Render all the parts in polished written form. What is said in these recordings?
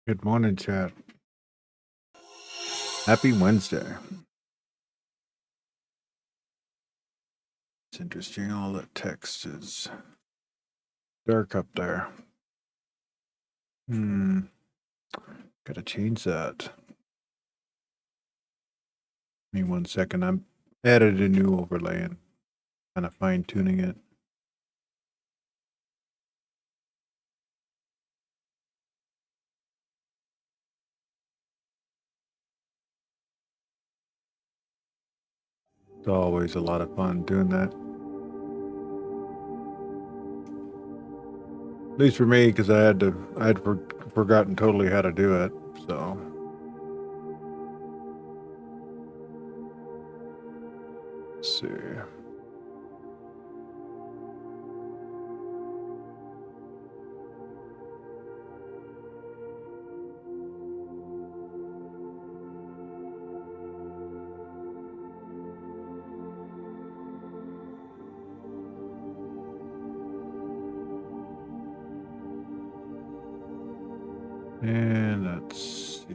Good morning, chat. Happy Wednesday. It's interesting, all that text is dark up there. Gotta change that. Give me 1 second. I'm added a new overlay and kind of fine tuning it. It's always a lot of fun doing that. At least for me, because I had forgotten totally how to do it. So let's see. And let's see.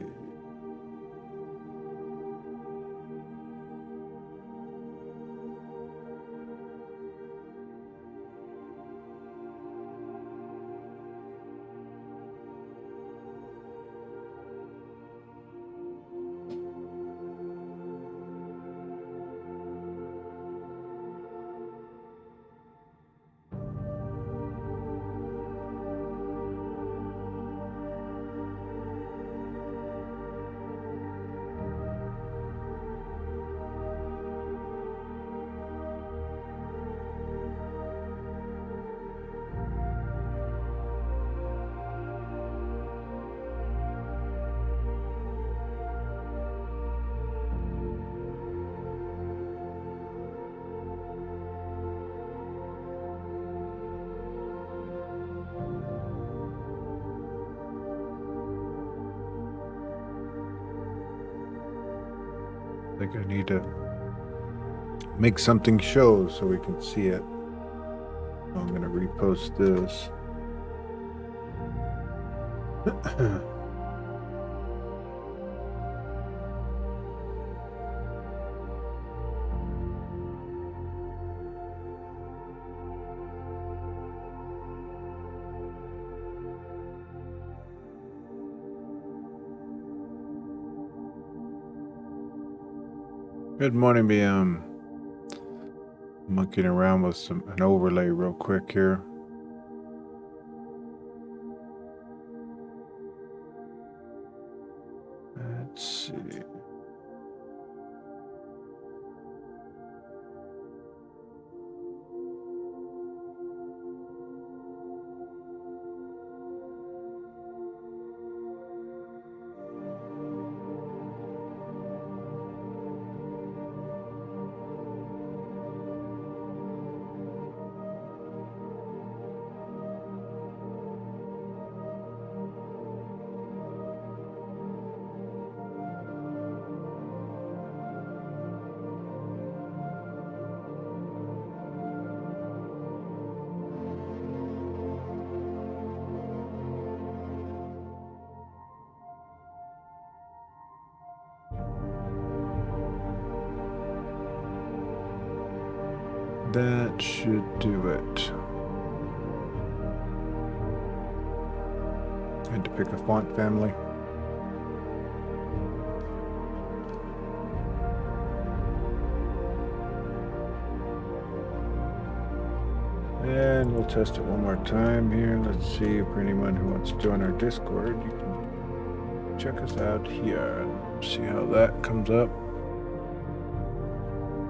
I think I need to make something show so we can see it. I'm going to repost this. Good morning, BM. Monkeying around with an overlay real quick here. Let's see. That should do it. I had to pick a font family. And we'll test it one more time here. Let's see if anyone who wants to join our Discord, you can check us out here and see how that comes up.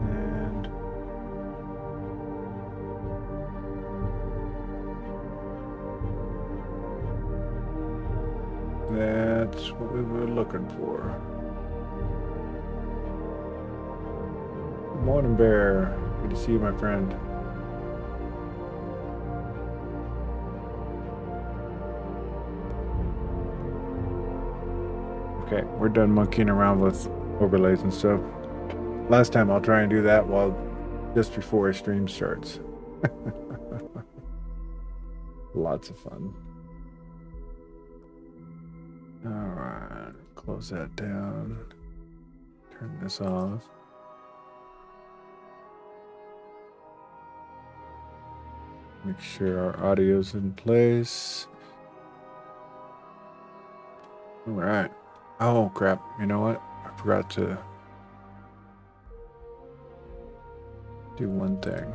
And that's what we were looking for. Good morning, Bear. Good to see you, my friend. Okay, we're done monkeying around with overlays and stuff. Last time I'll try and do that just before a stream starts. Lots of fun. Alright, close that down. Turn this off. Make sure our audio's in place. Alright. Oh crap, you know what? I forgot to do one thing.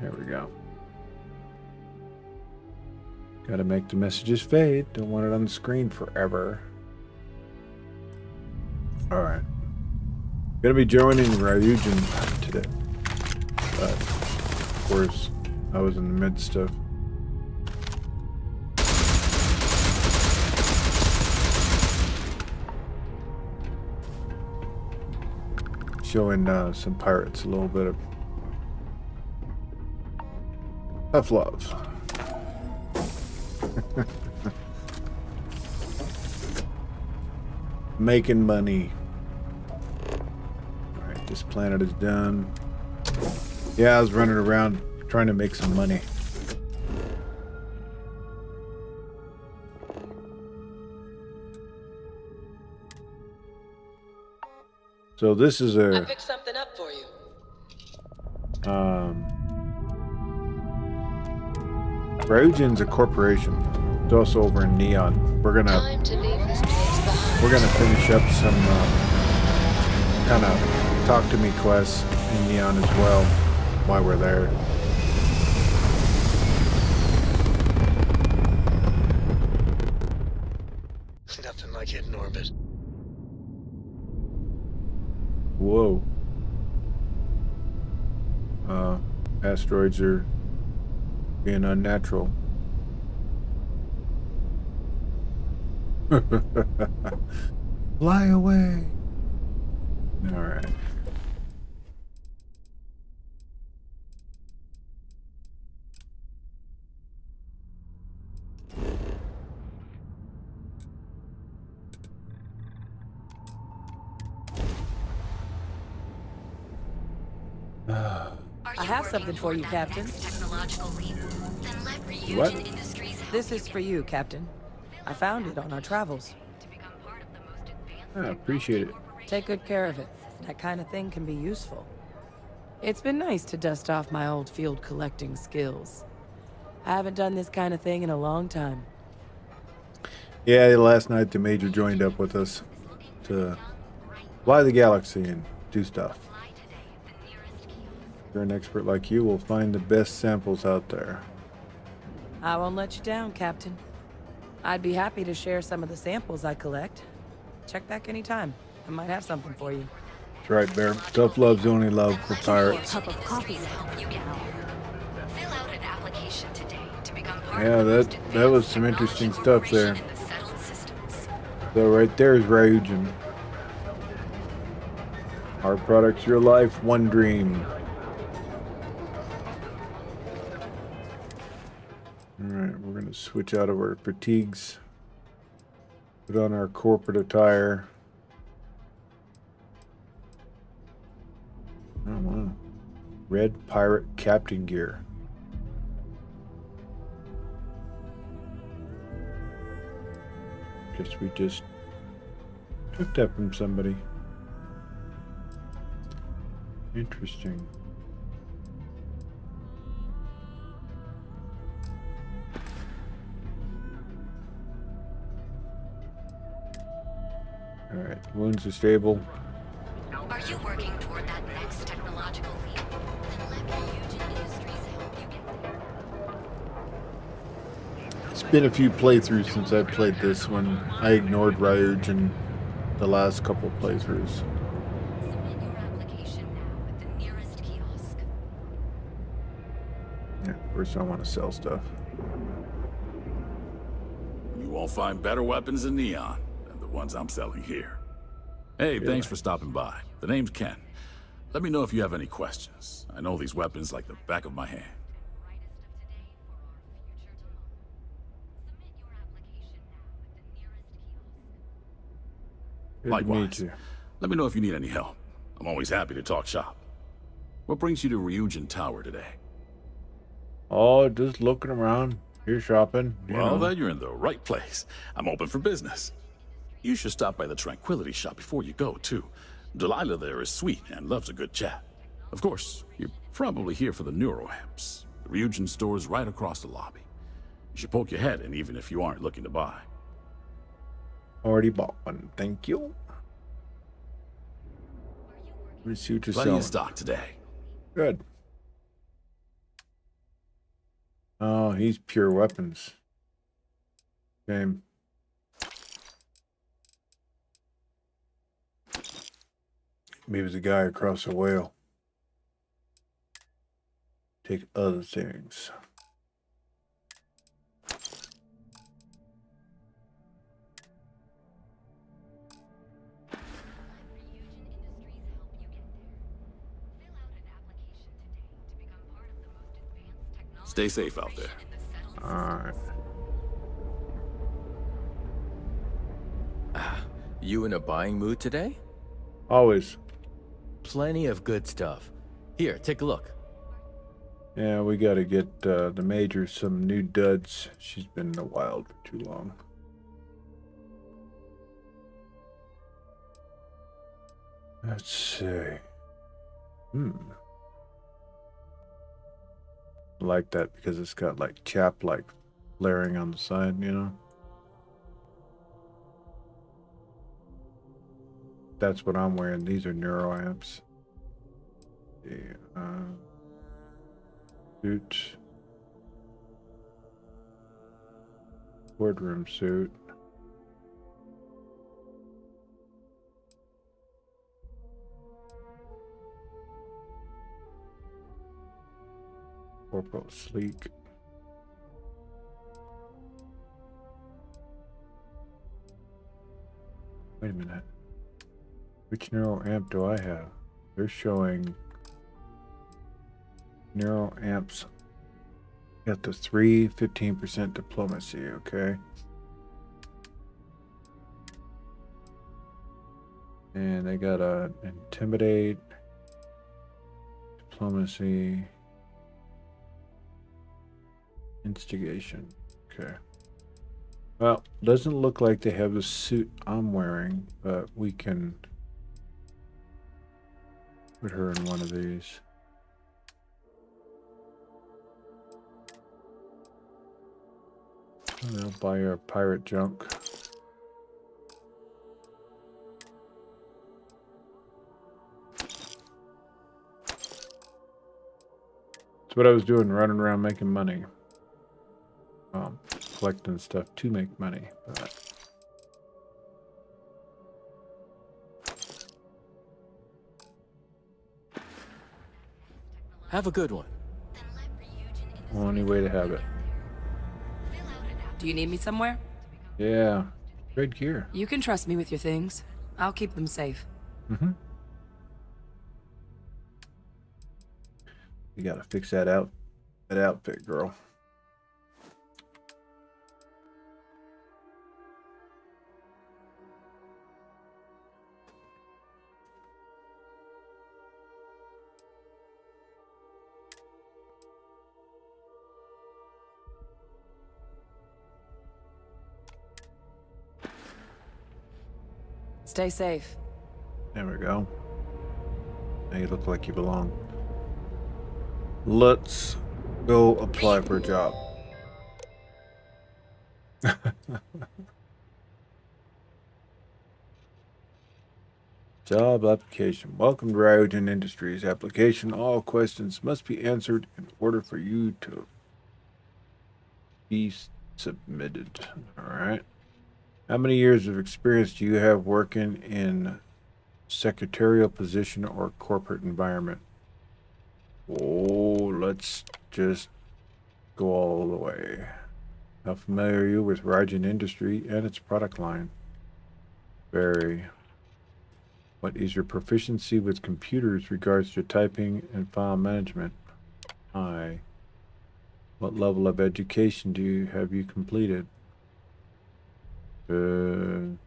There we go. Gotta make the messages fade. Don't want it on the screen forever. Alright. Gonna be joining Ryujin today. But, of course, I was in the midst of showing some pirates a little bit of tough love. Making money. Alright, this planet is done. Yeah, I was running around trying to make some money. So this is I picked something up for you. Ryujin's a corporation. It's also over in Neon. We're gonna finish up some kind of talk to me quests in Neon as well while we're there. Nothing like hitting orbit. Whoa. Asteroids are being unnatural. Fly away. All right. I have something for you, Captain. What? This is for you, Captain. I found it on our travels. I appreciate it. Take good care of it. That kind of thing can be useful. It's been nice to dust off my old field collecting skills. I haven't done this kind of thing in a long time. Yeah, last night the Major joined up with us to fly the galaxy and do stuff. If you're an expert like you, will find the best samples out there. I won't let you down, Captain. I'd be happy to share some of the samples I collect. Check back anytime. I might have something for you. That's right, Bear. Tough love's the only love for pirates. Yeah, that was some interesting stuff there. So right there is Ryujin. Our products, your life, one dream. Alright, we're going to switch out of our fatigues. Put on our corporate attire. Oh, wow. Red pirate captain gear. Guess we just took that from somebody. Interesting. Alright, wounds are stable. Are you working toward that next technological leap? Then let Ryujin Industries help you get there. It's been a few playthroughs since I played this one. I ignored Ryujin the last couple playthroughs. Submit your application now at the nearest kiosk. Yeah, first I want to sell stuff. You won't find better weapons in Neon than the ones I'm selling here. Hey, thanks for stopping by. The name's Ken. Let me know if you have any questions. I know these weapons like the back of my hand. Good to meet Likewise. you. Let me know if you need any help. I'm always happy to talk shop. What brings you to Ryujin Tower today? Oh, just looking around. You're shopping. Well, then you're in the right place. I'm open for business. You should stop by the Tranquility Shop before you go, too. Delilah there is sweet and loves a good chat. Of course, you're probably here for the neuroamps. The Ryujin store is right across the lobby. You should poke your head in even if you aren't looking to buy. Already bought one. Thank you. Let's see what you're Plenty selling. of stock today. Good. Oh, he's pure weapons. Shame. Maybe the guy across the whale. Take other things. Stay safe out there. Alright. You in a buying mood today? Always. Plenty of good stuff. Here, take a look. Yeah, we gotta get the Major some new duds. She's been in the wild for too long. Let's see. I like that because it's got like chap like flaring on the side, you know? That's what I'm wearing. These are neuroamps. Yeah, suit. Boardroom suit. Corporal sleek. Wait a minute. Which neural amp do I have? They're showing neural amps. Got the 15% diplomacy, okay. And they got a intimidate, diplomacy, instigation. Okay. Well, doesn't look like they have the suit I'm wearing, but we can put her in one of these. And they'll buy her pirate junk. That's what I was doing, running around making money. Collecting stuff to make money. But Have a good one. only way to have it. Do you need me somewhere? Yeah. Great gear. You can trust me with your things. I'll keep them safe. Mm-hmm. You gotta fix that outfit, girl. Stay safe. There we go. Now you look like you belong. Let's go apply for a job. Job application. Welcome to Ryujin Industries application. All questions must be answered in order for you to be submitted. All right. How many years of experience do you have working in secretarial position or corporate environment? Oh, let's just go all the way. How familiar are you with Ryujin Industry and its product line? Very. What is your proficiency with computers regards to typing and file management? High. What level of education have you completed? Do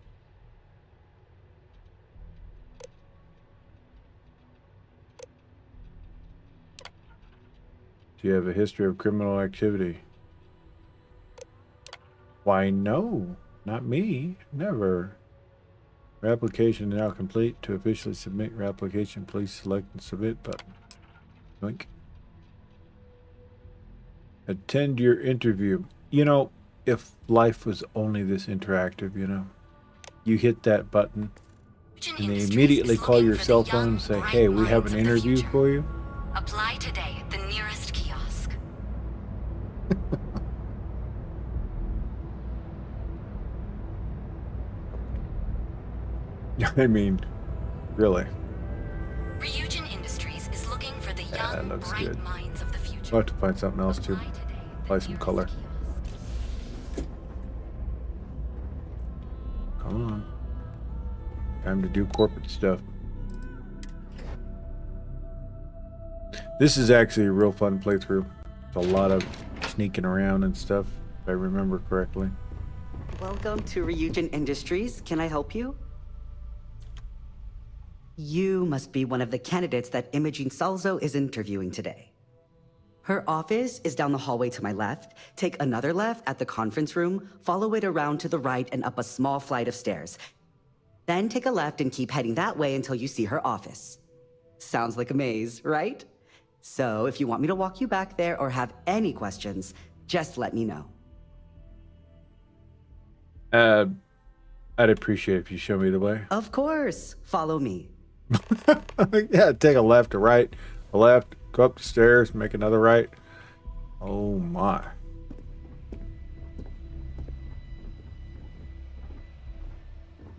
you have a history of criminal activity? Why, no. Not me. Never. Your application is now complete. To officially submit your application, please select the submit button. Yoink. Attend your interview. You know, if life was only this interactive, you know, you hit that button Ryujin and they Industries immediately is call looking your for cell the phone young, and say, bright hey, we have minds an of the interview future. for you. Apply today at the nearest kiosk. I mean, really. Ryujin Industries is looking for the Yeah, that young, looks bright good. minds of the future. I'll have to find something else too. Apply today at the Apply some nearest color. kiosk. Come on. Time to do corporate stuff. This is actually a real fun playthrough. It's a lot of sneaking around and stuff, if I remember correctly. Welcome to Ryujin Industries. Can I help you? You must be one of the candidates that Imogene Salzo is interviewing today. Her office is down the hallway to my left. Take another left at the conference room, follow it around to the right and up a small flight of stairs. Then take a left and keep heading that way until you see her office. Sounds like a maze, right? So if you want me to walk you back there or have any questions, just let me know. I'd appreciate if you show me the way. Of course, follow me. Yeah, take a left, a right, a left, go up the stairs, make another right. Oh my.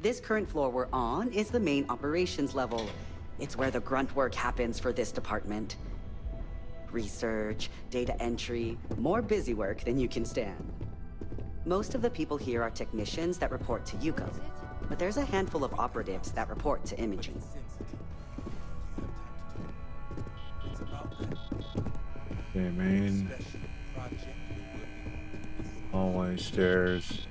This current floor we're on is the main operations level. It's where the grunt work happens for this department. Research, data entry, more busy work than you can stand. Most of the people here are technicians that report to Yuko, but there's a handful of operatives that report to Imogen. Okay, main hallway, stairs.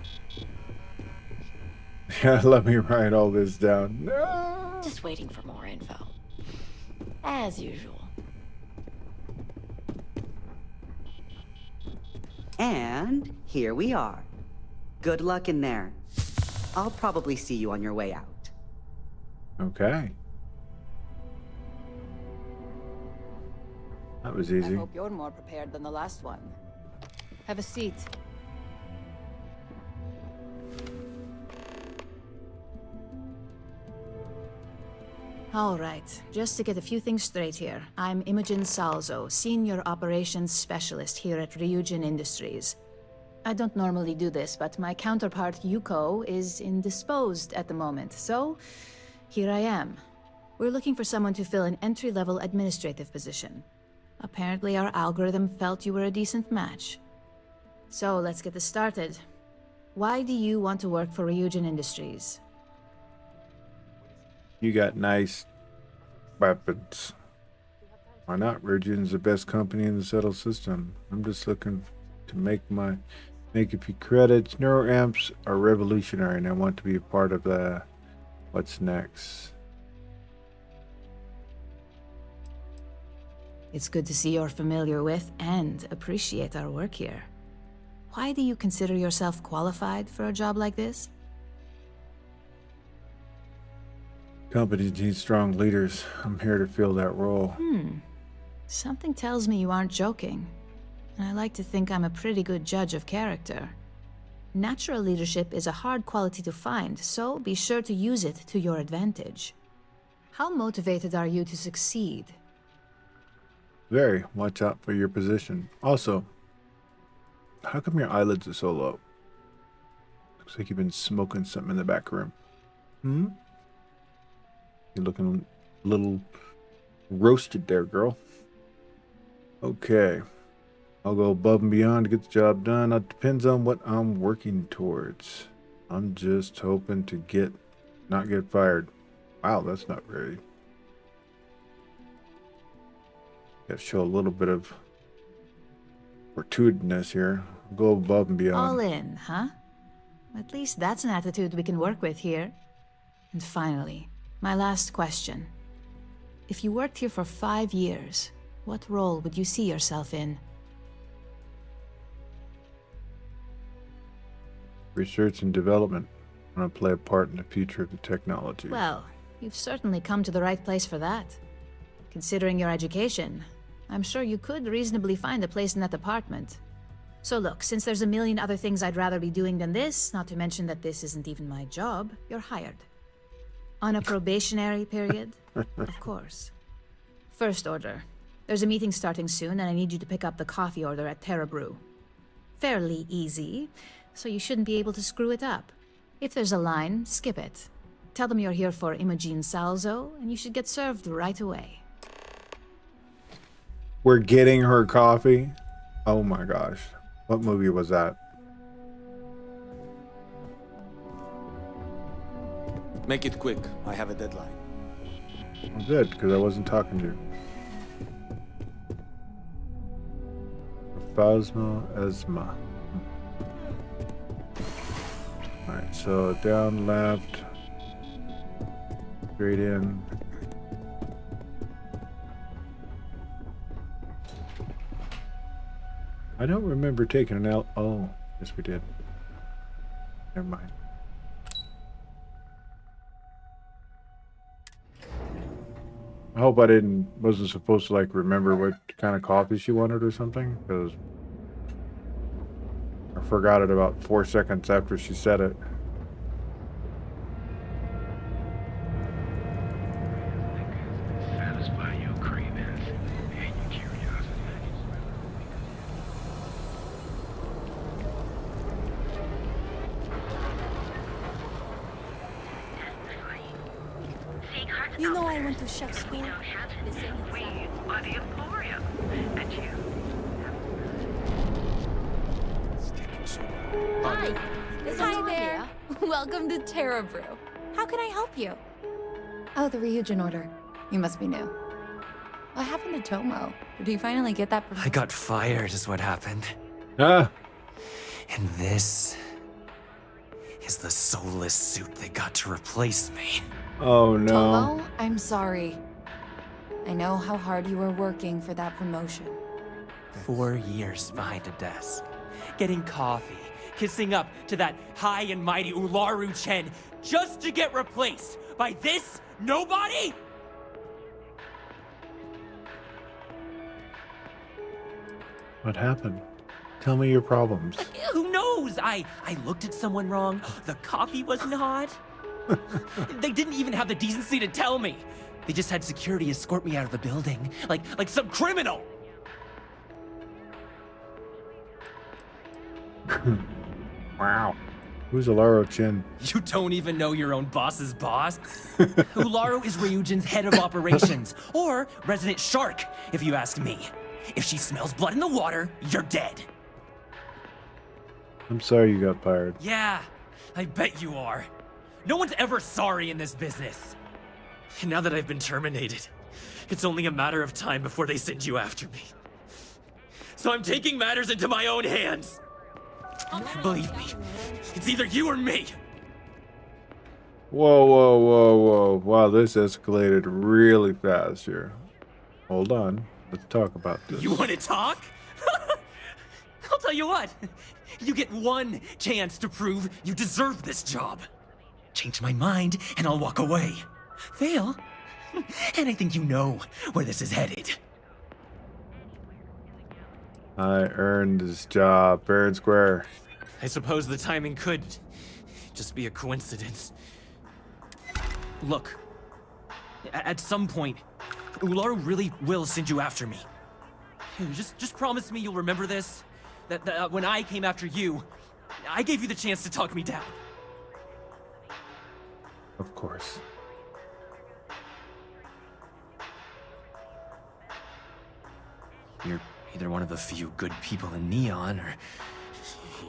Yeah, let me write all this down. No. Just waiting for more info. As usual. And here we are. Good luck in there. I'll probably see you on your way out. Okay. That was I easy. hope you're more prepared than the last one. Have a seat. All right, just to get a few things straight here. I'm Imogen Salzo, Senior Operations Specialist here at Ryujin Industries. I don't normally do this, but my counterpart Yuko is indisposed at the moment, so here I am. We're looking for someone to fill an entry-level administrative position. Apparently our algorithm felt you were a decent match. So let's get this started. Why do you want to work for Ryujin Industries? You got nice weapons. Why not? Ryujin's the best company in the settled system. I'm just looking to make a few credits. Neuroamps are revolutionary and I want to be a part of the what's next. It's good to see you're familiar with and appreciate our work here. Why do you consider yourself qualified for a job like this? Companies need strong leaders. I'm here to fill that role. Something tells me you aren't joking. I like to think I'm a pretty good judge of character. Natural leadership is a hard quality to find, so be sure to use it to your advantage. How motivated are you to succeed? Very. Watch out for your position. Also, how come your eyelids are so low? Looks like you've been smoking something in the back room. You're looking a little roasted there, girl. Okay. I'll go above and beyond to get the job done. It depends on what I'm working towards. I'm just hoping to not get fired. Wow, that's not very... Got to show a little bit of fortuitousness here. I'll go above and beyond. All in, huh? At least that's an attitude we can work with here. And finally, my last question. If you worked here for 5 years, what role would you see yourself in? Research and development. I want to play a part in the future of the technology. Well, you've certainly come to the right place for that. Considering your education, I'm sure you could reasonably find a place in that department. So look, since there's a million other things I'd rather be doing than this, not to mention that this isn't even my job, you're hired. On a probationary period, of course. First order. There's a meeting starting soon, and I need you to pick up the coffee order at Terra Brew. Fairly easy, so you shouldn't be able to screw it up. If there's a line, skip it. Tell them you're here for Imogene Salzo, and you should get served right away. We're getting her coffee? Oh my gosh. What movie was that? Make it quick. I have a deadline. Well, good, because I wasn't talking to you. Phasma Esma. Alright, so down left. Straight in. I don't remember taking an L. Oh, yes we did. Never mind. I hope I wasn't supposed to like remember what kind of coffee she wanted or something, because I forgot it about 4 seconds after she said it. Satisfy your cravings and your curiosity. You know I went to chef school. We are the Emporium, and you. Hi. Hi there. Welcome to Terra Brew. How can I help you? Oh, the Ryujin order. You must be new. What happened to Tomo? Did he finally get that? I got fired is what happened. Ah! And this is the soulless suit they got to replace me. Oh no. Tomo, I'm sorry. I know how hard you were working for that promotion. 4 years behind a desk, getting coffee, kissing up to that high and mighty Ularu Chen, just to get replaced by this nobody? What happened? Tell me your problems. Who knows? I looked at someone wrong. The coffee wasn't hot. They didn't even have the decency to tell me. They just had security escort me out of the building, like some criminal. Wow. Who's Alaro Chin? You don't even know your own boss's boss? Ularu is Ryujin's head of operations, or resident shark, if you ask me. If she smells blood in the water, you're dead. I'm sorry you got fired. Yeah, I bet you are. No one's ever sorry in this business. And now that I've been terminated, it's only a matter of time before they send you after me. So I'm taking matters into my own hands. Believe me, it's either you or me. Whoa, whoa, whoa, whoa. Wow, this escalated really fast here. Hold on. Let's talk about this. You want to talk? I'll tell you what. You get one chance to prove you deserve this job. Change my mind, and I'll walk away. Fail, and I think you know where this is headed. I earned this job fair and square. I suppose the timing could just be a coincidence. Look, at some point, Ularu really will send you after me. Just promise me you'll remember this. That when I came after you, I gave you the chance to talk me down. Of course. You're either one of the few good people in Neon, or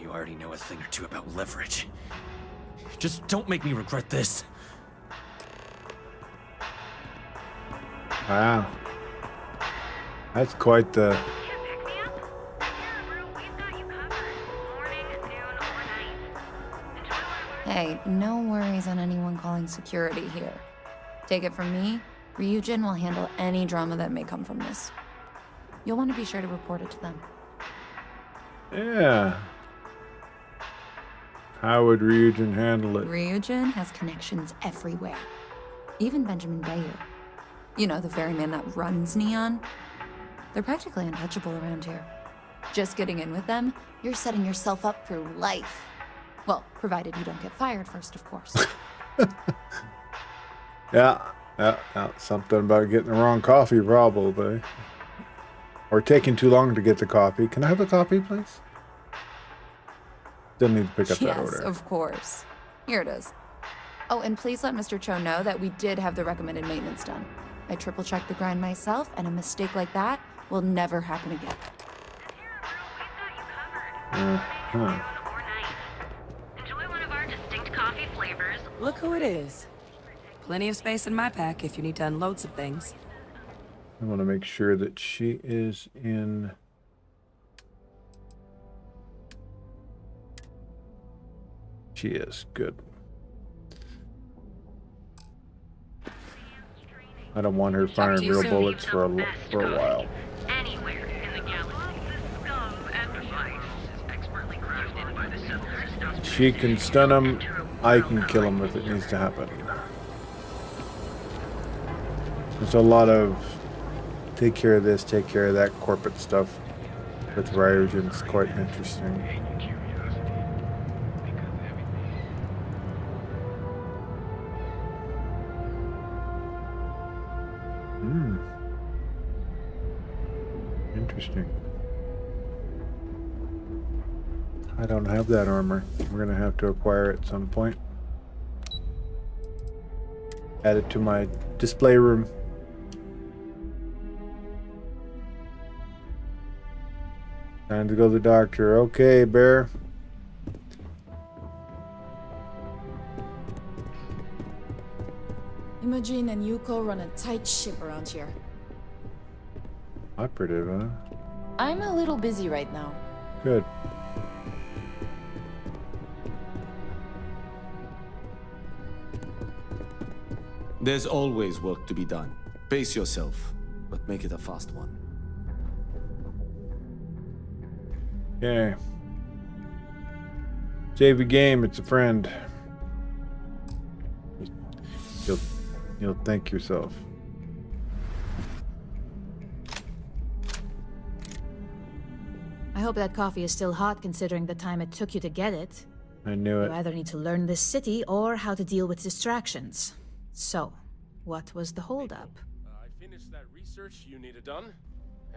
you already know a thing or two about leverage. Just don't make me regret this. Wow. That's quite the... Hey, no worries on anyone calling security here. Take it from me, Ryujin will handle any drama that may come from this. You'll want to be sure to report it to them. Yeah. How would Ryujin handle it? Ryujin has connections everywhere. Even Benjamin Bayou. You know, the very man that runs Neon? They're practically untouchable around here. Just getting in with them, you're setting yourself up for life. Well, provided you don't get fired first, of course. Yeah. Something about getting the wrong coffee, probably. Or taking too long to get the coffee. Can I have a coffee, please? Still need to pick up that order. Yes, of course. Here it is. Oh, and please let Mr. Cho know that we did have the recommended maintenance done. I triple-checked the grind myself, and a mistake like that will never happen again. Enjoy one of our distinct coffee flavors. Look who it is. Plenty of space in my pack if you need to unload some things. I want to make sure that she is in. She is. Good. I don't want her firing real bullets for a while. Anywhere in the galaxy. The scum and vice is expertly crafted by the settlers. She can stun him. I can kill him if it needs to happen. There's a lot of take care of this, take care of that corporate stuff with Ryujin. It's quite interesting. Interesting. I don't have that armor. We're gonna have to acquire it at some point. Add it to my display room. Time to go to the doctor. Okay, Bear. Imogen and Yuko run a tight ship around here. Operative, huh? I'm a little busy right now. Good. There's always work to be done. Pace yourself, but make it a fast one. Okay. Save the game, it's a friend. You'll thank yourself. I hope that coffee is still hot considering the time it took you to get it. I knew it. You either need to learn this city or how to deal with distractions. So, what was the holdup? I finished that research you needed done.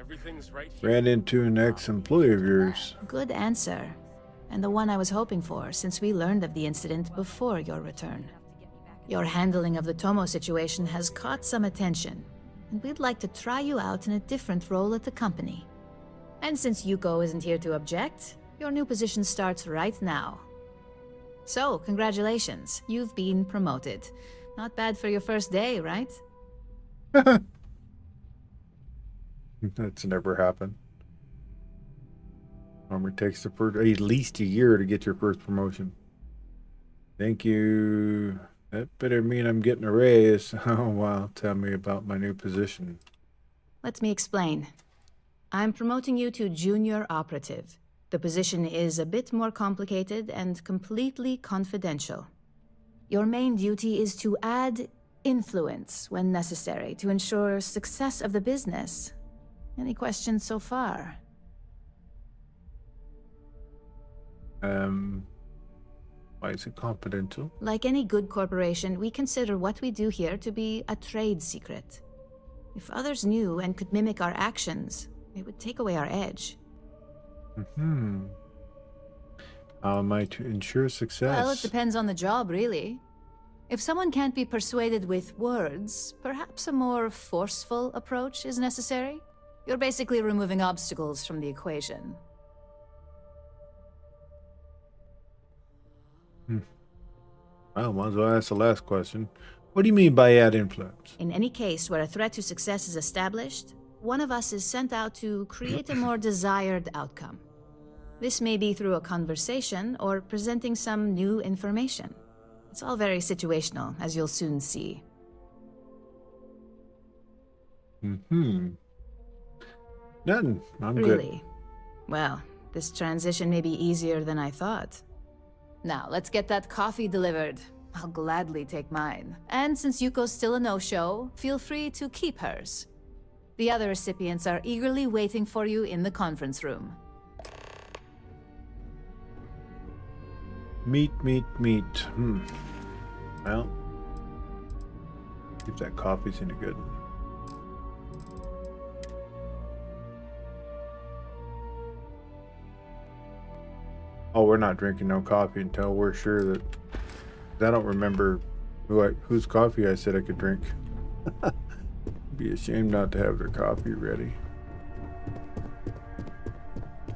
Everything's right here. Ran into an ex-employee of yours. Good answer. And the one I was hoping for, since we learned of the incident before your return. Your handling of the Tomo situation has caught some attention, and we'd like to try you out in a different role at the company. And since Yuko isn't here to object, your new position starts right now. So, congratulations, you've been promoted. Not bad for your first day, right? That's never happened. Armor takes the first, at least a year to get your first promotion. Thank you. That better mean I'm getting a raise. Oh, wow. Tell me about my new position. Let me explain. I'm promoting you to junior operative. The position is a bit more complicated and completely confidential. Your main duty is to add influence when necessary to ensure success of the business. Any questions so far? Why is it confidential? Like any good corporation, we consider what we do here to be a trade secret. If others knew and could mimic our actions, it would take away our edge. How am I to ensure success? Well, it depends on the job, really. If someone can't be persuaded with words, perhaps a more forceful approach is necessary. You're basically removing obstacles from the equation. Well, might as well ask the last question. What do you mean by add influence? In any case where a threat to success is established, one of us is sent out to create a more desired outcome. This may be through a conversation or presenting some new information. It's all very situational, as you'll soon see. Nothing. I'm Really? good. Well, this transition may be easier than I thought. Now, let's get that coffee delivered. I'll gladly take mine. And since Yuko's still a no-show, feel free to keep hers. The other recipients are eagerly waiting for you in the conference room. Meat. Well, if that coffee's any good. Oh, we're not drinking no coffee until we're sure that. I don't remember whose coffee I said I could drink. Be ashamed not to have their coffee ready.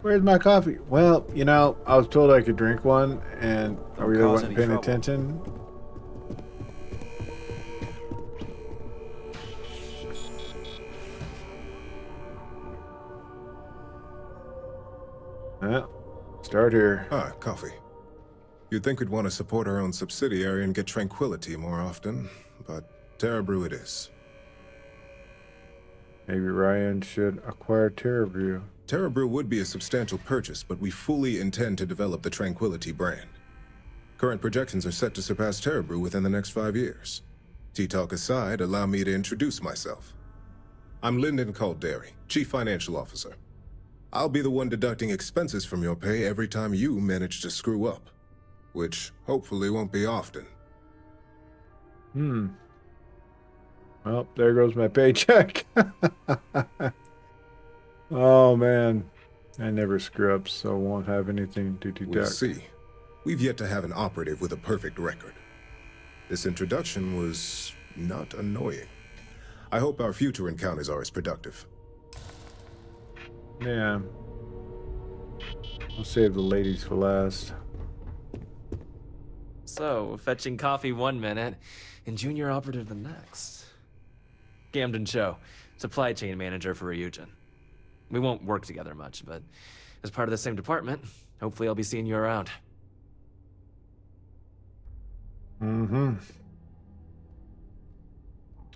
Where's my coffee? Well, you know, I was told I could drink one, and I really wasn't paying attention. Start here. Ah, coffee. You'd think we'd want to support our own subsidiary and get tranquility more often, but Terra Brew it is. Maybe Ryan should acquire Terra Brew. Terra Brew would be a substantial purchase, but we fully intend to develop the Tranquility brand. Current projections are set to surpass Terra Brew within the next 5 years. Tea talk aside, allow me to introduce myself. I'm Lyndon Calderi, Chief Financial Officer. I'll be the one deducting expenses from your pay every time you manage to screw up. Which hopefully won't be often. Well, there goes my paycheck. Oh man, I never screw up, so won't have anything to deduct. We'll see. We've yet to have an operative with a perfect record. This introduction was not annoying. I hope our future encounters are as productive. Yeah. I'll save the ladies for last. So, fetching coffee 1 minute and junior operative the next. Camden Cho, supply chain manager for Ryujin. We won't work together much, but as part of the same department, hopefully I'll be seeing you around.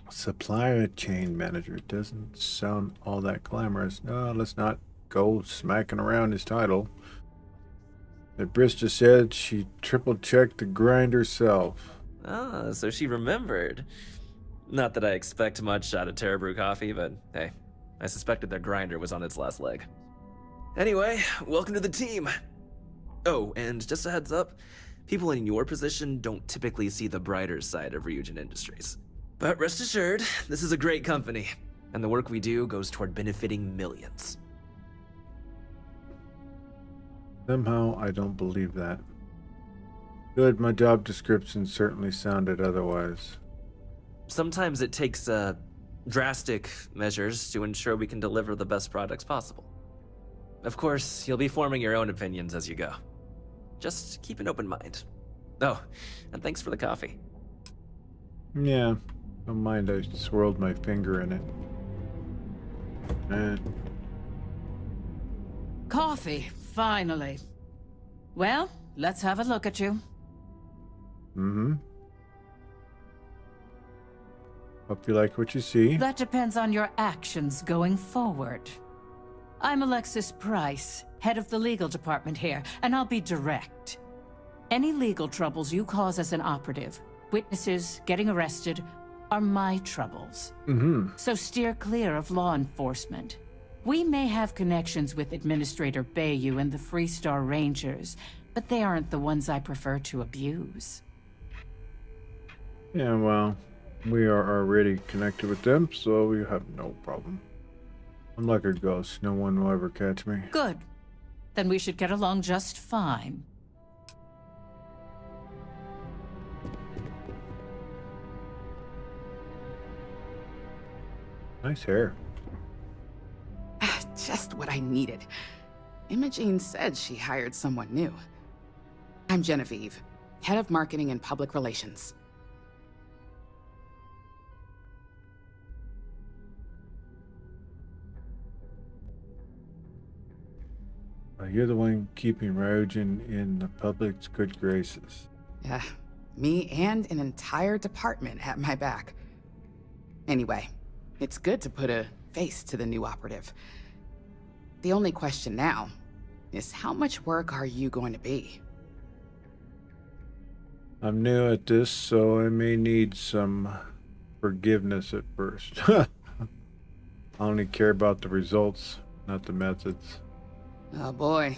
Supplier chain manager doesn't sound all that glamorous. No, let's not go smacking around his title. The Brista said she triple-checked the grind herself. Ah, so she remembered. Not that I expect much out of Terra Brew coffee, but hey, I suspected their grinder was on its last leg. Anyway, welcome to the team. Oh, and just a heads up, people in your position don't typically see the brighter side of Ryujin Industries. But rest assured, this is a great company, and the work we do goes toward benefiting millions. Somehow, I don't believe that. Good, my job description certainly sounded otherwise. Sometimes it takes drastic measures to ensure we can deliver the best products possible. Of course, you'll be forming your own opinions as you go. Just keep an open mind. Oh, and thanks for the coffee. Yeah, don't mind I swirled my finger in it. Coffee, finally. Well, let's have a look at you. Hope you like what you see. That depends on your actions going forward. I'm Alexis Price, head of the legal department here, and I'll be direct. Any legal troubles you cause as an operative, witnesses, getting arrested, are my troubles. So steer clear of law enforcement. We may have connections with Administrator Bayou and the Freestar Rangers, but they aren't the ones I prefer to abuse. Yeah, well, we are already connected with them, so we have no problem. I'm like a ghost. No one will ever catch me. Good. Then we should get along just fine. Nice hair. Just what I needed. Imogene said she hired someone new. I'm Genevieve, head of marketing and public relations. You're the one keeping Ryujin in the public's good graces. Yeah, me and an entire department at my back. Anyway, it's good to put a face to the new operative. The only question now is how much work are you going to be? I'm new at this, so I may need some forgiveness at first. I only care about the results, not the methods. Oh boy,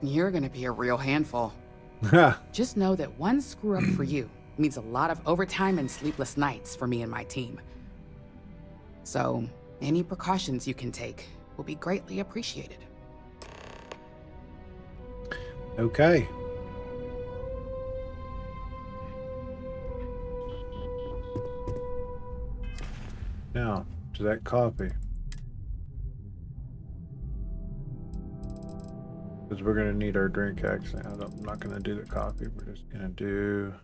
you're gonna be a real handful. Just know that one screw up for you means a lot of overtime and sleepless nights for me and my team. So, any precautions you can take will be greatly appreciated. Okay. Now, to that coffee. Because we're going to need our drink, actually. I'm not going to do the coffee. We're just going to do...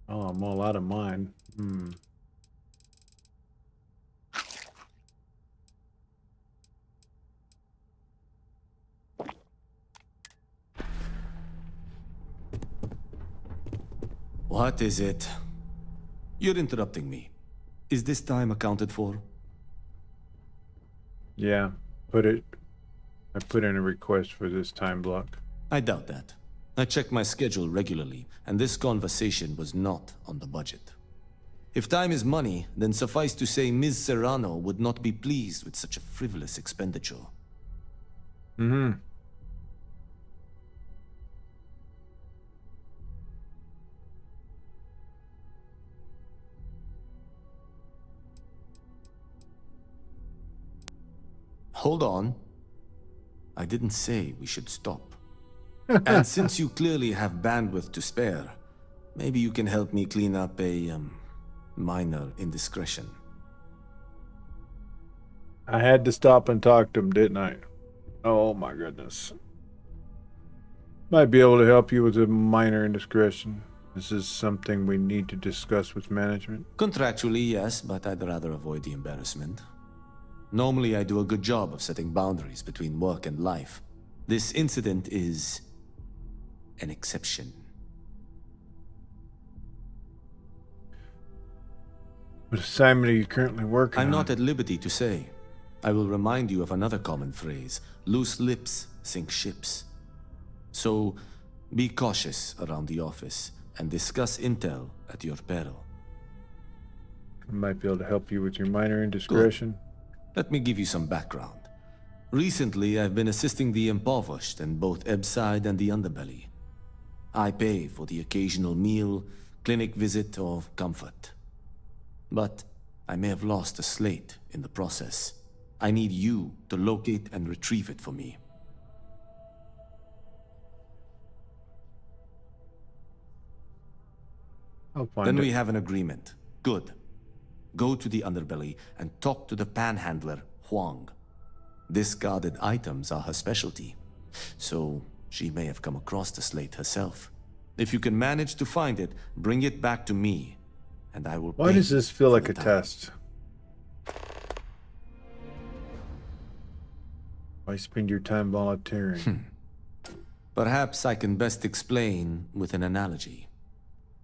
Oh, I'm all out of mine. What is it? You're interrupting me. Is this time accounted for? Yeah, I put in a request for this time block. I doubt that. I check my schedule regularly, and this conversation was not on the budget. If time is money, then suffice to say Ms. Serrano would not be pleased with such a frivolous expenditure. Hold on. I didn't say we should stop. And since you clearly have bandwidth to spare, maybe you can help me clean up a, minor indiscretion. I had to stop and talk to him, didn't I? Oh my goodness. Might be able to help you with a minor indiscretion. This is something we need to discuss with management. Contractually, yes, but I'd rather avoid the embarrassment. Normally, I do a good job of setting boundaries between work and life. This incident is an exception. What assignment are you currently working on? I'm not at liberty to say. I will remind you of another common phrase. Loose lips sink ships. So, be cautious around the office and discuss intel at your peril. I might be able to help you with your minor indiscretion. Good. Let me give you some background. Recently, I've been assisting the impoverished in both Ebside and the Underbelly. I pay for the occasional meal, clinic visit, or comfort. But I may have lost a slate in the process. I need you to locate and retrieve it for me. I'll find Then it. we have an agreement. Good. Go to the Underbelly and talk to the panhandler, Huang. Discarded items are her specialty, so she may have come across the slate herself. If you can manage to find it, bring it back to me, and I will Why pay does this feel for like the a time. test? Why spend your time volunteering? Perhaps I can best explain with an analogy.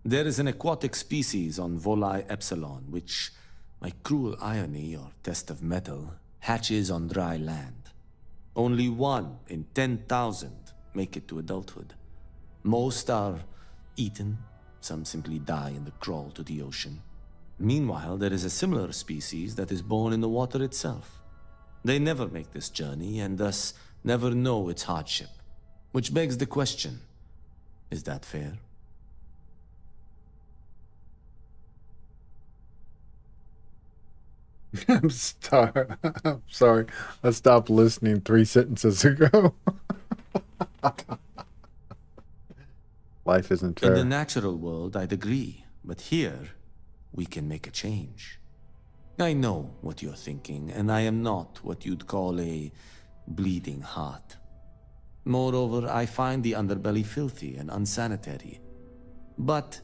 There is an aquatic species on Volai Epsilon, which, by cruel irony or test of metal, hatches on dry land. Only 1 in 10,000 make it to adulthood. Most are eaten, some simply die in the crawl to the ocean. Meanwhile, there is a similar species that is born in the water itself. They never make this journey and thus never know its hardship. Which begs the question, is that fair? I'm sorry. I stopped listening 3 sentences ago. Life isn't fair. In the natural world, I'd agree. But here, we can make a change. I know what you're thinking, and I am not what you'd call a bleeding heart. Moreover, I find the Underbelly filthy and unsanitary. But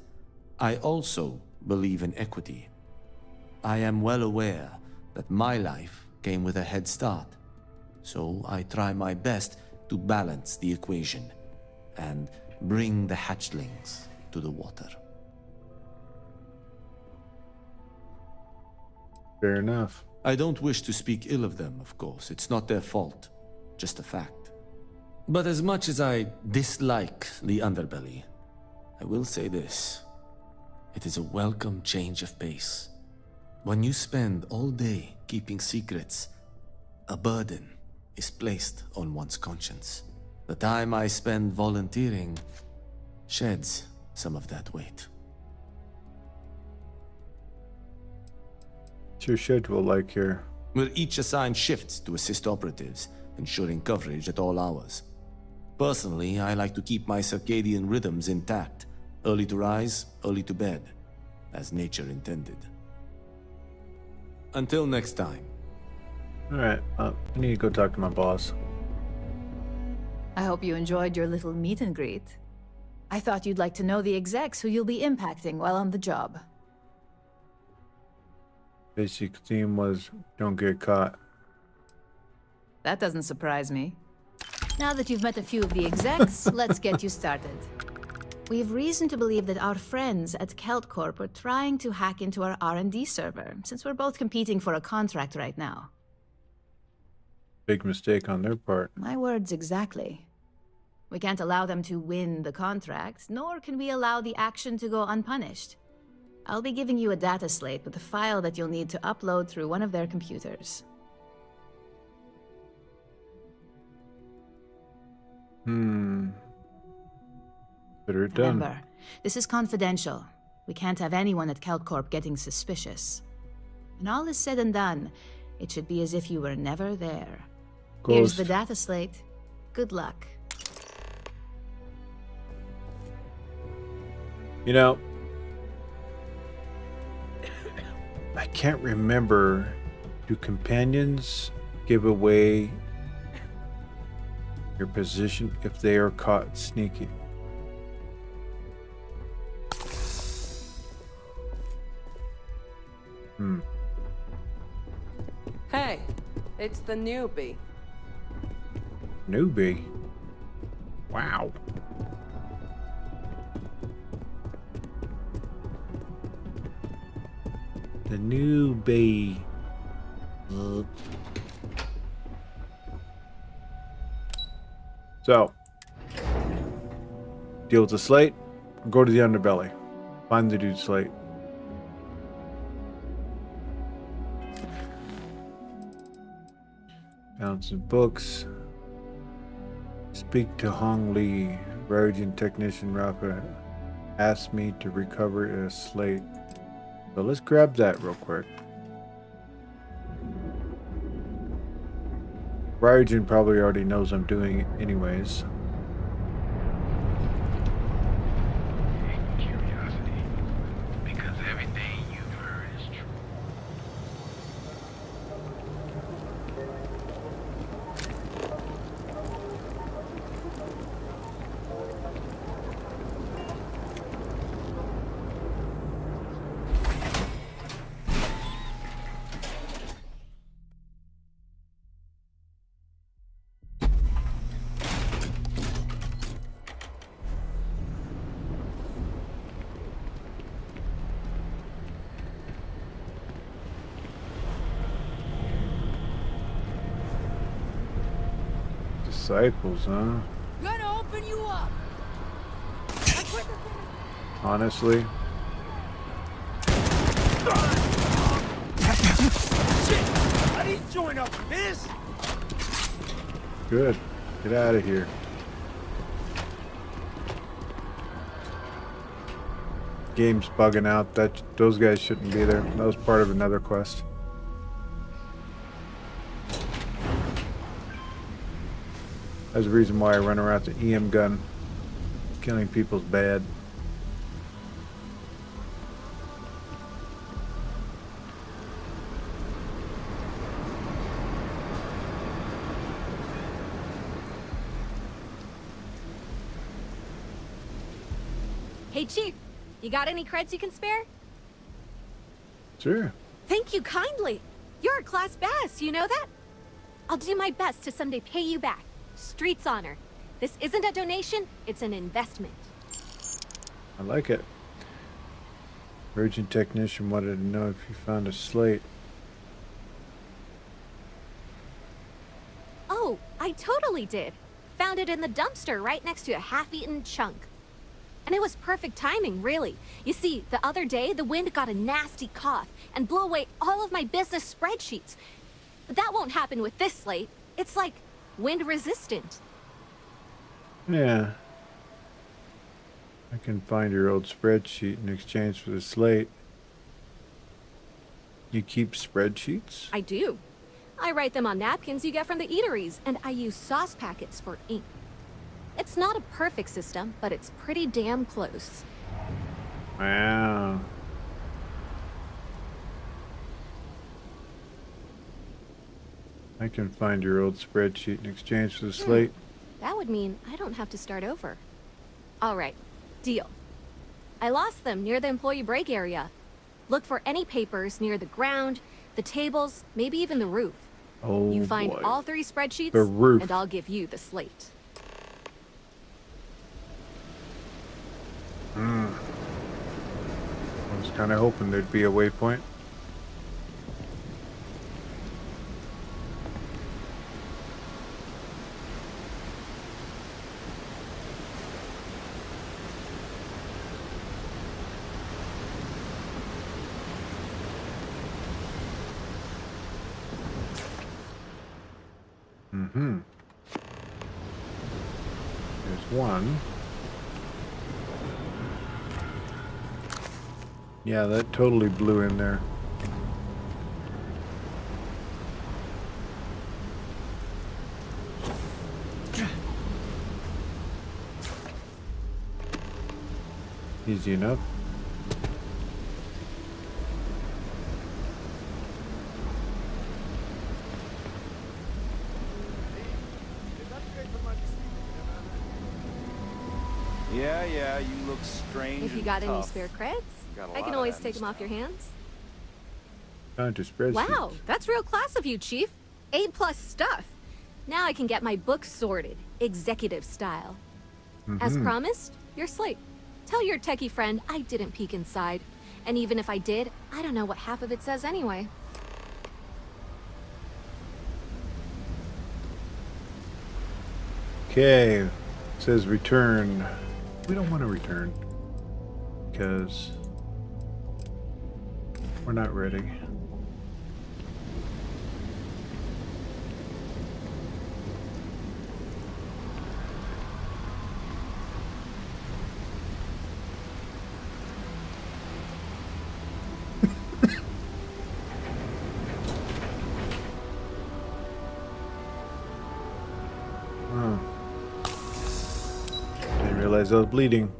I also believe in equity. I am well aware that my life came with a head start, so I try my best to balance the equation and bring the hatchlings to the water. Fair enough. I don't wish to speak ill of them, of course. It's not their fault, just a fact. But as much as I dislike the Underbelly, I will say this. It is a welcome change of pace. When you spend all day keeping secrets, a burden is placed on one's conscience. The time I spend volunteering sheds some of that weight. What's your schedule like here? We're each assigned shifts to assist operatives, ensuring coverage at all hours. Personally, I like to keep my circadian rhythms intact. Early to rise, early to bed, as nature intended. Until next time. Alright, I need to go talk to my boss. I hope you enjoyed your little meet and greet. I thought you'd like to know the execs who you'll be impacting while on the job. Basic theme was don't get caught. That doesn't surprise me. Now that you've met a few of the execs, let's get you started. We have reason to believe that our friends at Kelt Corp are trying to hack into our R&D server, since we're both competing for a contract right now. Big mistake on their part. My words exactly. We can't allow them to win the contract, nor can we allow the action to go unpunished. I'll be giving you a data slate with a file that you'll need to upload through one of their computers. Better it done. Remember, this is confidential. We can't have anyone at Kelt Corp getting suspicious. When all is said and done, it should be as if you were never there. Here's the data slate. Good luck. You know, I can't remember. Do companions give away your position if they are caught sneaking? Hey, it's the newbie. Newbie? Wow. The newbie. So, deal with the slate, or go to the underbelly. Find the dude slate. Found some books. Speak to Hong Li. Ryujin technician Rafa asked me to recover a slate. So let's grab that real quick. Ryujin probably already knows I'm doing it anyways. Curiosity, because everything you've heard is true. Disciples, huh? Gonna open you up. Honestly. Shit! I didn't join up for this! Good. Get out of here. Game's bugging out. Those guys shouldn't be there. That was part of another quest. That's the reason why I run around with the EM gun. Killing people's bad. Hey, Chief, you got any creds you can spare? Sure. Thank you kindly. You're a class bass, you know that? I'll do my best to someday pay you back. Street's honor. This isn't a donation, it's an investment. I like it. Ryujin technician wanted to know if you found a slate. Oh, I totally did. Found it in the dumpster right next to a half-eaten chunk. And it was perfect timing, really. You see, the other day, the wind got a nasty cough and blew away all of my business spreadsheets. But that won't happen with this slate. It's like wind resistant. Yeah. I can find your old spreadsheet in exchange for the slate. You keep spreadsheets? I do. I write them on napkins you get from the eateries, and I use sauce packets for ink. It's not a perfect system, but it's pretty damn close. Wow. I can find your old spreadsheet in exchange for the slate. That would mean I don't have to start over. All right, deal. I lost them near the employee break area. Look for any papers near the ground, the tables, maybe even the roof. Oh, you find boy. all 3 spreadsheets, The roof. and I'll give you the slate. I was kind of hoping there'd be a waypoint. There's one. Yeah, that totally blew in there. Easy enough. Yeah, you look strange. If you and got any tough. spare creds, Got a I lot can of always that take in them off your hands. Time to spreadsheet. Wow, that's real class of you, Chief. A+ stuff. Now I can get my books sorted, executive style. As promised, your slate. Tell your techie friend I didn't peek inside. And even if I did, I don't know what half of it says anyway. Okay, it says return. We don't want to return because we're not ready. Didn't realize I was bleeding.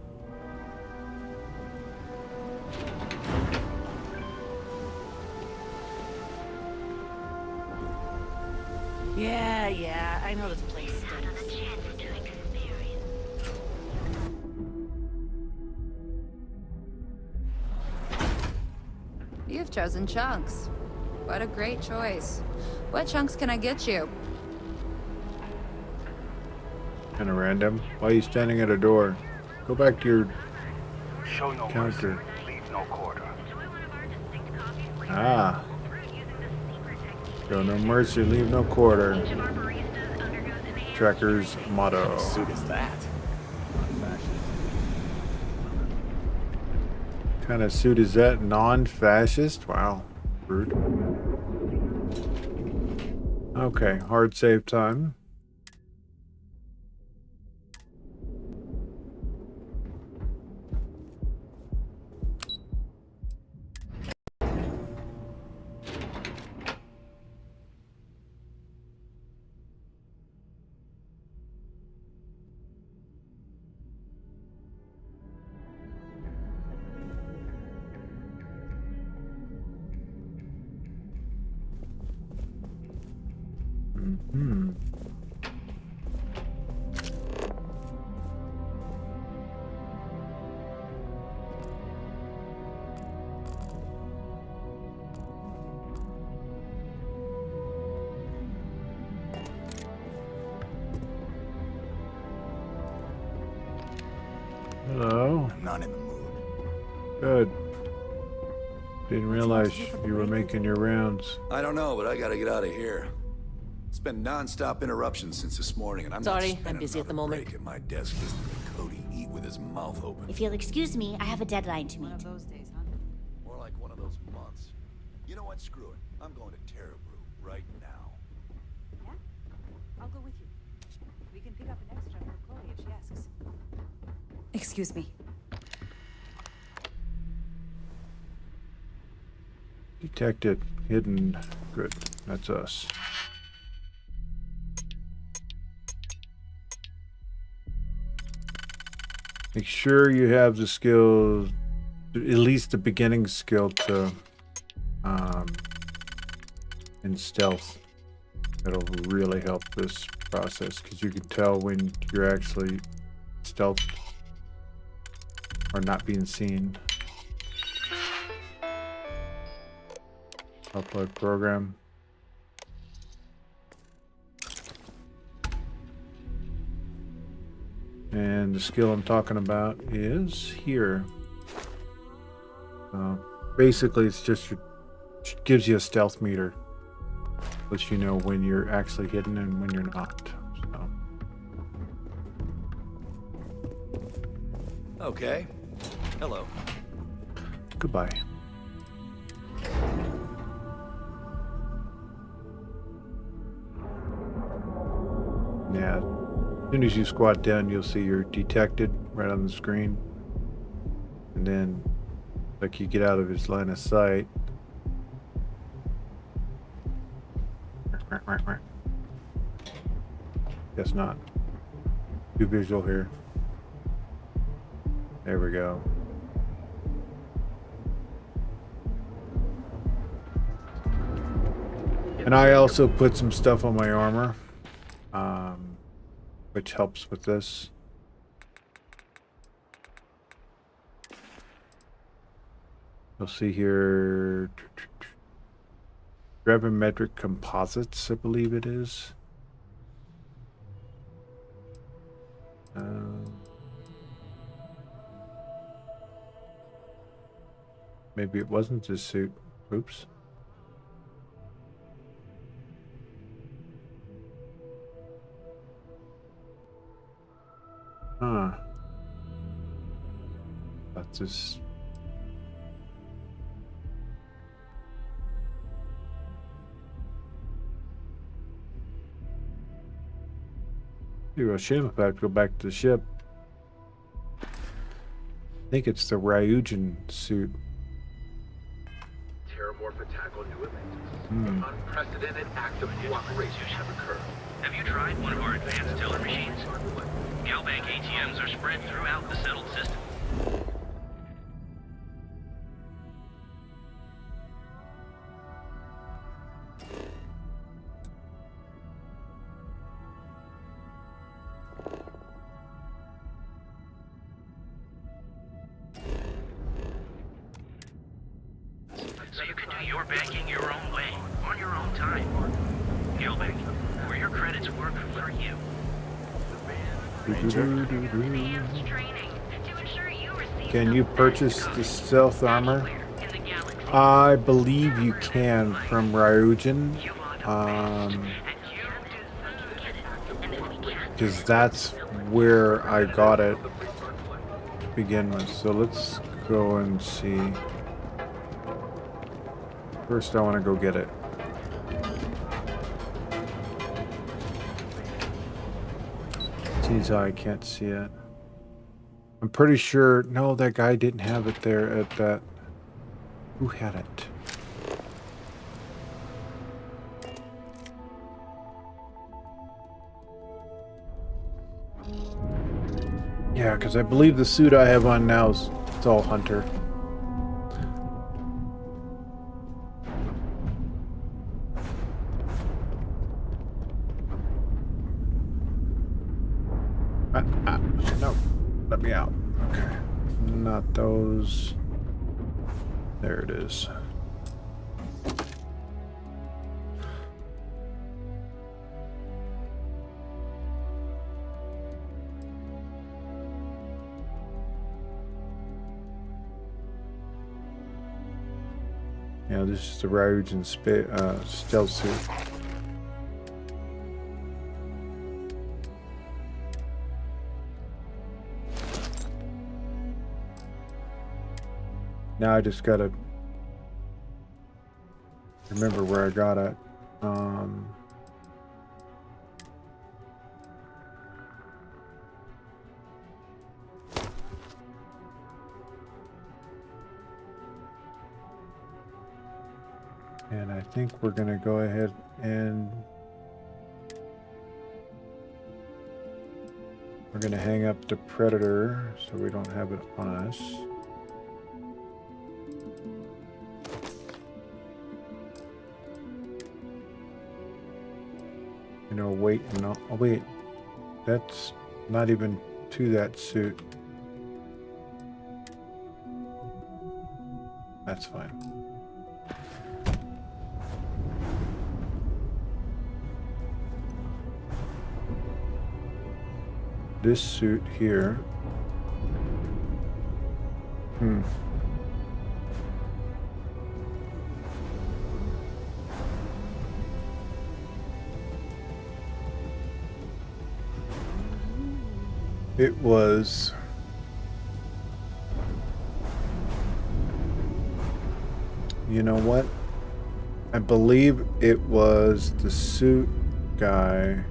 Yeah, I know this place stinks. You've chosen chunks. What a great choice. What chunks can I get you? Kind of random. Why are you standing at a door? Go back to your Show no counter. mercy, leave no quarter. Ah. Show no mercy, leave no quarter. Trekker's motto. What suit is that? What kind of suit is that? Non-fascist? Wow. Rude. Okay, hard save time. Hello. I'm not in the mood. Good. Didn't realize you were making your rounds. I don't know, but I gotta get out of here. It's been non-stop interruptions since this morning, and I'm not Sorry, I'm spending busy at the another moment. break at my desk listening to Cody eat with his his mouth open. If you'll excuse me, I have a deadline to meet. One of those days, huh? More like one of those months. You know what? Screw it. I'm going to Terrabrew right now. Yeah? I'll go with you. We can pick up an extra for Chloe if she asks. Excuse me. Detected. Hidden. Good. That's us. Make sure you have the skills, at least the beginning skill to in stealth. That'll really help this process because you can tell when you're actually stealth or not being seen. Upload program. And the skill I'm talking about is here. Basically, it's just gives you a stealth meter, lets you know when you're actually hidden and when you're not. So. Okay. Hello. Goodbye. Yeah. As soon as you squat down, you'll see you're detected right on the screen. And then, like, you get out of his line of sight. Guess not. Too visual here. There we go. And I also put some stuff on my armor. Which helps with this. You'll see here gravimetric composites, I believe it is. Maybe it wasn't this suit. Oops. Huh. That's just... It'd be a shame if I have to go back to the ship. I think it's the Ryujin suit. Terramorph attack on New Atlantis. Unprecedented act of cooperation have occurred. Have you tried one of our advanced teller machines? Galbank ATMs are spread throughout the settled system. So you can do your banking your own way, on your own time. Galbank, where your credits work for you. Can you purchase the stealth armor? I believe you can from Ryujin. Because that's where I got it to begin with. So let's go and see. First, I want to go get it. Seems how I can't see it. I'm pretty sure. No, that guy didn't have it there at that. Who had it? Yeah, because I believe the suit I have on now is it's all Hunter. No, let me out. Okay, not those. There it is. Yeah, this is the Ryujin stealth suit. Now I just gotta remember where I got it. And I think we're gonna go ahead and we're gonna hang up the Predator so we don't have it on us. You know, wait, no, oh wait, that's not even to that suit. That's fine. This suit here. It was you know what? I believe it was the suit guy.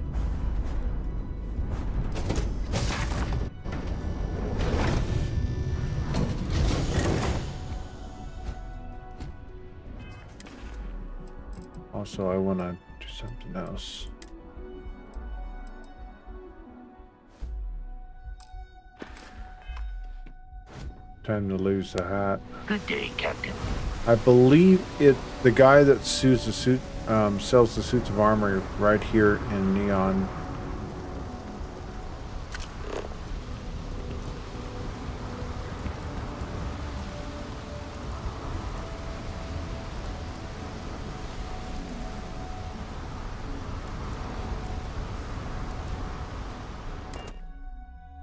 Also, I want to do something else. Time to lose the hat. Good day, Captain. I believe the guy that sells the suits of armor right here in Neon.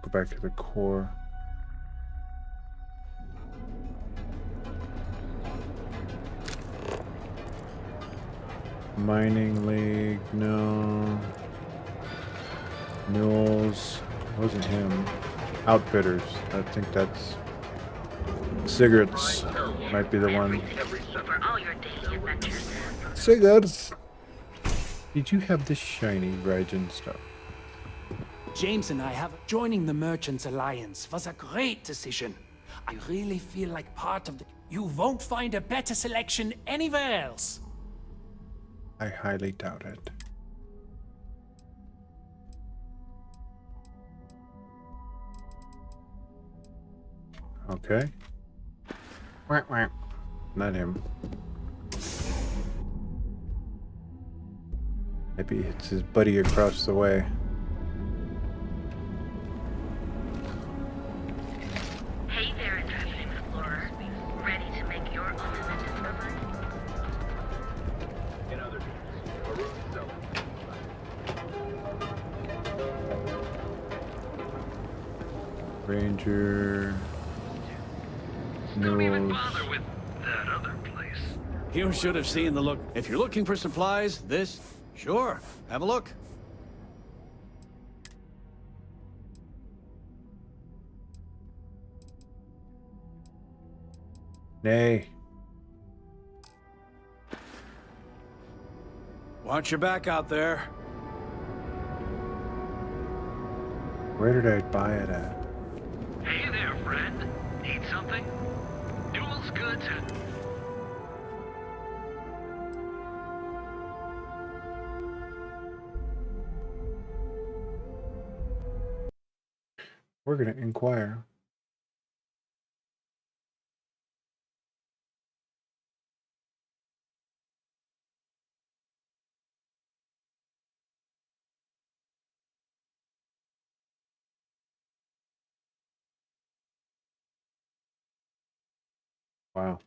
Go back to the core. Mining League, no. Mules, wasn't him. Outfitters, I think that's. Cigarettes might be the one. For all your daily adventures. Cigarettes! Did you have this shiny Ryujin stuff? James and I have joining the Merchants Alliance was a great decision. I really feel like part of the... You won't find a better selection anywhere else. I highly doubt it. Okay. Whack, whack. Not him. Maybe it's his buddy across the way. Hey there, intrepid explorer. Ready to make your ultimate discovery? In other news, Maroon Zone. Ranger. Don't even No. bother with that other place. You should have seen the look. If you're looking for supplies, sure, have a look. Nay. Watch your back out there. Where did I buy it at? Hey there, friend. Need something? Duel's good to... We're gonna inquire. Wow.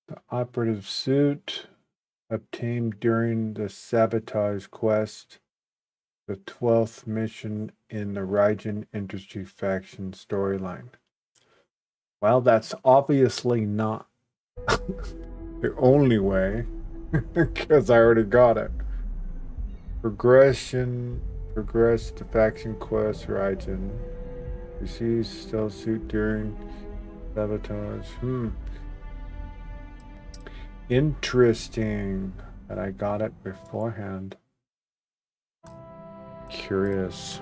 The operative suit obtained during the sabotage quest, the 12th mission in the Ryujin Industry faction storyline. Well, that's obviously not the only way, because I already got it. Progress to faction quest, Ryujin. Receive stealth suit during sabotage. Interesting that I got it beforehand. Curious.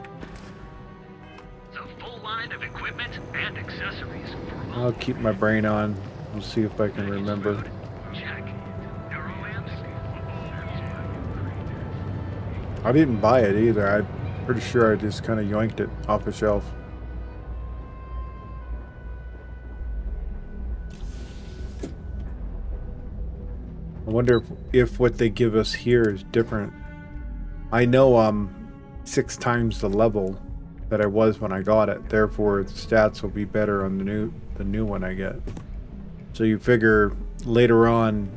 It's a full line of equipment and accessories. I'll keep my brain on. We'll see if I can remember. I didn't buy it either. I'm pretty sure I just kind of yoinked it off the shelf. I wonder if what they give us here is different. I know I'm 6 times the level that I was when I got it. Therefore, the stats will be better on the new one I get. So you figure later on,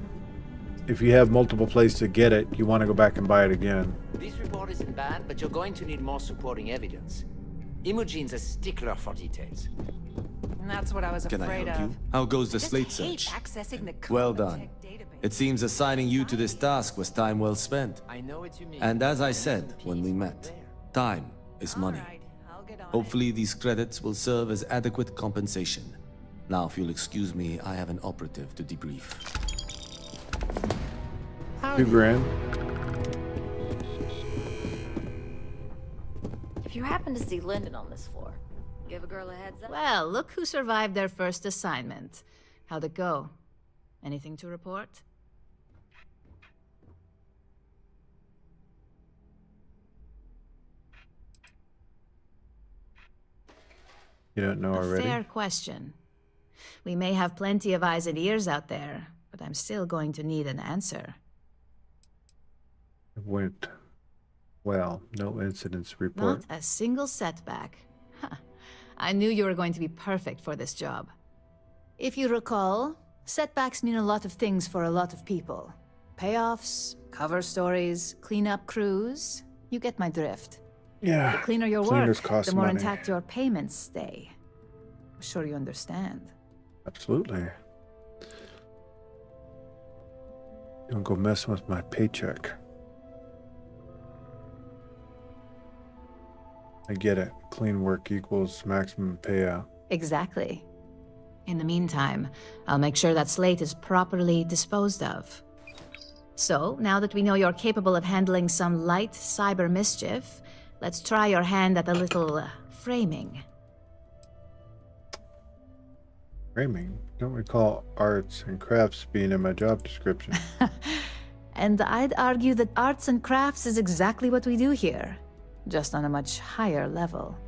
if you have multiple places to get it, you want to go back and buy it again. This report isn't bad, but you're going to need more supporting evidence. Imogene's a stickler for details. And that's what I was Can I afraid help of. you? How goes the I just slate hate search? accessing the Well done. It seems assigning you to this task was time well spent. I know what you mean. And as I said when we met, time is money. Hopefully these credits will serve as adequate compensation. Now, if you'll excuse me, I have an operative to debrief. $2 grand. If you happen to see Lyndon on this floor, give a girl a heads up. Well, look who survived their first assignment. How'd it go? Anything to report? You don't know already? Fair question. We may have plenty of eyes and ears out there, but I'm still going to need an answer. It went well. No incidents report. Not a single setback. Huh. I knew you were going to be perfect for this job. If you recall, setbacks mean a lot of things for a lot of people. Payoffs, cover stories, cleanup crews. You get my drift. Yeah. The cleaner your Cleaners work, cost the more money. intact your payments stay. I'm sure you understand. Absolutely. Don't go messing with my paycheck. I get it. Clean work equals maximum payout. Exactly. In the meantime, I'll make sure that slate is properly disposed of. So, now that we know you're capable of handling some light cyber mischief, let's try your hand at a little framing. Framing? Don't recall arts and crafts being in my job description. And I'd argue that arts and crafts is exactly what we do here, just on a much higher level.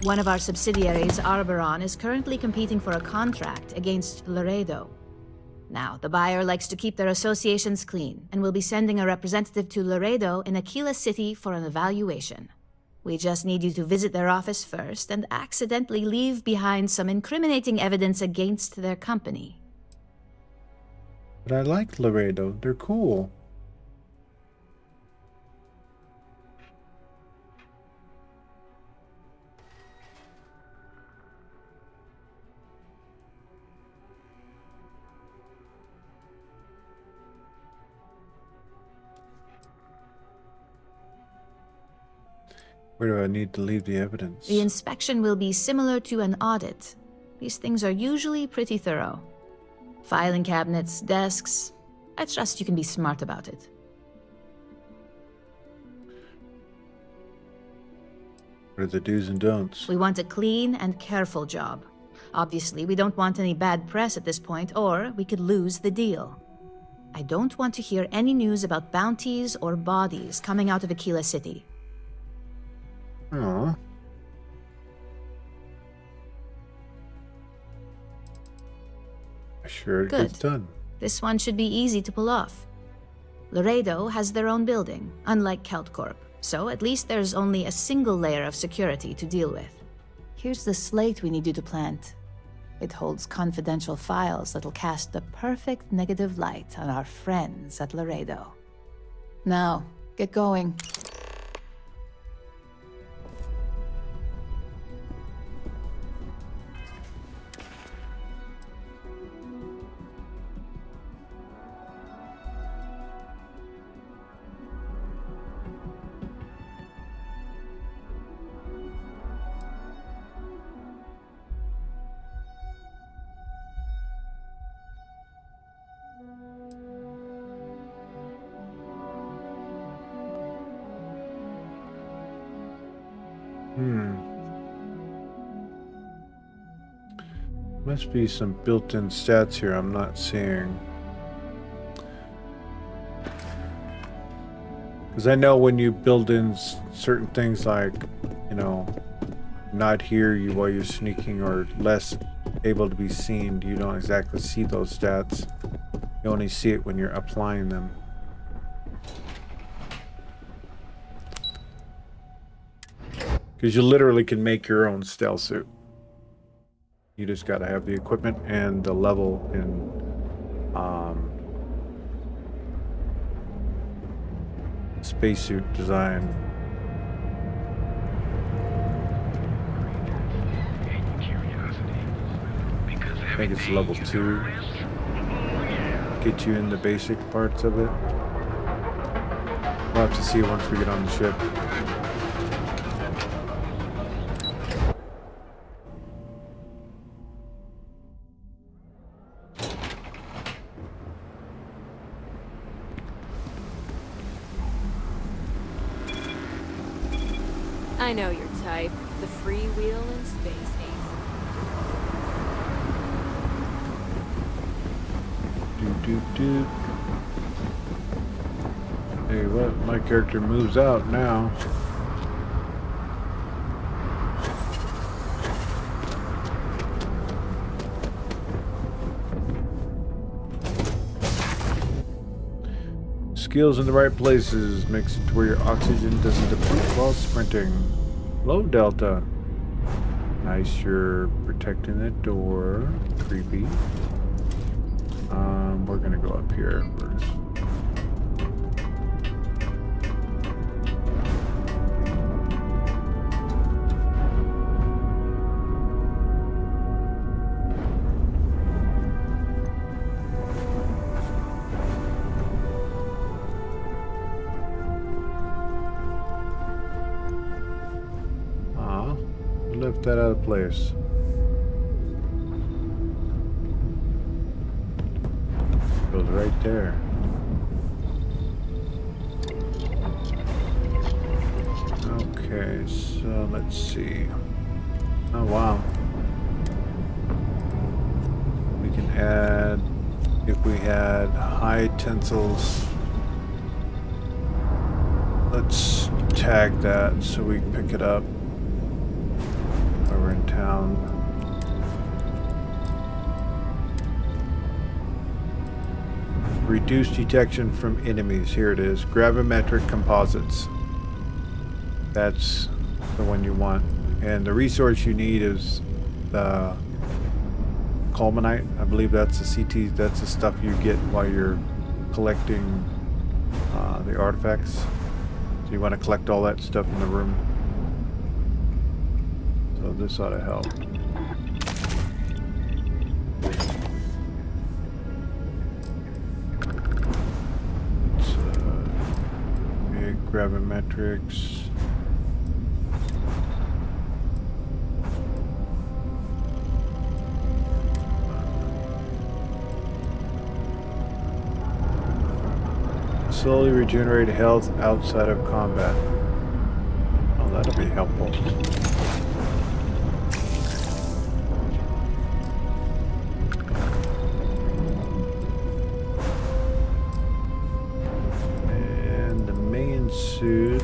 One of our subsidiaries, Arboron, is currently competing for a contract against Laredo. Now, the buyer likes to keep their associations clean, and will be sending a representative to Laredo in Aquila City for an evaluation. We just need you to visit their office first and accidentally leave behind some incriminating evidence against their company. But I like Laredo. They're cool. Where do I need to leave the evidence? The inspection will be similar to an audit. These things are usually pretty thorough. Filing cabinets, desks. I trust you can be smart about it. What are the do's and don'ts? We want a clean and careful job. Obviously, we don't want any bad press at this point, or we could lose the deal. I don't want to hear any news about bounties or bodies coming out of Aquila City. Aww. Sure it gets done. This one should be easy to pull off. Laredo has their own building, unlike CaltCorp, so at least there's only a single layer of security to deal with. Here's the slate we need you to plant. It holds confidential files that'll cast the perfect negative light on our friends at Laredo. Now, get going. Must be some built-in stats here I'm not seeing. Because I know when you build in certain things like, you know, not hear you while you're sneaking or less able to be seen, you don't exactly see those stats. You only see it when you're applying them. Because you literally can make your own stealth suit. You just got to have the equipment and the level in spacesuit design. I think it's level 2. Get you in the basic parts of it. We'll have to see once we get on the ship. I know your type. The freewheel in space Do. Hey, what? My character moves out now. Skills in the right places makes it to where your oxygen doesn't deplete while sprinting. Low Delta. Nice, you're protecting the door. Creepy. We're gonna go up here first. Lift that out of place. Goes right there. Okay, so let's see. Oh wow. We can add, if we had high tensils, let's tag that so we can pick it up while we're in town. Reduce detection from enemies. Here it is. Gravimetric composites. That's the one you want. And the resource you need is the culminite. I believe that's the CT. That's the stuff you get while you're collecting the artifacts. So you want to collect all that stuff in the room. So this ought to help. Gravimetrics. Slowly regenerate health outside of combat. Oh, that'll be helpful. Suit.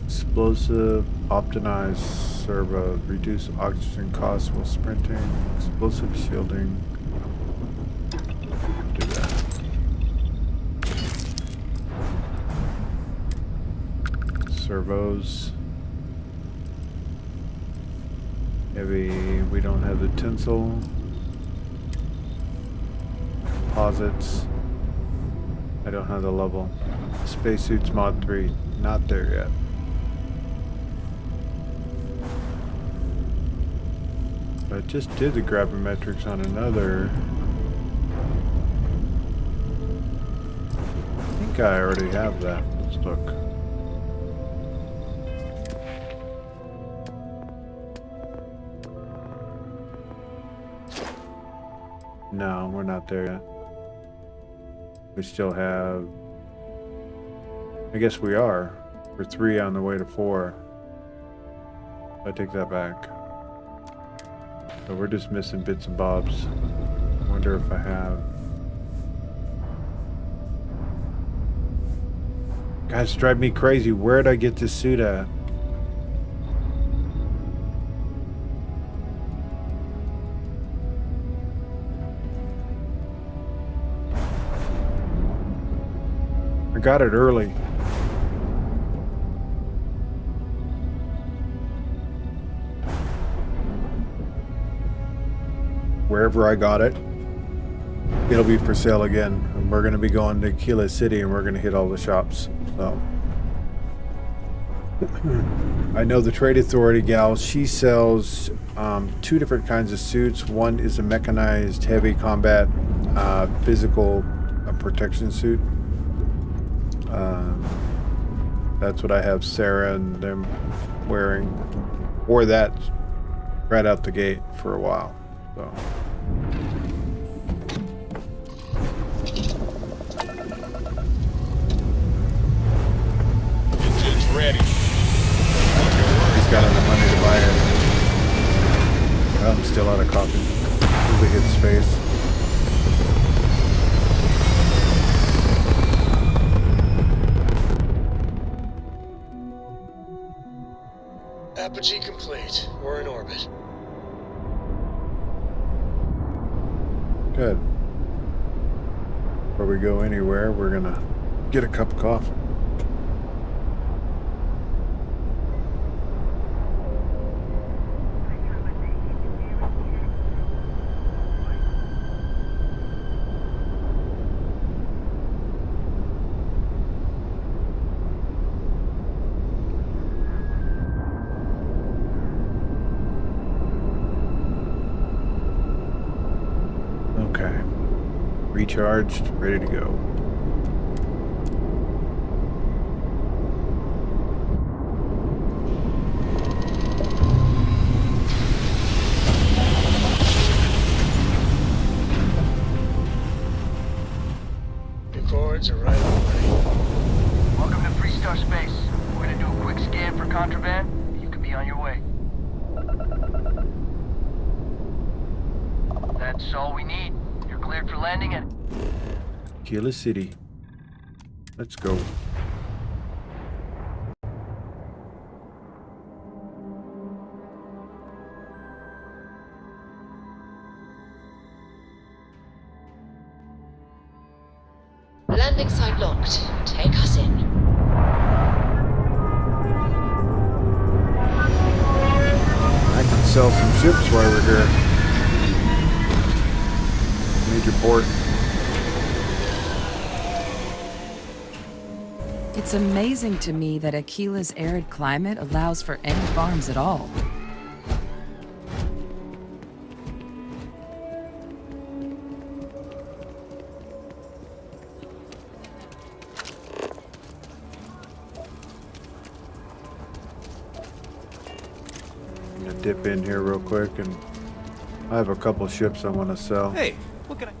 Explosive optimized servo. Reduce oxygen costs while sprinting. Explosive shielding. Do that. Servos. Heavy. We don't have the tinsel. Composites. I don't have the level. Spacesuits mod 3. Not there yet. I just did the gravimetrics on another. I think I already have that. Let's look. No, we're not there yet. We still have, I guess we are. We're 3 on the way to 4. I take that back. So we're just missing bits and bobs. I wonder if I have. Guys, drive me crazy. Where'd I get this suit at? I got it early. Wherever I got it, it'll be for sale again. And we're going to be going to Kila City and we're going to hit all the shops. So I know the Trade Authority gal, she sells 2 different kinds of suits. One is a mechanized heavy combat physical protection suit. That's what I have Sarah and them wearing. Wore that right out the gate for a while. So. Engine's ready. He's got enough money to buy it. I'm still out of coffee. Really hit space. Apogee complete. We're in orbit. Good. Before we go anywhere, we're gonna get a cup of coffee. Okay. Recharged, ready to go. Your cords are right on the way. Welcome to Freestar Space. We're gonna do a quick scan for contraband. You can be on your way. That's all we need. You're cleared for landing at Kila City. Let's go. Landing site locked. Take us in. I can sell some ships while we're here. Major port. It's amazing to me that Aquila's arid climate allows for any farms at all. I'm gonna dip in here real quick, and I have a couple ships I want to sell. Hey,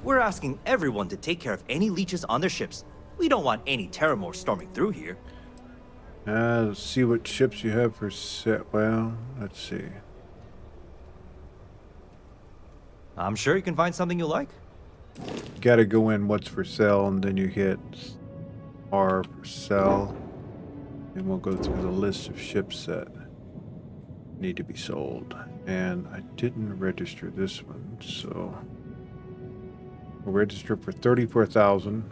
we're asking everyone to take care of any leeches on their ships. We don't want any Terramore storming through here. Let's see what ships you have for set. Well, let's see. I'm sure you can find something you like. You gotta go in what's for sale, and then you hit R for sell, and we'll go through the list of ships that need to be sold. And I didn't register this one, so we'll register for 34,000,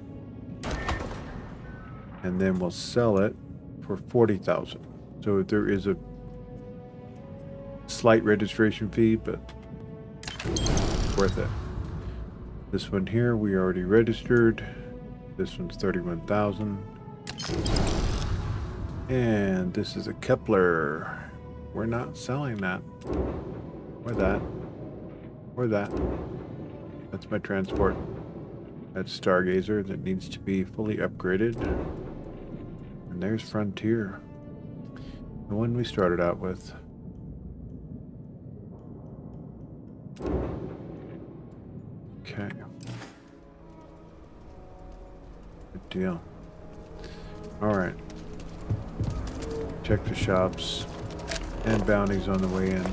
and then we'll sell it for 40,000. So there is a slight registration fee, but worth it. This one here we already registered. This one's 31,000. And this is a Kepler. We're not selling that. Or that. Or that. That's my transport. That's Stargazer that needs to be fully upgraded. And there's Frontier. The one we started out with. Okay. Good deal. Alright. Check the shops. And bounties on the way in.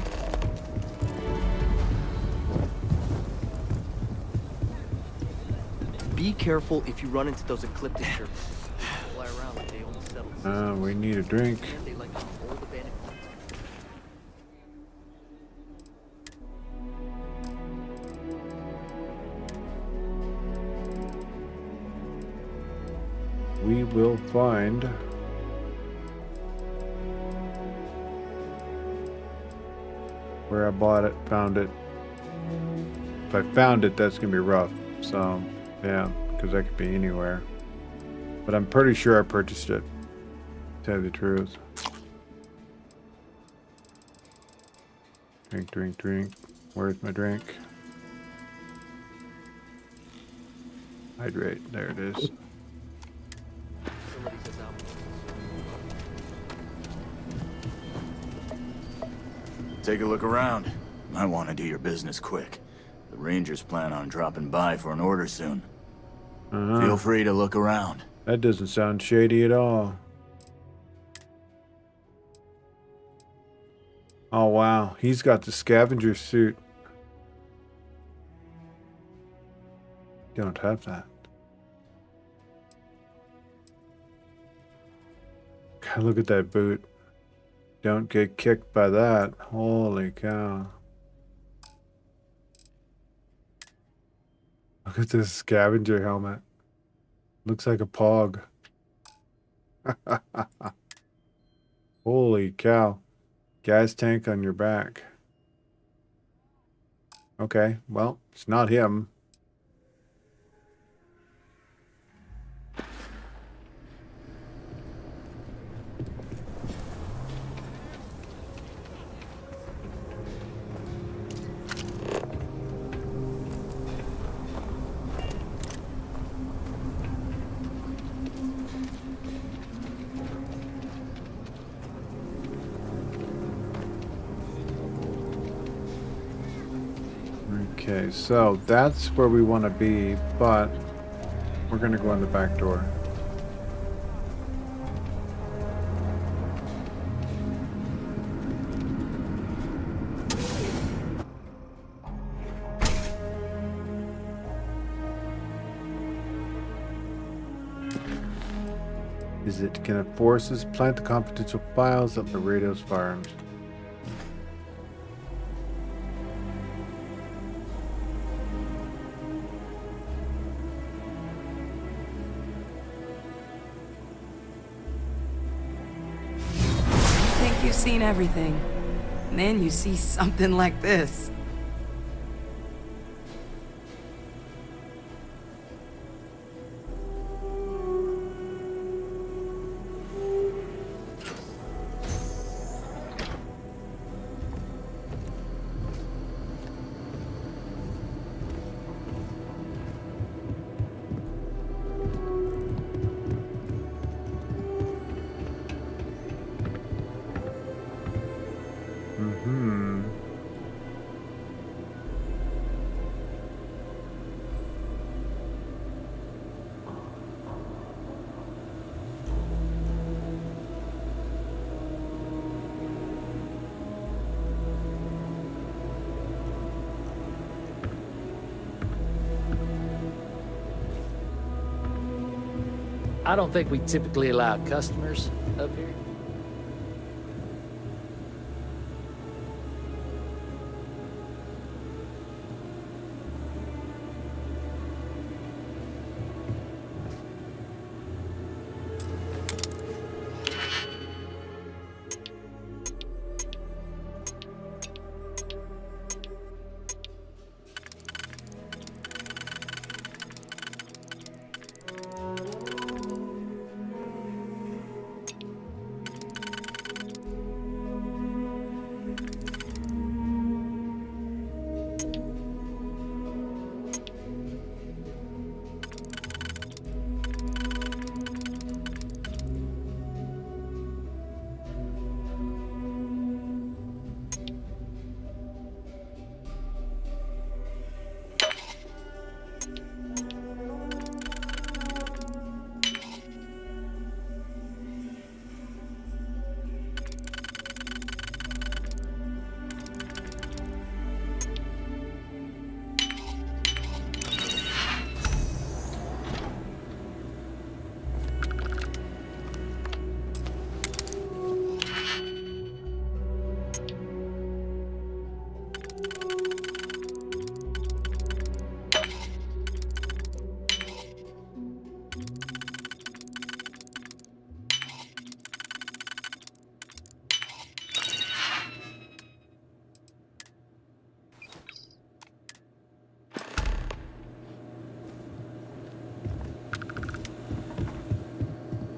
Be careful if you run into those ecliptic shirts. Fly around like they own the settled. We need a drink. And they like to hold abandoned. We will find where I bought it, found it. If I found it, that's gonna be rough. So, yeah, because that could be anywhere. But I'm pretty sure I purchased it, to tell you the truth. Drink, drink, drink. Where's my drink? Hydrate. There it is. Take a look around. I want to do your business quick. The Rangers plan on dropping by for an order soon. Feel free to look around. That doesn't sound shady at all. Oh wow, he's got the scavenger suit. Don't have that. God, look at that boot. Don't get kicked by that. Holy cow. Look at this scavenger helmet. Looks like a pog. Holy cow. Gas tank on your back. Okay, well, it's not him. Okay, so that's where we want to be, but we're going to go in the back door. Is it can it forces plant the confidential files at Laredo's farms? You've seen everything. And then you see something like this. I don't think we typically allow customers up here.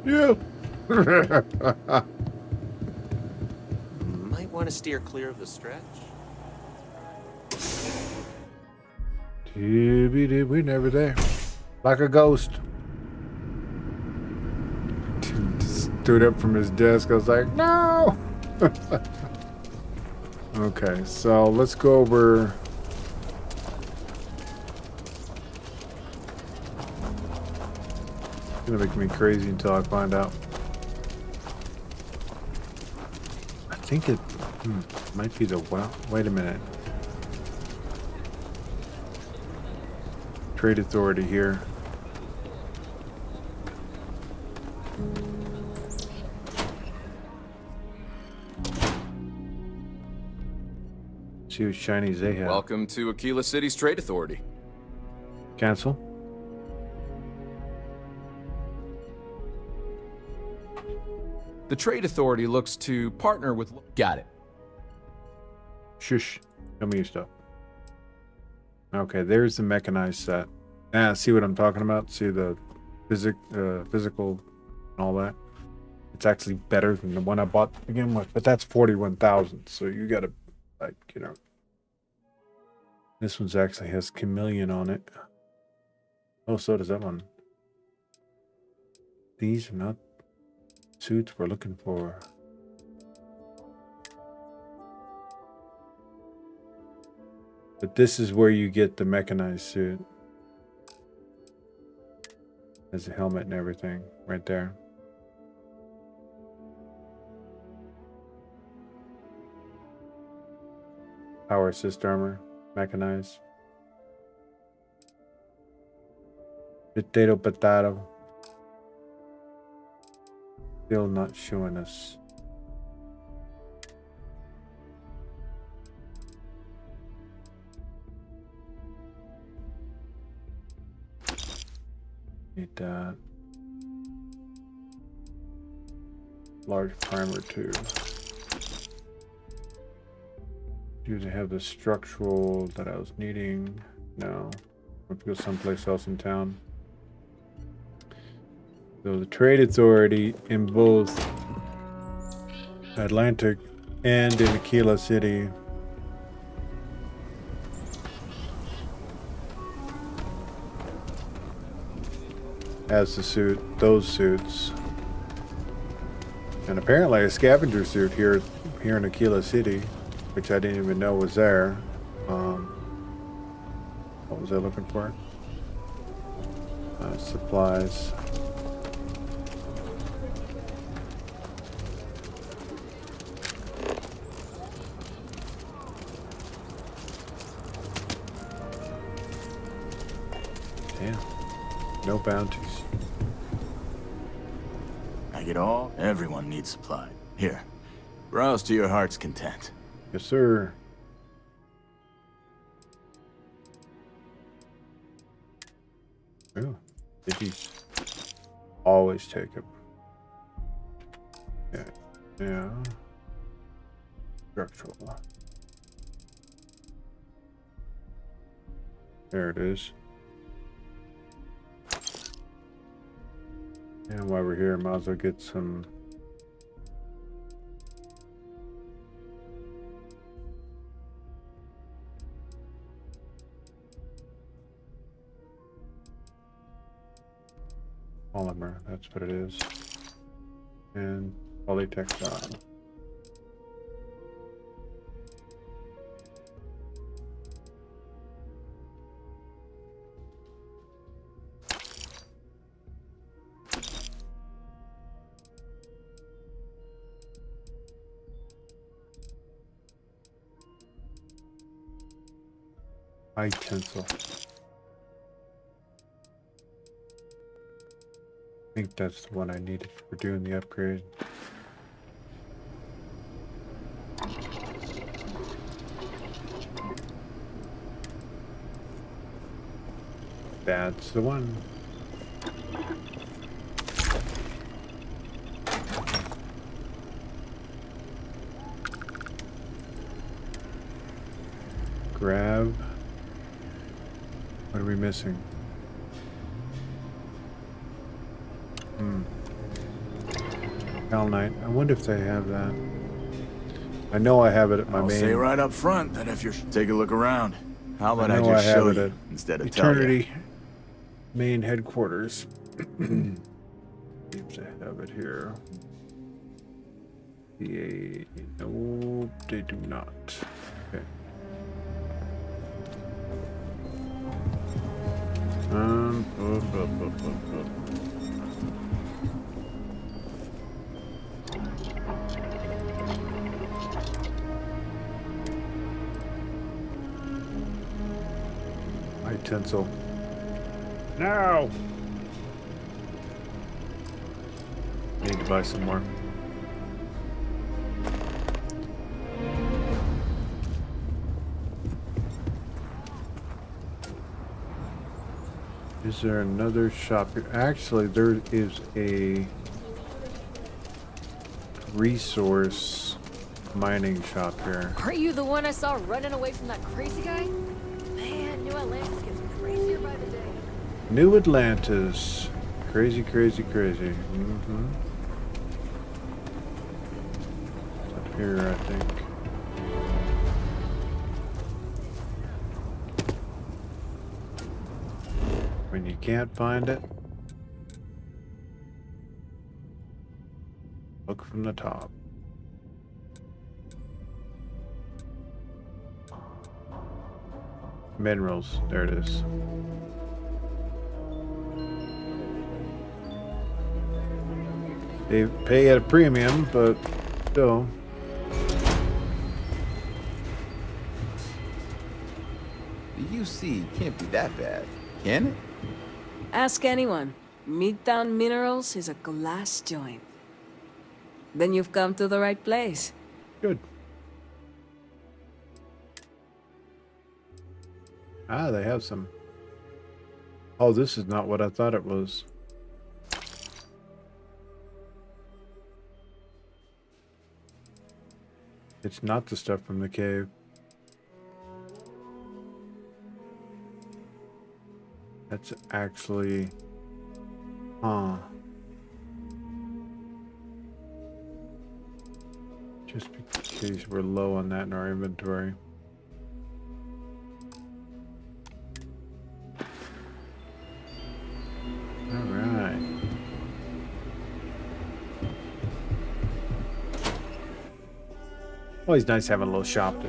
Yeah. Might want to steer clear of the stretch. We never there. Like a ghost. Stood up from his desk. I was like, no. Okay, so let's go over. It's gonna make me crazy until I find out. I think it might be the well. Wait a minute. Trade Authority here. See what shinies they have. Welcome to Aquila City's Trade Authority. Cancel. The Trade Authority looks to partner with... Got it. Shush. Tell me your stuff. Okay, there's the mechanized set. See what I'm talking about? See the physical and all that? It's actually better than the one I bought to begin with, but that's 41,000. So you gotta, like, you know. This one's actually has chameleon on it. Oh, so does that one. These are not suits we're looking for. But this is where you get the mechanized suit. Has a helmet and everything right there. Power assist armor, mechanized. Potato. Still not showing us. Need that. Large primer too. Do they have the structural that I was needing? No. I have to go someplace else in town. So the Trade Authority in both Atlantic and in Aquila City has the suit, those suits. And apparently a scavenger suit here in Aquila City, which I didn't even know was there. What was I looking for? Supplies. Damn. No bounties. I get all. Everyone needs supply. Here, browse to your heart's content. Yes, sir. Oh, digis. Always take them. Yeah. Yeah. Structural. There it is. And while we're here, might as well get some. Polymer, that's what it is. And polytextile. High tensile. I think that's the one I needed for doing the upgrade. That's the one. Grab. What are we missing? Knight. I wonder if they have that. I know I have it at my I'll main. say right up front that if you're... Take a look around. How about I know just have show it you at instead of tell you? Eternity main headquarters. Seems to have it here. The no, they do not. Okay. My tinsel. No! Need to buy some more. Is there another shop here? Actually, there is a resource mining shop here. Aren't you the one I saw running away from that crazy guy? Man, New Atlantis gets crazier by the day. New Atlantis. Crazy, crazy, crazy. Mm-hmm. It's up here, I think. When you can't find it, look from the top. Minerals, there it is. They pay at a premium, but still. The UC can't be that bad, can it? Ask anyone. Midtown Minerals is a glass joint. Then you've come to the right place. Good. Ah, they have some. Oh, this is not what I thought it was. It's not the stuff from the cave. That's actually... Huh. Just in case we're low on that in our inventory. Alright. Always nice having a little shop to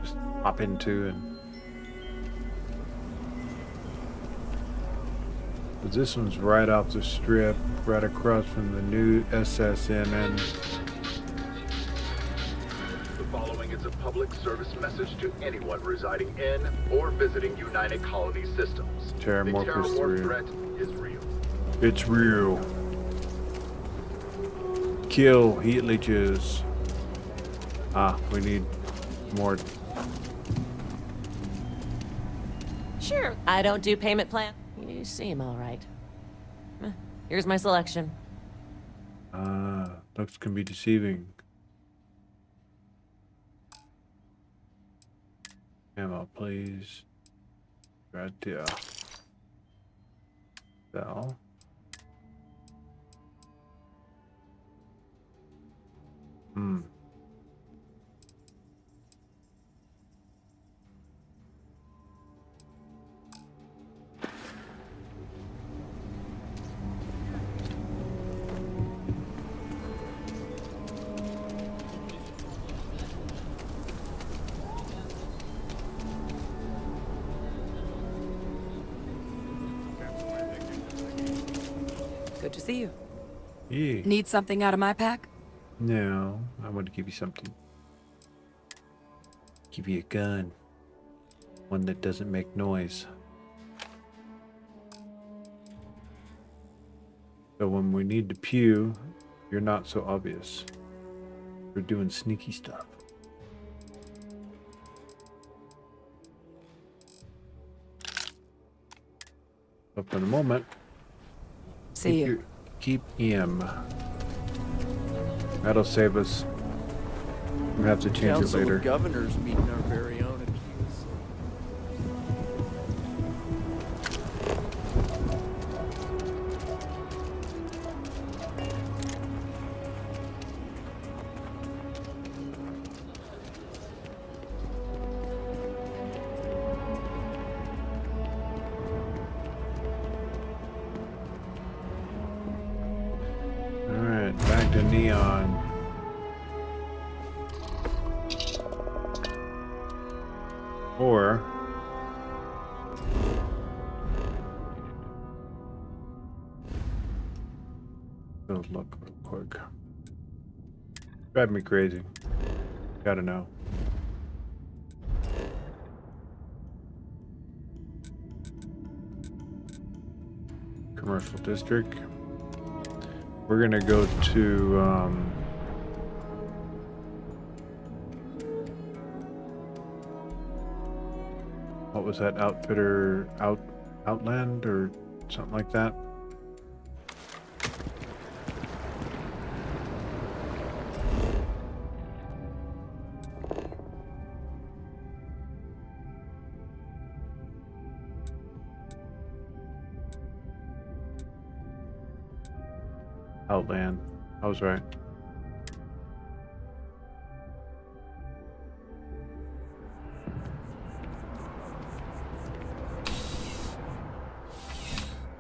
just hop into and... But this one's right off the strip, right across from the new SSMN. The following is a public service message to anyone residing in or visiting United Colony Systems. Terramorphous the Terramorph 3. threat is real. It's real. Kill heat leeches. Ah, we need more. Sure, I don't do payment plan. You seem all right. Here's my selection. Ah, looks can be deceiving. Ammo, please. Right there. Sell. Hmm. Good to see you. Yeah. Need something out of my pack? No, I want to give you something. Give you a gun. One that doesn't make noise. So when we need to pew, you're not so obvious. We're doing sneaky stuff. But for the moment, See you. Keep M. That'll save us. We have to change it Council later. of Governors meeting our very own accused. to neon. Or go look real quick. Drive me crazy. Gotta know. Commercial district. We're gonna go to what was that, Outland or something like that? Outland. I was right.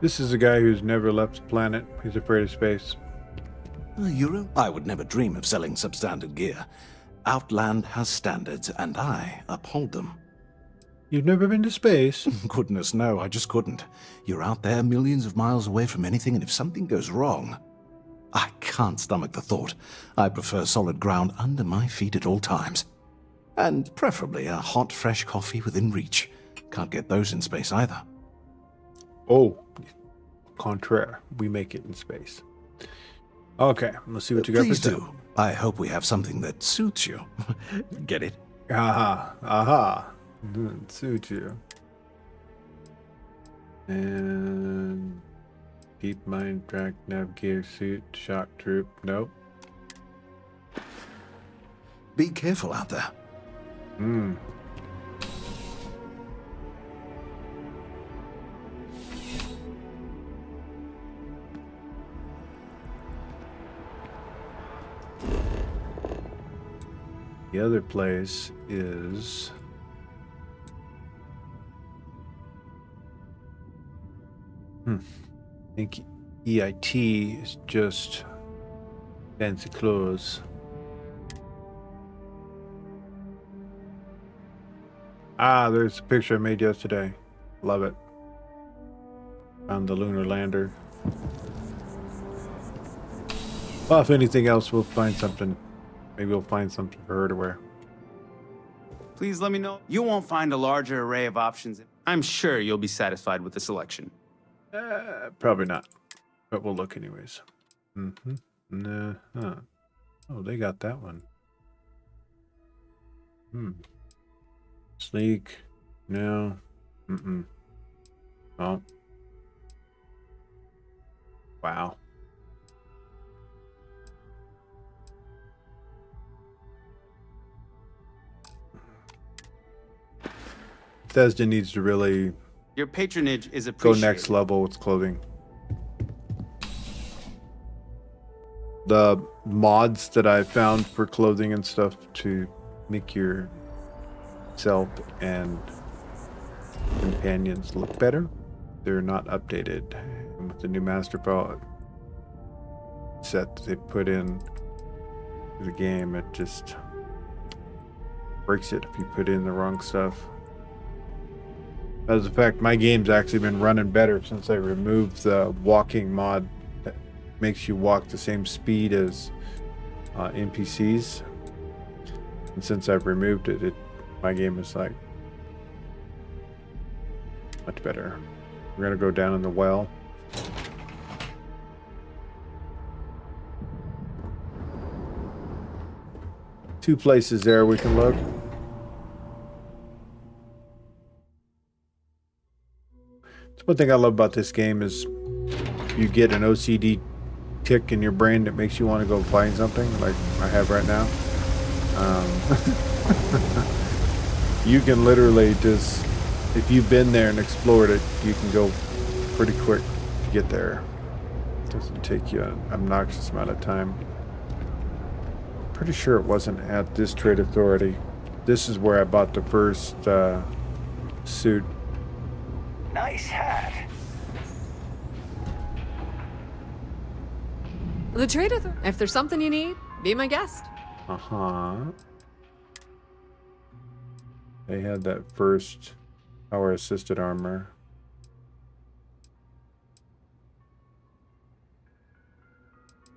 This is a guy who's never left the planet. He's afraid of space. Euro? I would never dream of selling substandard gear. Outland has standards, and I uphold them. You've never been to space? Goodness, no, I just couldn't. You're out there millions of miles away from anything, and if something goes wrong, I can't stomach the thought. I prefer solid ground under my feet at all times. And preferably a hot, fresh coffee within reach. Can't get those in space either. Oh, contraire. We make it in space. Okay, let's see what you got. Please do. I hope we have something that suits you. Get it? Aha, aha. Suits you. And deep mine track, navigator suit, shock troop. Nope. Be careful out there. Hmm. The other place is I think EIT is just fancy clothes. Ah, there's a picture I made yesterday. Love it. Found the lunar lander. Well, if anything else, we'll find something. Maybe we'll find something for her to wear. Please let me know. You won't find a larger array of options. I'm sure you'll be satisfied with the selection. Probably not, but we'll look anyways. Nah, huh. Oh, they got that one. Sleek. No. Oh. Wow. Bethesda needs to really Your patronage is go appreciated. next level with clothing. The mods that I found for clothing and stuff to make your self and companions look better, they're not updated. And with the new master file set that they put in the game, it just breaks it if you put in the wrong stuff. As a fact, my game's actually been running better since I removed the walking mod that makes you walk the same speed as NPCs. And since I've removed it, my game is like much better. We're gonna go down in the well. Two places there we can look. One thing I love about this game is you get an OCD tick in your brain that makes you want to go find something, like I have right now. You can literally just, if you've been there and explored it, you can go pretty quick to get there. It doesn't take you an obnoxious amount of time. Pretty sure it wasn't at this trade authority. This is where I bought the first suit. Nice hat. The trade authority. If there's something you need, be my guest. They had that first power assisted armor.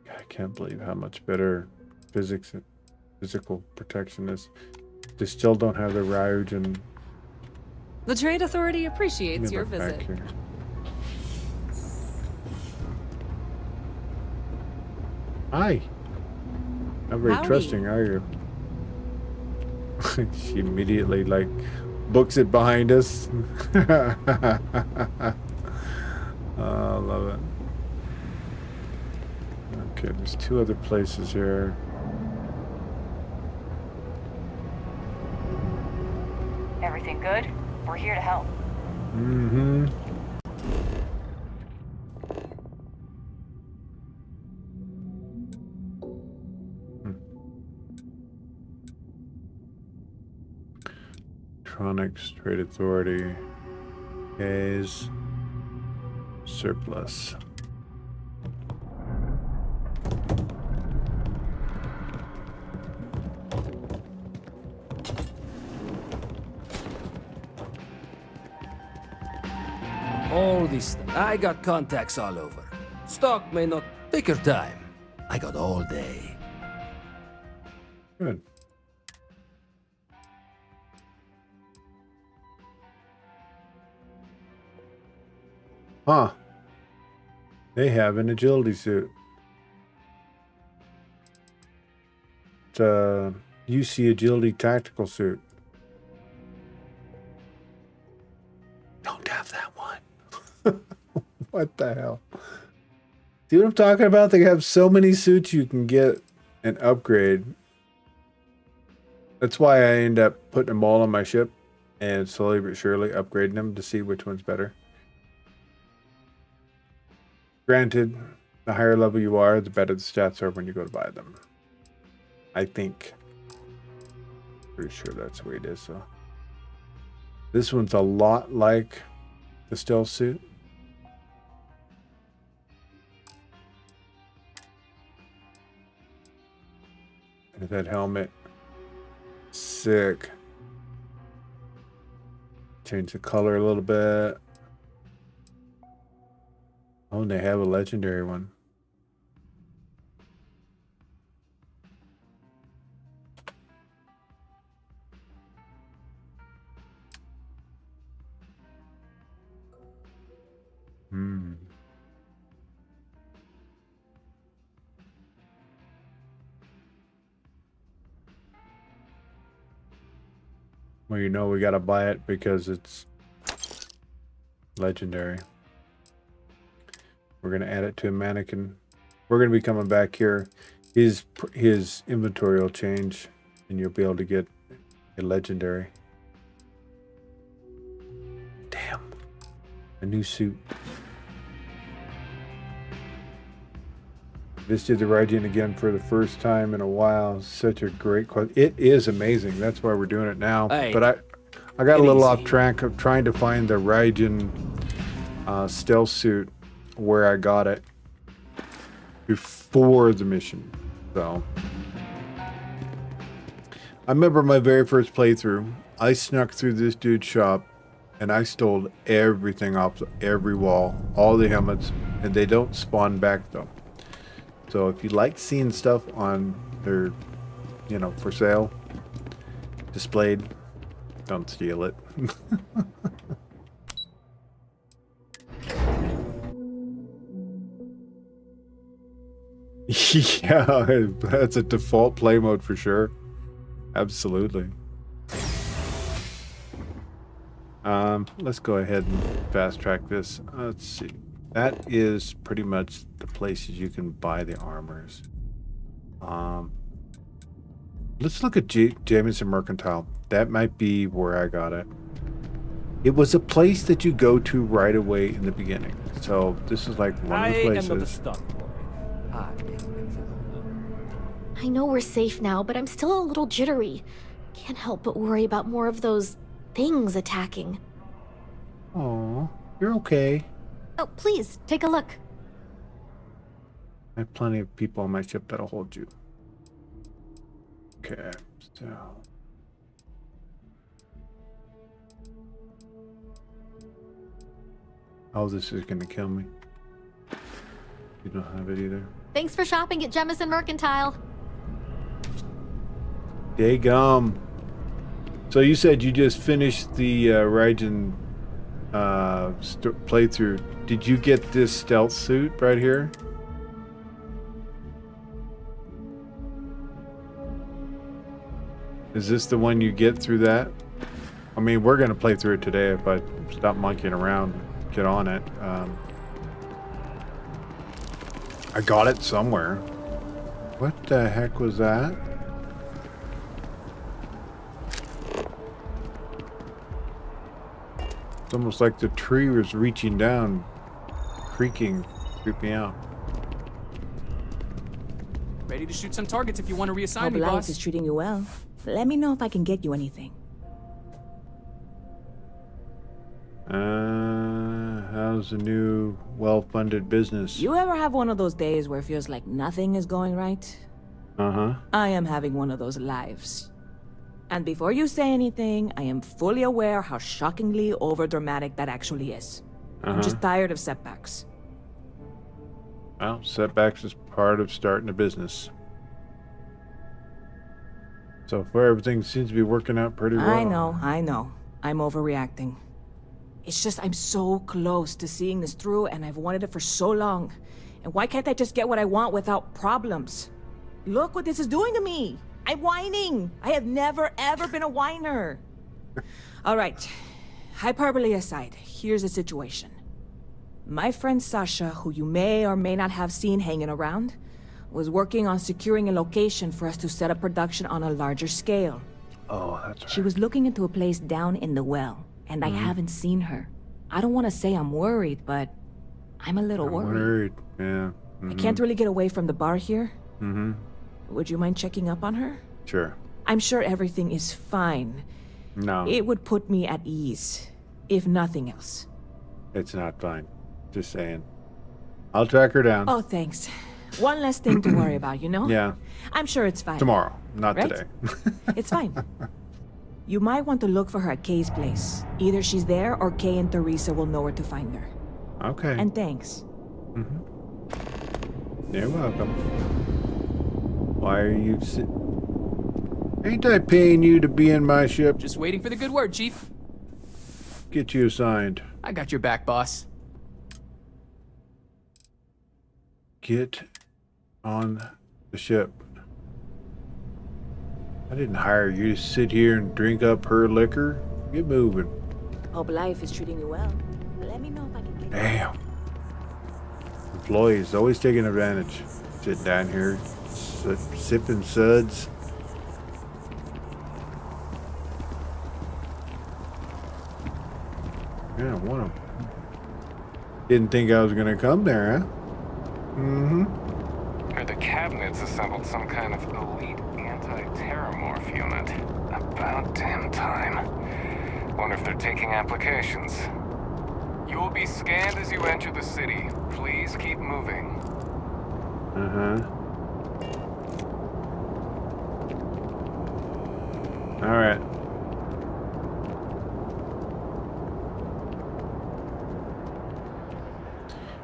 I can't believe how much better physical protection is. They still don't have the Ryujin. The trade authority appreciates your visit. Here. Hi. Not very Howdy. trusting, are you? She immediately like books it behind us. Oh, I love it. Okay, there's two other places here. Everything good? We're here to help. Mm-hmm. Electronics Trade Authority is surplus. All this. I got contacts all over. Stock may not. Take your time. I got all day. Good. Huh. They have an agility suit. It's a UC agility tactical suit. Don't have that one. What the hell? See what I'm talking about? They have so many suits you can get and upgrade. That's why I end up putting them all on my ship and slowly but surely upgrading them to see which one's better. Granted, the higher level you are, the better the stats are when you go to buy them. I think. Pretty sure that's the way it is. So this one's a lot like the stealth suit. And that helmet. Sick. Change the color a little bit. Oh, and they have a legendary one. Well, you know we gotta buy it because it's legendary. We're gonna add it to a mannequin. We're gonna be coming back here. His inventory will change, and you'll be able to get a legendary. Damn, a new suit. Visited the Ryujin again for the first time in a while. Such a great question. It is amazing. That's why we're doing it now. Hey, but I got a little off track of trying to find the Ryujin stealth suit where I got it before the mission. So I remember my very first playthrough. I snuck through this dude's shop and I stole everything off every wall, all the helmets, and they don't spawn back though. So if you like seeing stuff on their, you know, for sale, displayed, don't steal it. Yeah, that's a default play mode for sure. Absolutely. Let's go ahead and fast track this. Let's see. That is pretty much the places you can buy the armors. Let's look at Jamison Mercantile. That might be where I got it. It was a place that you go to right away in the beginning. So this is like one of the places. I know we're safe now, but I'm still a little jittery. Can't help but worry about more of those things attacking. Oh, you're okay. Oh, please, take a look. I have plenty of people on my ship that'll hold you. Okay, so. Oh, this is gonna kill me. You don't have it either. Thanks for shopping at Jemison Mercantile. Daygum. So you said you just finished the Ryujin playthrough. Did you get this stealth suit right here? Is this the one you get through that? I mean, we're gonna play through it today if I stop monkeying around, get on it. I got it somewhere. What the heck was that? It's almost like the tree was reaching down, creaking, creeping out. Ready to shoot some targets if you want to reassign me, Hope life boss. is treating you well. Let me know if I can get you anything. How's the new well-funded business? You ever have one of those days where it feels like nothing is going right? Uh-huh. I am having one of those lives. And before you say anything, I am fully aware how shockingly overdramatic that actually is. I'm just tired of setbacks. Well, setbacks is part of starting a business. So far, everything seems to be working out pretty well. I know. I'm overreacting. It's just I'm so close to seeing this through, and I've wanted it for so long. And why can't I just get what I want without problems? Look what this is doing to me. I'm whining. I have never, ever been a whiner. All right. Hyperbole aside, here's the situation. My friend Sasha, who you may or may not have seen hanging around, was working on securing a location for us to set up production on a larger scale. Oh, that's right. She was looking into a place down in the well, and I haven't seen her. I don't want to say I'm worried, but I'm a little worried. Yeah. I can't really get away from the bar here. Mm-hmm. Would you mind checking up on her? Sure. I'm sure everything is fine. No. It would put me at ease, if nothing else. It's not fine. Just saying. I'll track her down. Oh, thanks. One less thing to worry about, you know? Yeah. I'm sure it's fine. Tomorrow, not Right? today. It's fine. You might want to look for her at Kay's place. Either she's there or Kay and Teresa will know where to find her. Okay. And thanks. You're welcome. Why are you Ain't I paying you to be in my ship? Just waiting for the good word, Chief. Get you assigned. I got your back, boss. Get on the ship. I didn't hire you to sit here and drink up her liquor. Get moving. Hope life is treating you well. Let me know if I can get Damn. Employees always taking advantage. Sitting down here, sipping suds. Yeah, one of them. Didn't think I was gonna come there, huh? Heard the cabinet's assembled some kind of elite anti-terramorph unit. About damn time. Wonder if they're taking applications. You will be scanned as you enter the city. Please keep moving. All right.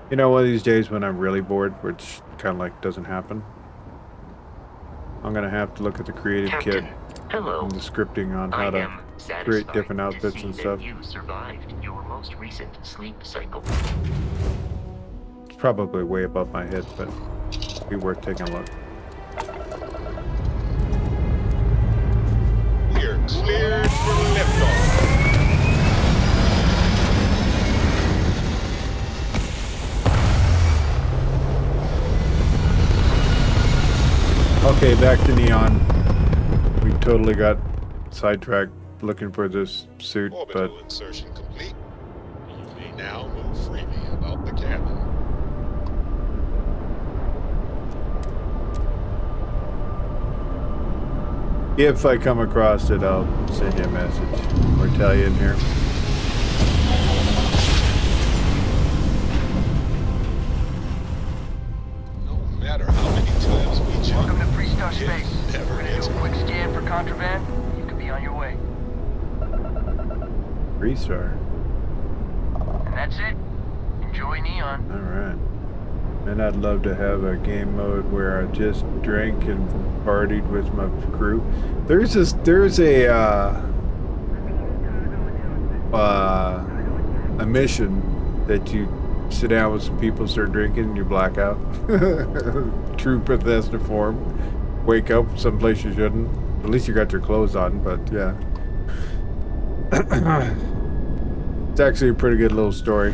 You know, one of these days when I'm really bored, which kind of like doesn't happen, I'm gonna have to look at the creative kit and the scripting on how to create different outfits and stuff. You survived your most recent sleep cycle. It's probably way above my head, but it'd be worth taking a look. We're cleared for liftoff. Okay, back to Neon. We totally got sidetracked looking for this suit, but Insertion complete. You may now move freely about the cabin. if I come across it, I'll send you a message or tell you in here. No 3-star. And that's it. Enjoy Neon. Alright. And I'd love to have a game mode where I just drank and partied with my crew. There's a mission that you sit down with some people, start drinking, and you black out. True Bethesda form. Wake up someplace you shouldn't. At least you got your clothes on, but yeah. It's actually a pretty good little story.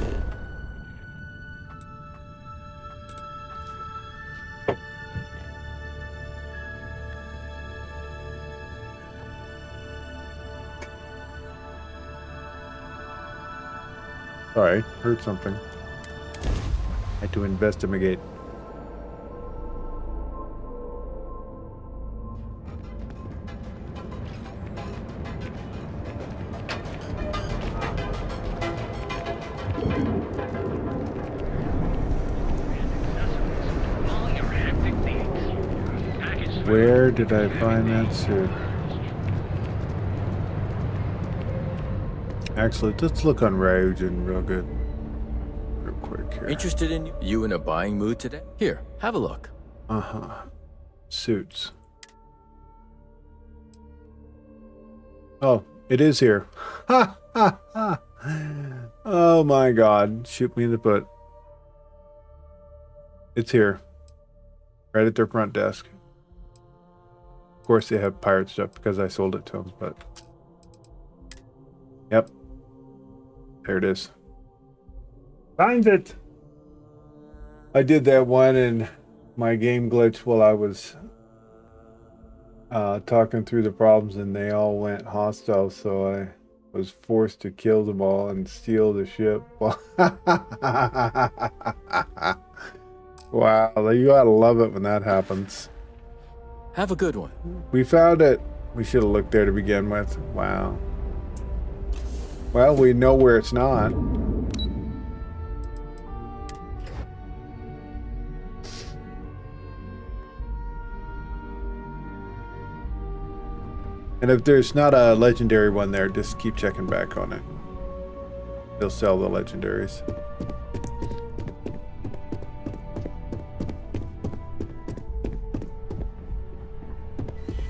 Sorry, heard something. Had to investigate. Where did I find that suit? Actually, let's look on Ryujin real good. Real quick here. Interested in you in a buying mood today? Here, have a look. Uh-huh. Suits. Oh, it is here. Ha ha ha. Oh my god. Shoot me in the foot. It's here. Right at their front desk. Of course they have pirate stuff because I sold it to them, but... Yep. There it is. Find it! I did that one and my game glitched while I was talking through the problems and they all went hostile, so I was forced to kill them all and steal the ship. Wow, you gotta love it when that happens. Have a good one. We found it. We should have looked there to begin with. Wow. Well, we know where it's not. And if there's not a legendary one there, just keep checking back on it. They'll sell the legendaries.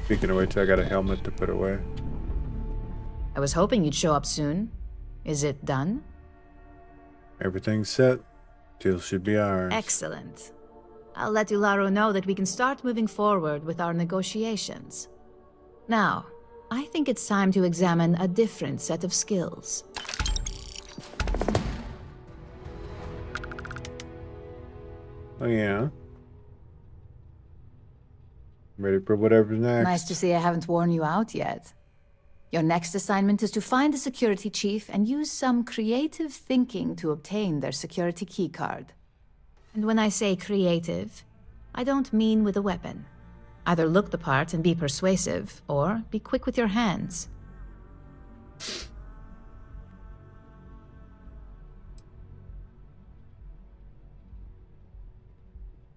Speaking of which, I got a helmet to put away. I was hoping you'd show up soon. Is it done? Everything's set. Deal should be ours. Excellent. I'll let Ularo know that we can start moving forward with our negotiations. Now, I think it's time to examine a different set of skills. Oh yeah. Ready for whatever's next. Nice to see I haven't worn you out yet. Your next assignment is to find the security chief and use some creative thinking to obtain their security keycard. And when I say creative, I don't mean with a weapon. Either look the part and be persuasive, or be quick with your hands.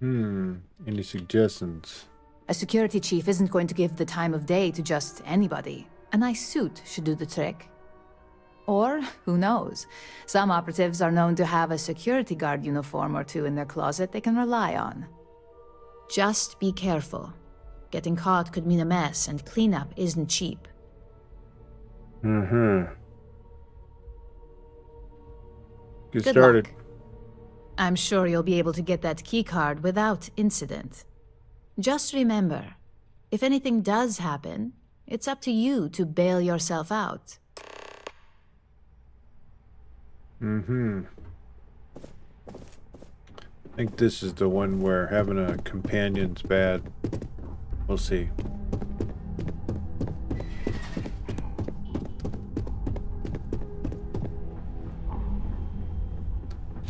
Any suggestions? A security chief isn't going to give the time of day to just anybody. A nice suit should do the trick. Or, who knows, some operatives are known to have a security guard uniform or two in their closet they can rely on. Just be careful. Getting caught could mean a mess, and cleanup isn't cheap. Get Good started. luck. I'm sure you'll be able to get that keycard without incident. Just remember, if anything does happen, it's up to you to bail yourself out. I think this is the one where having a companion's bad. We'll see.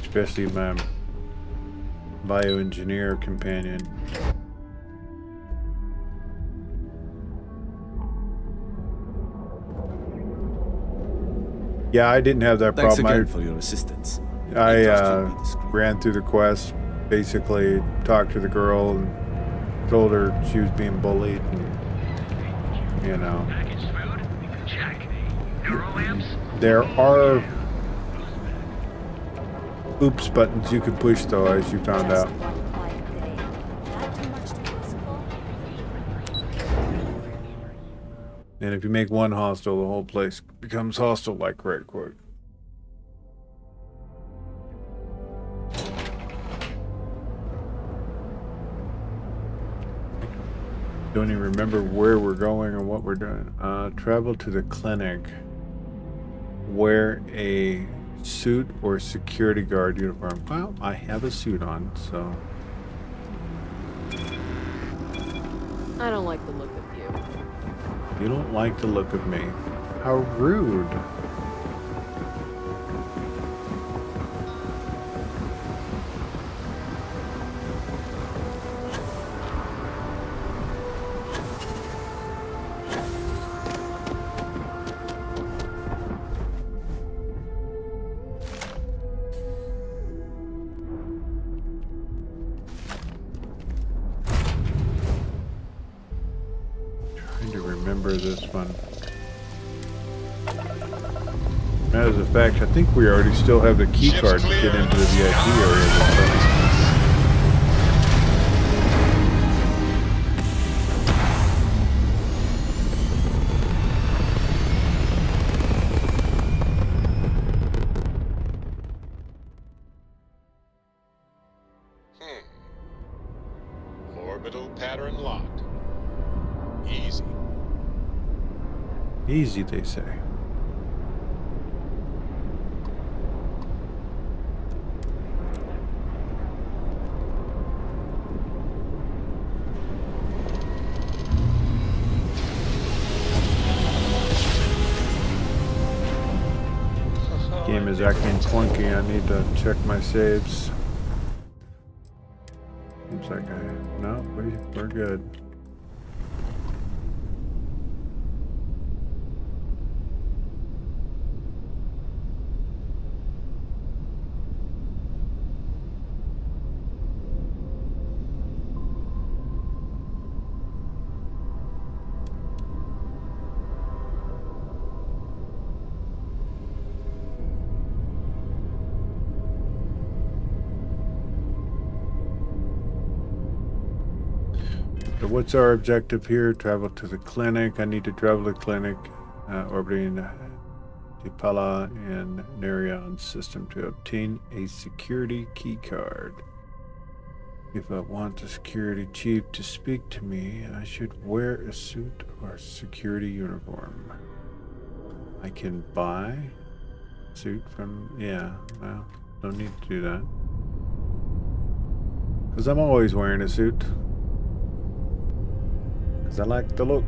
Especially my bioengineer companion. Yeah, I didn't have that Thanks problem. again for your assistance. I ran through the quest, basically talked to the girl and told her she was being bullied, and, you know. Packaged food? Check. Neurolamps? There are oops buttons you can push though, as you found out. And if you make one hostile, the whole place becomes hostile, like right quick. Don't even remember where we're going or what we're doing. Travel to the clinic. Wear a suit or security guard uniform. Well, I have a suit on, so. I don't like the look of you. You don't like the look of me. How rude. This one. As a fact, I think we already still have the key card to get into the VIP area. Orbital pattern locked. Easy. Easy, they say. Game is acting clunky. I need to check my saves. Seems like no, we're good. So what's our objective here? Travel to the clinic. I need to travel to the clinic, orbiting Dipala and Nerion system to obtain a security key card. If I want the security chief to speak to me, I should wear a suit or security uniform. I can buy a suit from, yeah, well, don't need to do that. Because I'm always wearing a suit. Because I like the look.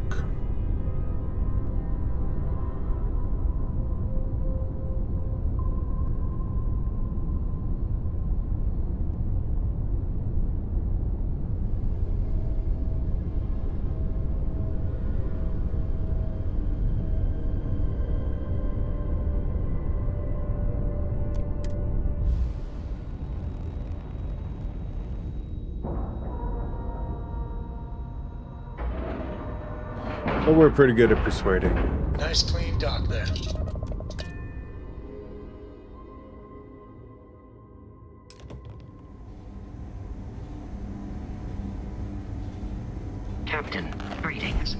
But we're pretty good at persuading. Nice clean dock there. Captain, greetings.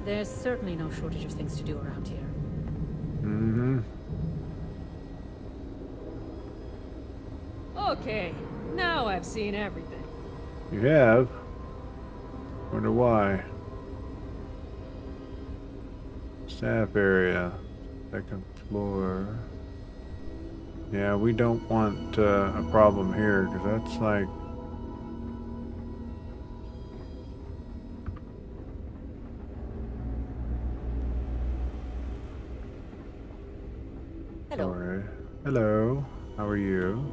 There's certainly no shortage of things to do around here. Mm-hmm. Okay, now I've seen everything. You have? Wonder why. Staff area. Second floor. Yeah, we don't want a problem here, because that's like... Hello. Sorry. Hello. How are you?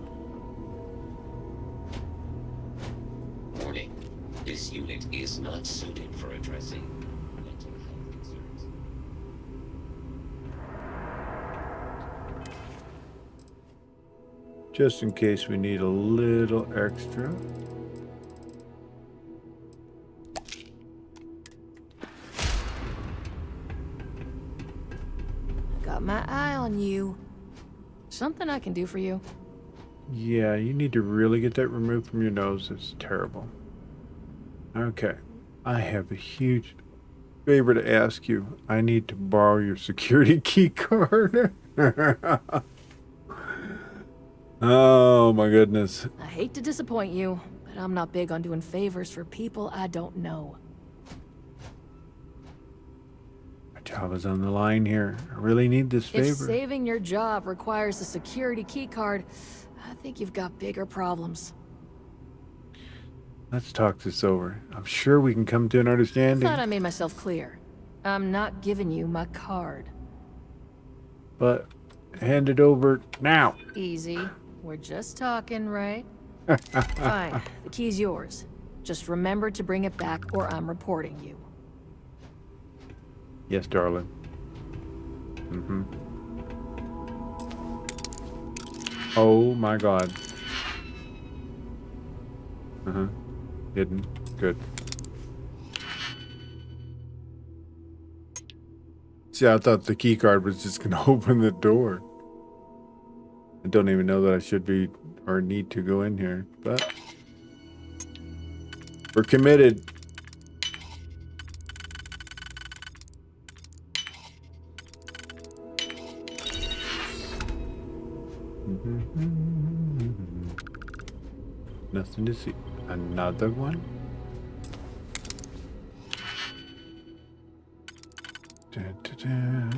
Warning. This unit is not suited for addressing mental health concerns. Just in case we need a little extra. Got my eye on you. Something I can do for you. Yeah, you need to really get that removed from your nose. It's terrible. Okay. I have a huge favor to ask you. I need to borrow your security key card. Oh my goodness. I hate to disappoint you, but I'm not big on doing favors for people I don't know. My job is on the line here. I really need this favor. If saving your job requires a security key card, I think you've got bigger problems. Let's talk this over. I'm sure we can come to an understanding. Thought I made myself clear. I'm not giving you my card. But hand it over now. Easy. We're just talking, right? Fine. The key's yours. Just remember to bring it back or I'm reporting you. Yes, darling. Mm-hmm. Oh my god. Uh-huh. Hidden. Good. See, I thought the key card was just gonna open the door. I don't even know that I should be or need to go in here, but we're committed. Nothing to see. Another one? Dun, dun, dun.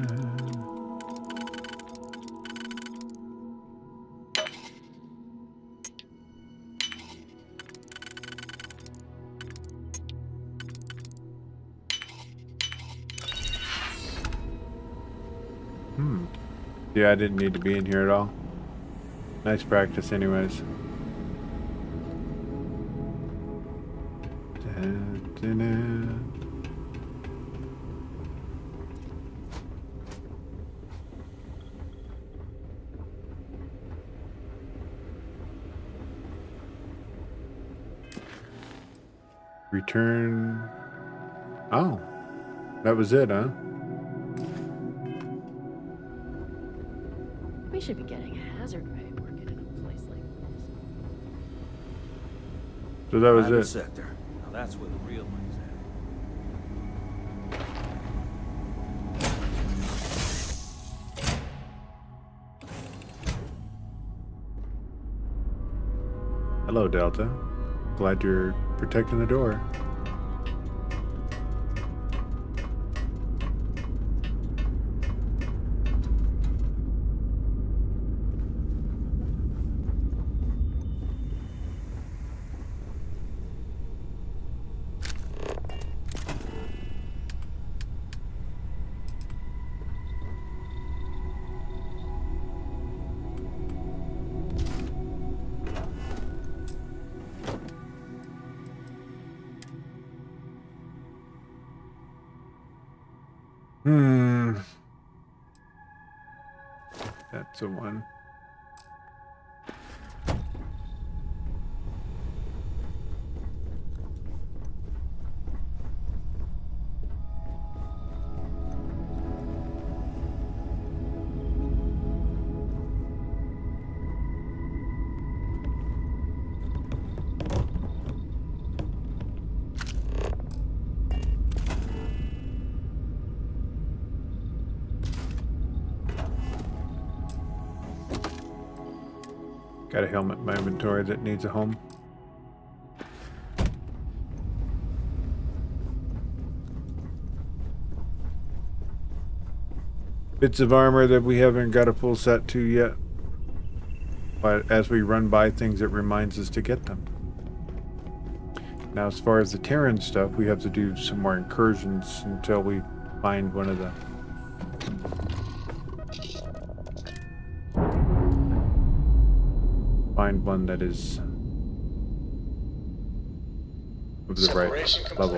Yeah, I didn't need to be in here at all. Nice practice anyways. Dun, dun, dun. Return. Oh, that was it, huh? We should be getting a hazard pay working in a place like this. So that was Private it. sector. Now that's where the real money's at. Hello, Delta. Glad you're protecting the door. That's a one. Got a helmet in my inventory that needs a home. Bits of armor that we haven't got a full set to yet. But as we run by things, it reminds us to get them. Now, as far as the Terran stuff, we have to do some more incursions until we find one of the... Find one that is of the right level.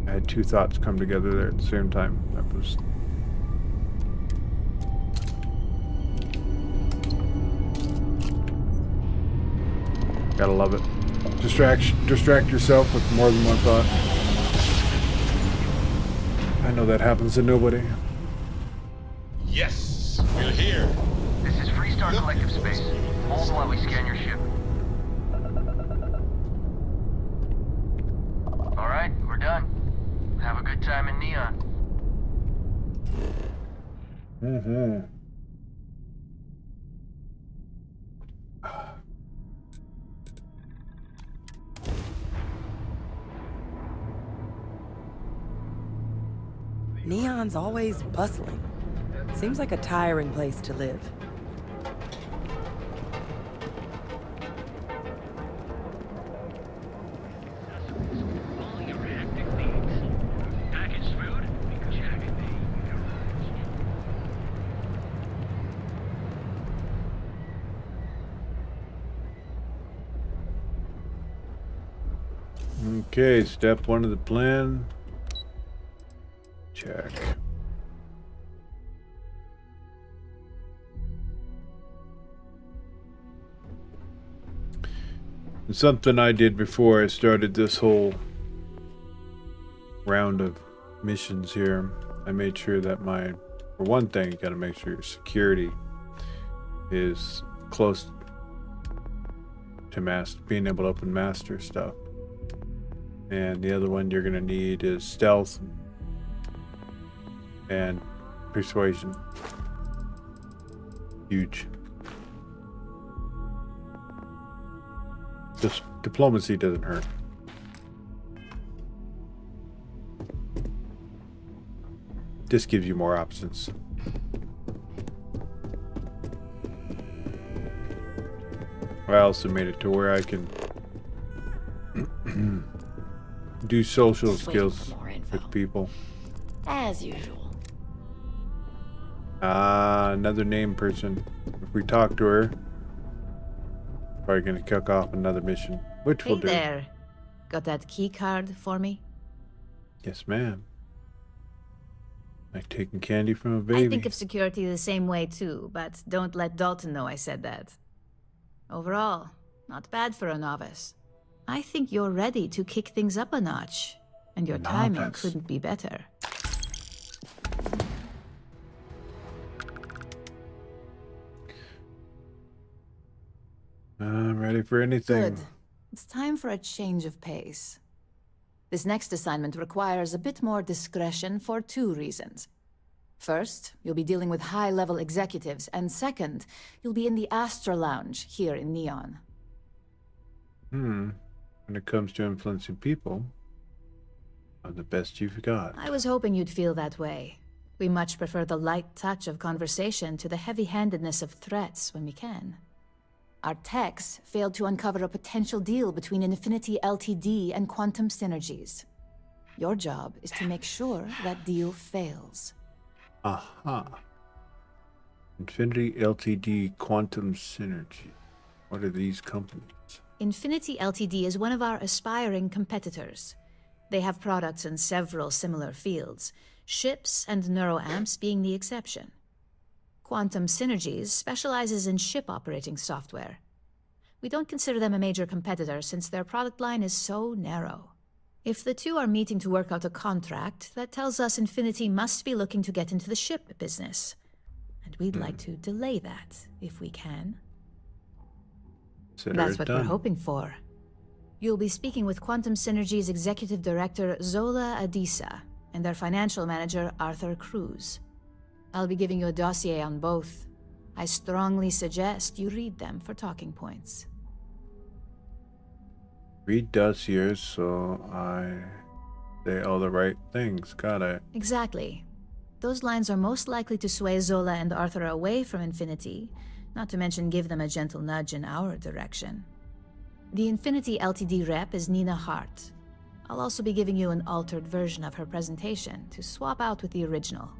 I had two thoughts come together there at the same time. That was... Gotta love it. Distract yourself with more than one thought. I know that happens to nobody. Yes, we're here. This is Freestar Collective Space. Hold while we scan your ship. Alright, we're done. Have a good time in Neon. Mm-hmm. Neon's always bustling. Seems like a tiring place to live. All your hectic needs. Packaged food? Check. Okay, step 1 of the plan. Check. And something I did before I started this whole round of missions here, I made sure that for one thing, you gotta make sure your security is close to being able to open master stuff. And the other one you're gonna need is stealth and persuasion. Huge. Just diplomacy doesn't hurt. This gives you more options. I also made it to where I can do social skills with people. As usual. Another name person. If we talk to her, probably gonna kick off another mission, which Hey we'll do. there. Got that key card for me? Yes, ma'am. Like taking candy from a baby. I think of security the same way too, but don't let Dalton know I said that. Overall, not bad for a novice. I think you're ready to kick things up a notch, and your timing Novice. couldn't be better. I'm ready for anything. Good. It's time for a change of pace. This next assignment requires a bit more discretion for 2 reasons. First, you'll be dealing with high-level executives, and second, you'll be in the Astra Lounge here in Neon. When it comes to influencing people, I'm the best you've got. I was hoping you'd feel that way. We much prefer the light touch of conversation to the heavy-handedness of threats when we can. Our techs failed to uncover a potential deal between Infinity Ltd. And Quantum Synergies. Your job is to make sure that deal fails. Aha. Infinity Ltd. Quantum Synergy. What are these companies? Infinity Ltd. Is one of our aspiring competitors. They have products in several similar fields, ships and neuroamps being the exception. Quantum Synergies specializes in ship operating software. We don't consider them a major competitor since their product line is so narrow. If the two are meeting to work out a contract, that tells us Infinity must be looking to get into the ship business. And we'd like to delay that, if we can. That's what we're hoping for. You'll be speaking with Quantum Synergy's Executive Director, Zola Adisa, and their Financial Manager, Arthur Cruz. I'll be giving you a dossier on both. I strongly suggest you read them for talking points. Read dossiers so I say all the right things. Got it. Exactly. Those lines are most likely to sway Zola and Arthur away from Infinity, not to mention give them a gentle nudge in our direction. The Infinity Ltd. Rep is Nina Hart. I'll also be giving you an altered version of her presentation to swap out with the original.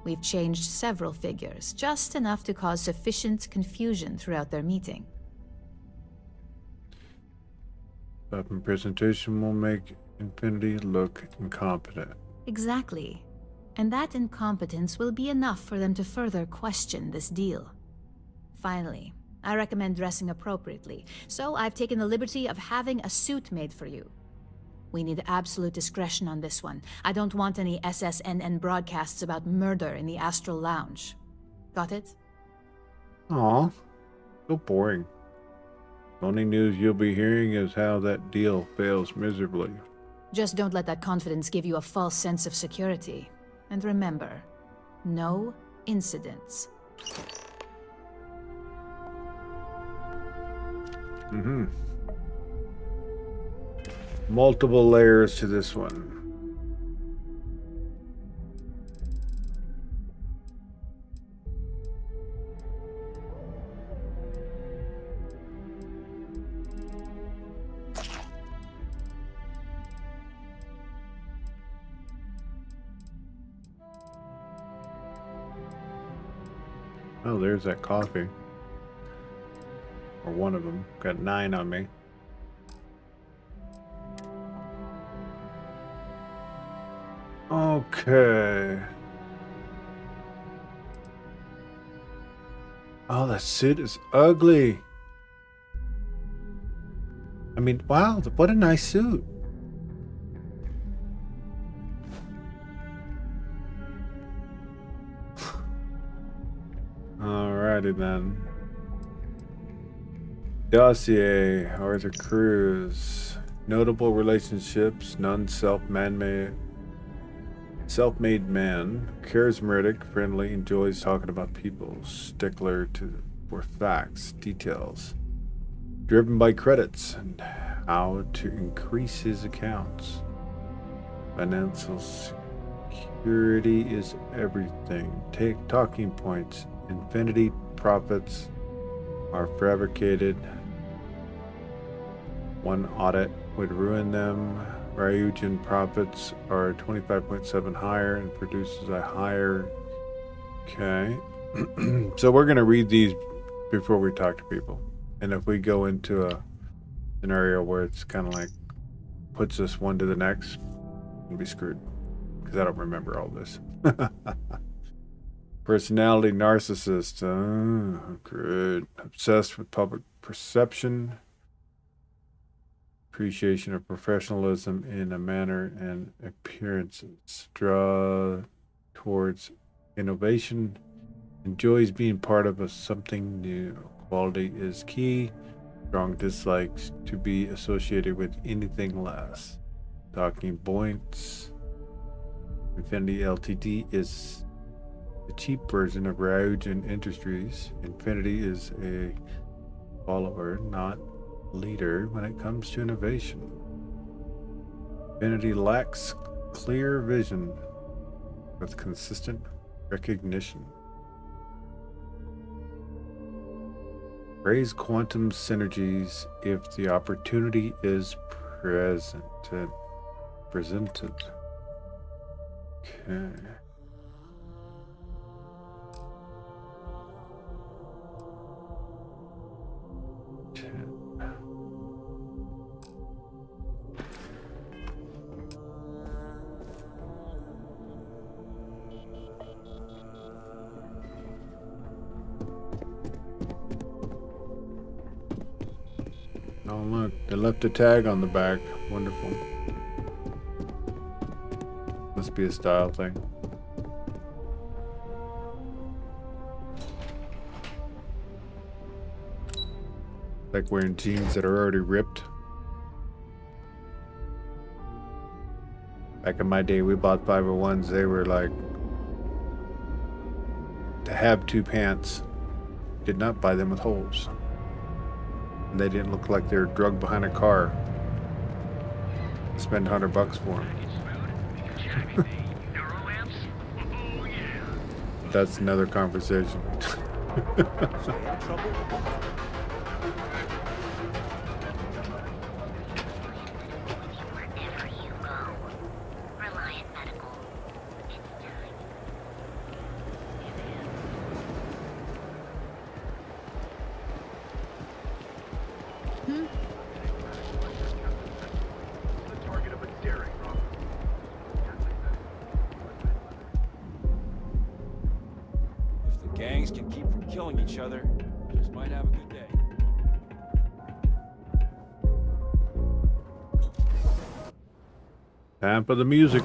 We've changed several figures, just enough to cause sufficient confusion throughout their meeting. Open presentation will make Infinity look incompetent. Exactly. And that incompetence will be enough for them to further question this deal. Finally, I recommend dressing appropriately, so I've taken the liberty of having a suit made for you. We need absolute discretion on this one. I don't want any SSNN broadcasts about murder in the Astral Lounge. Got it? Aw, so boring. The only news you'll be hearing is how that deal fails miserably. Just don't let that confidence give you a false sense of security. And remember, no incidents. Mm-hmm. Multiple layers to this one. Oh, there's that coffee. Or one of them. Got 9 on me. Okay. Oh, that suit is ugly. I mean, wow, what a nice suit. Alrighty then. Dossier, Arthur Cruz. Notable relationships, none self-made man, charismatic, friendly, enjoys talking about people, stickler for facts, details, driven by credits and how to increase his accounts. Financial security is everything. Take talking points. Infinity profits are fabricated. One audit would ruin them. Ryujin profits are 25.7 higher and produces a higher. Okay. So we're going to read these before we talk to people. And if we go into a scenario where it's kind of like puts us one to the next, we'll be screwed. Because I don't remember all this. Personality narcissist. Oh, good. Obsessed with public perception. Appreciation of professionalism in a manner and appearances. Draw towards innovation. Enjoys being part of something new. Quality is key. Strong dislikes to be associated with anything less. Talking points. Infinity Ltd is the cheap version of Ryujin Industries. Infinity is a follower, not leader when it comes to innovation. Infinity lacks clear vision with consistent recognition. Raise quantum synergies if the opportunity is presented. Okay. Oh look, they left a tag on the back. Wonderful. Must be a style thing. Like wearing jeans that are already ripped. Back in my day, we bought 501s. They were like to have 2 pants. Did not buy them with holes. And they didn't look like they were drugged behind a car. Spend $100 for them. That's another conversation. Gangs can keep from killing each other. Just might have a good day. Time for the music.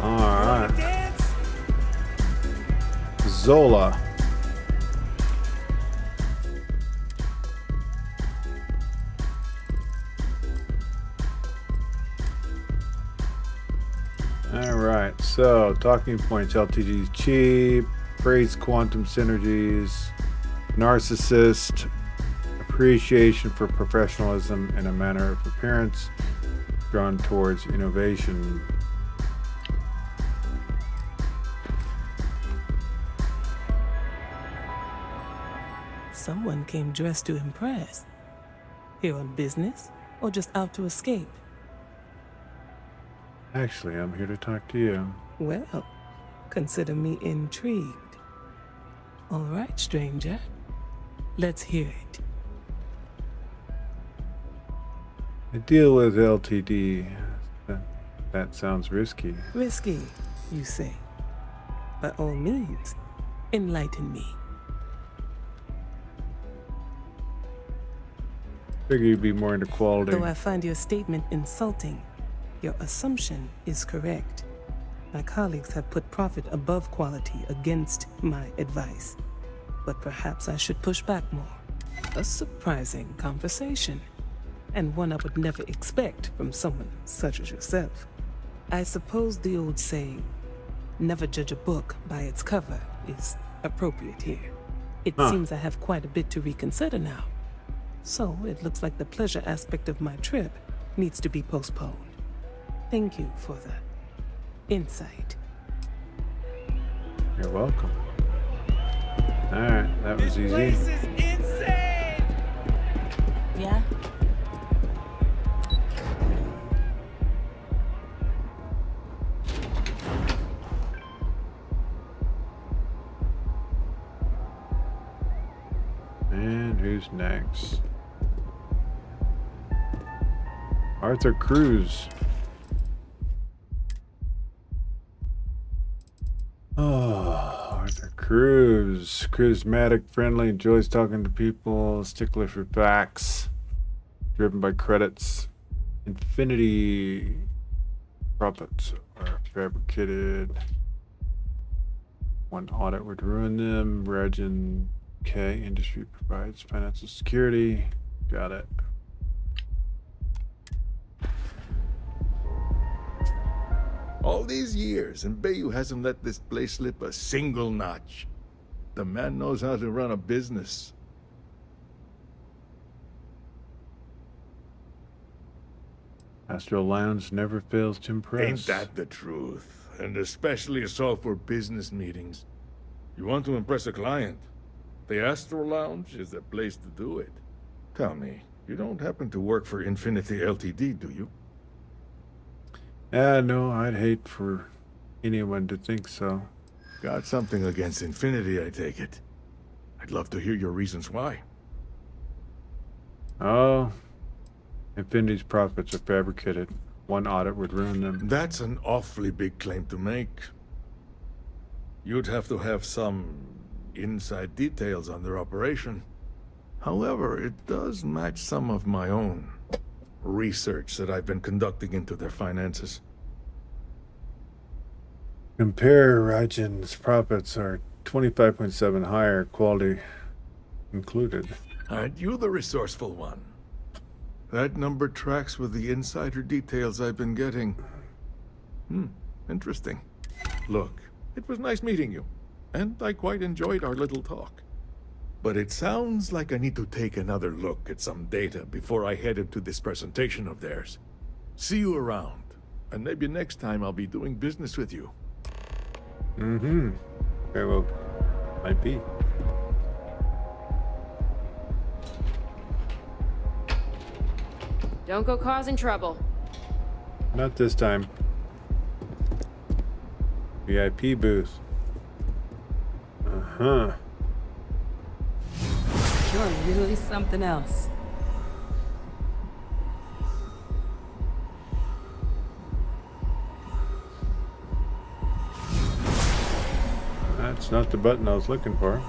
All right. Zola. Alright, so talking points: LTD is cheap, praise quantum synergies, narcissist, appreciation for professionalism and a manner of appearance, drawn towards innovation. Someone came dressed to impress. Here on business, or just out to escape? Actually, I'm here to talk to you. Well, consider me intrigued. All right, stranger. Let's hear it. I deal with LTD. That sounds risky. Risky, you say? By all means, enlighten me. Figure you'd be more into quality. Though I find your statement insulting, your assumption is correct. My colleagues have put profit above quality against my advice. But perhaps I should push back more. A surprising conversation, and one I would never expect from someone such as yourself. I suppose the old saying, never judge a book by its cover, is appropriate here. It seems I have quite a bit to reconsider now. So it looks like the pleasure aspect of my trip needs to be postponed. Thank you for the insight. You're welcome. Alright, that was easy. This is insane! Yeah? And who's next? Arthur Cruz. Oh, Arthur Cruz. Charismatic, friendly, enjoys talking to people, stickler for facts, driven by credits. Infinity profits are fabricated. One audit would ruin them. Ryujin K. Industry provides financial security. Got it. All these years, and Bayou hasn't let this place slip a single notch. The man knows how to run a business. Astro Lounge never fails to impress. Ain't that the truth? And especially so for business meetings. You want to impress a client? The Astro Lounge is the place to do it. Tell me, you don't happen to work for Infinity Ltd, do you? No, I'd hate for anyone to think so. Got something against Infinity, I take it. I'd love to hear your reasons why. Oh, Infinity's profits are fabricated. One audit would ruin them. That's an awfully big claim to make. You'd have to have some inside details on their operation. However, it does match some of my own research that I've been conducting into their finances. Compare Ryujin's profits are 25.7 higher, quality included. Aren't you the resourceful one? That number tracks with the insider details I've been getting. Interesting. Look, it was nice meeting you, and I quite enjoyed our little talk. But it sounds like I need to take another look at some data before I head into this presentation of theirs. See you around, and maybe next time I'll be doing business with you. Very well, might be. Don't go causing trouble. Not this time. VIP booth. Uh-huh. You're really something else. That's not the button I was looking for.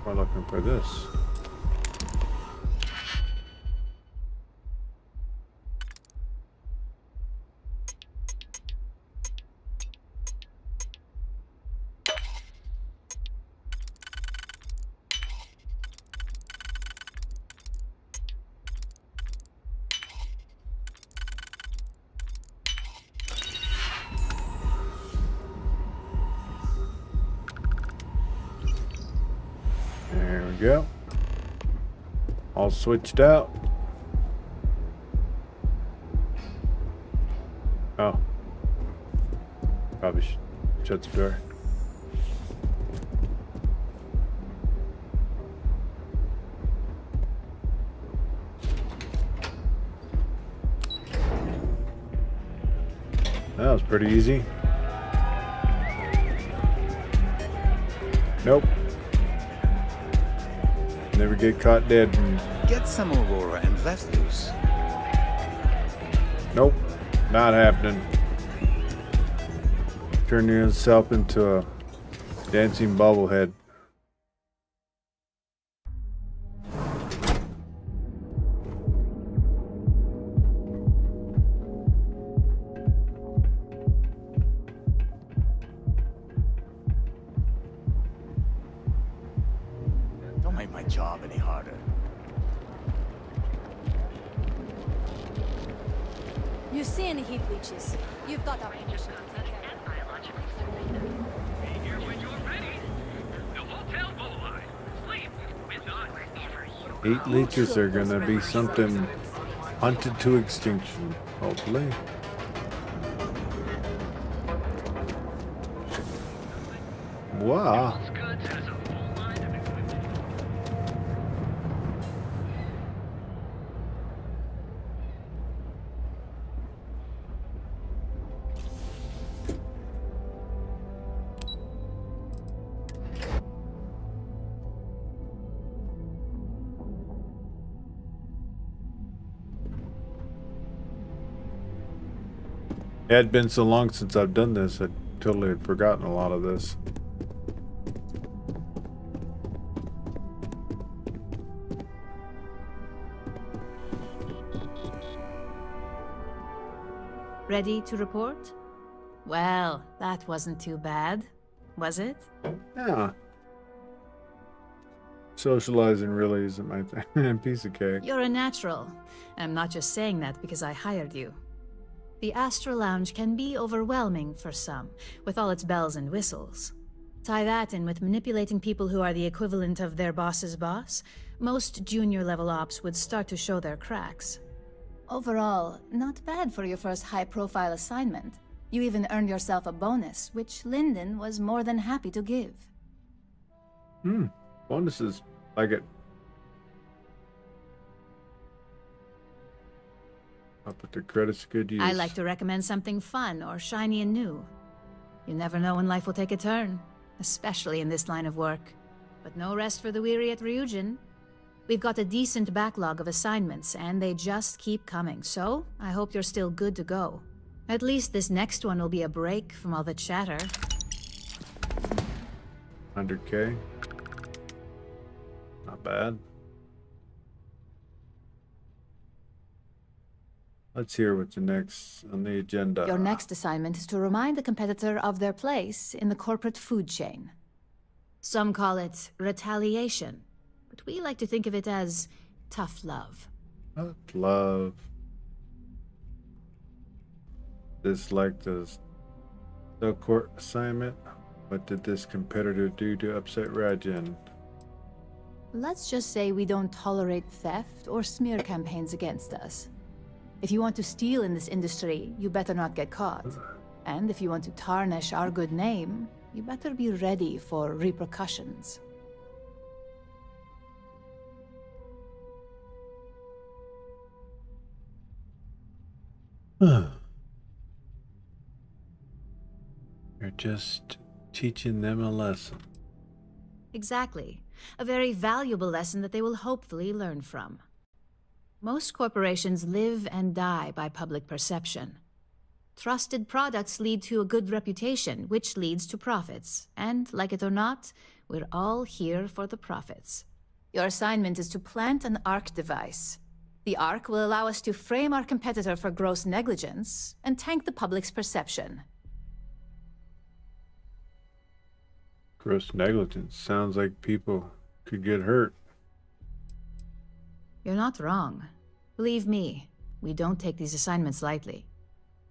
I'm looking for this. There we go. All switched out. Oh. Probably shut the door. That was pretty easy. Nope. Never get caught dead. Get some Aurora and let loose. Nope. Not happening. Turn yourself into a dancing bobblehead. Don't make my job any harder. You see any heat leeches? You've got our permission to take care of it. Be here when you're ready. The Hotel Boulevard. Sleep with us. Heat leeches are gonna be something hunted to extinction, hopefully. Wow. It had been so long since I've done this, I totally had forgotten a lot of this. Ready to report? Well, that wasn't too bad, was it? Yeah. Socializing really isn't my thing. Piece of cake. You're a natural. I'm not just saying that because I hired you. The Astral Lounge can be overwhelming for some, with all its bells and whistles. Tie that in with manipulating people who are the equivalent of their boss's boss, most junior-level ops would start to show their cracks. Overall, not bad for your first high-profile assignment. You even earned yourself a bonus, which Lyndon was more than happy to give. Bonuses. Like it. I'll put the credits to good use. I like to recommend something fun or shiny and new. You never know when life will take a turn, especially in this line of work. But no rest for the weary at Ryujin. We've got a decent backlog of assignments, and they just keep coming, so I hope you're still good to go. At least this next one will be a break from all the chatter. 100K. Not bad. Let's hear what's next on the agenda. Your next assignment is to remind the competitor of their place in the corporate food chain. Some call it retaliation, but we like to think of it as tough love. Tough love. This like the court assignment. What did this competitor do to upset Ryujin? Let's just say we don't tolerate theft or smear campaigns against us. If you want to steal in this industry, you better not get caught. And if you want to tarnish our good name, you better be ready for repercussions. You're just teaching them a lesson. Exactly. A very valuable lesson that they will hopefully learn from. Most corporations live and die by public perception. Trusted products lead to a good reputation, which leads to profits. And, like it or not, we're all here for the profits. Your assignment is to plant an ARC device. The ARC will allow us to frame our competitor for gross negligence and tank the public's perception. Gross negligence. Sounds like people could get hurt. You're not wrong. Believe me, we don't take these assignments lightly.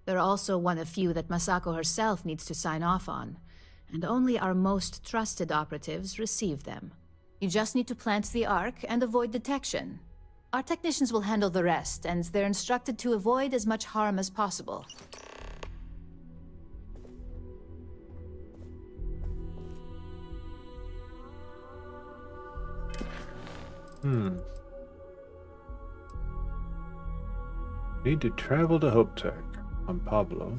They're also one of few that Masako herself needs to sign off on, and only our most trusted operatives receive them. You just need to plant the ARC and avoid detection. Our technicians will handle the rest, and they're instructed to avoid as much harm as possible. Need to travel to Hope Tech on Pablo.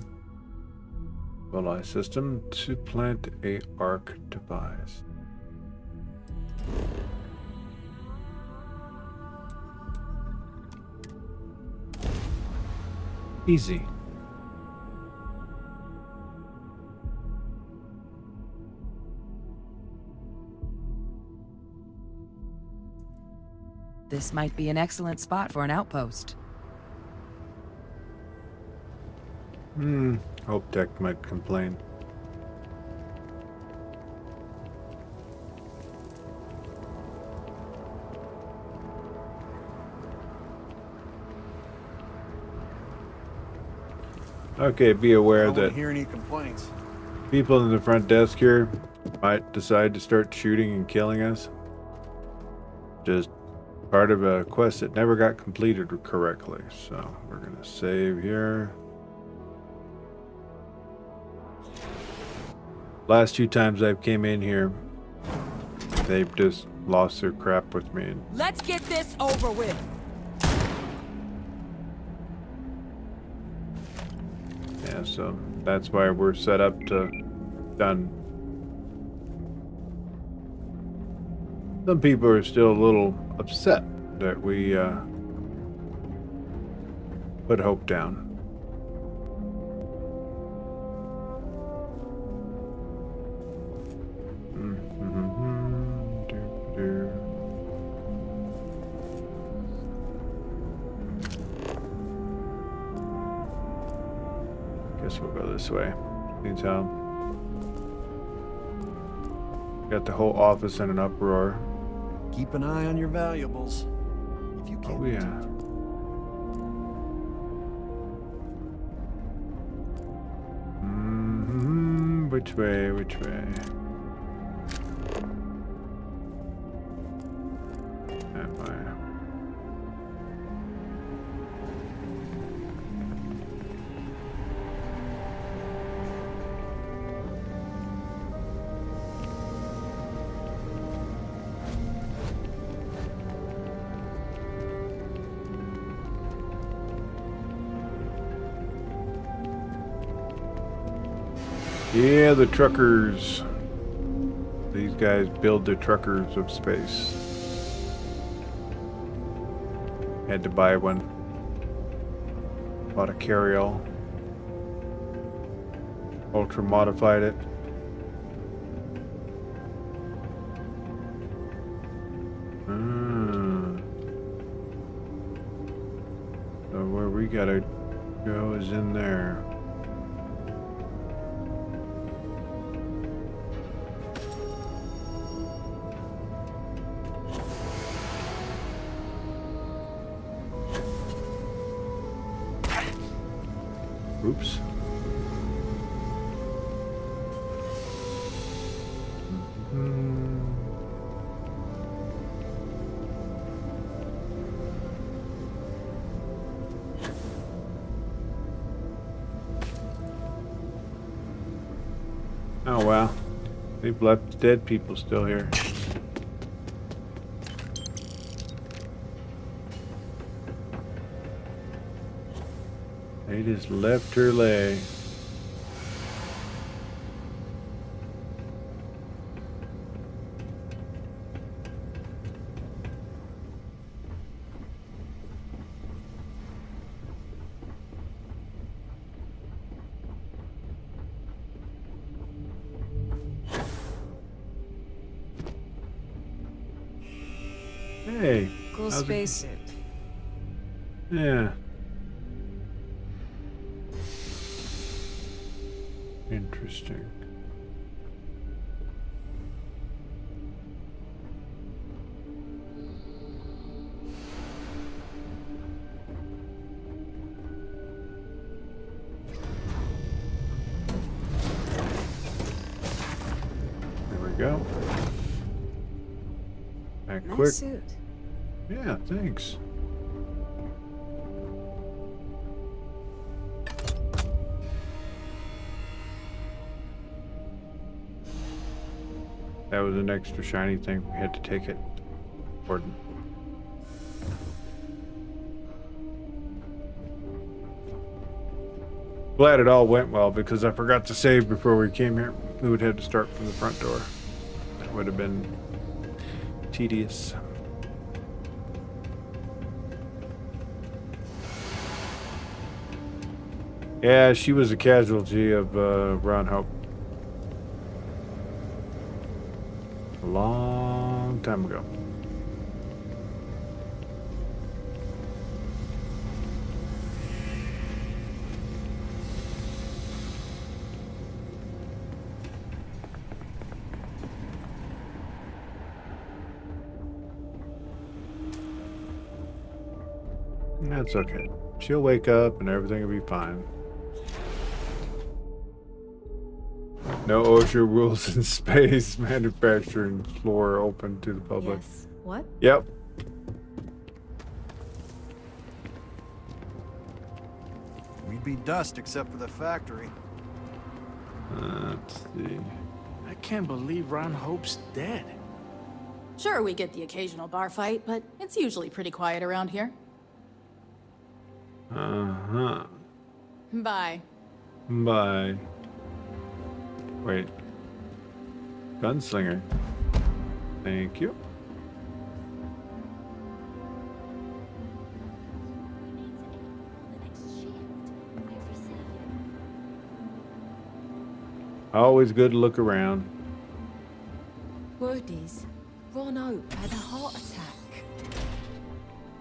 Ally system to plant a ARC device. Easy. This might be an excellent spot for an outpost. Hope Tech might complain. Okay, be aware I don't that want to hear any complaints. people in the front desk here might decide to start shooting and killing us. Just part of a quest that never got completed correctly. So we're gonna save here. Last 2 times I've came in here, they've just lost their crap with me. Let's get this over with. Yeah, so that's why we're set up to done. Some people are still a little upset that we put Hope down. Guess we'll go this way. Seems how got the whole office in an uproar. Keep an eye on your valuables. If you can't. Oh yeah. Which way? Which way? Am I? Yeah, the truckers. These guys build the truckers of space. Had to buy one. Bought a carryall. Ultra modified it. So where we gotta go is in there. Oops. Oh wow. They've left dead people still here. They just left her lay. Hey. Cool how's it- spacesuit. Yeah. Interesting. There we go. Back Nice quick. suit. Yeah, thanks. That was an extra shiny thing. We had to take it. Important. Glad it all went well because I forgot to save before we came here. We would have to start from the front door. That would have been tedious. Yeah, she was a casualty of Ron Hope. A long time ago. That's okay. She'll wake up and everything will be fine. No OSHA rules in space. Manufacturing floor open to the public. Yes. What? Yep. We'd be dust except for the factory. Let's see. I can't believe Ron Hope's dead. Sure, we get the occasional bar fight, but it's usually pretty quiet around here. Uh-huh. Bye. Bye. Wait. Gunslinger. Thank you. Always good to look around. Word is, Ron Hope had a heart attack.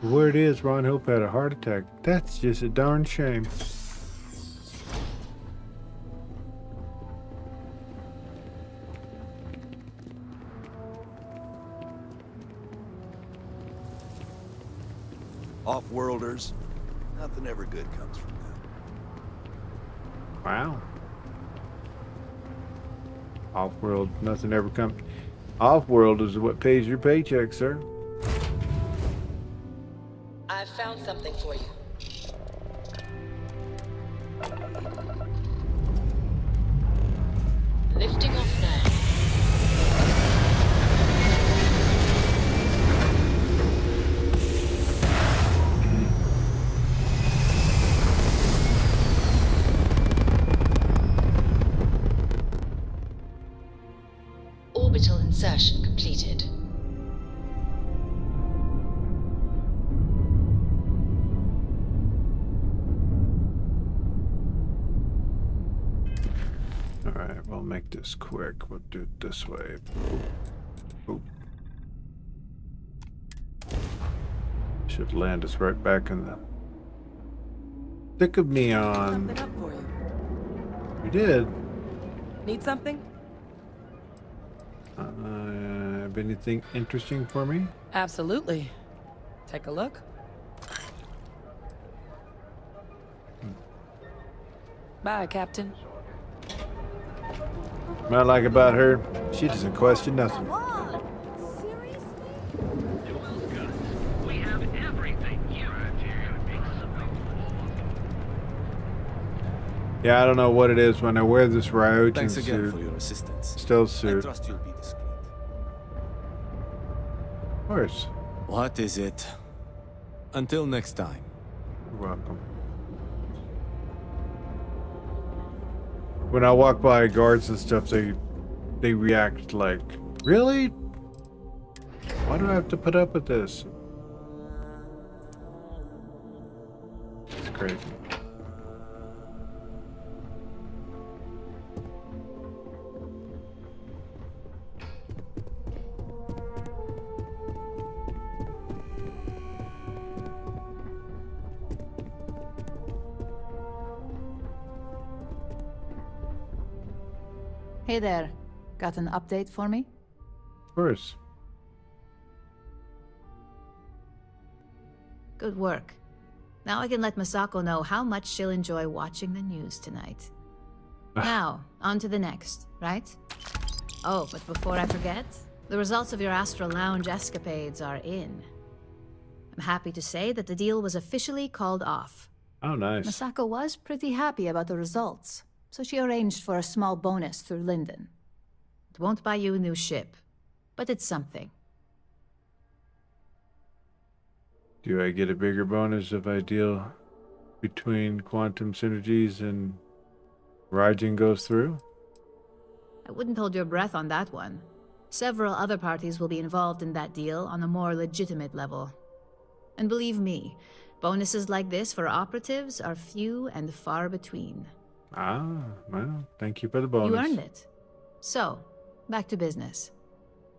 Word is Ron Hope had a heart attack. That's just a darn shame. Off-worlders. Nothing ever good comes from them. Wow. Off-world, nothing ever comes. Off-world is what pays your paycheck, sir. I've found something for you. Lifting off now. Orbital insertion completed. Alright, we'll make this quick. We'll do it this way. Oop. Should land us right back in the thick of neon. Something up for you. We did. Need something? Have anything interesting for me? Absolutely. Take a look. Bye, Captain. What I like about her, she doesn't question nothing. We have everything you Yeah, I don't know what it is when I wear this Ryujin Thanks suit. again for your assistance. Stealth suit. I trust you'll be discreet. Of course. What is it? Until next time. You're welcome. When I walk by guards and stuff, they react like, really? Why do I have to put up with this? It's crazy. Hey there. Got an update for me? Of course. Good work. Now I can let Masako know how much she'll enjoy watching the news tonight. Now, on to the next, right? Oh, but before I forget, the results of your Astral Lounge escapades are in. I'm happy to say that the deal was officially called off. Oh, nice. Masako was pretty happy about the results, so she arranged for a small bonus through Linden. It won't buy you a new ship, but it's something. Do I get a bigger bonus if I deal between quantum synergies and Ryujin goes through? I wouldn't hold your breath on that one. Several other parties will be involved in that deal on a more legitimate level. And believe me, bonuses like this for operatives are few and far between. Ah, well, thank you for the bonus. You earned it. So, back to business.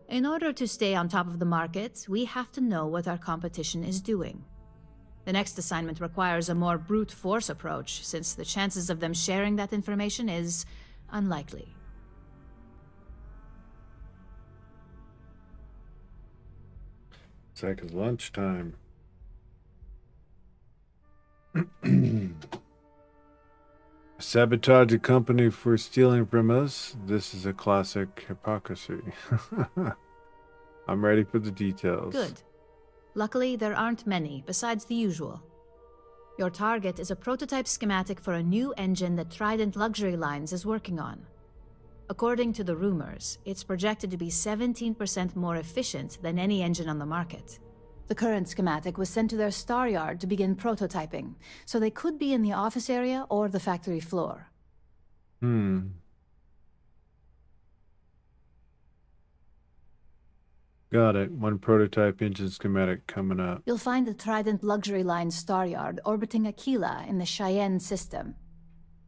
In order to stay on top of the market, we have to know what our competition is doing. The next assignment requires a more brute force approach, since the chances of them sharing that information is unlikely. It's like it's lunchtime. Sabotage a company for stealing from us. This is a classic hypocrisy. I'm ready for the details. Good. Luckily, there aren't many, besides the usual. Your target is a prototype schematic for a new engine that Trident Luxury Lines is working on. According to the rumors, it's projected to be 17% more efficient than any engine on the market. The current schematic was sent to their star yard to begin prototyping, so they could be in the office area or the factory floor. Got it. One prototype engine schematic coming up. You'll find the Trident Luxury Line star yard orbiting Aquila in the Cheyenne system.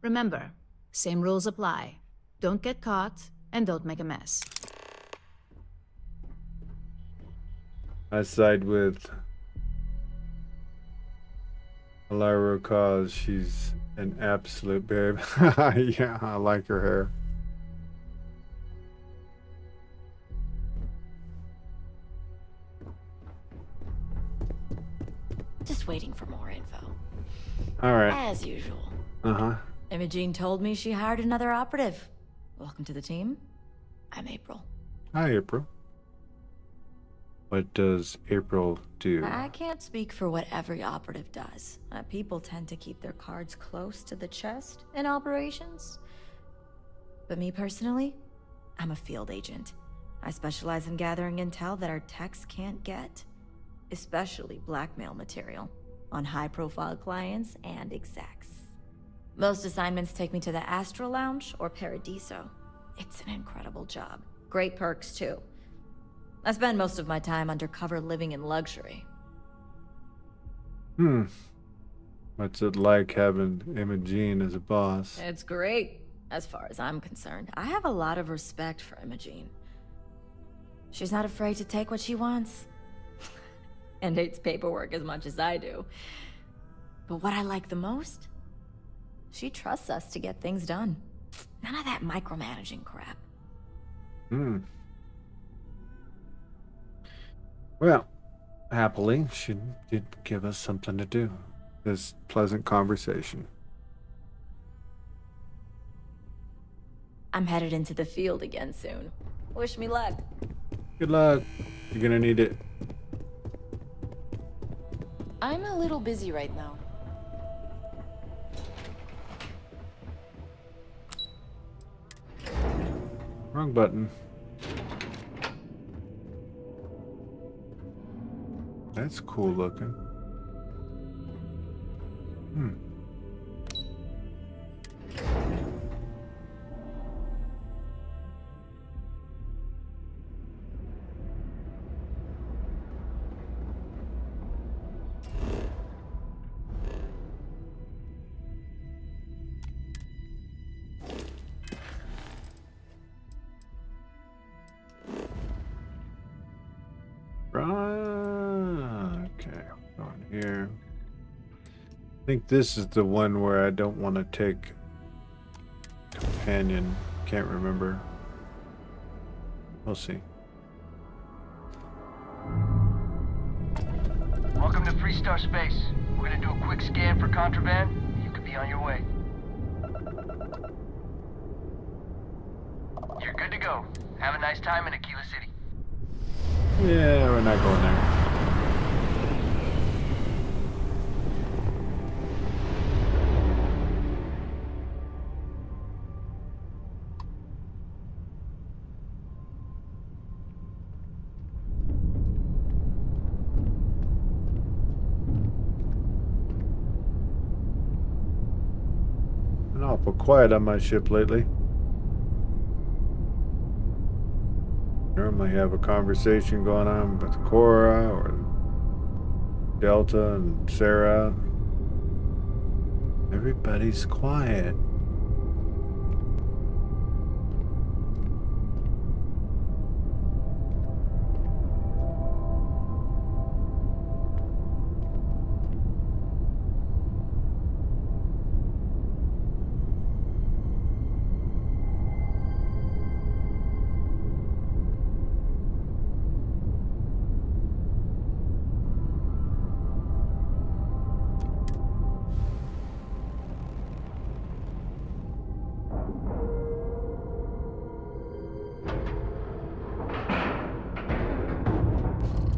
Remember, same rules apply. Don't get caught, and don't make a mess. I side with Alara cause she's an absolute babe. Yeah, I like her hair. Just waiting for more info. All right. As usual. Uh-huh. Imogene told me she hired another operative. Welcome to the team. I'm April. Hi, April. What does April do? I can't speak for what every operative does. People tend to keep their cards close to the chest in operations. But me personally, I'm a field agent. I specialize in gathering intel that our techs can't get, especially blackmail material, on high-profile clients and execs. Most assignments take me to the Astral Lounge or Paradiso. It's an incredible job. Great perks, too. I spend most of my time undercover living in luxury. What's it like having Imogene as a boss? It's great, as far as I'm concerned. I have a lot of respect for Imogene. She's not afraid to take what she wants. And hates paperwork as much as I do. But what I like the most? She trusts us to get things done. None of that micromanaging crap. Well, happily, she did give us something to do. This pleasant conversation. I'm headed into the field again soon. Wish me luck. Good luck. You're gonna need it. I'm a little busy right now. Wrong button. That's cool looking. Okay, on here. I think this is the one where I don't want to take companion. Can't remember. We'll see. Welcome to Freestar Space. We're gonna do a quick scan for contraband. You could be on your way. You're good to go. Have a nice time in Aquila City. Yeah, we're not going there. Been awful quiet on my ship lately. Normally have a conversation going on with Cora or Delta and Sarah. Everybody's quiet.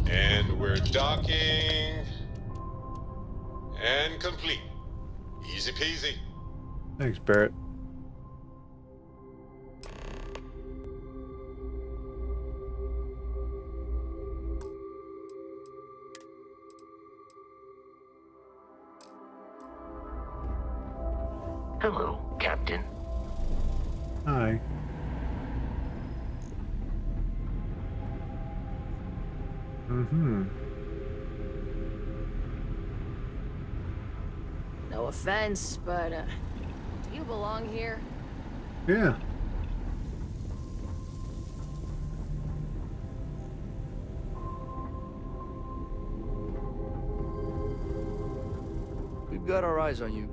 And we're docking. And complete. Easy peasy. Thanks, Barrett. Hello, Captain. Hi. Mm-hmm. No offense, but, do you belong here? Yeah. We've got our eyes on you.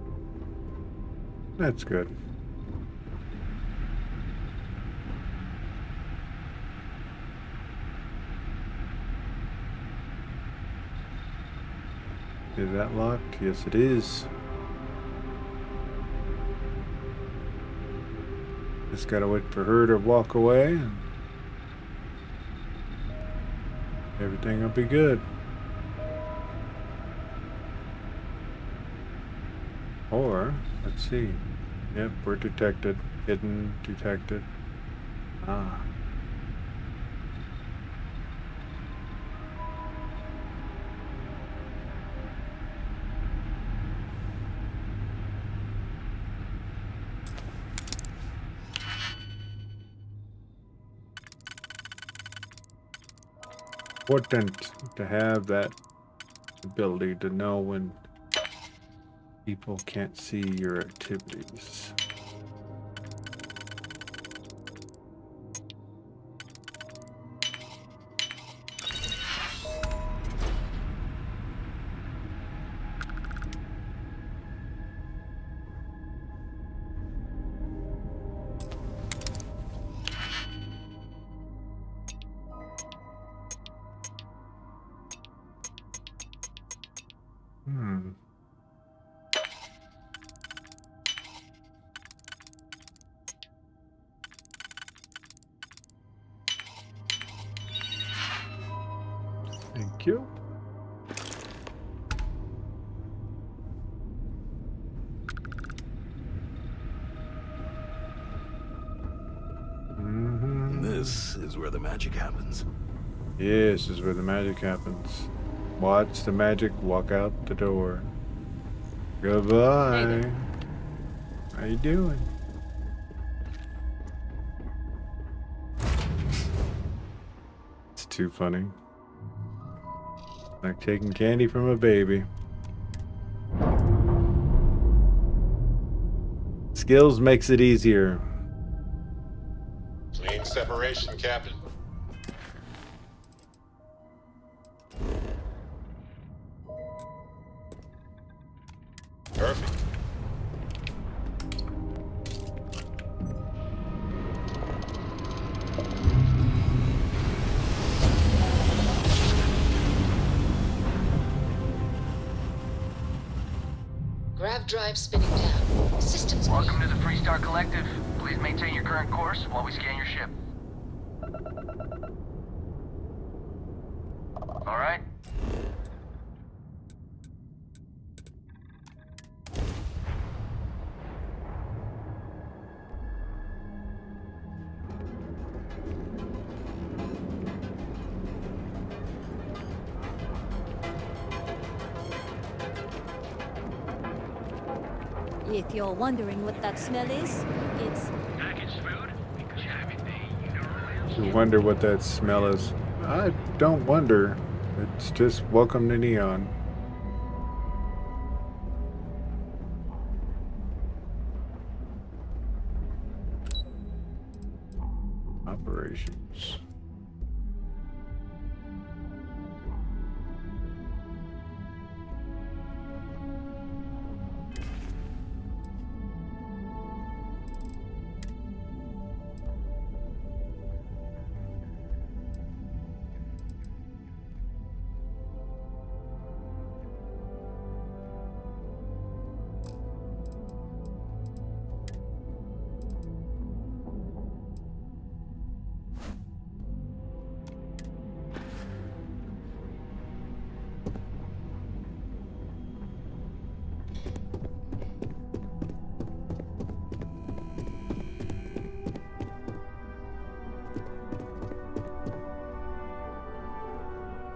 That's good. Is that locked? Yes, it is. Just gotta wait for her to walk away and everything will be good. Or, let's see. Yep, we're detected. Hidden, detected. Ah. Important to have that ability to know when people can't see your activities. Thank you. This is where the magic happens. Yes, this is where the magic happens. Watch the magic walk out the door. Goodbye. Hey How you doing? It's too funny. Like taking candy from a baby. Skills makes it easier. Clean separation, Captain. Perfect. have drive spinning down. Systems Welcome to the Freestar Collective. Please maintain your current course while we scan your ship. All right. If you're wondering what that smell is, it's Packaged food? Because you have anything, You wonder what that smell is. I don't wonder. It's just welcome to Neon. Operations.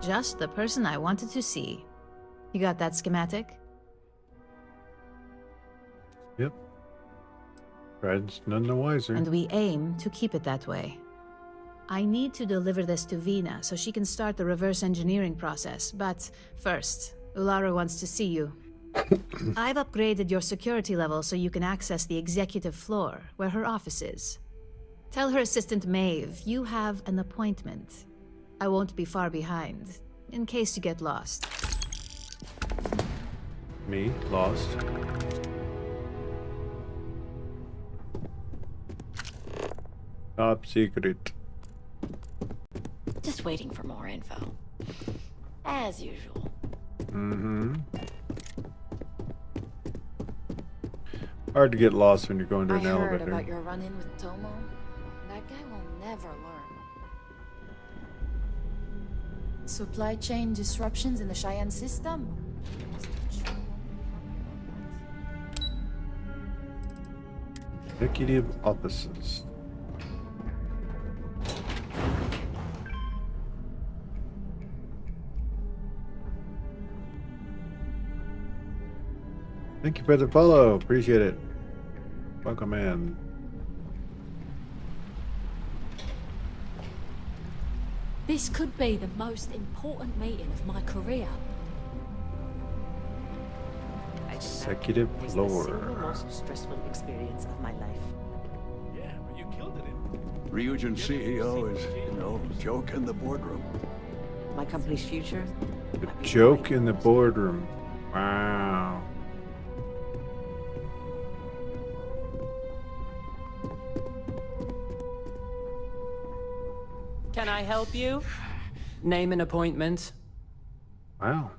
Just the person I wanted to see. You got that schematic? Yep. Fred's none the wiser. And we aim to keep it that way. I need to deliver this to Vina so she can start the reverse engineering process, but first, Ulara wants to see you. I've upgraded your security level so you can access the executive floor, where her office is. Tell her assistant Maeve you have an appointment. I won't be far behind, in case you get lost. Me? Lost? Top secret. Just waiting for more info. As usual. Mm-hmm. Hard to get lost when you're going to an I heard elevator. about your run-in with Tomo. That guy will never learn. Supply chain disruptions in the Cheyenne system? Executive offices. Thank you for the follow. Appreciate it. Welcome in. This could be the most important meeting of my career. Executive floor. Most stressful experience of my life. Yeah, but you killed it. Ryujin CEO is, joke in the boardroom. My company's future. The joke in the boardroom. Wow. Can I help you? Name an appointment. Wow.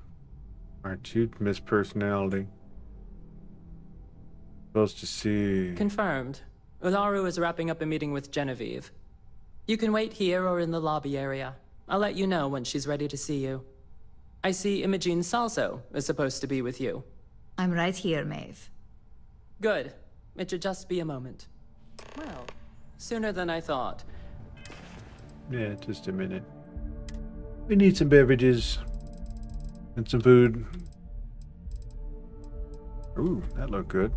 Aren't you Miss Personality? Supposed to see. Confirmed. Ularu is wrapping up a meeting with Genevieve. You can wait here or in the lobby area. I'll let you know when she's ready to see you. I see Imogene Salso is supposed to be with you. I'm right here, Maeve. Good. It should just be a moment. Well, sooner than I thought. Yeah, just a minute. We need some beverages and some food. Ooh, that looked good.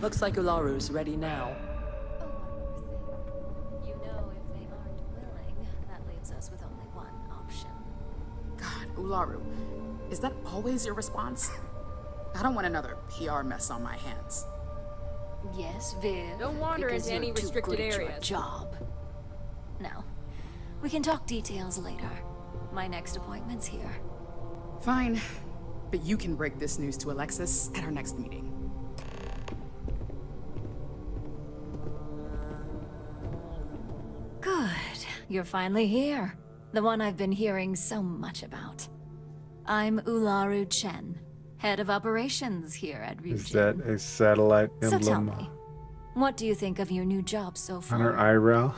Looks like Ularu's ready now. You know, if they aren't willing, that leaves us with only one option. God, Ularu, is that always your response? I don't want another PR mess on my hands. Yes, Viv. Don't wander because into any you're too restricted good at your areas. job. No. We can talk details later. My next appointment's here. Fine, but you can break this news to Alexis at our next meeting. you're finally here. The one I've been hearing so much about. I'm Ularu Chen, head of operations here at Ryujin. Is that a satellite So tell emblem me, what do you think of your new job so on far? her eyebrow?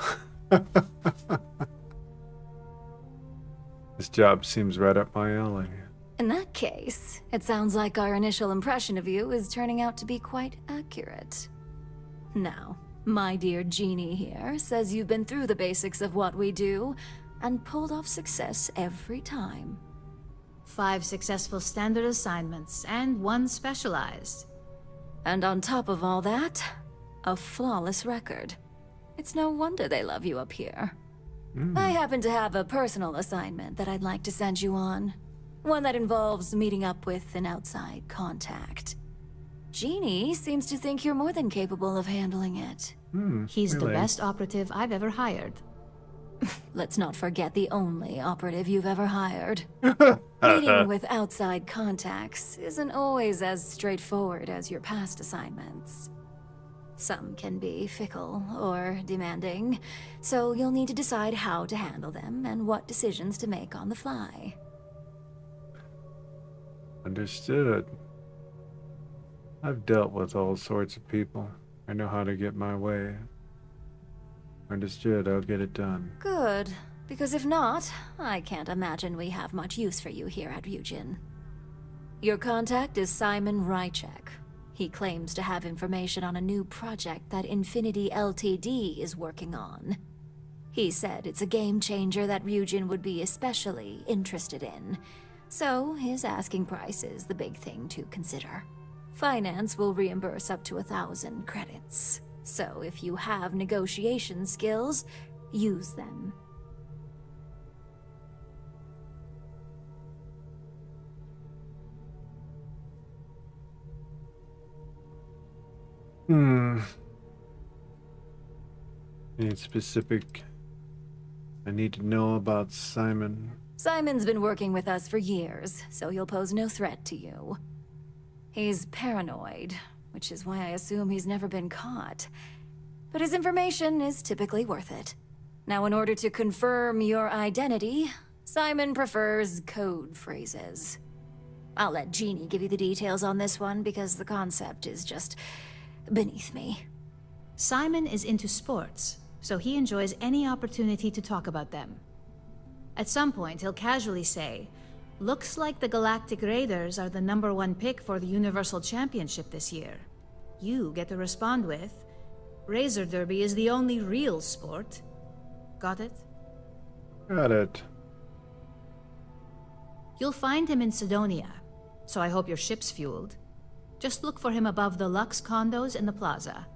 This job seems right up my alley. In that case, it sounds like our initial impression of you is turning out to be quite accurate. Now, my dear Jeannie here says you've been through the basics of what we do and pulled off success every time. 5 successful standard assignments and 1 specialized. And on top of all that, a flawless record. It's no wonder they love you up here. I happen to have a personal assignment that I'd like to send you on. One that involves meeting up with an outside contact. Jeannie seems to think you're more than capable of handling it. He's the best operative I've ever hired. Let's not forget the only operative you've ever hired. Meeting with outside contacts isn't always as straightforward as your past assignments. Some can be fickle or demanding, so you'll need to decide how to handle them and what decisions to make on the fly. Understood. I've dealt with all sorts of people. I know how to get my way. Understood, I'll get it done. Good, because if not, I can't imagine we have much use for you here at Ryujin. Your contact is Simon Rychek. He claims to have information on a new project that Infinity Ltd is working on. He said it's a game changer that Ryujin would be especially interested in, so his asking price is the big thing to consider. Finance will reimburse up to 1,000 credits, so if you have negotiation skills, use them. Any specific I need to know about Simon? Simon's been working with us for years, so he'll pose no threat to you. He's paranoid, which is why I assume he's never been caught. But his information is typically worth it. Now, in order to confirm your identity, Simon prefers code phrases. I'll let Jeannie give you the details on this one because the concept is just beneath me. Simon is into sports, so he enjoys any opportunity to talk about them. At some point, he'll casually say, "Looks like the Galactic Raiders are the #1 pick for the Universal Championship this year." You get to respond with, "Razor Derby is the only real sport." Got it? Got it. You'll find him in Sidonia, so I hope your ship's fueled. Just look for him above the Lux condos in the plaza.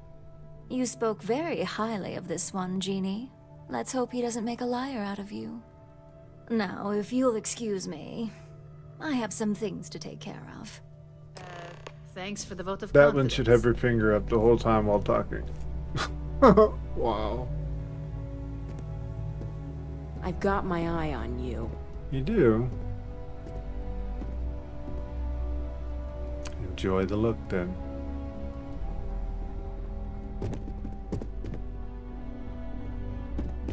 You spoke very highly of this one, Jeannie. Let's hope he doesn't make a liar out of you. Now, if you'll excuse me, I have some things to take care of. Thanks for the vote of That confidence. one should have her finger up the whole time while talking. Wow. I've got my eye on you. You do? Enjoy the look then.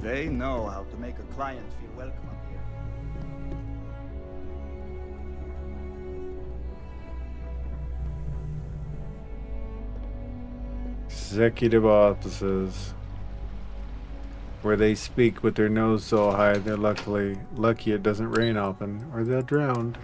They know how to make a client feel welcome up here. Executive offices. Where they speak with their nose so high they're lucky it doesn't rain often, or they'll drown.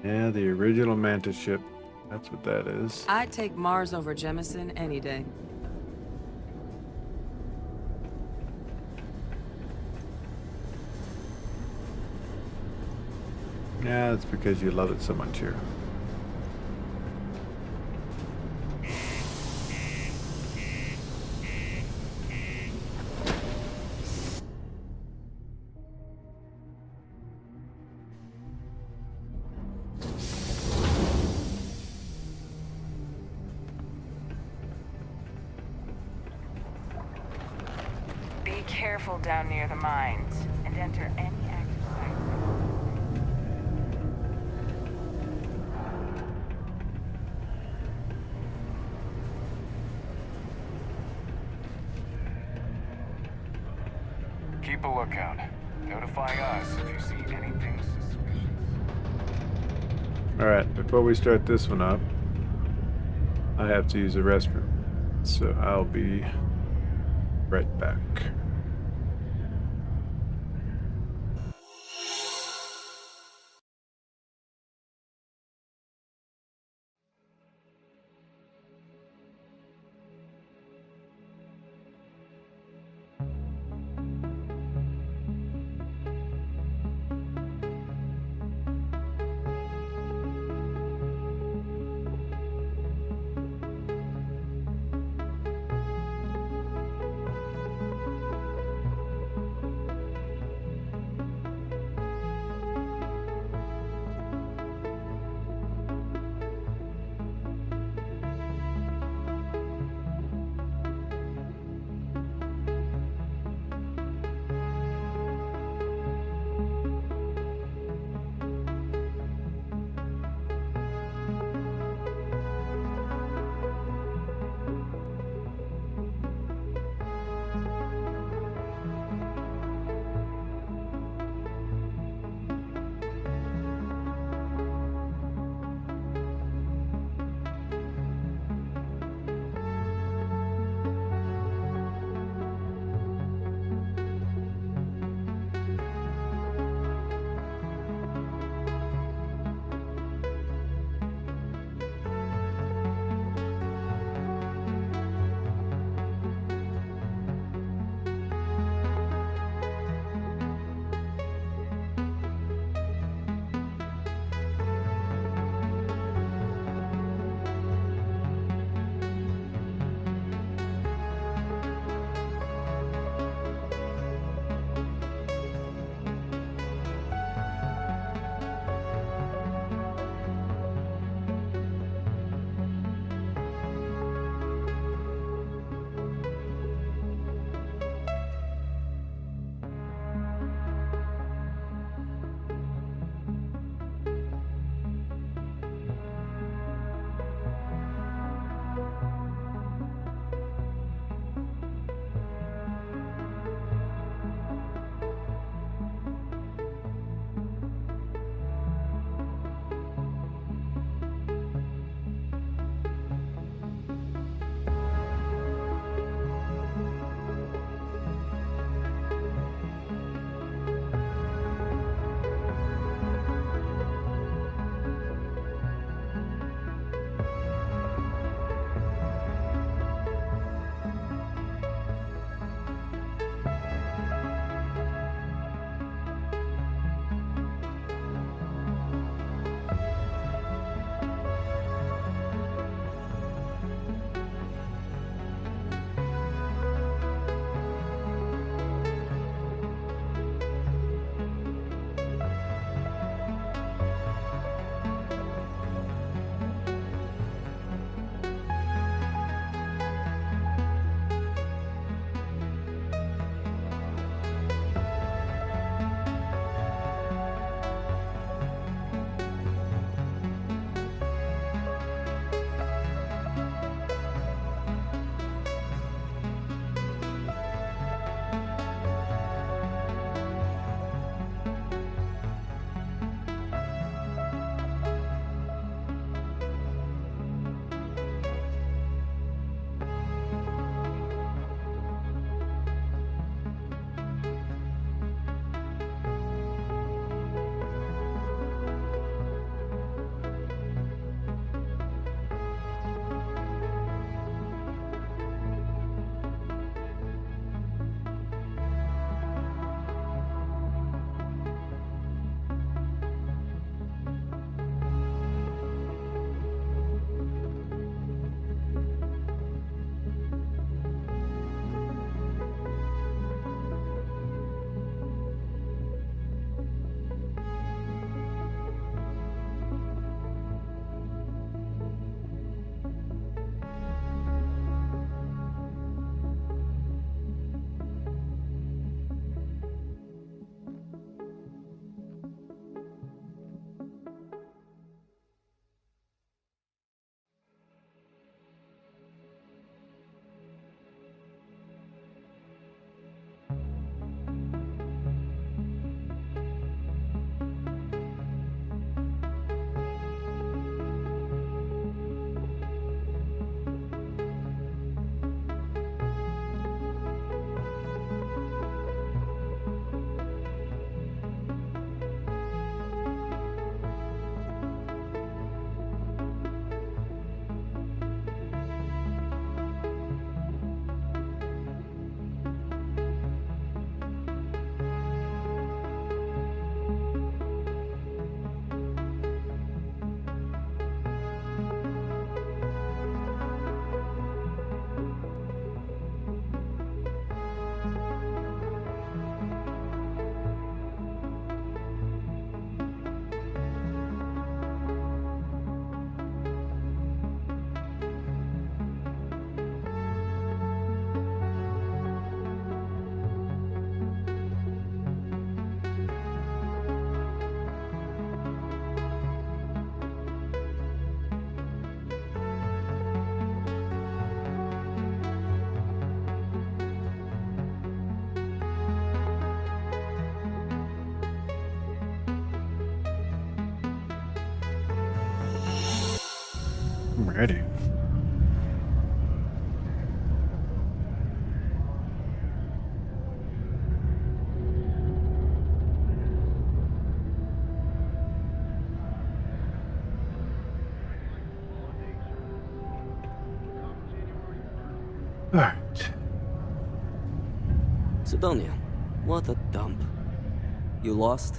Yeah, the original Mantis ship. That's what that is. I'd take Mars over Jemison any day. Yeah, that's because you love it so much here. careful down near the mines, and enter any active site. Keep a lookout. Notify us if you see anything suspicious. Alright, before we start this one up, I have to use the restroom. So I'll be right back. I'm ready. Alright. Sidonia, what a dump. You lost?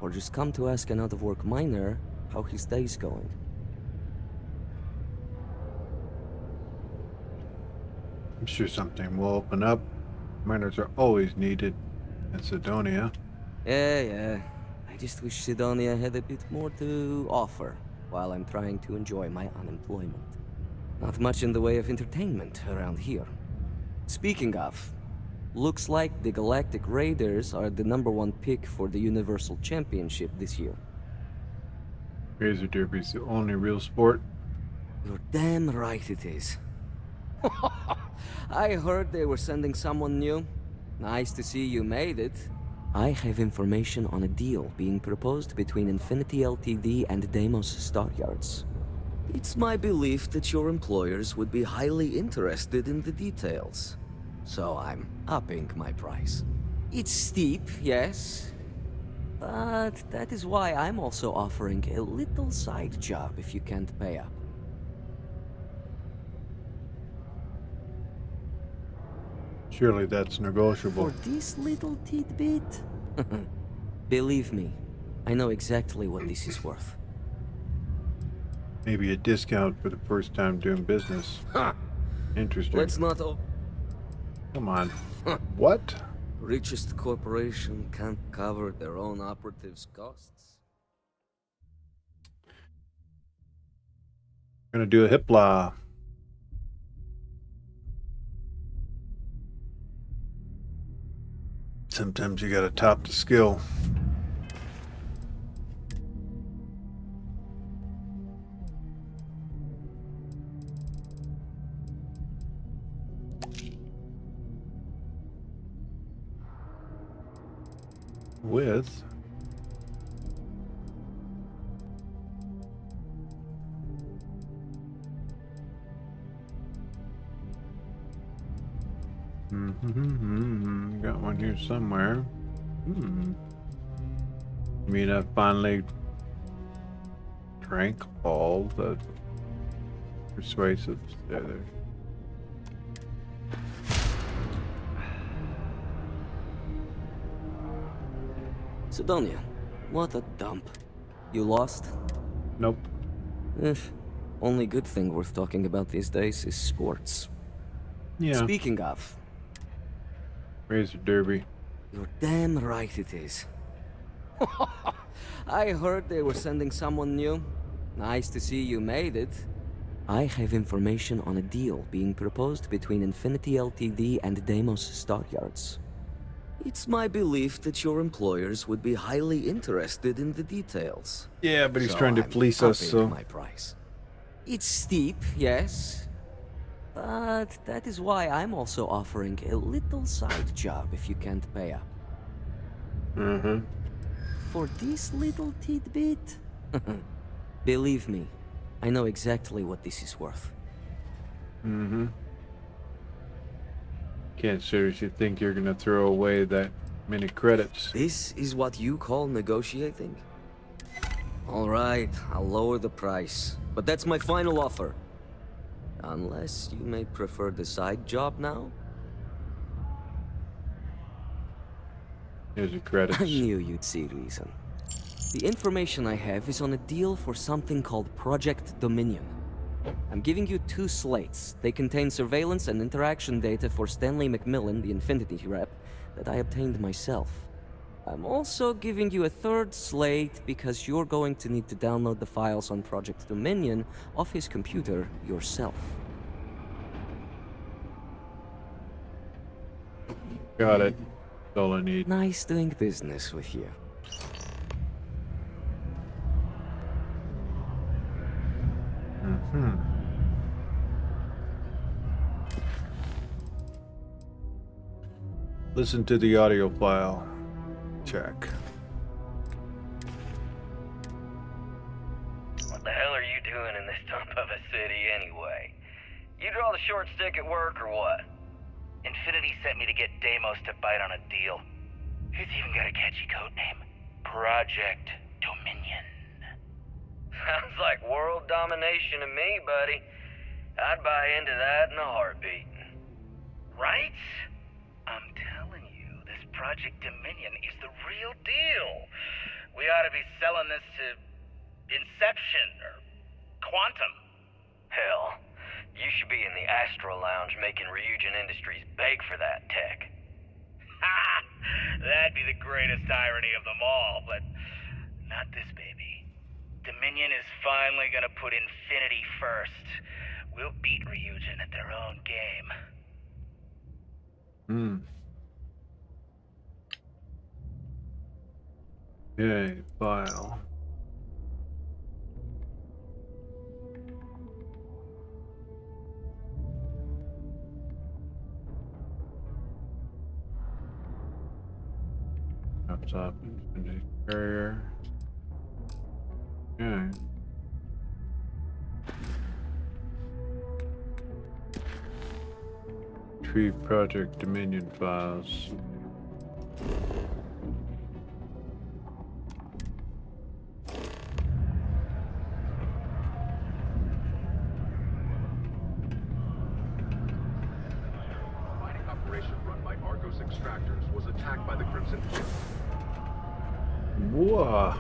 Or just come to ask an out-of-work miner how his day's going? I'm sure something will open up. Miners are always needed in Sidonia. Yeah. I just wish Sidonia had a bit more to offer while I'm trying to enjoy my unemployment. Not much in the way of entertainment around here. Speaking of, looks like the Galactic Raiders are the #1 pick for the Universal Championship this year. Razor Derby's the only real sport. You're damn right it is. I heard they were sending someone new. Nice to see you made it. I have information on a deal being proposed between Infinity Ltd and Deimos Stockyards. It's my belief that your employers would be highly interested in the details. So I'm upping my price. It's steep, yes. But that is why I'm also offering a little side job if you can't pay up. Surely that's negotiable. For this little tidbit? Believe me, I know exactly what this is worth. Maybe a discount for the first time doing business. Huh. Interesting. Let's not... Come on. What? Richest corporation can't cover their own operatives' costs. Gonna do a hipla. Sometimes you gotta top the skill. With got one here somewhere. I mean, I finally drank all the persuasives. Yeah, there. Sidonia, what a dump. You lost? Nope. Only good thing worth talking about these days is sports. Yeah. Speaking of... Razor Derby. You're damn right it is. I heard they were sending someone new. Nice to see you made it. I have information on a deal being proposed between Infinity Ltd and Deimos Stockyards. It's my belief that your employers would be highly interested in the details. Yeah, but he's So trying to I'm fleece us, upping so... my price. It's steep, yes. But that is why I'm also offering a little side job if you can't pay up. For this little tidbit? Believe me, I know exactly what this is worth. Can't seriously think you're gonna throw away that many credits. This is what you call negotiating? Alright, I'll lower the price. But that's my final offer. Unless you may prefer the side job now? Here's your credits. I knew you'd see reason. The information I have is on a deal for something called Project Dominion. I'm giving you 2 slates. They contain surveillance and interaction data for Stanley McMillan, the Infinity rep, that I obtained myself. I'm also giving you a 3rd slate because you're going to need to download the files on Project Dominion off his computer yourself. Got it. That's all I need. Nice doing business with you. Listen to the audio file. Check. What the hell are you doing in this dump of a You draw the short stick at work or what? Infinity sent me to get Deimos to bite on a deal. It's even got a catchy code name. Project Dominion. Sounds like world domination to me, buddy. I'd buy into that in a heartbeat. Right? I'm telling you, this Project Dominion is the real deal. We ought to be selling this to Inception or Quantum. Hell, you should be in the Astro Lounge making Ryujin Industries beg for that tech. Ha! That'd be the greatest irony of them all, but not this baby. Dominion is finally gonna put Infinity first. We'll beat Ryujin at their own game. Okay, file. Laptop, Infinity Carrier. Okay. Retrieve Project Dominion files. Mining operation run by Argos extractors was attacked by the Crimson Fleet. Whoa.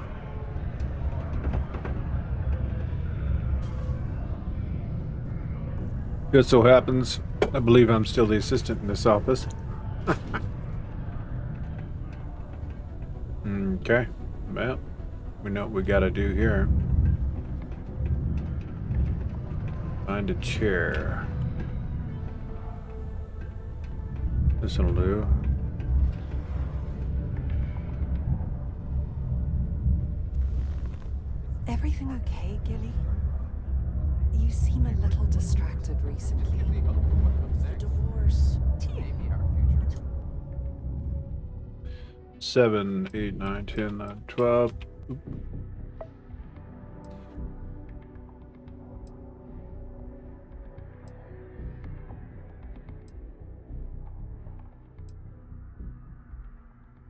Just so happens, I believe I'm still the assistant in this office. Okay. Well, we know what we gotta do here. Find a chair. This'll do. Everything okay, Gilly? You seem a little distracted recently. The divorce. 7, 8, 9, 10, 11, 12. Oop.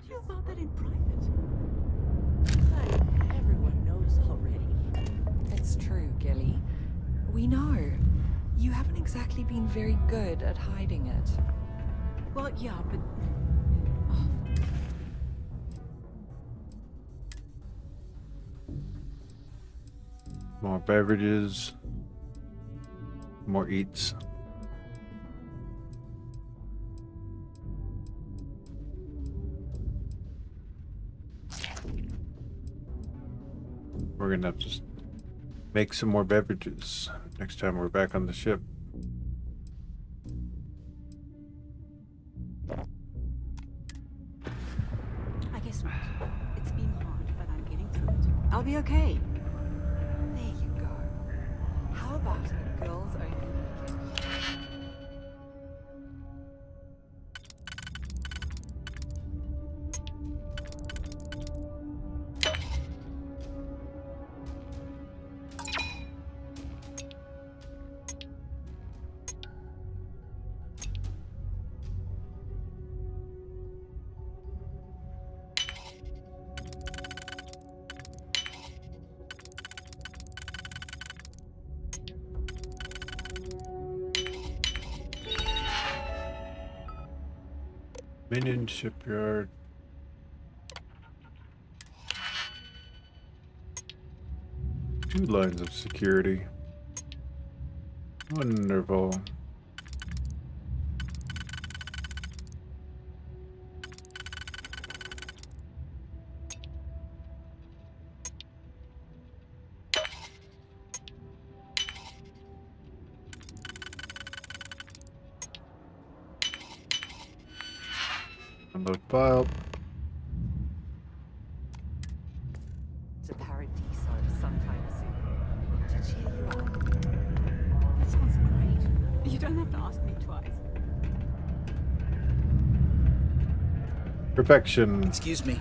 Do you about that in private? Everyone knows already. It's true, Gilly. We know. You haven't exactly been very good at hiding it. Well, yeah, but... More beverages. More eats. We're gonna have to make some more beverages next time we're back on the ship. I guess not. It's been hard, but I'm getting through it. I'll be okay. There you go. How about a girls only weekend? Minion shipyard. Two lines of security. Wonderful. Unload file. To Paradiso sometime soon. To cheer you up. That sounds great. You don't have to ask me twice. Perfection. Excuse me.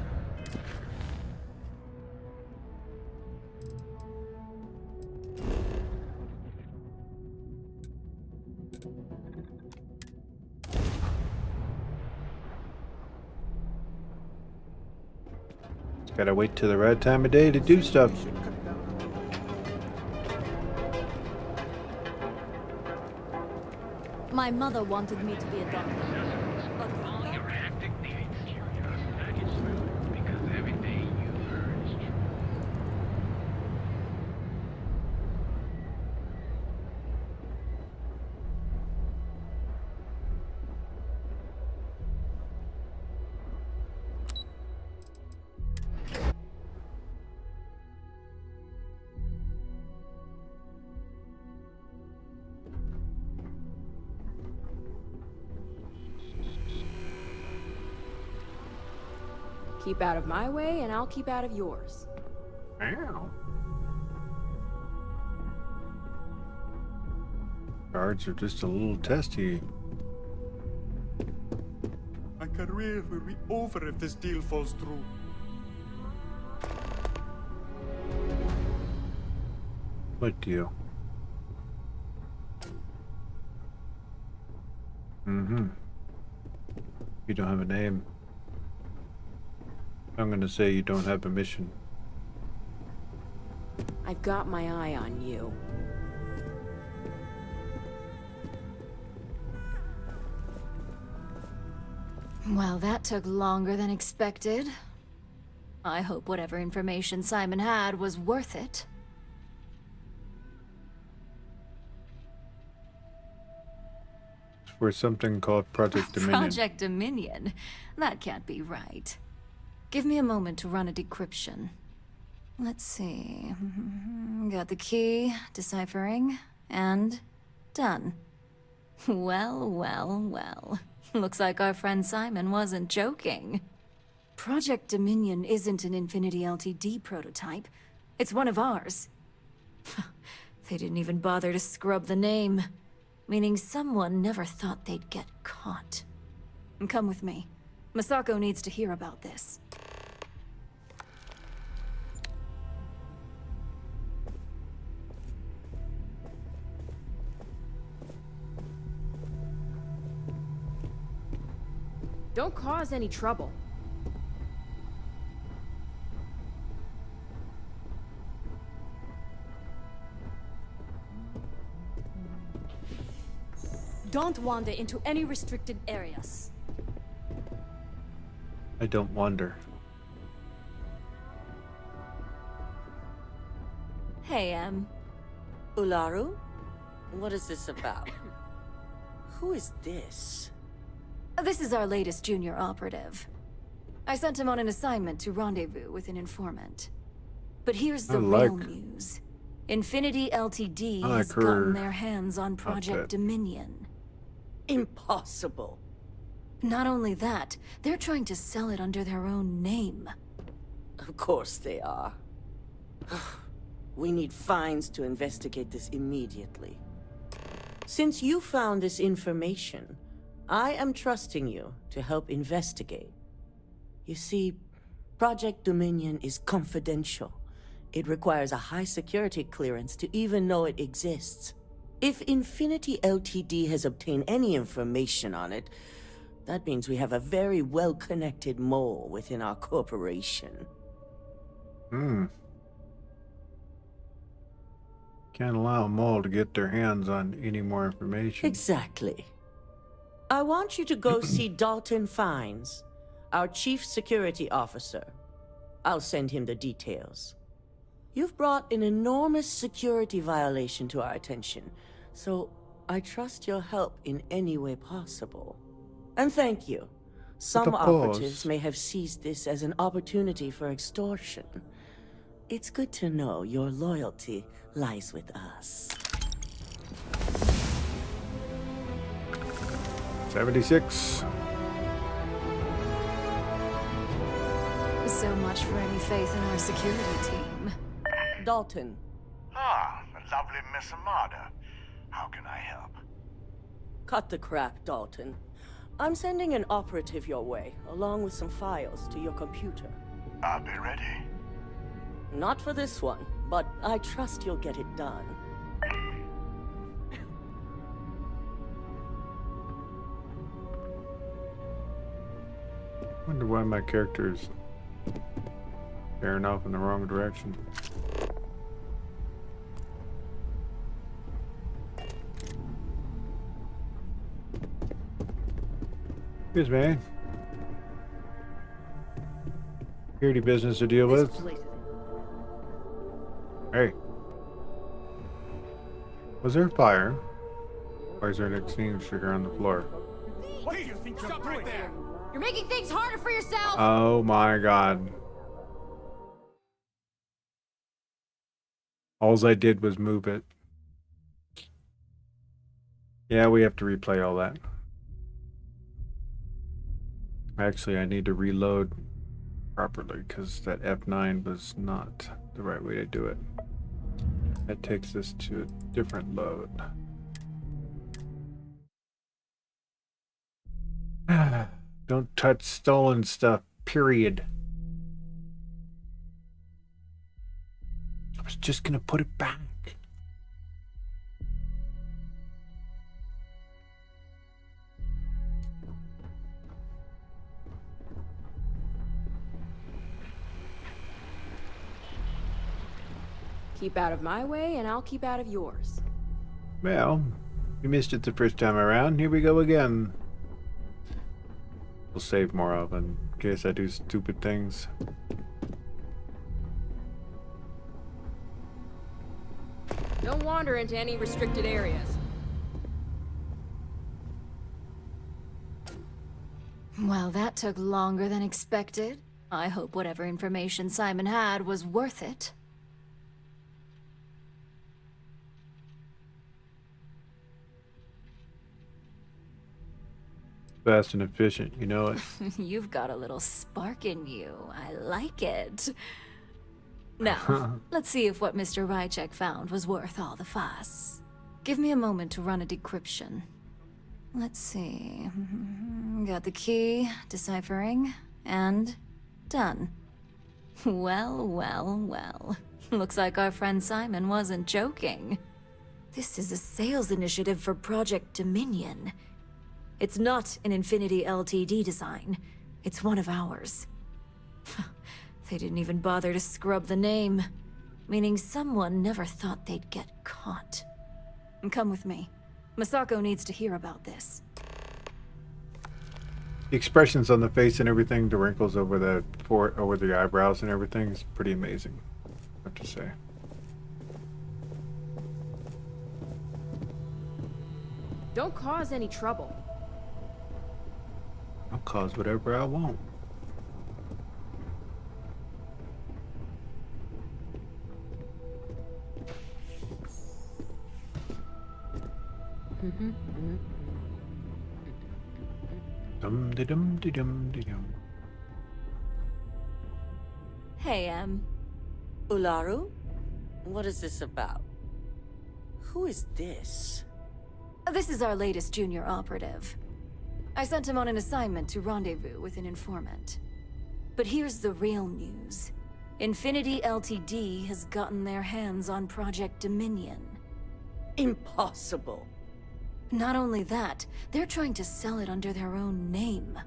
Gotta wait till the right time of day to do stuff. My mother wanted me to be a doctor. Keep out of my way, and I'll keep out of yours. Wow. Guards are just a little testy. My career will be over if this deal falls through. What deal? Mm-hmm. You don't have a name. I'm gonna say you don't have a mission. I've got my eye on you. Well, that took longer than expected. I hope whatever information Simon had was worth it. For something called Project Dominion. Project Dominion? That can't be right. Give me a moment to run a decryption. Let's see. Got the key, deciphering, and done. Well, well, well. Looks like our friend Simon wasn't joking. Project Dominion isn't an Infinity Ltd prototype. It's one of ours. They didn't even bother to scrub the name. Meaning someone never thought they'd get caught. Come with me. Masako needs to hear about this. Don't cause any trouble. Don't wander into any restricted areas. I don't wonder. Hey, Ularu? What is this about? Who is this? This is our latest junior operative. I sent him on an assignment to rendezvous with an informant. But here's the real news. Infinity Ltd has gotten their hands on Project Dominion. Impossible. Not only that, they're trying to sell it under their own name. Of course they are. We need fines to investigate this immediately. Since you found this information, I am trusting you to help investigate. You see, Project Dominion is confidential. It requires a high security clearance to even know it exists. If Infinity Ltd has obtained any information on it, that means we have a very well-connected mole within our corporation. Can't allow them all to get their hands on any more information. Exactly. I want you to go see Dalton Fines, our chief security officer. I'll send him the details. You've brought an enormous security violation to our attention, so I trust your help in any way possible. And thank you. Some operatives may have seized this as an opportunity for extortion. It's good to know your loyalty lies with us. 76. So much for any faith in our security team. Dalton. Ah, the lovely Miss Amada. How can I help? Cut the crap, Dalton. I'm sending an operative your way, along with some files to your computer. I'll be ready. Not for this one, but I trust you'll get it done. Wonder why my character's Staring off in the wrong direction. Excuse me. Security business to deal with. Hey. Was there fire? Or is there an extinguisher on the floor? What do you think you're doing there? You're making things harder for yourself! Oh my god. Alls I did was move it. Yeah, we have to replay all that. Actually, I need to reload properly because that F9 was not the right way to do it. That takes us to a different load. Don't touch stolen stuff, period. I was just gonna put it back. Keep out of my way, and I'll keep out of yours. Well, we missed it the first time around. Here we go again. We'll save more of it in case I do stupid things. Don't wander into any restricted areas. Well, that took longer than expected. I hope whatever information Simon had was worth it. Fast and efficient, you know it. You've got a little spark in you. I like it. Now, let's see if what Mr. Ryujin found was worth all the fuss. Give me a moment to run a decryption. Let's see. Got the key, deciphering, and done. Well, well, well. Looks like our friend Simon wasn't joking. This is a sales initiative for Project Dominion. It's not an Infinity Ltd design. It's one of ours. They didn't even bother to scrub the name, meaning someone never thought they'd get caught. Come with me. Masako needs to hear about this. The expressions on the face and everything, the wrinkles over the over the eyebrows and everything is pretty amazing, I have to say. Don't cause any trouble. I'll cause whatever I want. Dum de dum de dum de dum. Hey, Ularu? What is this about? Who is this? This is our latest junior operative. I sent him on an assignment to rendezvous with an informant. But here's the real news. Infinity Ltd has gotten their hands on Project Dominion. Impossible. Not only that, they're trying to sell it under their own name.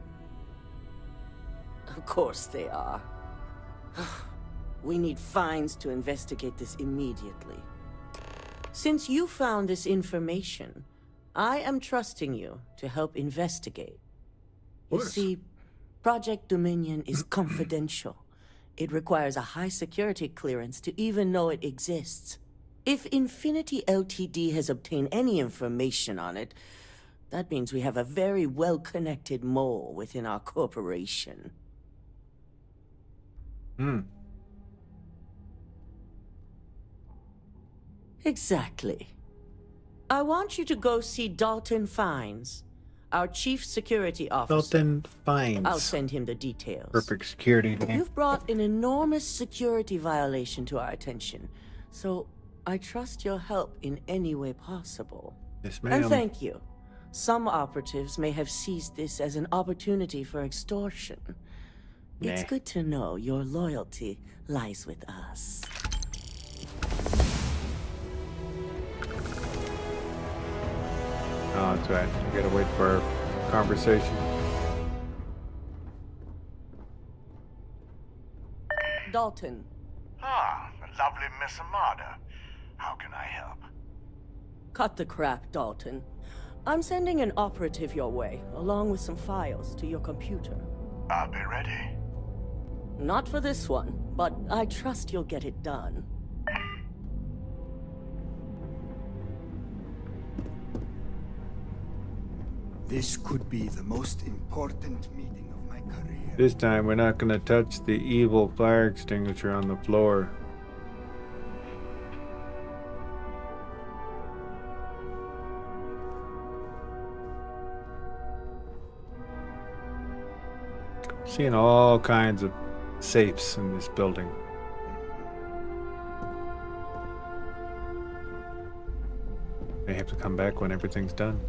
Of course they are. We need fines to investigate this immediately. Since you found this information, I am trusting you to help investigate. You see, Project Dominion is confidential. It requires a high security clearance to even know it exists. If Infinity Ltd has obtained any information on it, that means we have a very well-connected mole within our corporation. Exactly. I want you to go see Dalton Fines, our chief security officer. Dalton Fines. I'll send him the details. Perfect security name. You've brought an enormous security violation to our attention, so I trust your help in any way possible. Yes, ma'am. And thank you. Some operatives may have seized this as an opportunity for extortion. It's good to know your loyalty lies with us. Oh, that's right. You gotta wait for our conversation. Dalton. Ah, the lovely Miss Amada. How can I help? Cut the crap, Dalton. I'm sending an operative your way, along with some files to your computer. I'll be ready. Not for this one, but I trust you'll get it done. This could be the most important meeting of my career. This time we're not going to touch the evil fire extinguisher on the floor. Seeing all kinds of safes in this building. They have to come back when everything's done.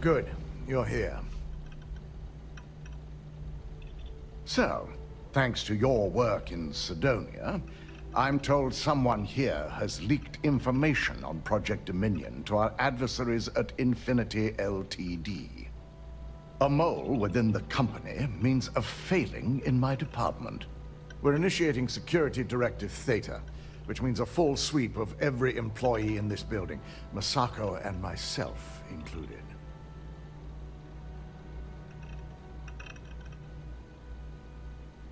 Good, you're here. So, thanks to your work in Sidonia, I'm told someone here has leaked information on Project Dominion to our adversaries at Infinity Ltd. A mole within the company means a failing in my department. We're initiating Security Directive Theta, which means a full sweep of every employee in this building, Masako and myself included.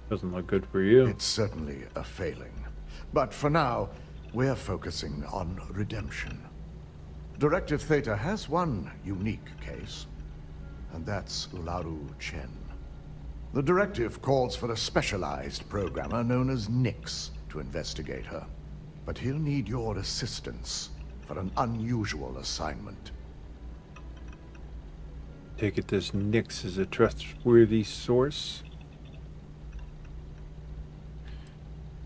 Doesn't look good for you. It's certainly a failing. But for now, we're focusing on redemption. Directive Theta has one unique case, and that's Ularu Chen. The directive calls for a specialized programmer known as Nix to investigate her. But he'll need your assistance for an unusual assignment. Take it this Nix is a trustworthy source?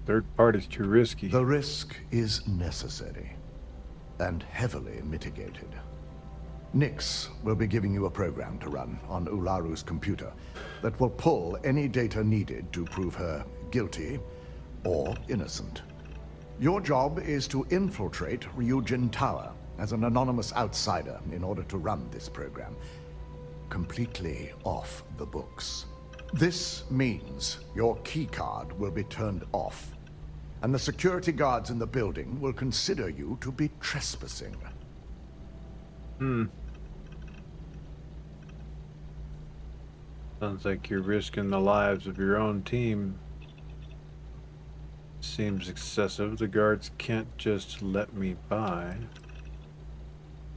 Third party's too risky. The risk is necessary and heavily mitigated. Nix will be giving you a program to run on Ularu's computer that will pull any data needed to prove her guilty or innocent. Your job is to infiltrate Ryujin Tower as an anonymous outsider in order to run this program completely off the books. This means your keycard will be turned off, and the security guards in the building will consider you to be trespassing. Sounds like you're risking the lives of your own team. Seems excessive. The guards can't just let me by.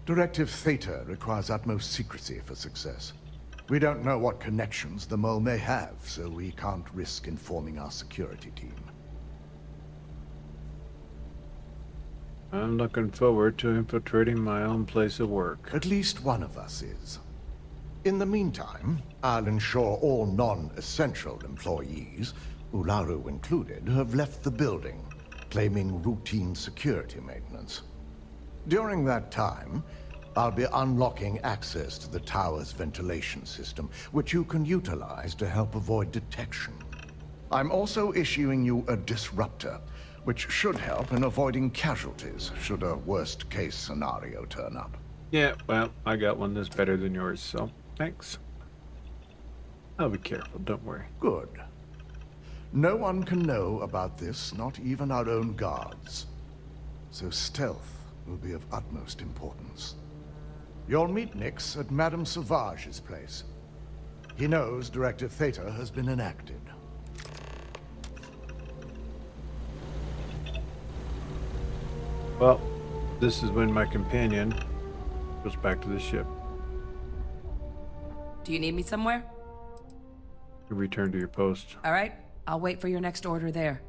Directive Theta requires utmost secrecy for success. We don't know what connections the mole may have, so we can't risk informing our security team. I'm looking forward to infiltrating my own place of work. At least one of us is. In the meantime, I'll ensure all non-essential employees, Ularu included, have left the building, claiming routine security maintenance. During that time, I'll be unlocking access to the tower's ventilation system, which you can utilize to help avoid detection. I'm also issuing you a disruptor, which should help in avoiding casualties should a worst-case scenario turn up. Yeah, well, I got one that's better than yours, so thanks. I'll be careful, don't worry. Good. No one can know about this, not even our own guards. So stealth will be of utmost importance. You'll meet Nix at Madame Sauvage's place. He knows Directive Theta has been enacted. Well, this is when my companion goes back to the ship. Do you need me somewhere? You return to your post. All right, I'll wait for your next order there.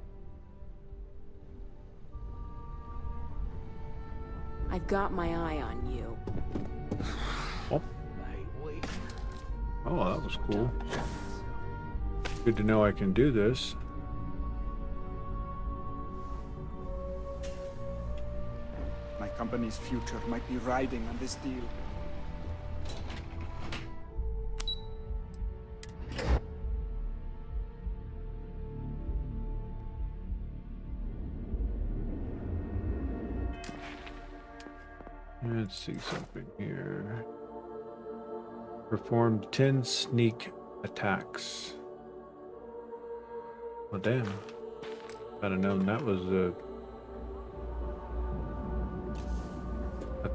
I've got my eye on you. Oh. Oh, that was cool. Good to know I can do this. My company's future might be riding on this deal. Let's see something here. Performed 10 sneak attacks. Well, damn. I'd have known that was a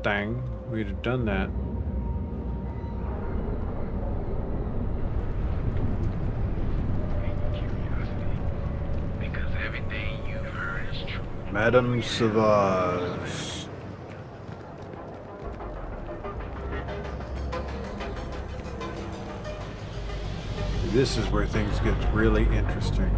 thing. We'd have done that. Because everything you've heard is true. Madame Sauvage. This is where things get really interesting.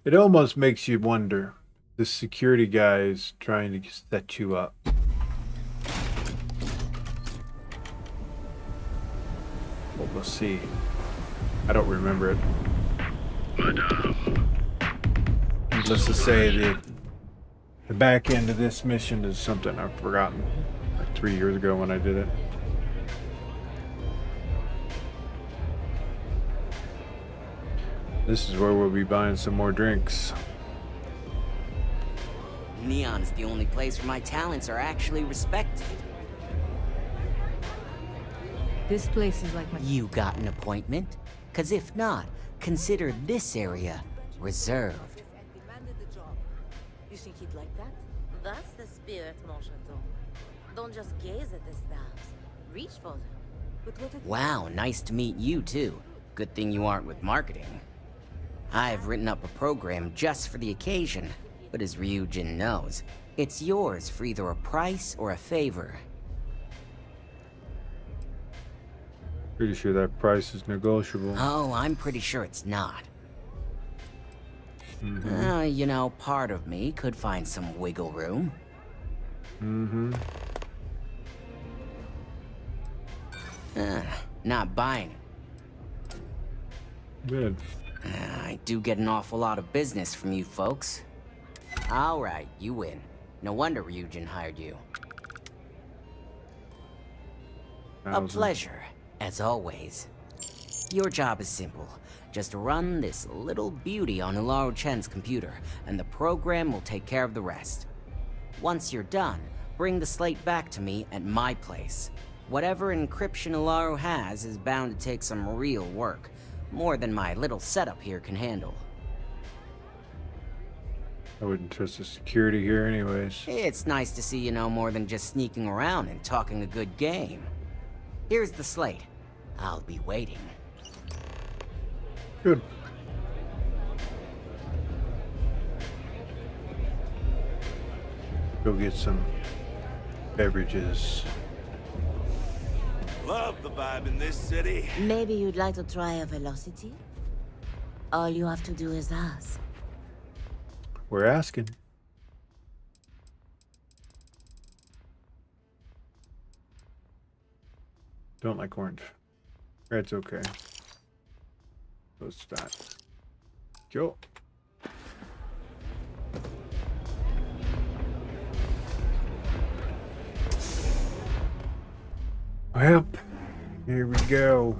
It almost makes you wonder. The security guy is trying to set you up. Well, we'll see. I don't remember it. Let's just say the back end of this mission is something I've forgotten. Like 3 years ago when I did it. This is where we'll be buying some more drinks. Neon's the only place where my talents are actually respected. This place is like my... You got an appointment? 'Cause if not, consider this area reserved. You think he'd like that? That's the spirit, mon chateau. Don't just gaze at the stars. Reach for them. But what if... Wow, nice to meet you too. Good thing you aren't with marketing. I've written up a program just for the occasion, but as Ryujin knows, it's yours for either a price or a favor. Pretty sure that price is negotiable. Oh, I'm pretty sure it's not. Mm-hmm. You know, part of me could find some wiggle room. Mm-hmm. Not buying it. Good. I do get an awful lot of business from you folks. Alright, you win. No wonder Ryujin hired you. A pleasure, as always. Your job is simple. Just run this little beauty on Ularu Chen's computer, and the program will take care of the rest. Once you're done, bring the slate back to me at my place. Whatever encryption Ularu has is bound to take some real work. More than my little setup here can handle. I wouldn't trust the security here anyways. It's nice to see you know more than just sneaking around and talking a good game. Here's the slate. I'll be waiting. Good. Go get some beverages. Love the vibe in this city. Maybe you'd like to try a velocity? All you have to do is ask. We're asking. Don't like orange. Red's okay. What's that? Go. Well, here we go.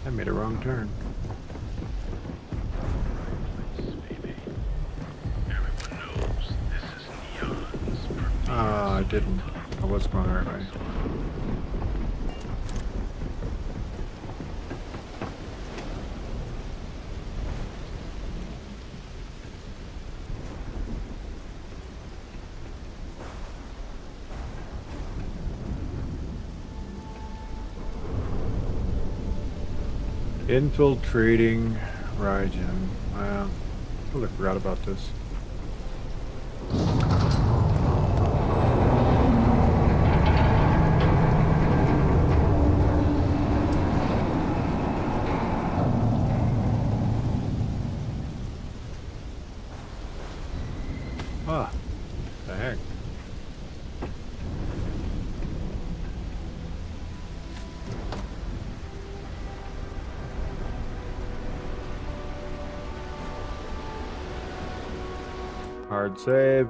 I made a wrong turn. I didn't. I was going the right way. Infiltrating Ryujin. Wow. I totally forgot about this. Ah, the heck. Hard save.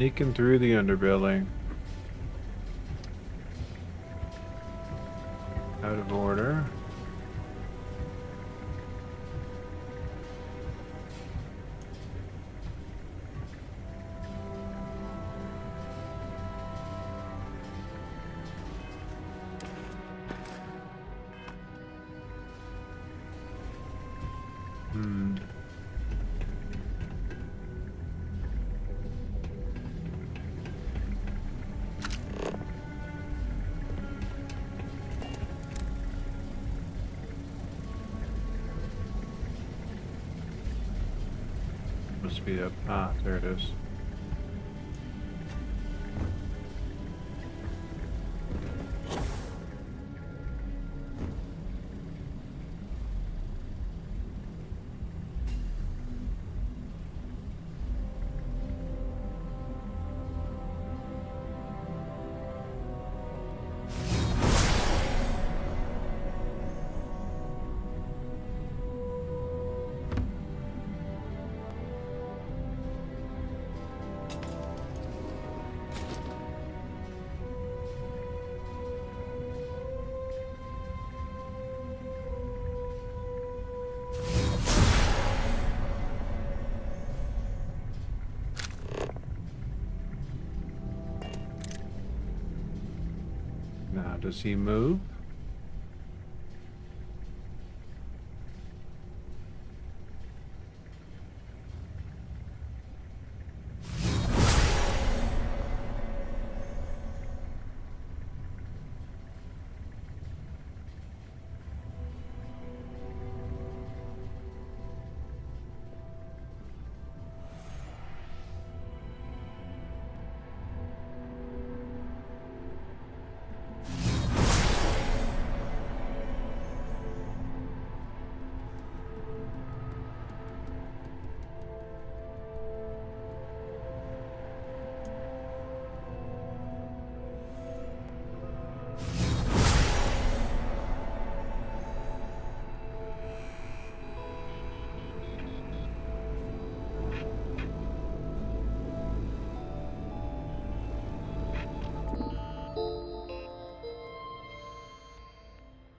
Sneaking through the underbelly. Out of order. Must be up. Ah, there it is. Now, does he move?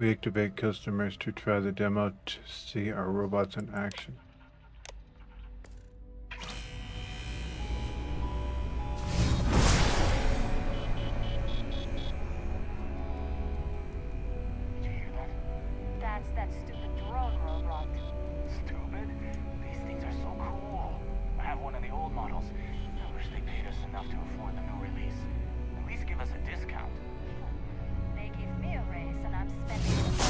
We activate customers to try the demo to see our robots in action. That's that stupid drone robot. Stupid? These things are so cool. I have one of the old models. I wish they paid us enough to afford the new release. At least give us a discount. They give me a raise and I'm spending it all.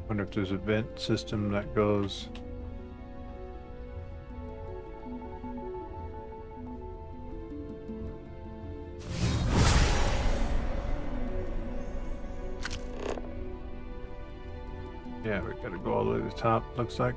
Wonder if there's a vent system that goes. Yeah, we gotta go all the way to the top, looks like.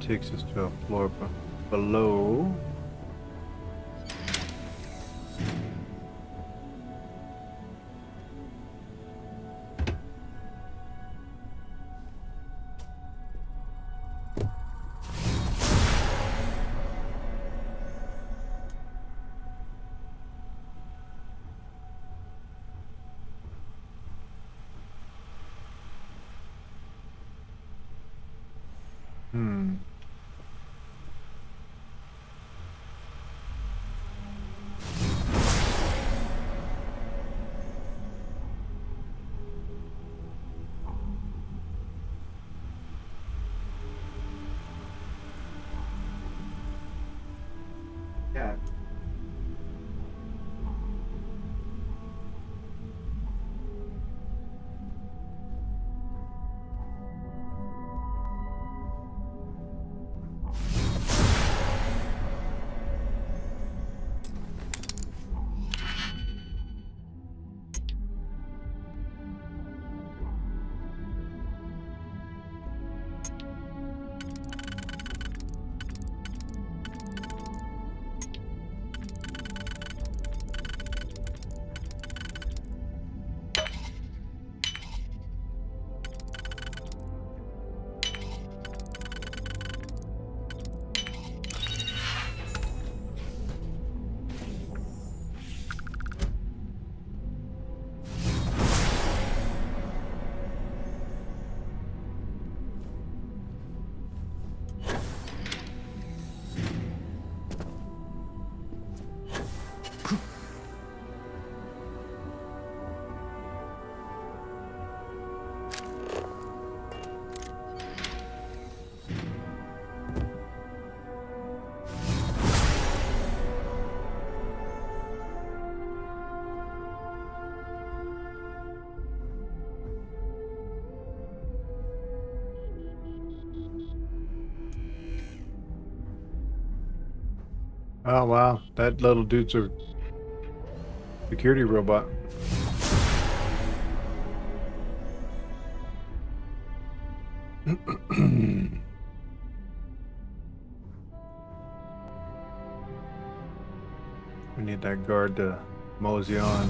takes us to a floor below. Yeah. Oh wow, that little dude's a security robot. We need that guard to mosey on.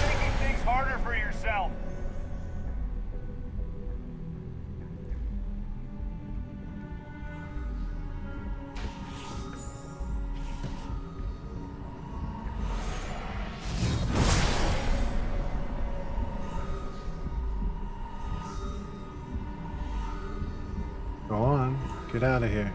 Making things harder for yourself. Go on, get out of here.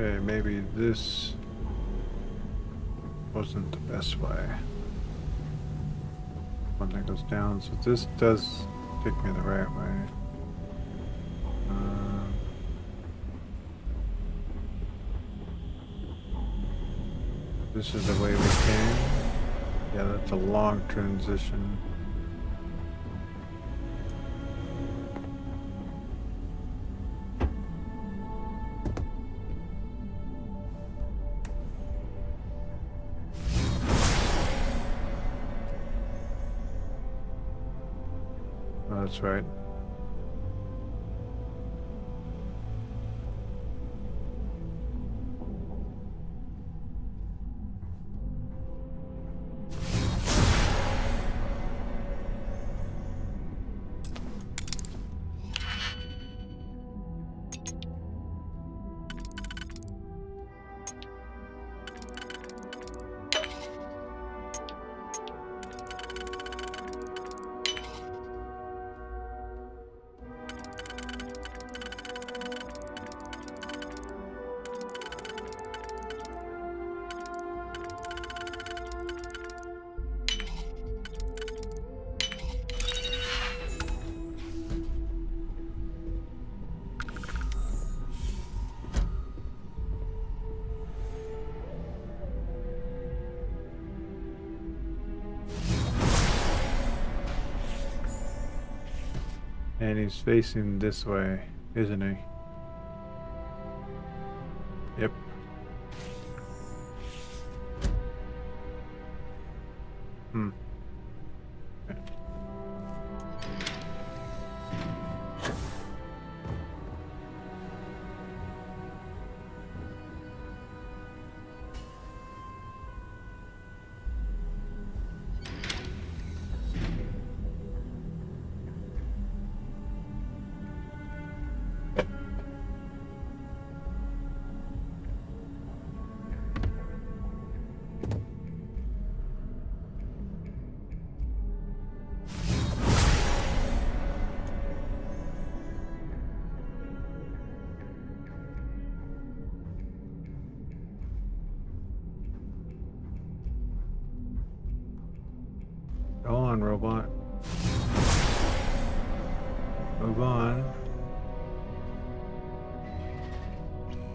Okay, maybe this wasn't the best way. One that goes down, so this does take me the right way. This is the way we came. Yeah, that's a long transition. Oh, that's right. And he's facing this way, isn't he? Yep. Hmm. Go on, robot. Move on.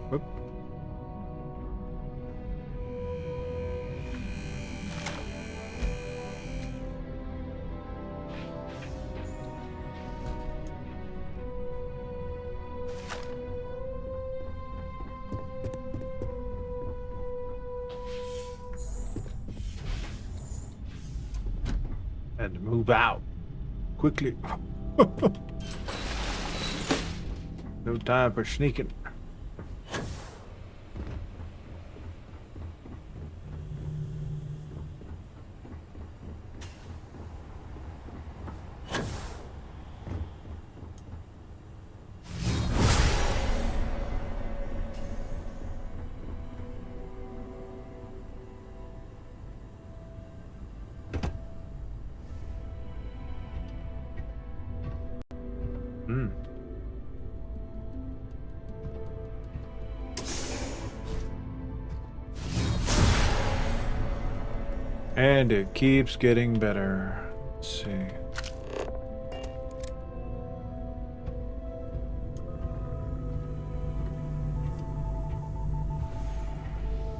Whoop. Had to move out quickly. No time for sneaking. Hmm. And it keeps getting better. Let's see.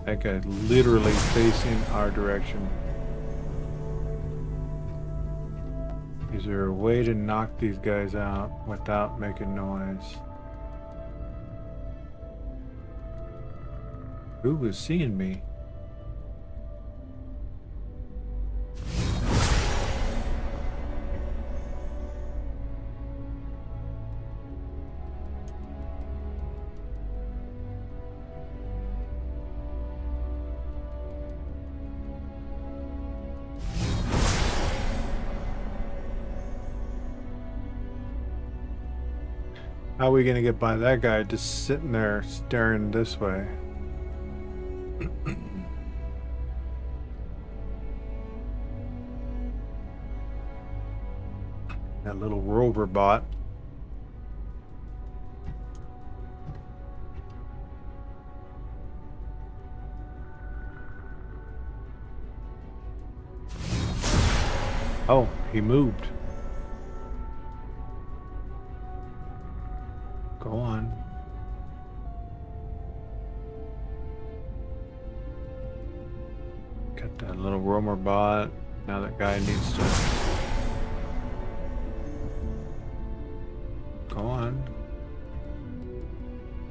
That guy's literally facing our direction. Is there a way to knock these guys out without making noise? Who was seeing me? How are we gonna get by that guy just sitting there staring this way? That little rover bot. Oh, he moved. Go on. little roamer bot. Now that guy needs to go on.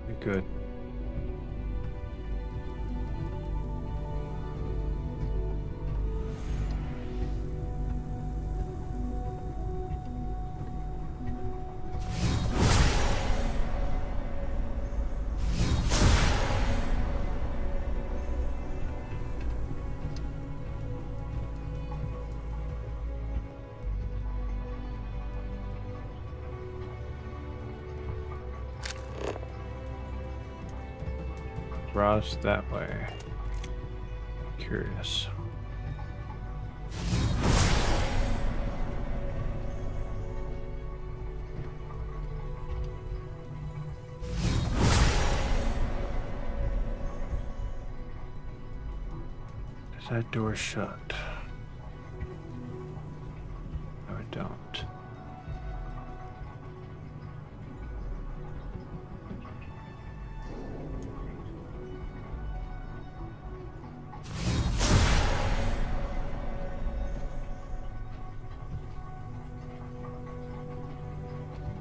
Be good. Cross that way. Curious. Is that door shut? No, I don't.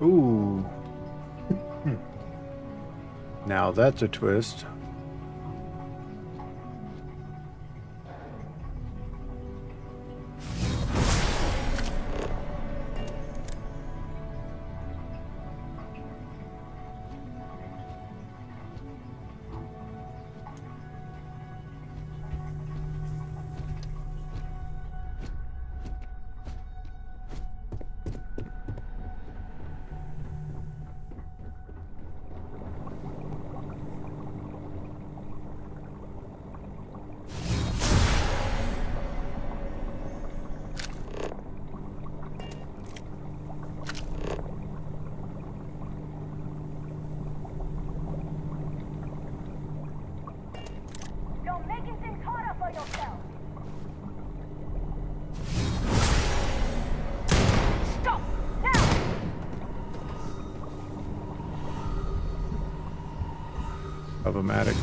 Ooh. Now that's a twist. Problematic.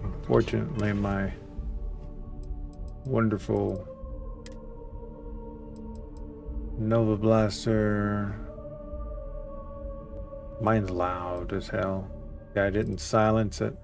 Unfortunately, my wonderful Nova Blaster, mine's loud as hell. Yeah, I didn't silence it.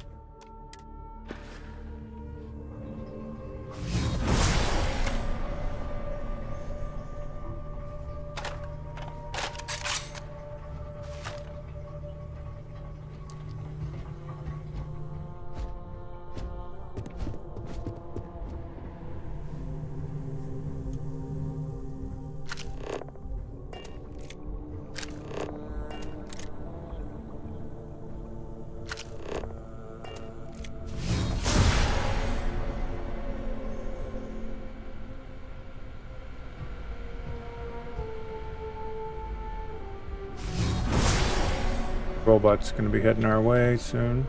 Robot's gonna be heading our way soon.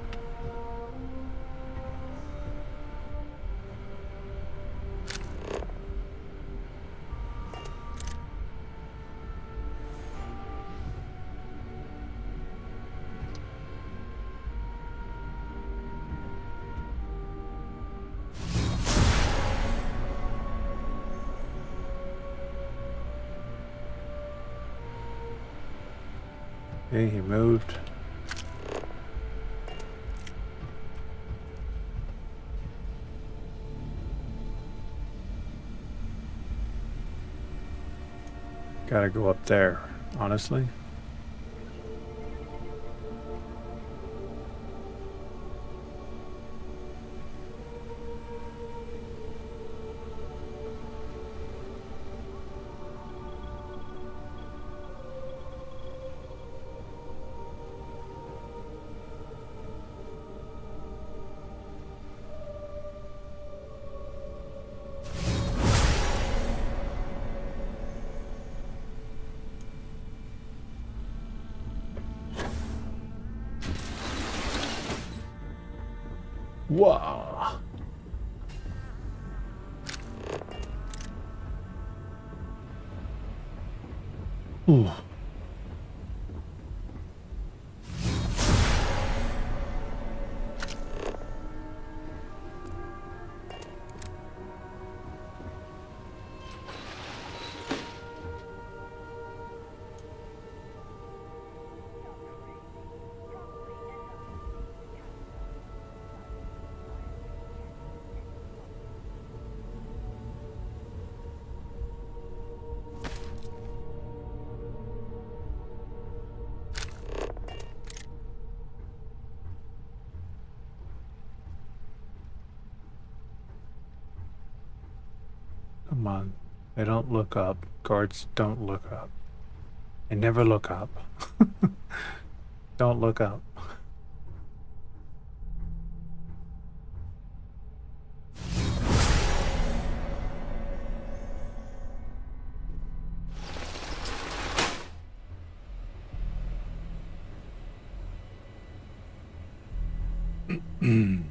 Okay, he moved. Gotta go up there, honestly. Wow. Ooh. Come on. They don't look up. Guards don't look up. They never look up. Don't look up. Hmm.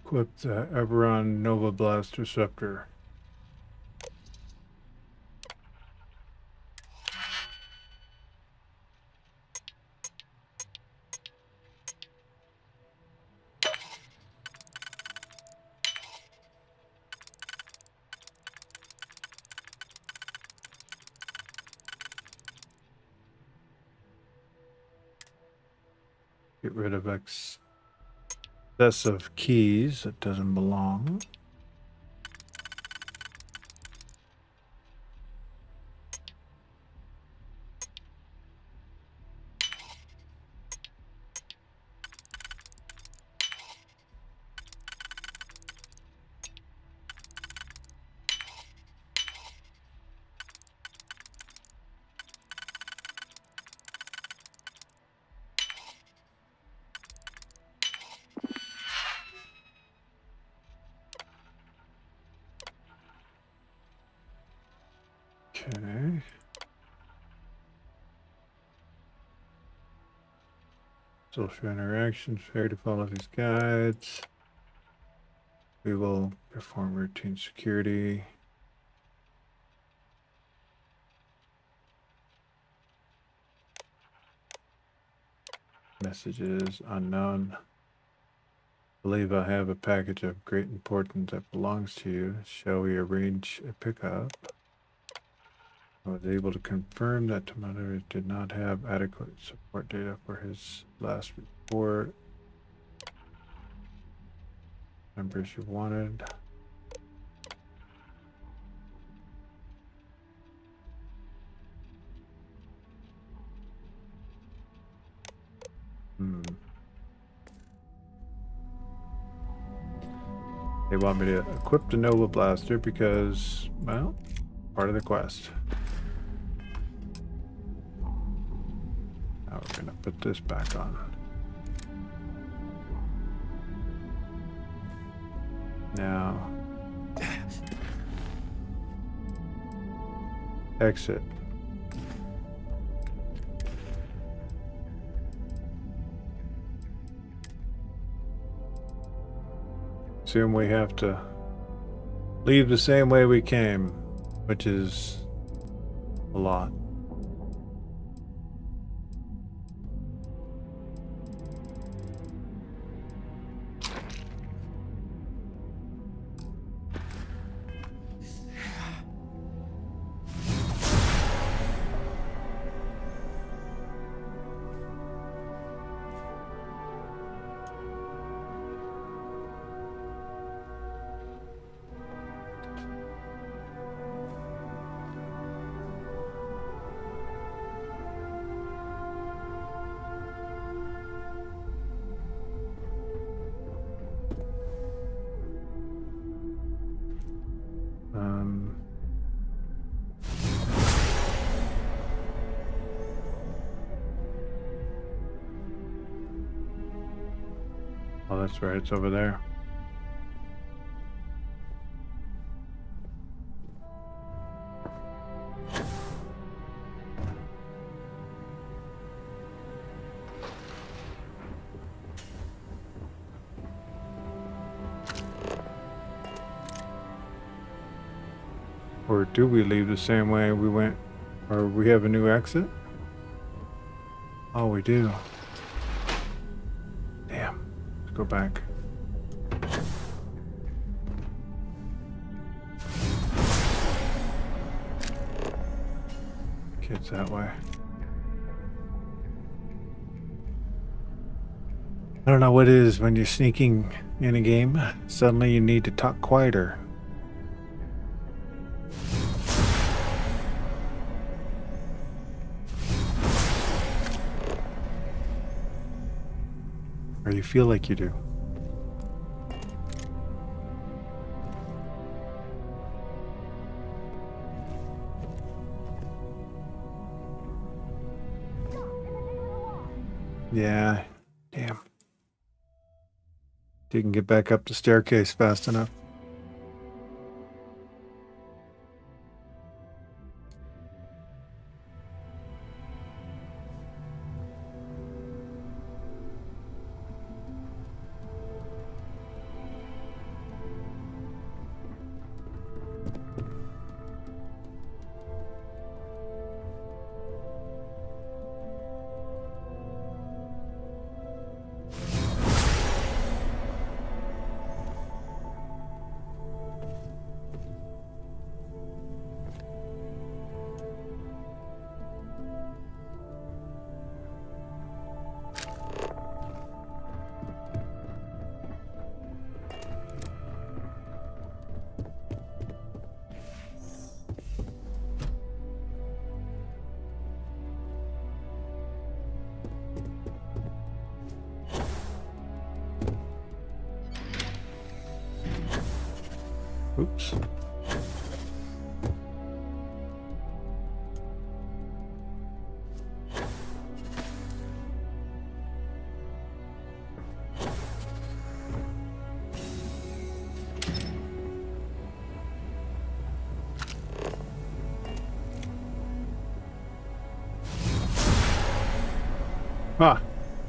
Equip the Eberron Nova Blast Receptor. Get rid of excessive keys. It doesn't belong. Okay. Social interactions, fair to follow these guides. We will perform routine security. Messages unknown. Believe I have a package of great importance that belongs to you. Shall we arrange a pickup? I was able to confirm that Tomato did not have adequate support data for his last report. Numbers you wanted. They want me to equip the Nova Blaster because, well, part of the quest. Now we're gonna put this back on. Now, Exit. Assume we have to leave the same way we came, which is a lot. Oh, that's right, it's over there. Or do we leave the same way we went? Or we have a new exit? Oh, we do. Damn. Let's go back. Kids that way. I don't know what it is when you're sneaking in a game. Suddenly you need to talk quieter. Or you feel like you do. Yeah, damn. Didn't get back up the staircase fast enough. Oops. Ah,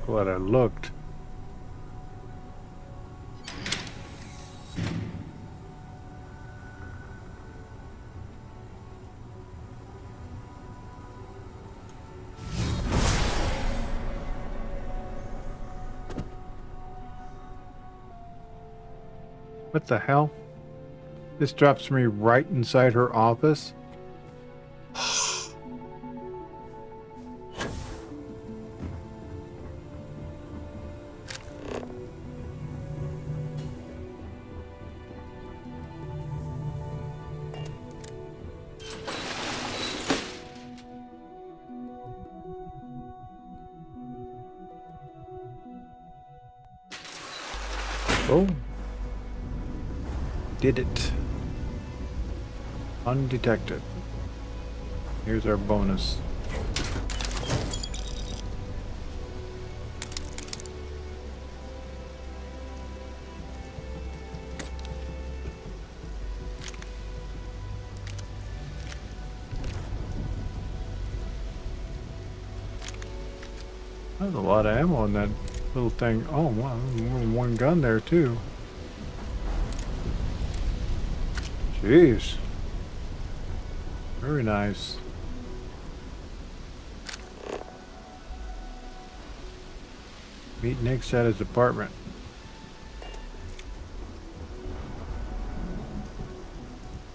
glad I looked. What the hell? This drops me right inside her office? Oh. Did it. Undetected. Here's our bonus. There's a lot of ammo in that little thing. Oh, wow, one gun there too. Jeez. Very nice. Meet Nick's at his apartment.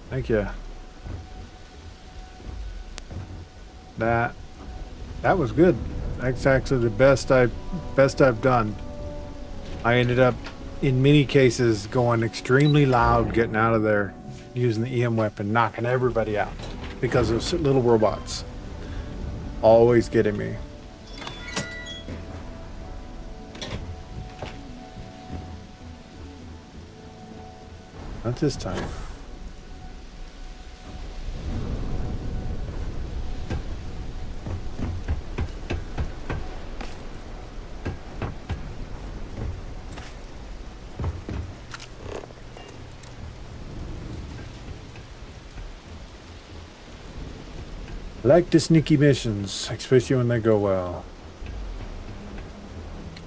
Thank you. That was good. That's actually the best I've done. I ended up in many cases going extremely loud, getting out of there, using the EM weapon, knocking everybody out because of little robots. Always getting me. Not this time. I like the sneaky missions, especially when they go well.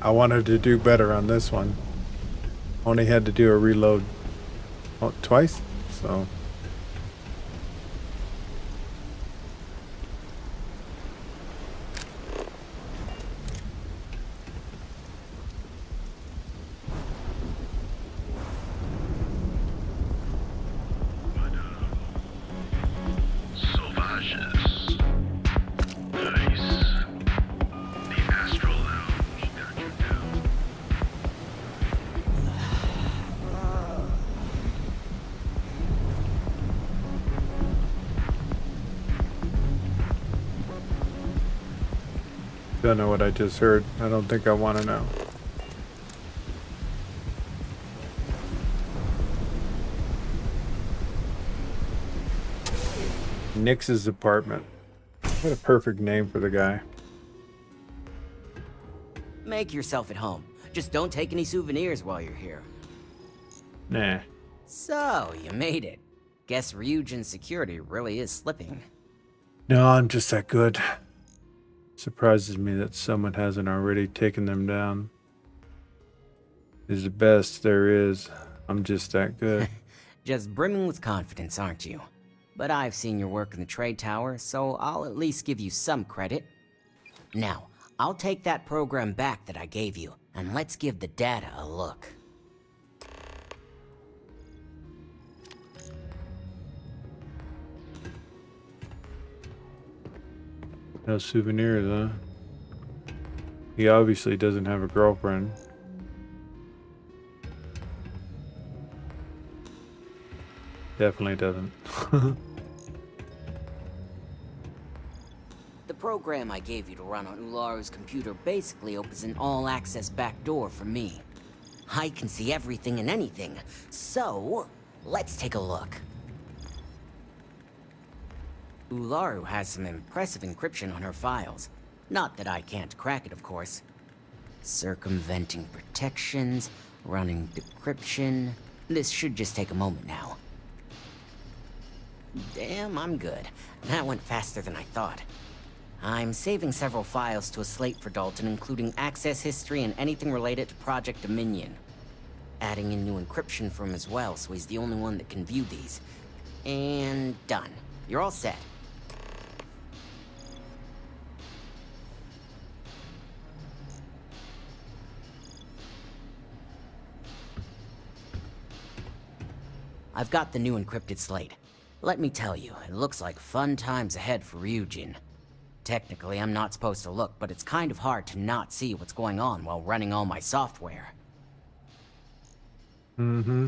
I wanted to do better on this one. Only had to do a reload twice, so. Don't know what I just heard. I don't think I want to know. Nix's apartment. What a perfect name for the guy. Make yourself at home. Just don't take any souvenirs while you're here. Nah. So, you made it. Guess Ryujin's security really is slipping. No, I'm just that good. Surprises me that someone hasn't already taken them down. Is the best there is. I'm just that good. Just brimming with confidence, aren't you? But I've seen your work in the trade tower, so I'll at least give you some credit. Now, I'll take that program back that I gave you, and let's give the data a look. No souvenirs, huh? He obviously doesn't have a girlfriend. Definitely doesn't. The program I gave you to run on Ularu's computer basically opens an all-access backdoor for me. I can see everything and anything, so let's take a look. Ularu has some impressive encryption on her files. Not that I can't crack it, of course. Circumventing protections, running decryption. This should just take a moment now. Damn, I'm good. That went faster than I thought. I'm saving several files to a slate for Dalton, including access history and anything related to Project Dominion. Adding in new encryption for him as well, so he's the only one that can view these. And done. You're all set. I've got the new encrypted slate. Let me tell you, it looks like fun times ahead for Ryujin. Technically, I'm not supposed to look, but it's kind of hard to not see what's going on while running all my software. Mm-hmm.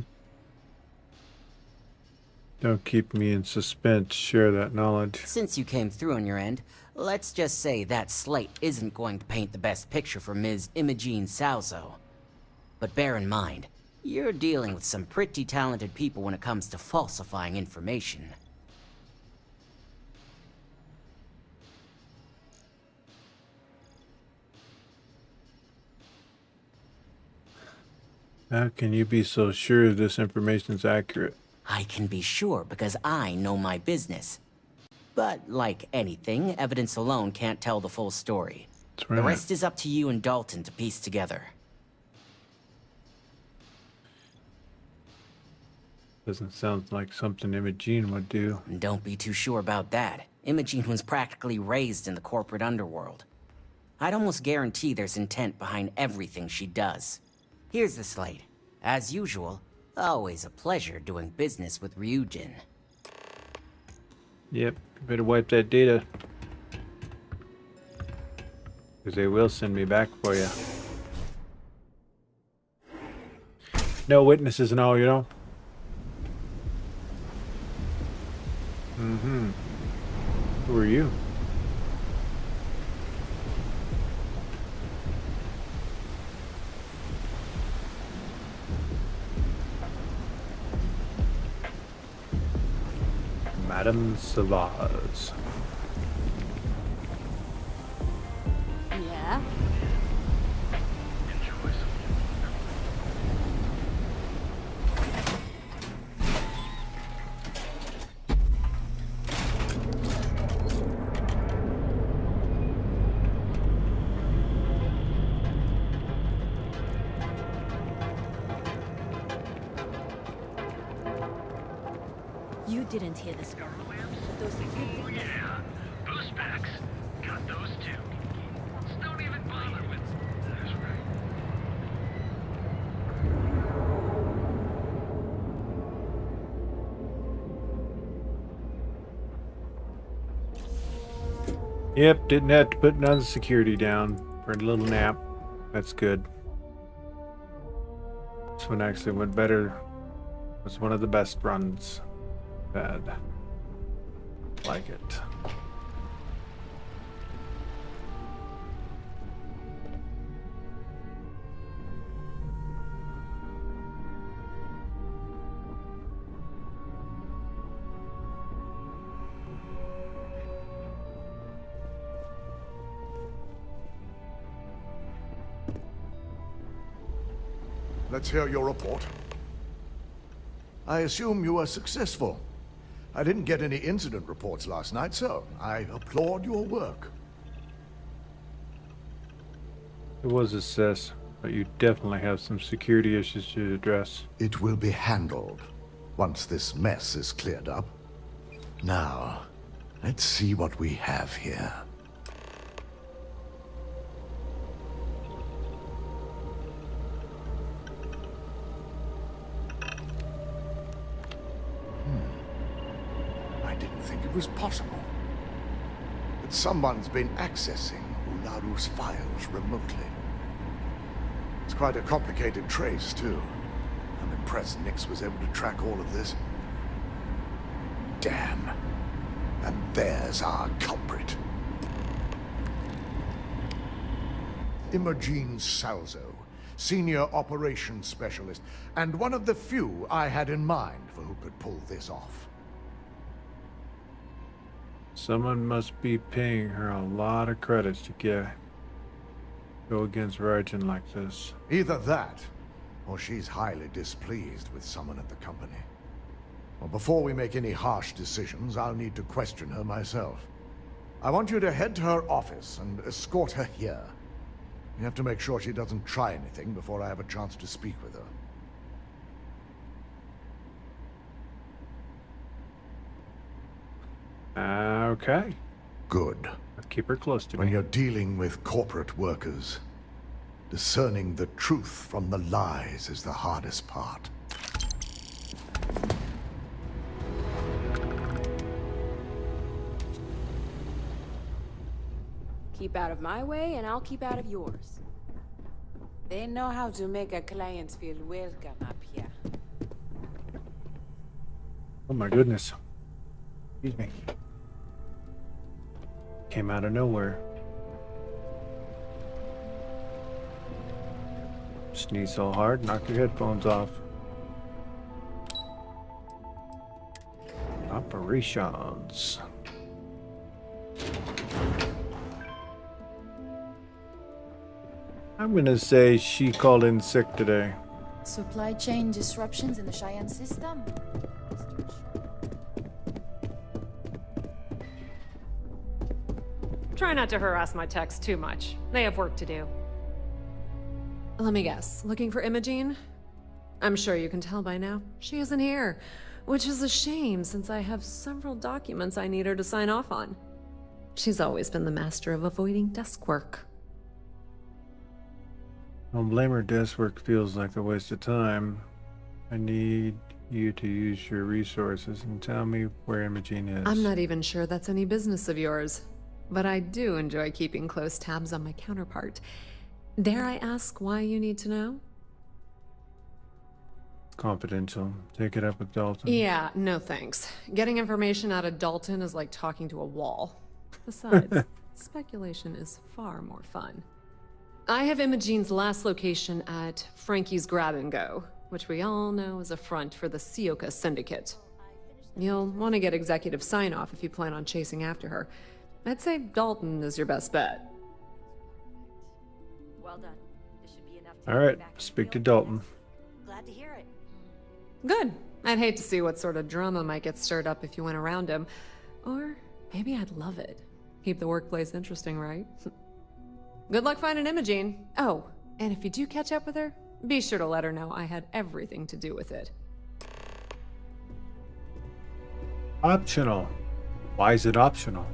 Don't keep me in suspense. Share that knowledge. Since you came through on your end, let's just say that slate isn't going to paint the best picture for Ms. Imogene Salzo. But bear in mind, you're dealing with some pretty talented people when it comes to falsifying information. How can you be so sure this information is accurate? I can be sure because I know my business. But like anything, evidence alone can't tell the full story. That's right. The rest is up to you and Dalton to piece together. Doesn't sound like something Imogene would do. Don't be too sure about that. Imogene was practically raised in the corporate underworld. I'd almost guarantee there's intent behind everything she does. Here's the slate. As usual, always a pleasure doing business with Ryujin. Yep, better wipe that data. Because they will send me back for you. No witnesses and all, you know? Mm-hmm. Who are you? Madame Savage. Yeah? You didn't hear this. Those Oh yeah, boost packs. Got those too. Just don't even bother with. That's right. Yep, didn't have to put another security down for a little nap. That's good. This one actually went better. It was one of the best runs. Bad. Like it. Let's hear your report. I assume you were successful. I didn't get any incident reports last night, so I applaud your work. It was a success, but you definitely have some security issues to address. It will be handled once this mess is cleared up. Now, let's see what we have here. It was possible that someone's been accessing Ularu's files remotely. It's quite a complicated trace, too. I'm impressed Nyx was able to track all of this. Damn. And there's our culprit. Imogene Salzo, Senior Operations Specialist, and one of the few I had in mind for who could pull this off. Someone must be paying her a lot of credits to go against Ryujin like this. Either that, or she's highly displeased with someone at the company. Well, before we make any harsh decisions, I'll need to question her myself. I want you to head to her office and escort her here. You have to make sure she doesn't try anything before I have a chance to speak with her. Okay. Good. I'll keep her close to me. When you're dealing with corporate workers, discerning the truth from the lies is the hardest part. Keep out of my way, and I'll keep out of yours. They know how to make a client feel welcome up here. Oh my goodness. Excuse me. Came out of nowhere. Sneeze so hard, knock your headphones off. Operations. I'm gonna say she called in sick today. Supply chain disruptions in the Cheyenne system? Try not to harass my techs too much. They have work to do. Let me guess. Looking for Imogene? I'm sure you can tell by now. She isn't here, which is a shame since I have several documents I need her to sign off on. She's always been the master of avoiding desk work. Don't blame her. Desk work feels like a waste of time. I need you to use your resources and tell me where Imogene is. I'm not even sure that's any business of yours, but I do enjoy keeping close tabs on my counterpart. Dare I ask why you need to know? Confidential. Take it up with Dalton. Yeah, no thanks. Getting information out of Dalton is like talking to a wall. Besides, speculation is far more fun. I have Imogene's last location at Frankie's Grab and Go, which we all know is a front for the Sioka Syndicate. You'll want to get executive sign-off if you plan on chasing after her. I'd say Dalton is your best bet. Well done. This should be enough All right, speak to Dalton. Glad to hear it. Good. I'd hate to see what sort of drama might get stirred up if you went around him. Or maybe I'd love it. Keep the workplace interesting, right? Good luck finding Imogene. Oh, and if you do catch up with her, be sure to let her know I had everything to do with it. Optional. Why is it optional?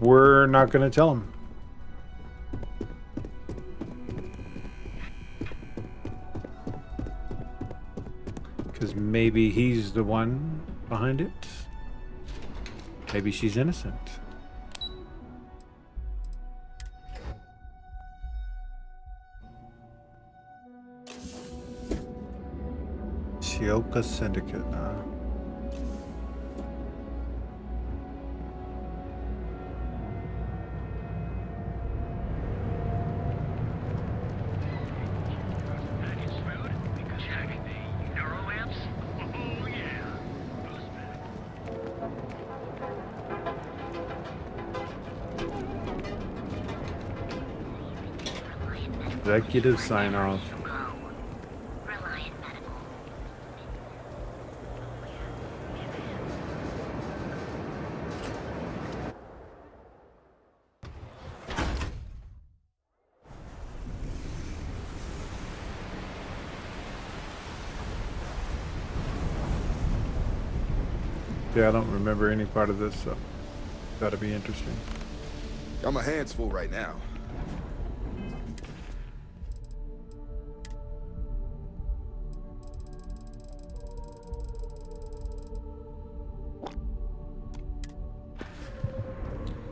We're not going to tell him. Because maybe he's the one behind it. Maybe she's innocent. Sioka Syndicate, huh? Executive sign off. Yeah, I don't remember any part of this, so that'll be interesting. Got my hands full right now.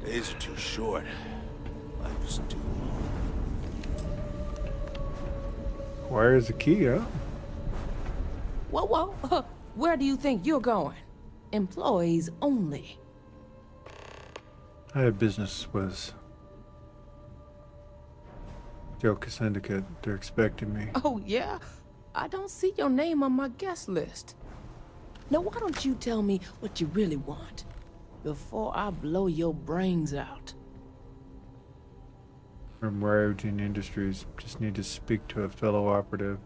Days are too short. Life is too long. Where's the key, huh? Whoa. Where do you think you're going? Employees only. I have business with Sioka Syndicate. They're expecting me. Oh, yeah? I don't see your name on my guest list. Now, why don't you tell me what you really want before I blow your brains out? From Ryujin Industries. Just need to speak to a fellow operative.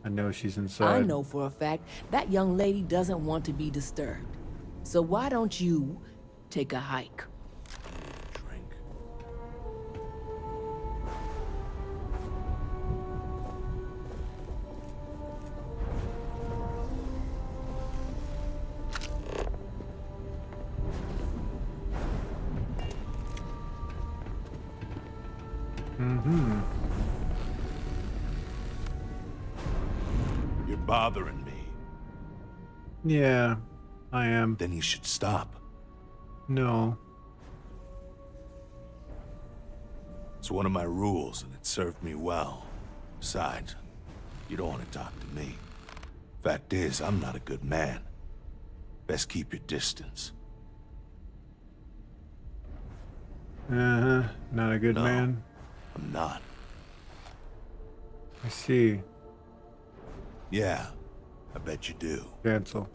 I know she's inside. I know for a fact that young lady doesn't want to be disturbed. So why don't you take a hike? You're bothering me. Yeah, I am. Then you should stop. No. It's one of my rules, and it served me well. Besides, you don't want to talk to me. Fact is, I'm not a good man. Best keep your distance. Not a good man. I'm not. I see. Yeah, I bet you do. Cancel.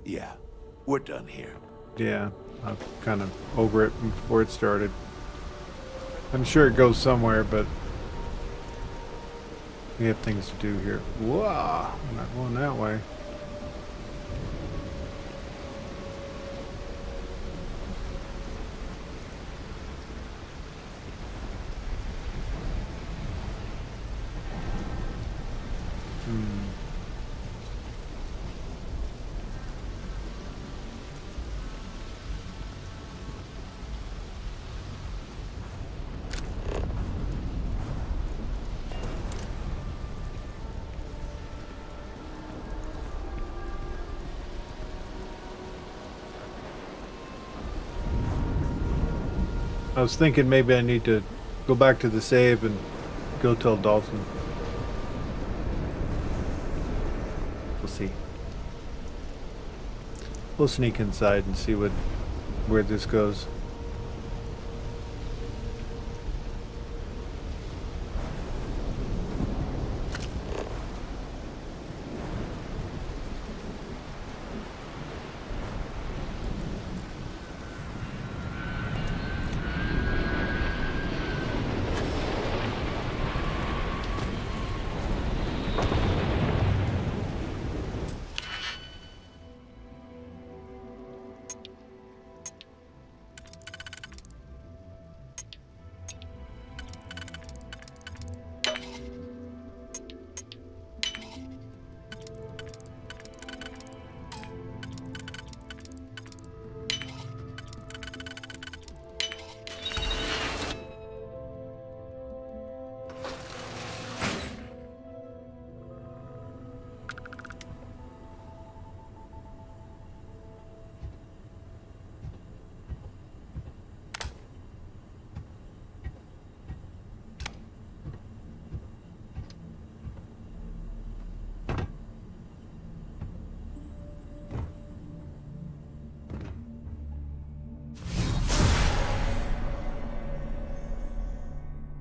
Yeah, we're done here. Yeah, I'm kind of over it before it started. I'm sure it goes somewhere, but we have things to do here. Whoa, I'm not going that way. I was thinking maybe I need to go back to the save and go tell Dalton. We'll see. We'll sneak inside and see where this goes.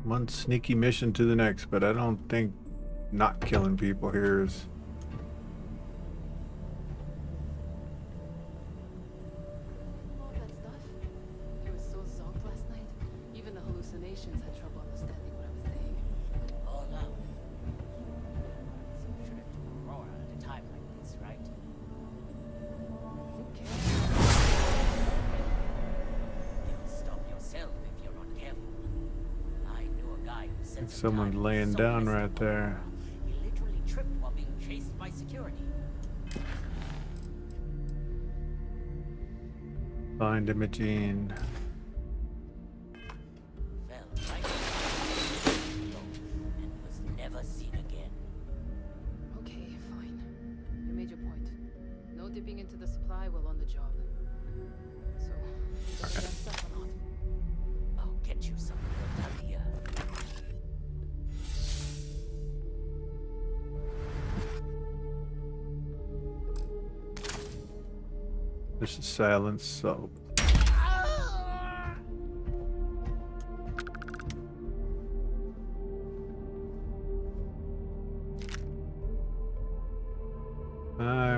One sneaky mission to the next, but I don't think not killing people here is... All that stuff? It was so zonked last night. Even the hallucinations had trouble understanding what I was saying. Oh no. So we shouldn't do Aurora at a time like this, right? Who cares? You'll stop yourself if you're not careful. I knew a guy who said Someone laying down right there. he literally tripped while being chased by security. Find Imogene. Fell right and was never seen again. Okay, fine. You made your point. No dipping into the supply while on the job. So, you got that stuff or not? I'll get you some of here. This is silence, so...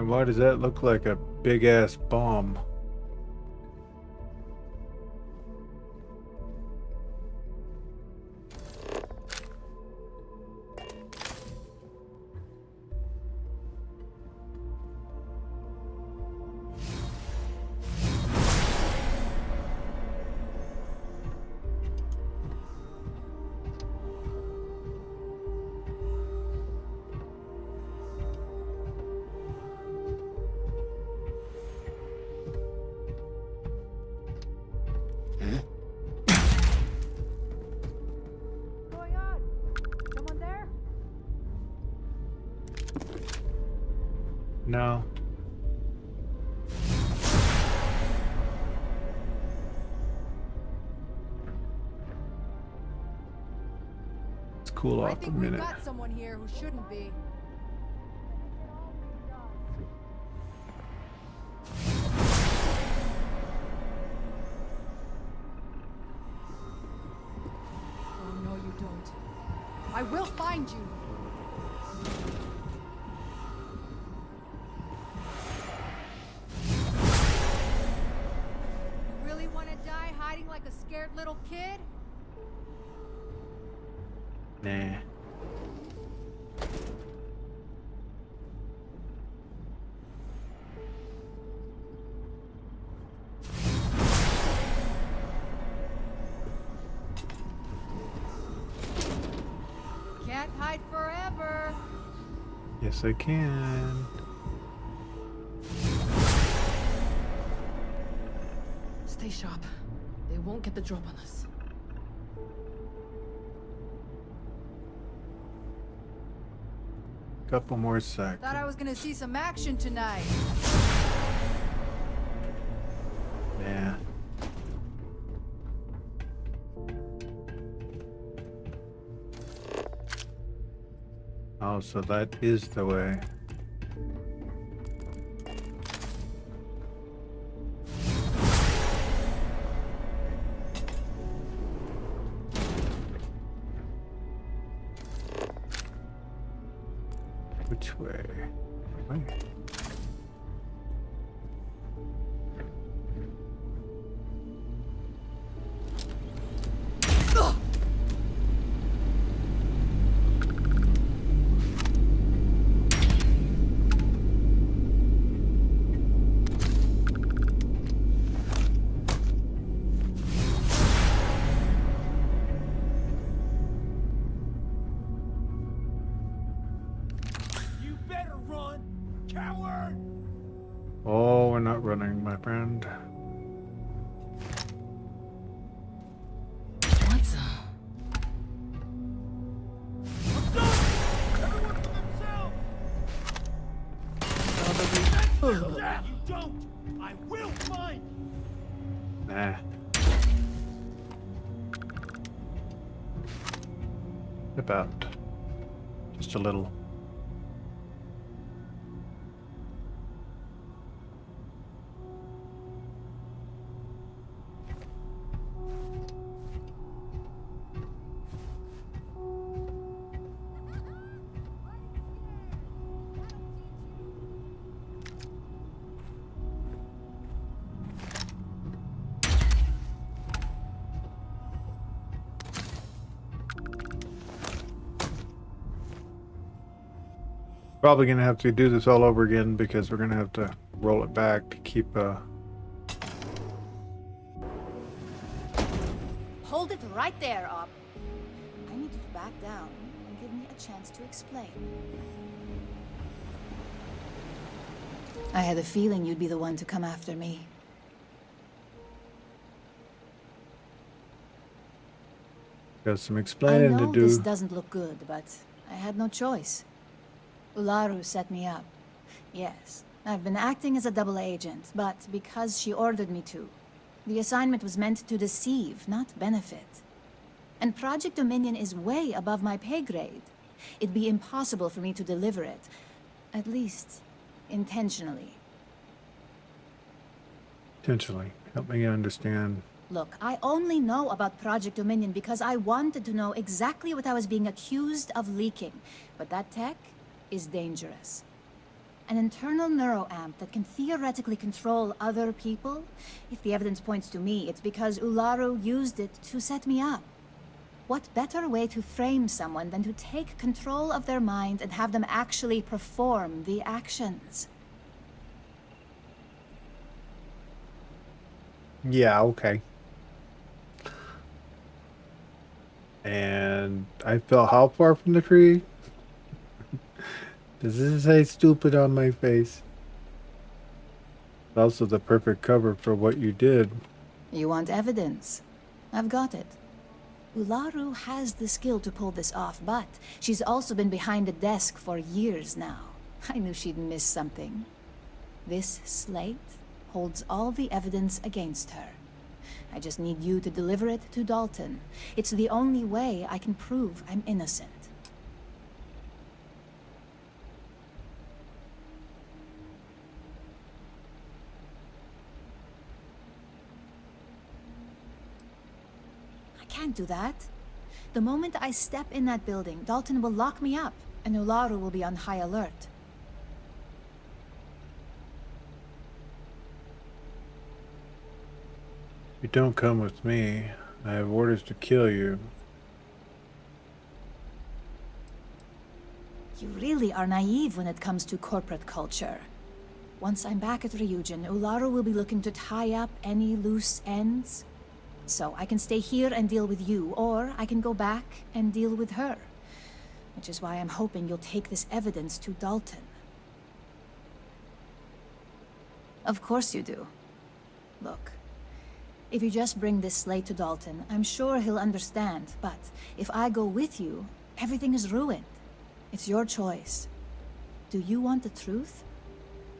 Why does that look like a big-ass bomb? No. Let's cool off a minute. We've got someone here who shouldn't be. I will find you. You really want to die hiding like a scared little kid? Nah. Can't hide forever. Yes, I can. Stay sharp. They won't get the drop on us. Couple more seconds. Thought I was gonna see some action tonight. Nah. Oh, so that is the way. Which way? Wait. You better run, coward! Oh, we're not running, my friend. What's That you don't! I will find you! Nah. About. Just a little. Probably gonna have to do this all over again because we're gonna have to roll it back to keep Hold it right there, Op. I need you to back down and give me a chance to explain. I had a feeling you'd be the one to come after me. got some I explaining to know do. this doesn't look good, but I had no choice. Ularu set me up. Yes, I've been acting as a double agent, but because she ordered me to. The assignment was meant to deceive, not benefit. And Project Dominion is way above my pay grade. It'd be impossible for me to deliver it. At least, intentionally. Potentially. Help me understand. Look, I only know about Project Dominion because I wanted to know exactly what I was being accused of leaking. But that tech is dangerous. An internal neuroamp that can theoretically control other people? If the evidence points to me, it's because Ularu used it to set me up. What better way to frame someone than to take control of their mind and have them actually perform the actions? Yeah, okay. And I fell how far from the tree? Does this say stupid on my face? Also the perfect cover for what you did. You want evidence? I've got it. Ularu has the skill to pull this off, but she's also been behind the desk for years now. I knew she'd miss something. This slate holds all the evidence against her. I just need you to deliver it to Dalton. It's the only way I can prove I'm innocent. I can't do that. The moment I step in that building, Dalton will lock me up, and Ularu will be on high alert. You don't come with me. I have orders to kill you. You really are naive when it comes to corporate culture. Once I'm back at Ryujin, Ularu will be looking to tie up any loose ends. So I can stay here and deal with you, or I can go back and deal with her. Which is why I'm hoping you'll take this evidence to Dalton. Of course you do. Look, if you just bring this slate to Dalton, I'm sure he'll understand. But if I go with you, everything is ruined. It's your choice. Do you want the truth?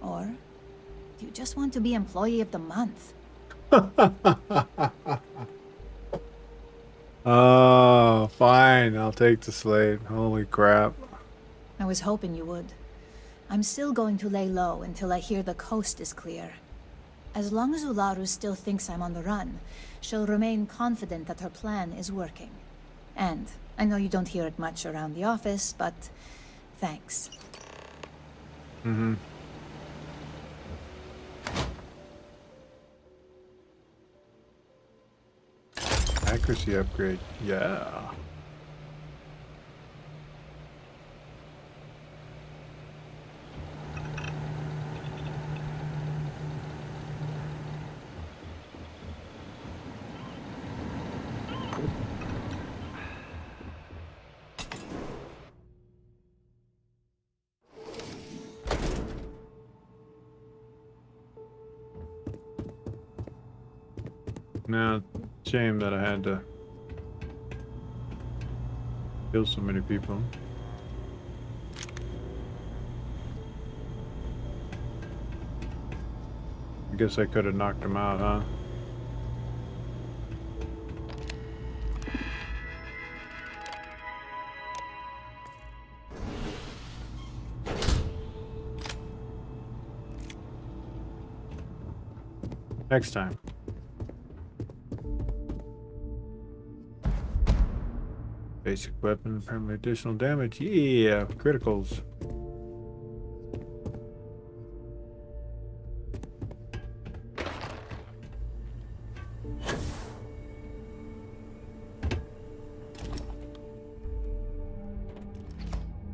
Or do you just want to be Employee of the Month? Oh, fine. I'll take the slate. Holy crap. I was hoping you would. I'm still going to lay low until I hear the coast is clear. As long as Ularu still thinks I'm on the run, she'll remain confident that her plan is working. And I know you don't hear it much around the office, but thanks. Mm-hmm. Accuracy upgrade. Yeah. Now, shame that I had to kill so many people. I guess I could have knocked them out, huh? Next time. Basic weapon, permanent additional damage. Yeah, criticals.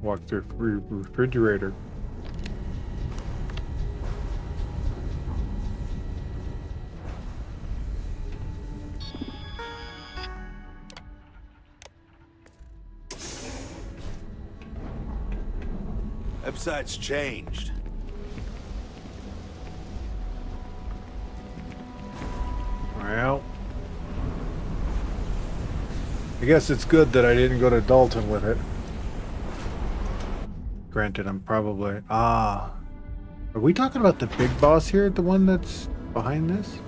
Walk through refrigerator. Website's changed. Well, I guess it's good that I didn't go to Dalton with it. Granted, I'm probably... Are we talking about the big boss here? The one that's behind this?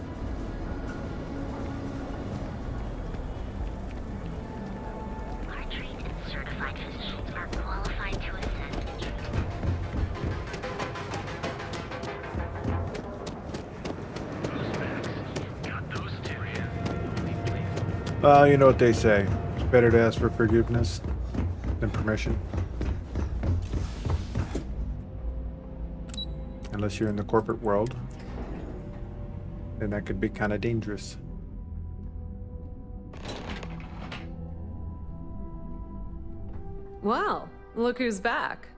Well, you know what they say. It's better to ask for forgiveness than permission. Unless you're in the corporate world. Then that could be kind of dangerous. Well, look who's back.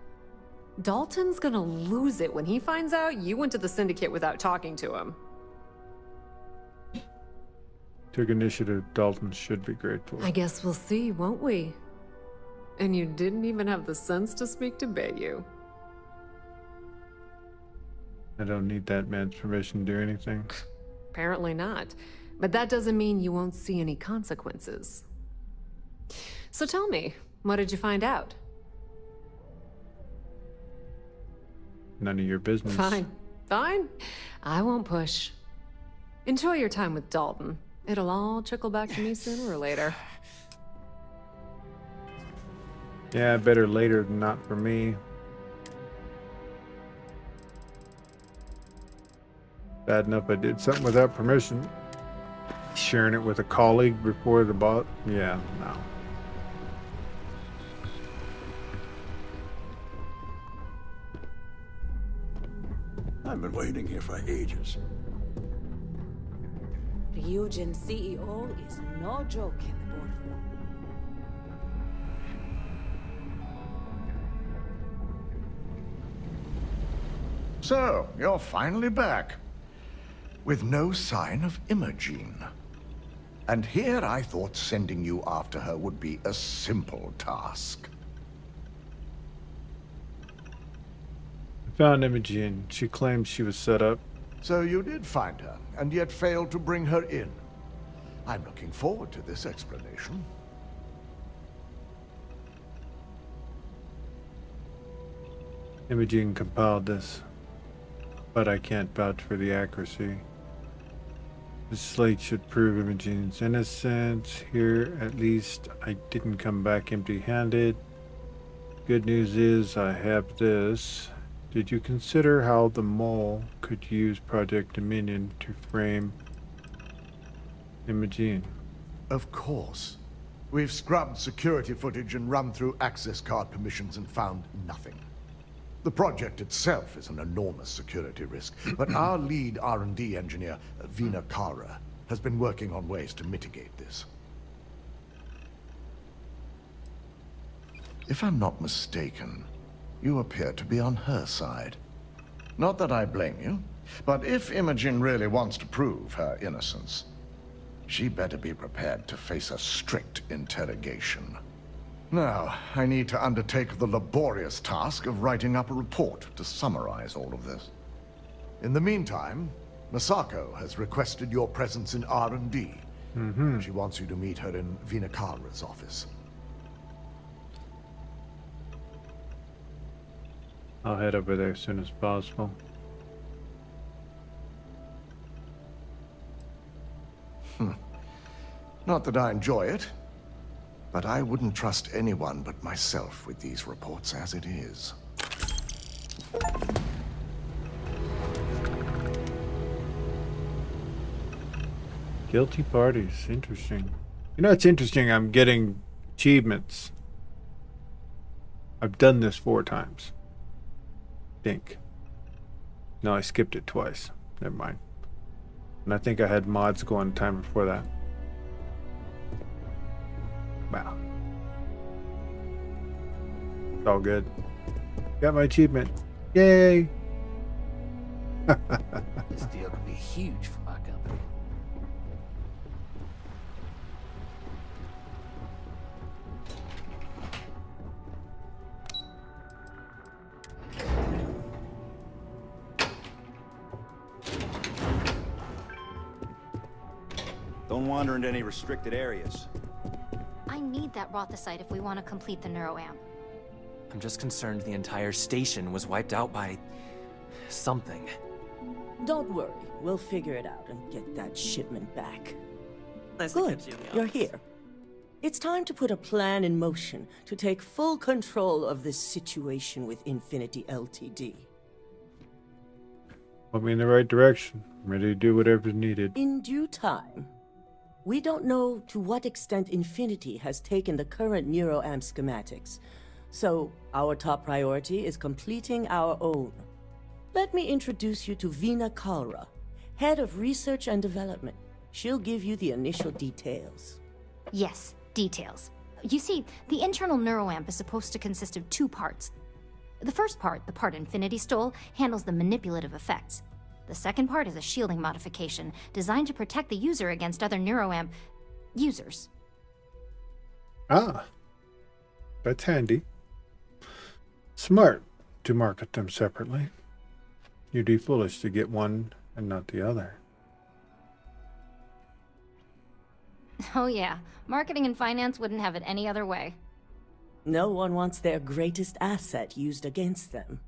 Dalton's gonna lose it when he finds out you went to the Syndicate without talking to him. Took initiative, Dalton should be grateful. I guess we'll see, won't we? And you didn't even have the sense to speak to Bayu. I don't need that man's permission to do anything. Apparently not. But that doesn't mean you won't see any consequences. So tell me, what did you find out? None of your business. Fine. Fine. I won't push. Enjoy your time with Dalton. It'll all trickle back to me sooner or later. Yeah, better later than not for me. Bad enough I did something without permission. Sharing it with a colleague before the boss. Yeah, no. I've been waiting here for ages. Ryujin CEO is no joke in the boardroom. So, you're finally back. With no sign of Imogene. And here I thought sending you after her would be a simple task. I found Imogene. She claims she was set up. So you did find her, and yet failed to bring her in. I'm looking forward to this explanation. Imogene compiled this, but I can't vouch for the accuracy. The slate should prove Imogene's innocence. Here, at least, I didn't come back empty-handed. Good news is I have this. Did you consider how the mole could use Project Dominion to frame Imogene? Of course. We've scrubbed security footage and run through access card permissions and found nothing. The project itself is an enormous security risk, but our lead R&D engineer, Vina Kara, has been working on ways to mitigate this. If I'm not mistaken, you appear to be on her side. Not that I blame you, but if Imogen really wants to prove her innocence, she better be prepared to face a strict interrogation. Now, I need to undertake the laborious task of writing up a report to summarize all of this. In the meantime, Masako has requested your presence in R&D. She wants you to meet her in Vinakara's office. I'll head over there as soon as possible. Not that I enjoy it, but I wouldn't trust anyone but myself with these reports as it is. Guilty parties. Interesting. You know, it's interesting. I'm getting achievements. I've done this 4 times. Think. No, I skipped it twice. Never mind. And I think I had mods going time before that. Wow. It's all good. Got my achievement. Yay! This deal could be huge for my company. Don't wander into any restricted areas. I need that Rothicite if we want to complete the neuroamp. I'm just concerned the entire station was wiped out by something. Don't worry, we'll figure it out and get that shipment back. Nice Good, you're here. It's time to put a plan in motion to take full control of this situation with Infinity Ltd. Put me in the right direction. I'm ready to do whatever's needed. In due time. We don't know to what extent Infinity has taken the current neuroamp schematics, so our top priority is completing our own. Let me introduce you to Vina Kara, Head of Research and Development. She'll give you the initial details. Yes, details. You see, the internal neuroamp is supposed to consist of 2 parts. The first part, the part Infinity stole, handles the manipulative effects. The second part is a shielding modification designed to protect the user against other neuroamp users. Ah, that's handy. Smart to market them separately. You'd be foolish to get one and not the other. Oh yeah, marketing and finance wouldn't have it any other way. No one wants their greatest asset used against them.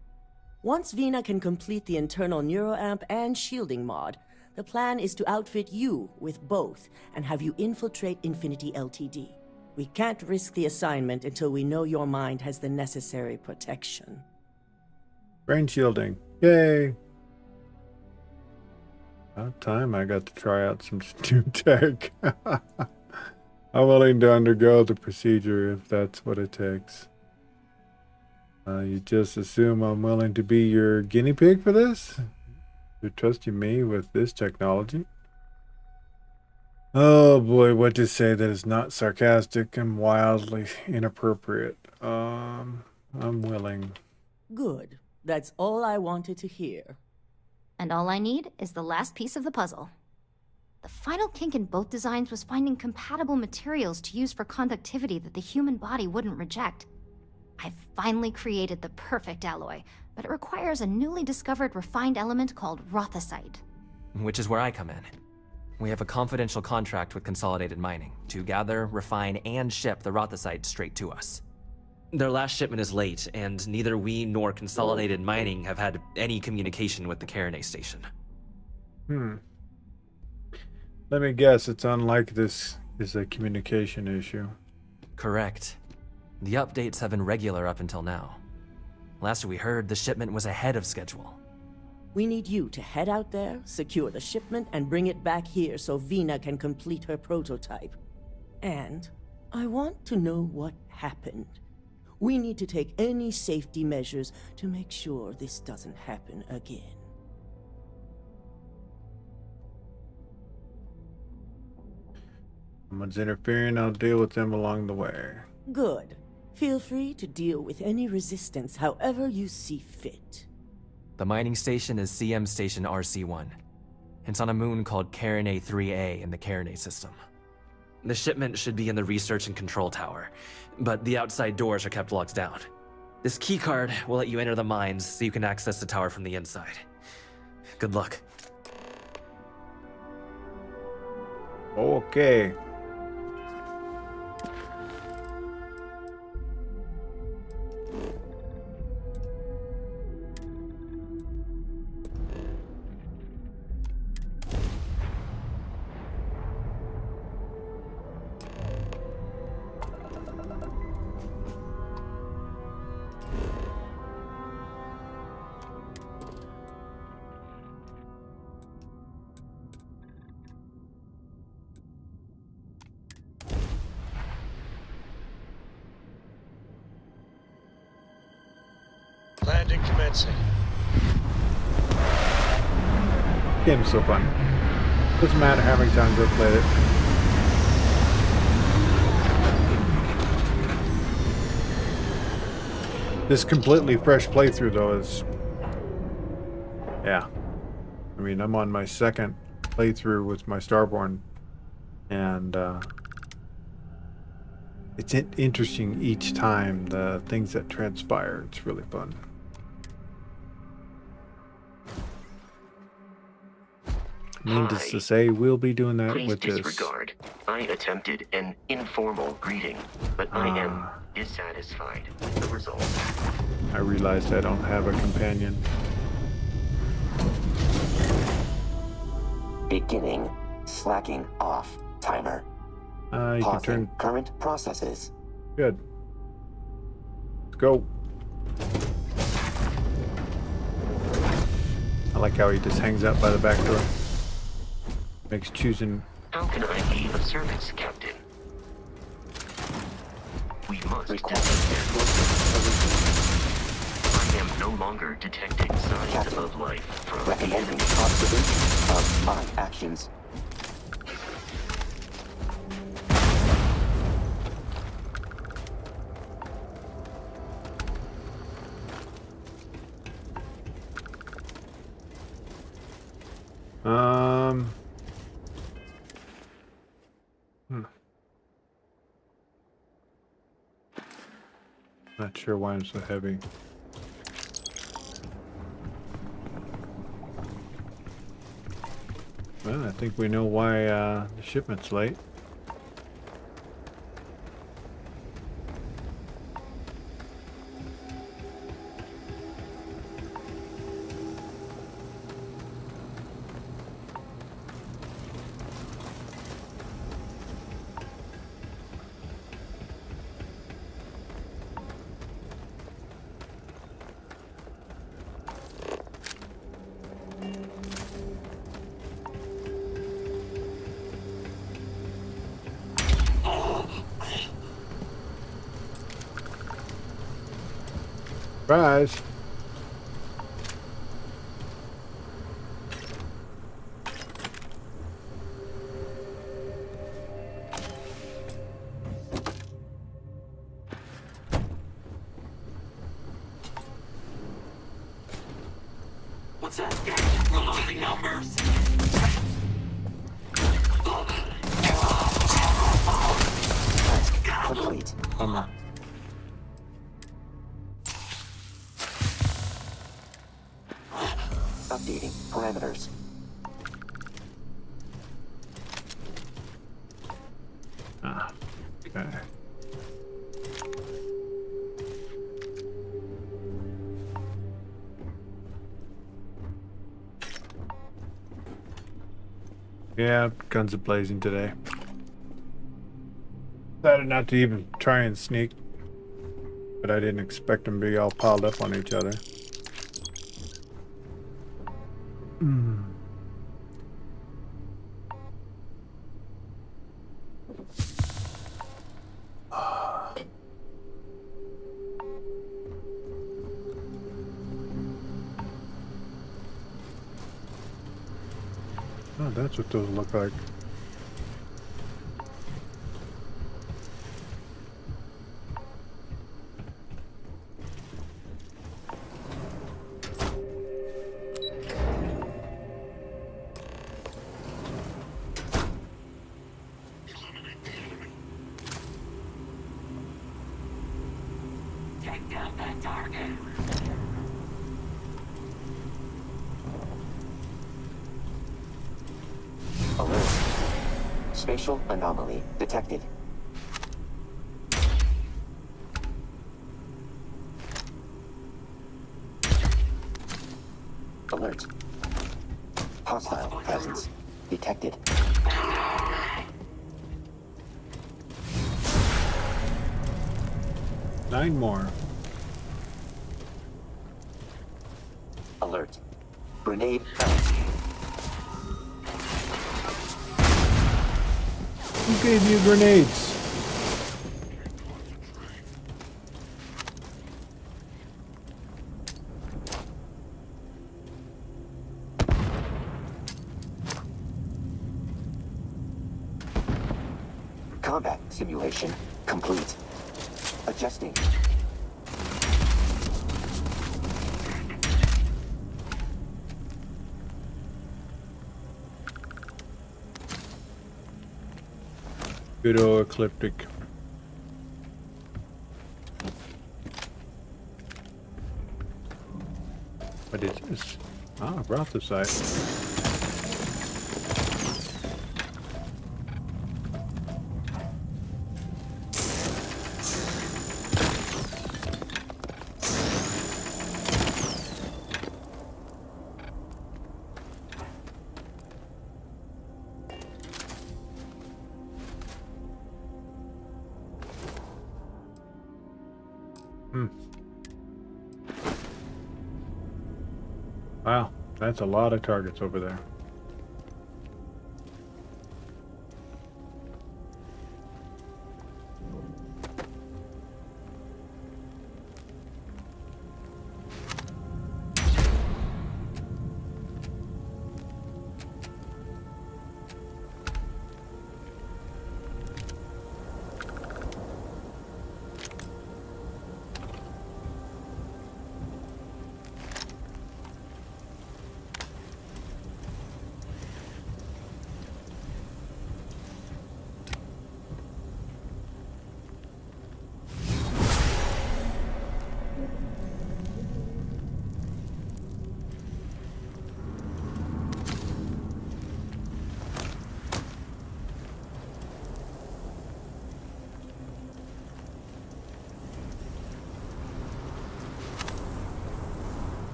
Once Vina can complete the internal neuroamp and shielding mod, the plan is to outfit you with both and have you infiltrate Infinity Ltd. We can't risk the assignment until we know your mind has the necessary protection. Brain shielding. Yay! About time I got to try out some new tech. I'm willing to undergo the procedure if that's what it takes. You just assume I'm willing to be your guinea pig for this? You're trusting me with this technology? Oh boy, what to say that is not sarcastic and wildly inappropriate. I'm willing. Good. That's all I wanted to hear. And all I need is the last piece of the puzzle. The final kink in both designs was finding compatible materials to use for conductivity that the human body wouldn't reject. I've finally created the perfect alloy, but it requires a newly discovered refined element called rothosite. Which is where I come in. We have a confidential contract with Consolidated Mining to gather, refine, and ship the rothosite straight to us. Their last shipment is late, and neither we nor Consolidated Mining have had any communication with the Carinae station. Let me guess, it's unlike this is a communication issue. Correct. The updates have been regular up until now. Last we heard, the shipment was ahead of schedule. We need you to head out there, secure the shipment, and bring it back here so Vina can complete her prototype. And I want to know what happened. We need to take any safety measures to make sure this doesn't happen again. Someone's interfering, I'll deal with them along the way. Good. Feel free to deal with any resistance however you see fit. The mining station is CM Station RC-1. It's on a moon called Carinae 3A in the Carinae system. The shipment should be in the research and control tower, but the outside doors are kept locked down. This keycard will let you enter the mines so you can access the tower from the inside. Good luck. Okay. Landing commencing. Game's so fun. Doesn't matter how many times I've played it. This completely fresh playthrough though is... yeah. I mean, I'm on my second playthrough with my Starborn. And it's interesting each time, the things that transpire. It's really fun. Needless to say, we'll be doing that Please with this. disregard. I attempted an informal greeting, but I am dissatisfied with the result. I realized I don't have a companion. Beginning slacking off timer. You can turn current processes. Good. Let's go. I like how he just hangs out by the back door. Makes choosing. How can I be of service, Captain? We must I am no longer detecting signs of life from the enemy. Observation of my actions. Not sure why I'm so heavy. Well, I think we know why the shipment's late. Surprise! Complete. Updating parameters. Okay. Yeah, guns are blazing today. Decided not to even try and sneak, but I didn't expect them to be all piled up on each other. Oh, that's what those look like. Alert. Spatial anomaly detected. Alert. Hostile presence detected. Nine more. Alert. Grenade out. Who gave you grenades? Combat simulation complete. Adjusting. Good old ecliptic. What is this? Ah, Brothosite. Wow, that's a lot of targets over there.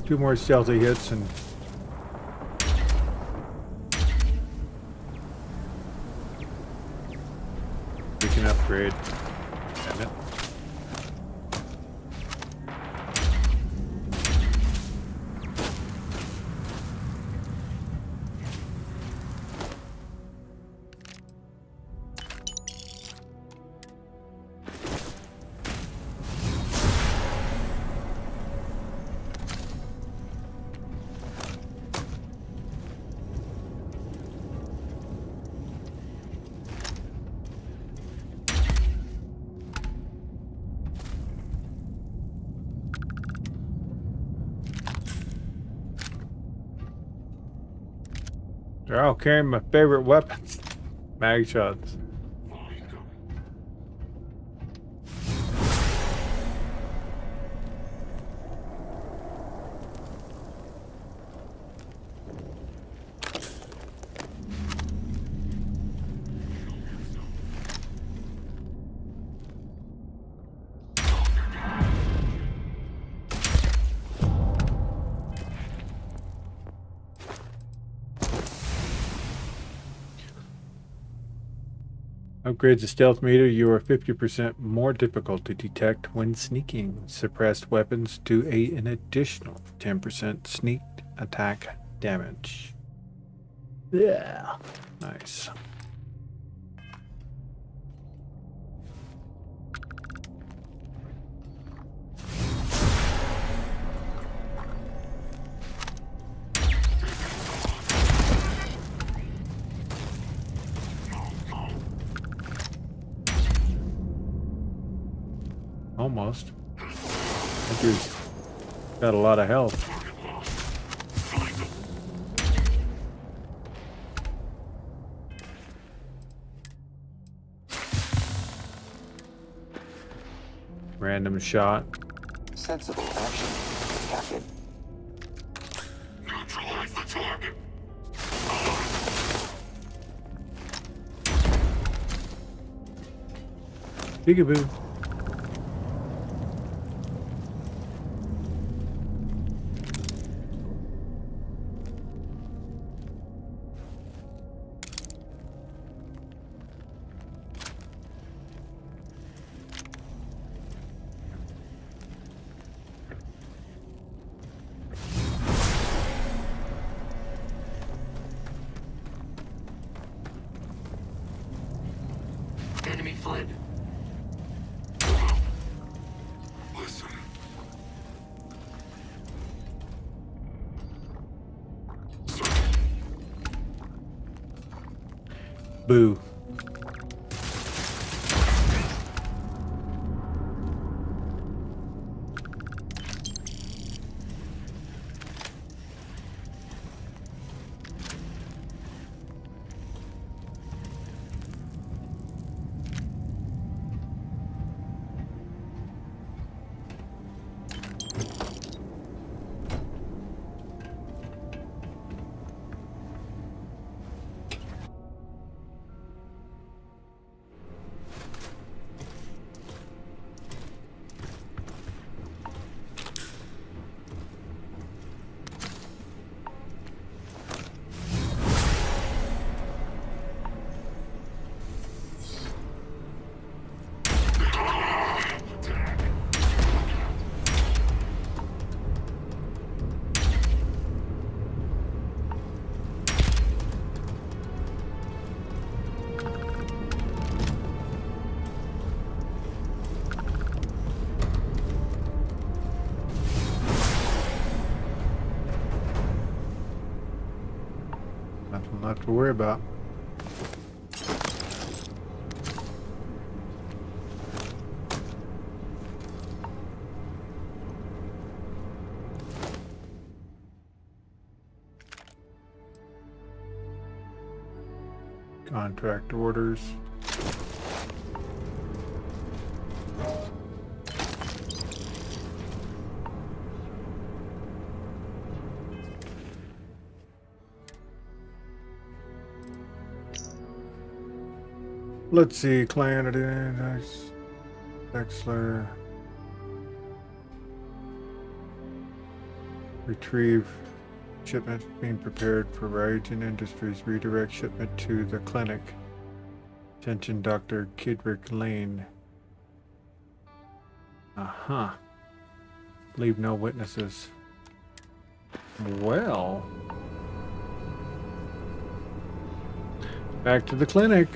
Two more stealthy hits and we can upgrade. Damn it. They're all carrying my favorite weapons. Mag shots. Upgrades the stealth meter. You are 50% more difficult to detect when sneaking. Suppressed weapons do an additional 10% sneak attack damage. Yeah. Nice. Almost. I think he's got a lot of health. Random shot. Sensible action, Captain. Neutralize the target. Peekaboo. Enemy fled. Listen. Boo. Nothing left to worry about. Contract orders. Let's see, Clanidin, nice. Dexler. Retrieve shipment being prepared for Ryujin Industries. Redirect shipment to the clinic. Attention, Dr. Kidrick Lane. Uh-huh. Leave no witnesses. Well. Back to the clinic.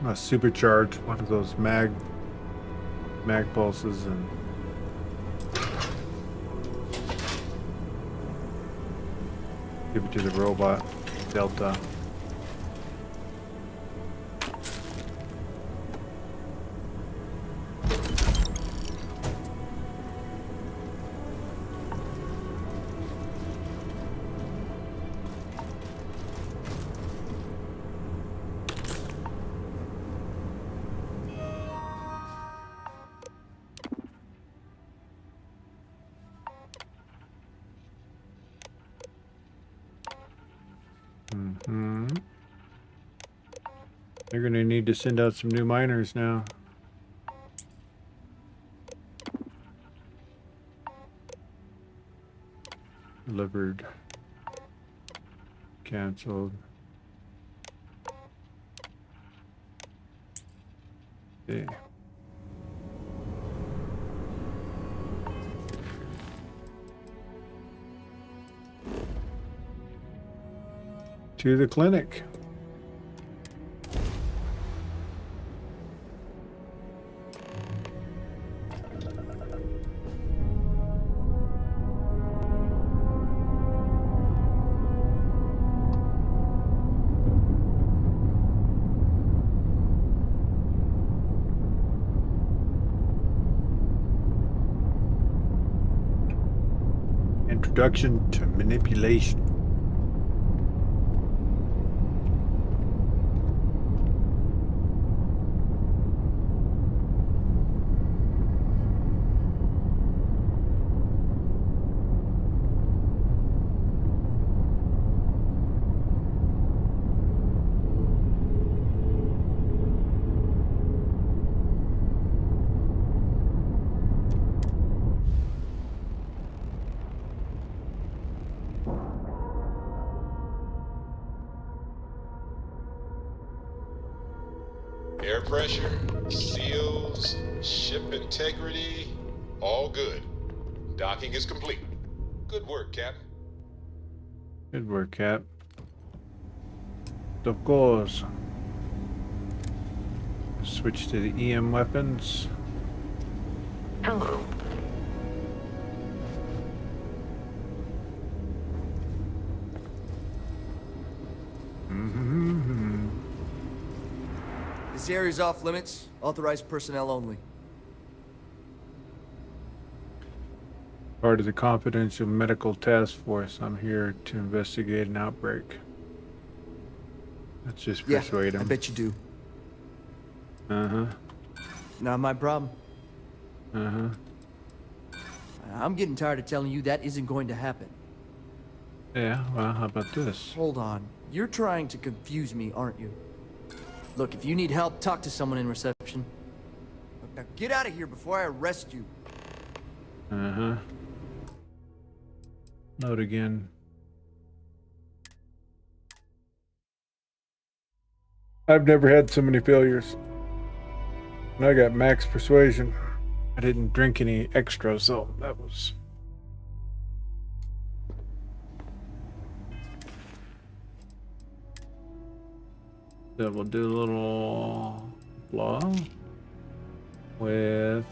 I'm gonna supercharge one of those mag pulses and Give it to the robot. Delta. They're gonna need to send out some new miners now. Delivered. Cancelled. Okay. To the clinic. Introduction to manipulation. Air pressure, seals, ship integrity, all good. Docking is complete. Good work, Captain. Good work, Cap. Of course. Switch to the EM weapons. Hello. This area's off limits. Authorized personnel only. Part of the confidential medical task force. I'm here to investigate an outbreak. Let's just persuade him. I bet you do. Uh-huh. Not my problem. Uh-huh. I'm getting tired of telling you that isn't going to happen. Yeah, well, how about this? Hold on. You're trying to confuse me, aren't you? Look, if you need help, talk to someone in reception. Look, now get out of here before I arrest you. Uh-huh. Load again. I've never had so many failures. And I got max persuasion. I didn't drink any extra, so that was... So we'll do a little blah with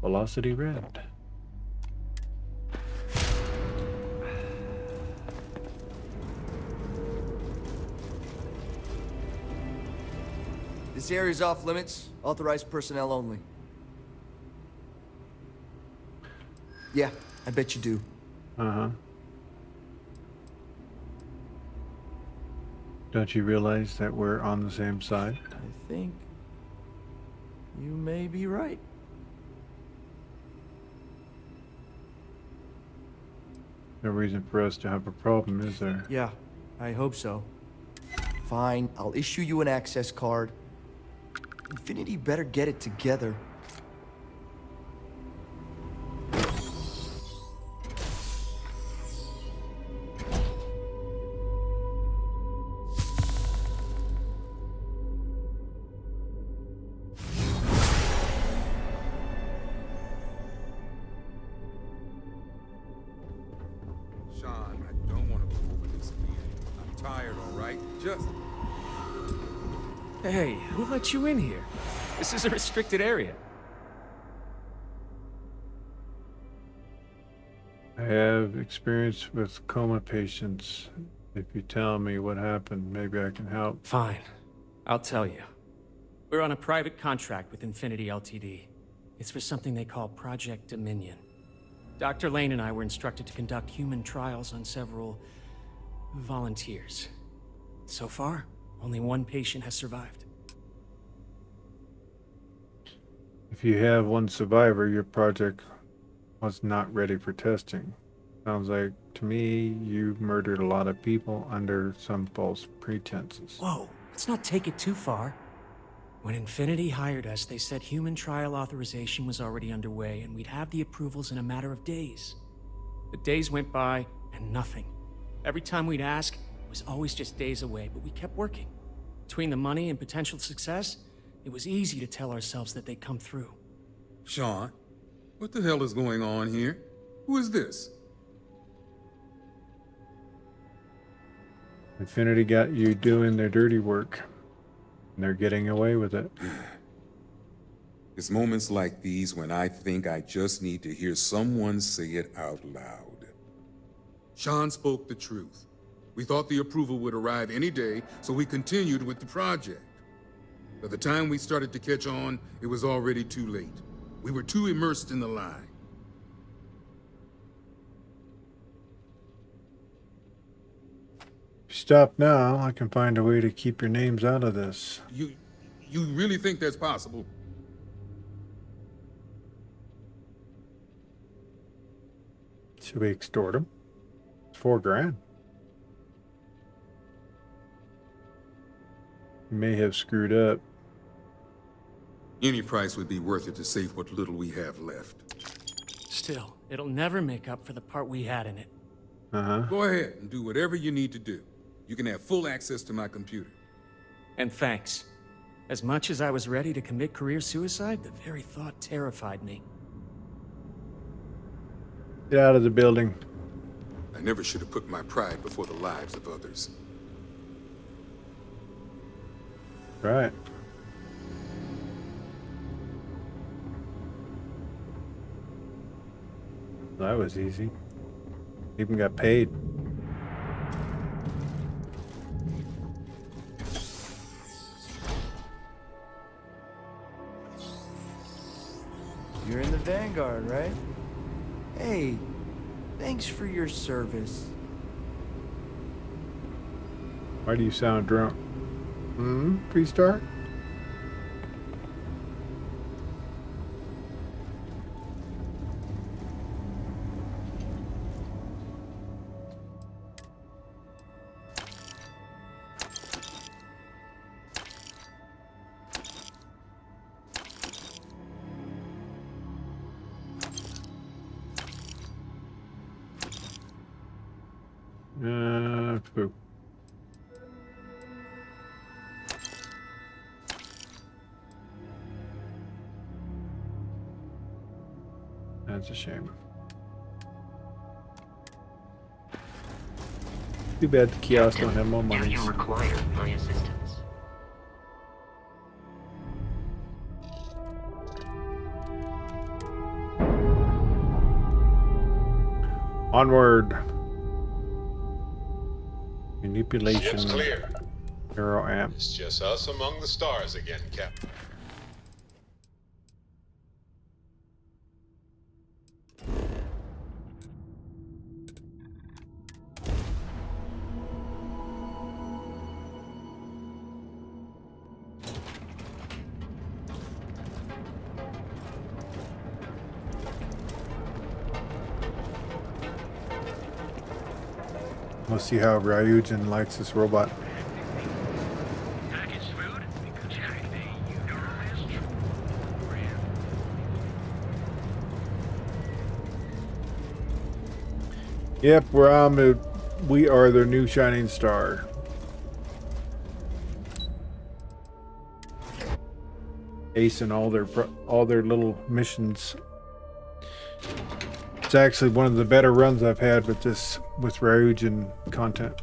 velocity red. This area's off limits. Authorized personnel only. Yeah, I bet you do. Uh-huh. Don't you realize that we're on the same side? I think you may be right. No reason for us to have a problem, is there? Yeah, I hope so. Fine, I'll issue you an access card. Infinity better get it together. Sean, I don't want to go over this again. I'm tired, all right? Just... Hey, who let you in here? This is a restricted area. I have experience with coma patients. If you tell me what happened, maybe I can help. Fine. I'll tell you. We're on a private contract with Infinity Ltd. It's for something they call Project Dominion. Dr. Lane and I were instructed to conduct human trials on several volunteers. So far, only one patient has survived. If you have one survivor, your project was not ready for testing. Sounds like to me you murdered a lot of people under some false pretenses. Whoa, let's not take it too far. When Infinity hired us, they said human trial authorization was already underway and we'd have the approvals in a matter of days. The days went by and nothing. Every time we'd ask, it was always just days away, but we kept working. Between the money and potential success, it was easy to tell ourselves that they'd come through. Sean, what the hell is going on here? Who is this? Infinity got you doing their dirty work, and they're getting away with it. It's moments like these when I think I just need to hear someone say it out loud. Sean spoke the truth. We thought the approval would arrive any day, so we continued with the project. By the time we started to catch on, it was already too late. We were too immersed in the lie. If you stop now, I can find a way to keep your names out of this. You really think that's possible? Should we extort him? It's $4,000. You may have screwed up. Any price would be worth it to save what little we have left. Still, it'll never make up for the part we had in it. Go ahead and do whatever you need to do. You can have full access to my computer. And thanks. As much as I was ready to commit career suicide, the very thought terrified me. Get out of the building. I never should have put my pride before the lives of others. Right. That was easy. Even got paid. You're in the Vanguard, right? Hey, thanks for your service. Why do you sound drunk? Pre-start? Boo. That's a shame. Too bad the kiosks don't have more money. Do you require my assistance? Onward. Manipulation. Ship's clear. Neuro amp. It's just us among the stars again, Captain. Let's see how Ryujin likes this robot. Yep, we are their new shining star. Acing all their little missions. It's actually one of the better runs I've had with Ryujin content.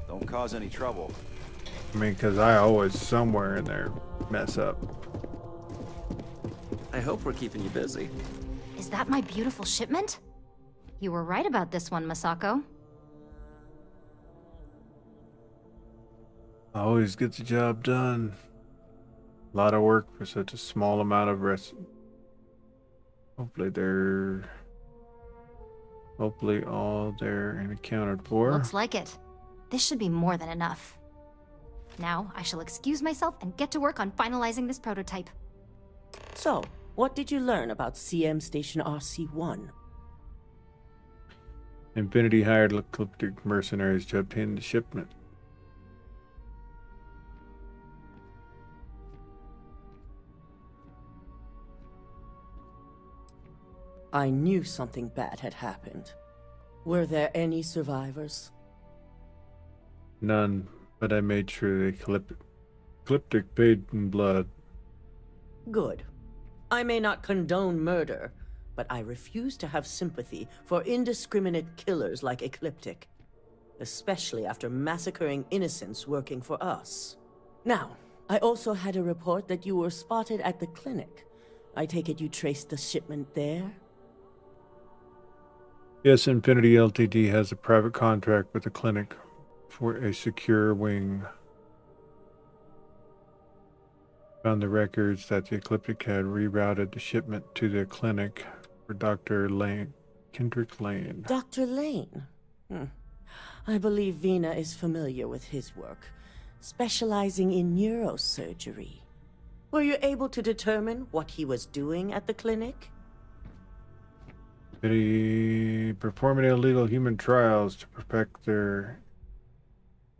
Don't cause any trouble. I mean, because I always somewhere in there mess up. I hope we're keeping you busy. Is that my beautiful shipment? You were right about this one, Masako. Always gets the job done. A lot of work for such a small amount of rest. Hopefully all there and accounted for. Looks like it. This should be more than enough. Now, I shall excuse myself and get to work on finalizing this prototype. So, what did you learn about CM Station RC-1? Infinity hired ecliptic mercenaries to obtain the shipment. I knew something bad had happened. Were there any survivors? None, but I made sure the ecliptic paid in blood. Good. I may not condone murder, but I refuse to have sympathy for indiscriminate killers like Ecliptic, especially after massacring innocents working for us. Now, I also had a report that you were spotted at the clinic. I take it you traced the shipment there? Yes, Infinity Ltd has a private contract with the clinic for a secure wing. Found the records that the Ecliptic had rerouted the shipment to the clinic for Dr. Kendrick Lane. Dr. Lane? I believe Vina is familiar with his work, specializing in neurosurgery. Were you able to determine what he was doing at the clinic? Performing illegal human trials to perfect their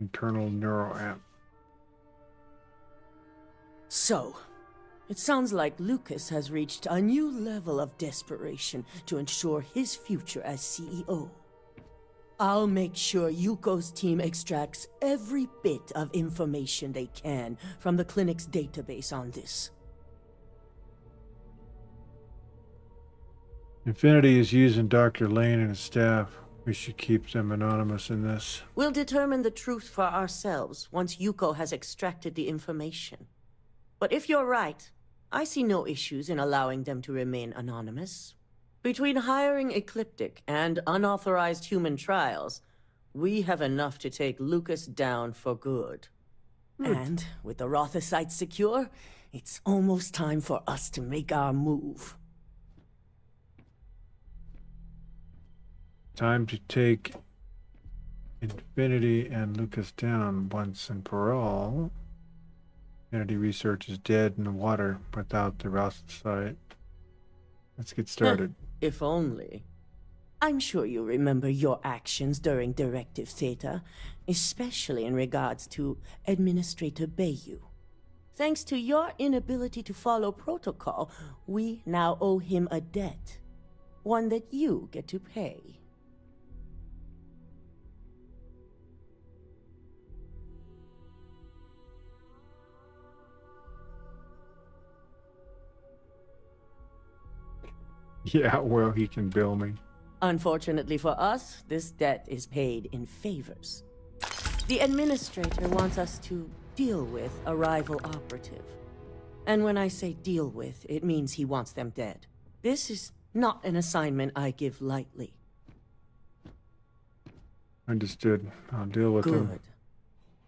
internal neuroamp. So, it sounds like Lucas has reached a new level of desperation to ensure his future as CEO. I'll make sure Yuko's team extracts every bit of information they can from the clinic's database on this. Infinity is using Dr. Lane and his staff. We should keep them anonymous in this. We'll determine the truth for ourselves once Yuko has extracted the information. But if you're right, I see no issues in allowing them to remain anonymous. Between hiring Ecliptic and unauthorized human trials, we have enough to take Lucas down for good. And with the Rothosites secure, it's almost time for us to make our move. Time to take Infinity and Lucas down once and for all. Infinity research is dead in the water without the Rothosite. Let's get started. If only. I'm sure you remember your actions during Directive Theta, especially in regards to Administrator Bayu. Thanks to your inability to follow protocol, we now owe him a debt. One that you get to pay. Yeah, well, he can bill me. Unfortunately for us, this debt is paid in favors. The administrator wants us to deal with a rival operative. And when I say deal with, it means he wants them dead. This is not an assignment I give lightly. Understood. I'll deal with him. Good.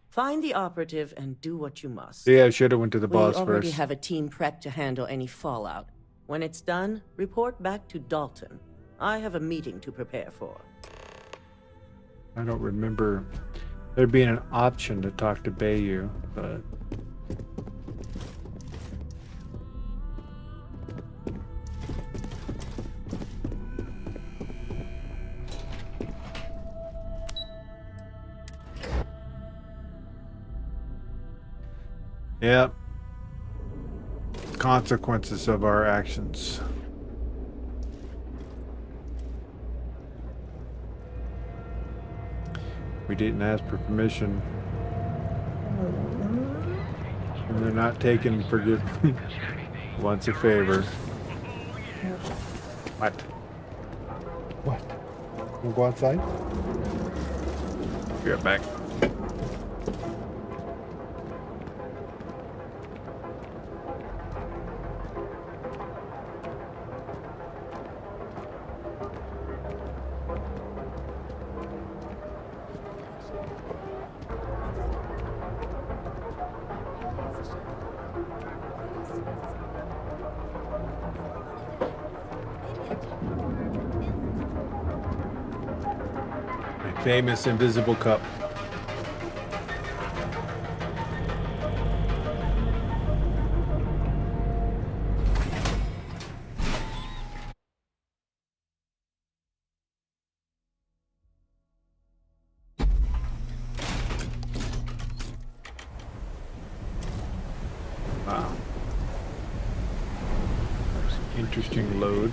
Find the operative and do what you must. Yeah, I should have went to the boss We already first. have a team prepped to handle any fallout. When it's done, report back to Dalton. I have a meeting to prepare for. I don't remember there being an option to talk to Bayu, but... Yep. Consequences of our actions. We didn't ask for permission. And they're not taking once a favor. What? What? We'll go outside? Be right back. Famous invisible cup. Wow. That's an interesting load.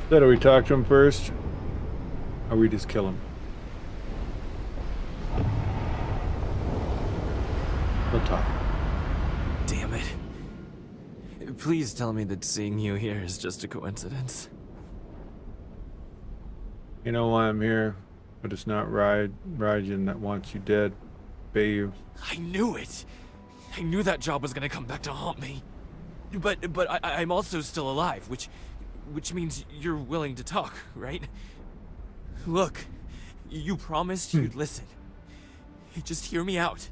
So do we talk to him first? Or we just kill him? We'll talk. Damn it. Please tell me that seeing you here is just a coincidence. You know why I'm here, but it's not Ryujin that wants you dead. Bayu. I knew it! I knew that job was gonna come back to haunt me. But I'm also still alive, which means you're willing to talk, right? Look, you promised you'd listen. Just hear me out.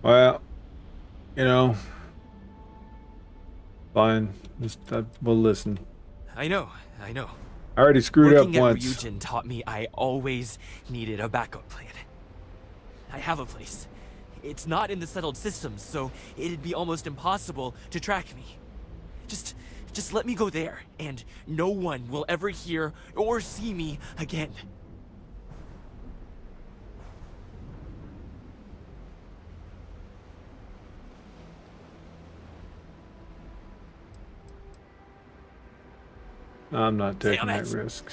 Well, you know, fine. Just we'll listen. I know. I already screwed Working up at once. Ryujin taught me I always needed a backup plan. I have a place. It's not in the settled systems, so it'd be almost impossible to track me. Just let me go there, and no one will ever hear or see me again. I'm not taking Damn that it. risk.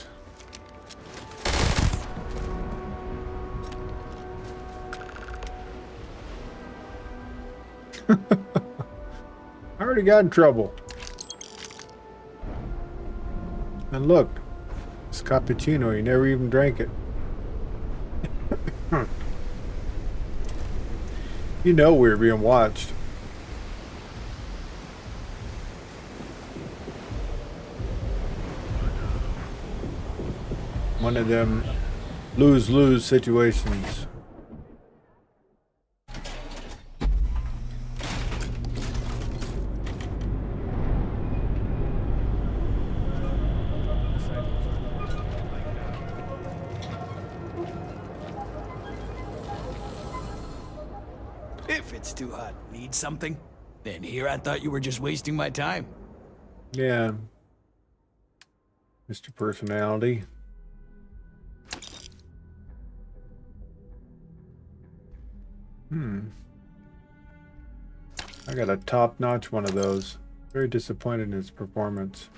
I already got in trouble. And look, it's cappuccino. You never even drank it. You know we're being watched. One of them lose-lose situations. If it's too hot, need something? Then here I thought you were just wasting my time. Yeah. Mr. Personality. I got a top-notch one of those. Very disappointed in his performance.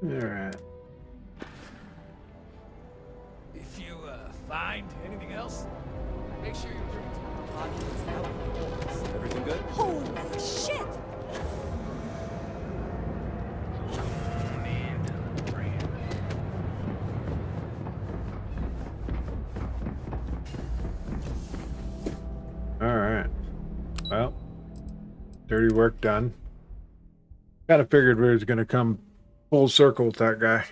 Alright. If you find anything else, make sure you bring it to me. Everything good? Holy shit! Alright. Well, dirty work done. Kind of figured we was going to come full circle with that guy.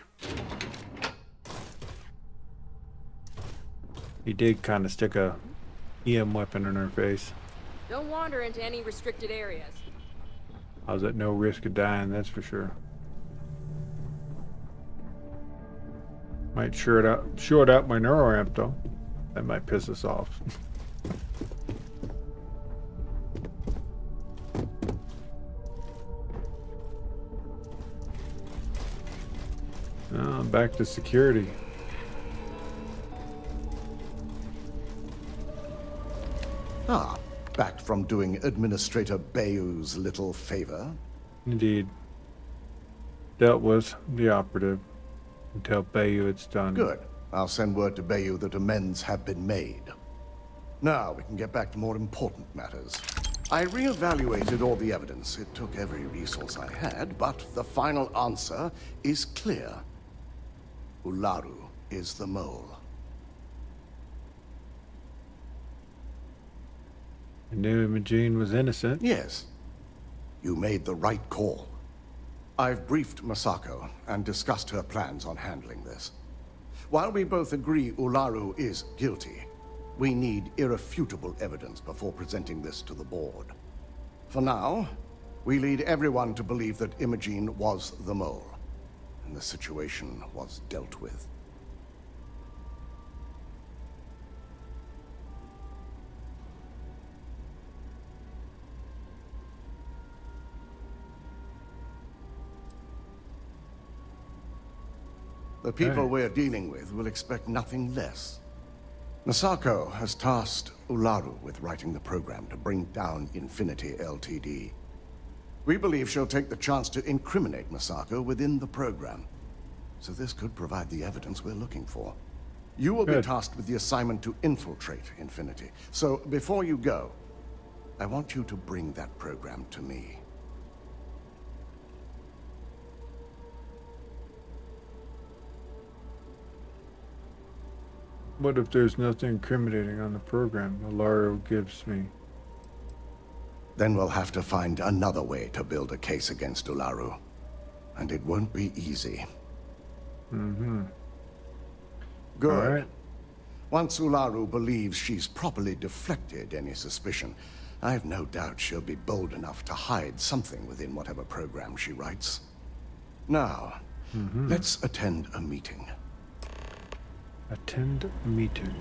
He did kind of stick a EM weapon in her face. Don't wander into any restricted areas. I was at no risk of dying, that's for sure. Might short out my neuroamp though. That might piss us off. Back to security. Ah, back from doing Administrator Bayou's little favor. Indeed. Dealt with the operative until Bayou it's done. Good. I'll send word to Bayou that amends have been made. Now we can get back to more important matters. I reevaluated all the evidence. It took every resource I had, but the final answer is clear. Ularu is the mole. I knew Imogene was innocent. Yes. You made the right call. I've briefed Masako and discussed her plans on handling this. While we both agree Ularu is guilty, we need irrefutable evidence before presenting this to the board. For now, we lead everyone to believe that Imogene was the mole, and the situation was dealt with. The people we're dealing with will expect nothing less. Masako has tasked Ularu with writing the program to bring down Infinity Ltd. We believe she'll take the chance to incriminate Masako within the program. So this could provide the evidence we're looking for. You will be tasked with the assignment to infiltrate Infinity. So before you go, I want you to bring that program to me. What if there's nothing incriminating on the program Ularu gives me? Then we'll have to find another way to build a case against Ularu. And it won't be easy. Mm-hmm. Good. All right. Once Ularu believes she's properly deflected any suspicion, I have no doubt she'll be bold enough to hide something within whatever program she writes. Now, let's attend a meeting. Attend meeting.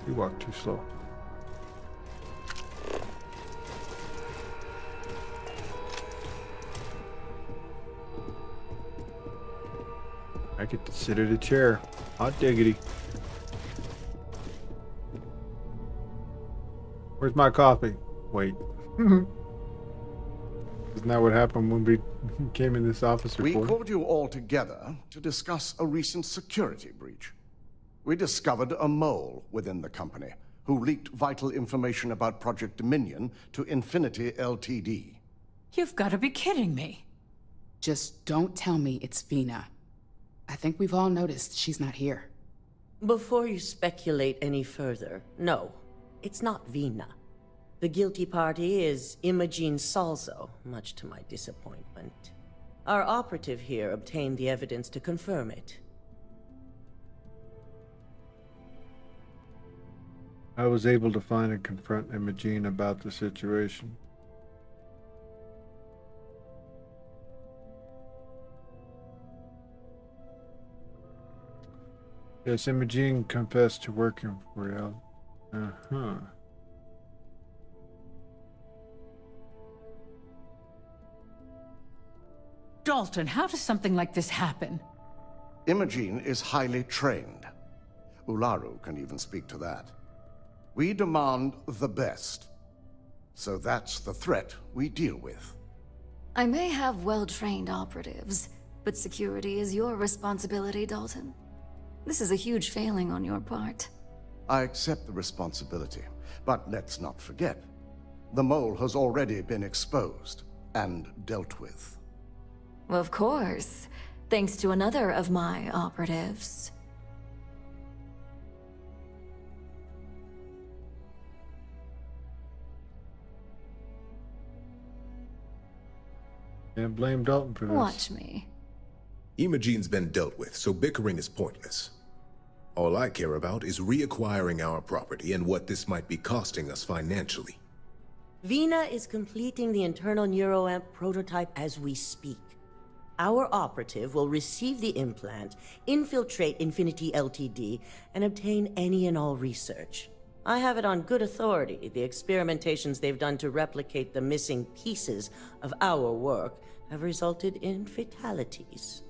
You walk too slow. I get to sit at a chair. Hot diggity. Where's my coffee? Wait. Isn't that what happened when we came in this office We before? called you all together to discuss a recent security breach. We discovered a mole within the company who leaked vital information about Project Dominion to Infinity Ltd. You've got to be kidding me. Just don't tell me it's Vina. I think we've all noticed she's not here. Before you speculate any further, no, it's not Vina. The guilty party is Imogene Salzo, much to my disappointment. Our operative here obtained the evidence to confirm it. I was able to find and confront Imogene about the situation. Yes, Imogene confessed to working for you. Uh-huh. Dalton, how does something like this happen? Imogene is highly trained. Ularu can even speak to that. We demand the best. So that's the threat we deal with. I may have well-trained operatives, but security is your responsibility, Dalton. This is a huge failing on your part. I accept the responsibility, but let's not forget, the mole has already been exposed and dealt with. Of course, thanks to another of my operatives. Can't blame Dalton for this. Watch me. Imogene's been dealt with, so bickering is pointless. All I care about is reacquiring our property and what this might be costing us financially. Vina is completing the internal neuroamp prototype as we speak. Our operative will receive the implant, infiltrate Infinity Ltd, and obtain any and all research. I have it on good authority. The experimentations they've done to replicate the missing pieces of our work have resulted in fatalities.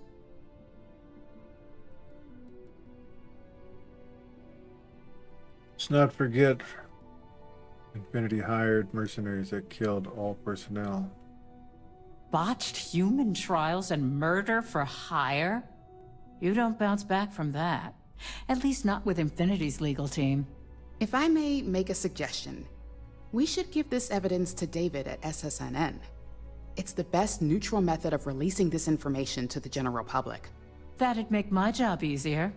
Let's not forget, Infinity hired mercenaries that killed all personnel. Botched human trials and murder for hire? You don't bounce back from that. At least not with Infinity's legal team. If I may make a suggestion, we should give this evidence to David at SSNN. It's the best neutral method of releasing this information to the general public. That'd make my job easier.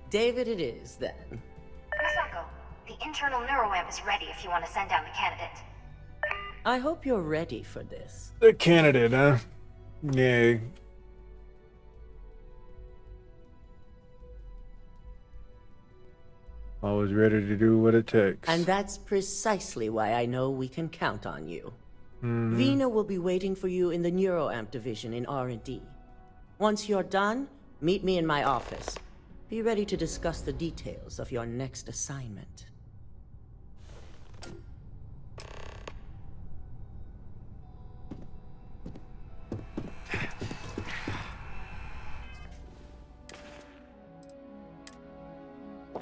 David it is, then. Masako, the internal neuroamp is ready if you want to send down the candidate. I hope you're ready for this. The candidate, huh? Yay. Always ready to do what it takes. And that's precisely why I know we can count on you. Mhm. Vina will be waiting for you in the neuroamp division in R&D. Once you're done, meet me in my office. Be ready to discuss the details of your next assignment.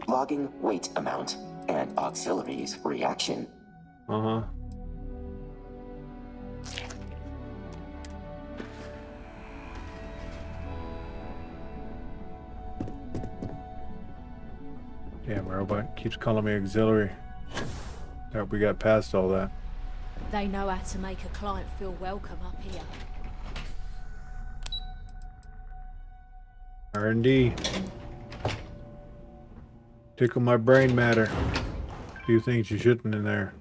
Logging weight amount and auxiliaries reaction. Uh-huh. Damn, robot keeps calling me auxiliary. Hope we got past all that. They know how to make a client feel welcome up here. R&D. Tickle my brain matter. A few things you shouldn't in there.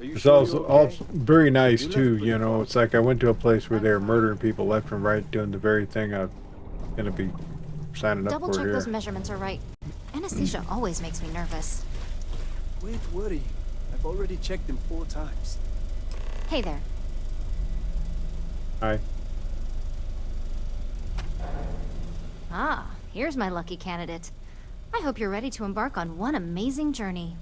It's also very nice too, you know. It's like I went to a place where they were murdering people left and right, doing the very thing I'm gonna be signing up Double for check here. those measurements are right. Anesthesia always makes me nervous. Quit worrying. I've already checked them 4 times. Hey there. Hi. Ah, here's my lucky candidate. I hope you're ready to embark on one amazing journey.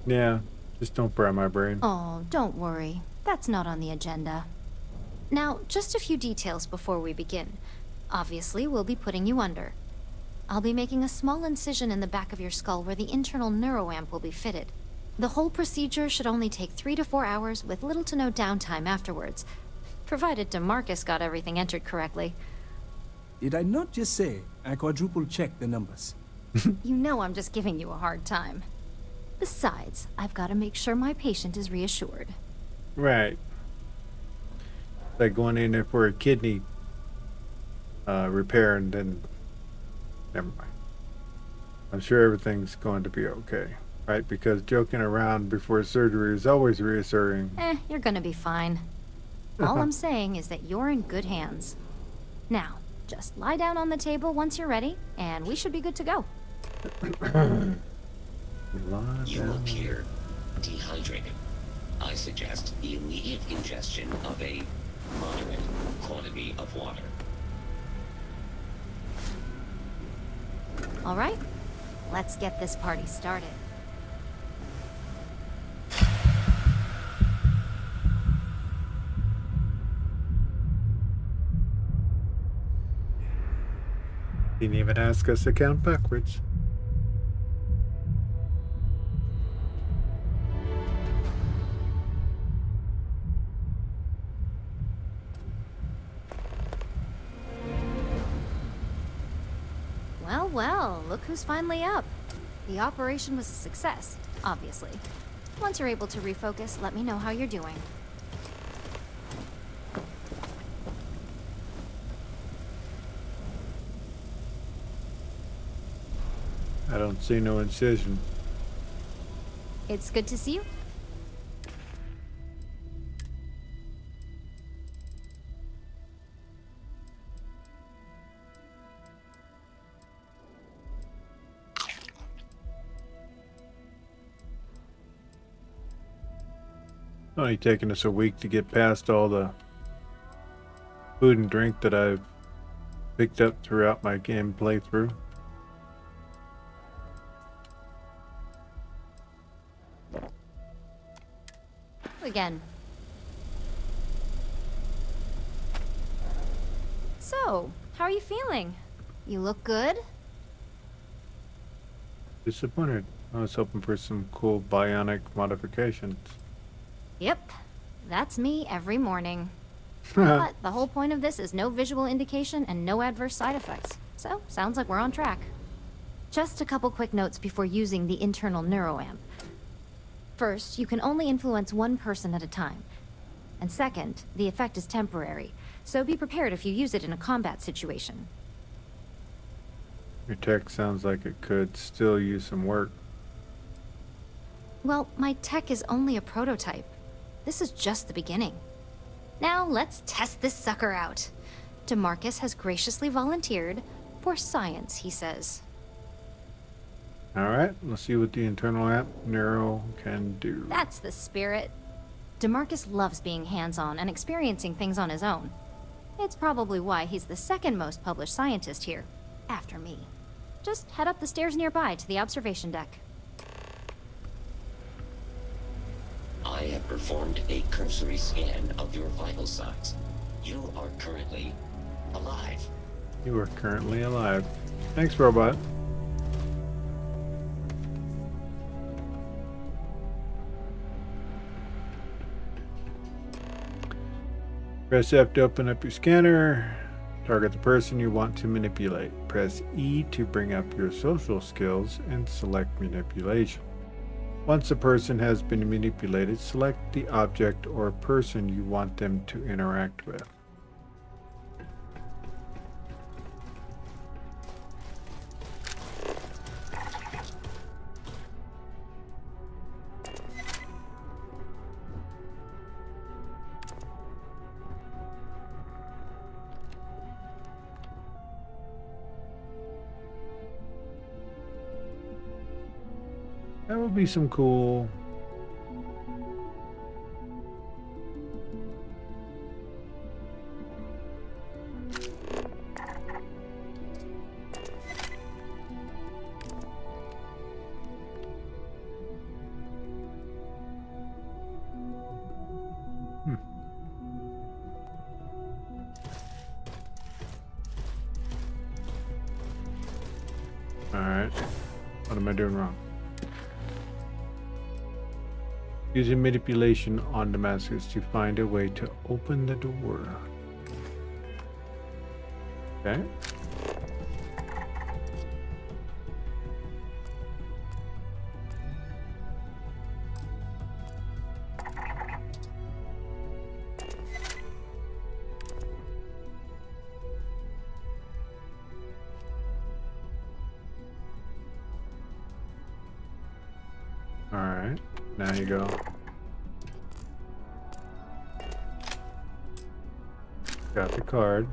Yeah, just don't fry my brain. Oh, don't worry. That's not on the agenda. Now, just a few details before we begin. Obviously, we'll be putting you under. I'll be making a small incision in the back of your skull where the internal neuroamp will be fitted. The whole procedure should only take 3 to 4 hours with little to no downtime afterwards, provided DeMarcus got everything entered correctly. Did I not just say I quadruple checked the numbers? You know I'm just giving you a hard time. Besides, I've got to make sure my patient is reassured. Right. Like going in there for a kidney repair and then never mind. I'm sure everything's going to be okay, right? Because joking around before surgery is always reassuring. You're gonna be fine. All I'm saying is that you're in good hands. Now, just lie down on the table once you're ready, and we should be good to go. You appear dehydrated. I suggest the immediate ingestion of a moderate quantity of water. All right, let's get this party started. Didn't even ask us to count backwards. Well, well, look who's finally up. The operation was a success, obviously. Once you're able to refocus, let me know how you're doing. I don't see no incision. It's good to see you. Only taking us a week to get past all the food and drink that I've picked up throughout my game playthrough. Again. So, how are you feeling? You look good? Disappointed. I was hoping for some cool bionic modifications. Yep, that's me every morning. But the whole point of this is no visual indication and no adverse side effects. So, sounds like we're on track. Just a couple quick notes before using the internal neuroamp. First, you can only influence one person at a time. And second, the effect is temporary, so be prepared if you use it in a combat situation. Your tech sounds like it could still use some work. Well, my tech is only a prototype. This is just the beginning. Now, let's test this sucker out. DeMarcus has graciously volunteered for science, he says. Alright, let's see what the internal app Neuro can do. That's the spirit. DeMarcus loves being hands-on and experiencing things on his own. It's probably why he's the second most published scientist here, after me. Just head up the stairs nearby to the observation deck. I have performed a cursory scan of your vital signs. You are currently alive. You are currently alive. Thanks, robot. Press F to open up your scanner. Target the person you want to manipulate. Press E to bring up your social skills and select manipulation. Once a person has been manipulated, select the object or person you want them to interact with. That would be some cool. All right. What am I doing wrong? Using manipulation on Damascus to find a way to open the door. Okay. All right. Now you go. Got the card.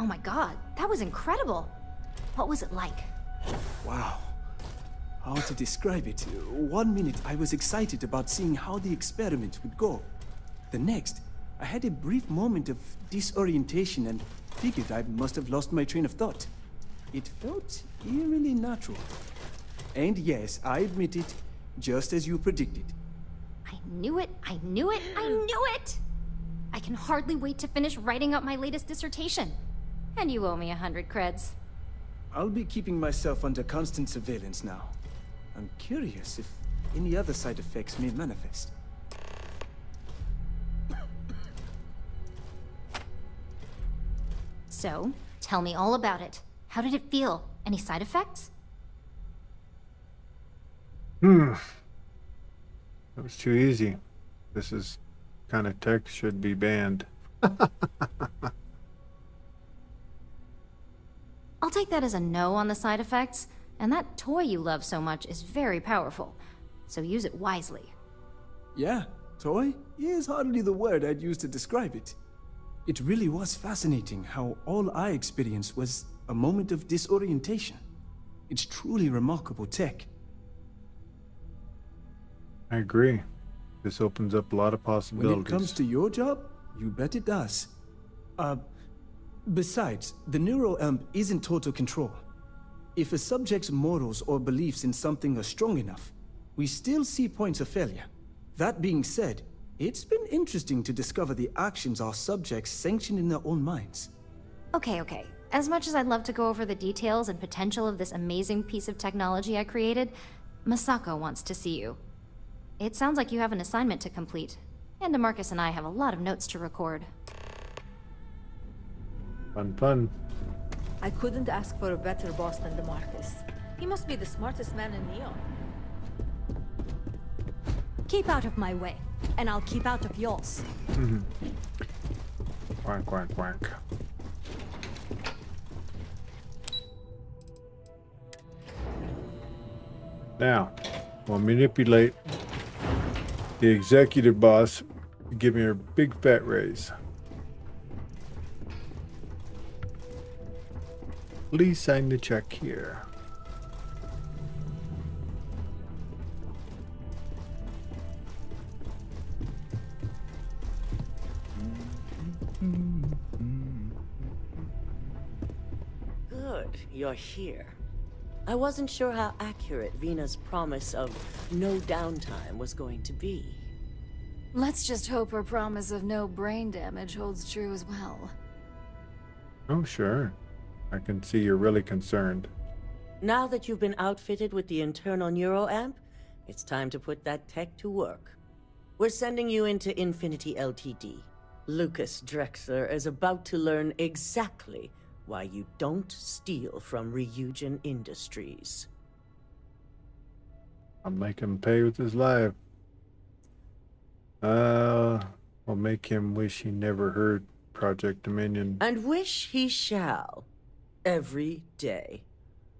Oh my god, that was incredible. What was it like? Wow. How to describe it? 1 minute I was excited about seeing how the experiment would go. The next, I had a brief moment of disorientation and figured I must have lost my train of thought. It felt eerily natural. And yes, I admit it, just as you predicted. I knew it, I knew it, I knew it! I can hardly wait to finish writing up my latest dissertation. And you owe me 100 creds. I'll be keeping myself under constant surveillance now. I'm curious if any other side effects may manifest. So, tell me all about it. How did it feel? Any side effects? That was too easy. This is kind of tech should be banned. I'll take that as a no on the side effects, and that toy you love so much is very powerful, so use it wisely. Yeah, toy is hardly the word I'd use to describe it. It really was fascinating how all I experienced was a moment of disorientation. It's truly remarkable tech. I agree. This opens up a lot of possibilities. When it comes to your job, you bet it does. Besides, the neuroamp isn't total control. If a subject's morals or beliefs in something are strong enough, we still see points of failure. That being said, it's been interesting to discover the actions our subjects sanction in their own minds. Okay. As much as I'd love to go over the details and potential of this amazing piece of technology I created, Masako wants to see you. It sounds like you have an assignment to complete, and DeMarcus and I have a lot of notes to record. Fun. I couldn't ask for a better boss than DeMarcus. He must be the smartest man in Neon. Keep out of my way, and I'll keep out of yours. Quack. Now, we'll manipulate the executive boss to give me a big fat raise. Please sign the check here. Good, you're here. I wasn't sure how accurate Vina's promise of no downtime was going to be. Let's just hope her promise of no brain damage holds true as well. Oh, sure. I can see you're really concerned. Now that you've been outfitted with the internal neuroamp, it's time to put that tech to work. We're sending you into Infinity Ltd. Lucas Drexler is about to learn exactly why you don't steal from Ryujin Industries. I'll make him pay with his life. I'll make him wish he never heard Project Dominion. And wish he shall. Every day.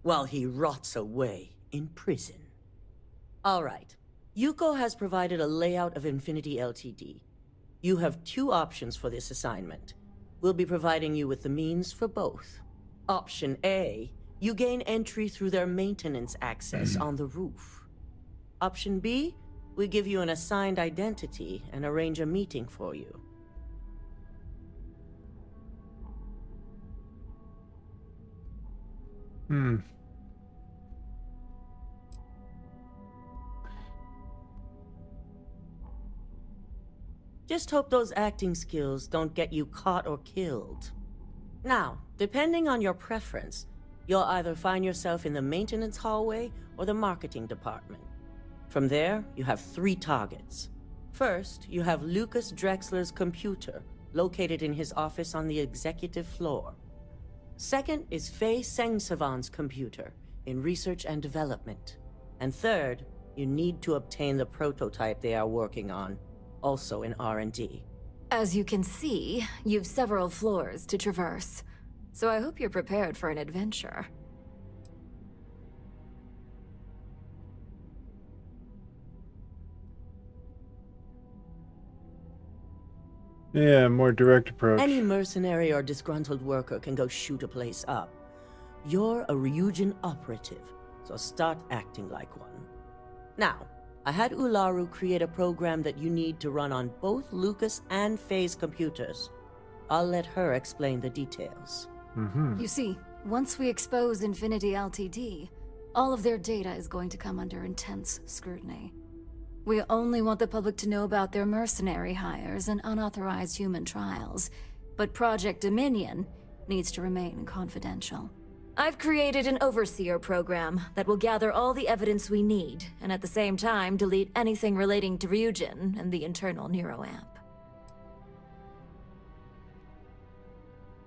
While he rots away in prison. All right. Yuko has provided a layout of Infinity Ltd. You have two options for this assignment. We'll be providing you with the means for both. Option A, you gain entry through their maintenance access on the roof. Option B, we give you an assigned identity and arrange a meeting for you. Just hope those acting skills don't get you caught or killed. Now, depending on your preference, you'll either find yourself in the maintenance hallway or the marketing department. From there, you have 3 targets. First, you have Lucas Drexler's computer, located in his office on the executive floor. Second is Faye Sengsavan's computer, in research and development. And third, you need to obtain the prototype they are working on, also in R&D. As you can see, you've several floors to traverse, so I hope you're prepared for an adventure. Yeah, more direct approach. Any mercenary or disgruntled worker can go shoot a place up. You're a Ryujin operative, so start acting like one. Now, I had Ularu create a program that you need to run on both Lucas and Faye's computers. I'll let her explain the details. You see, once we expose Infinity Ltd, all of their data is going to come under intense scrutiny. We only want the public to know about their mercenary hires and unauthorized human trials, but Project Dominion needs to remain confidential. I've created an overseer program that will gather all the evidence we need, and at the same time delete anything relating to Ryujin and the internal neuroamp.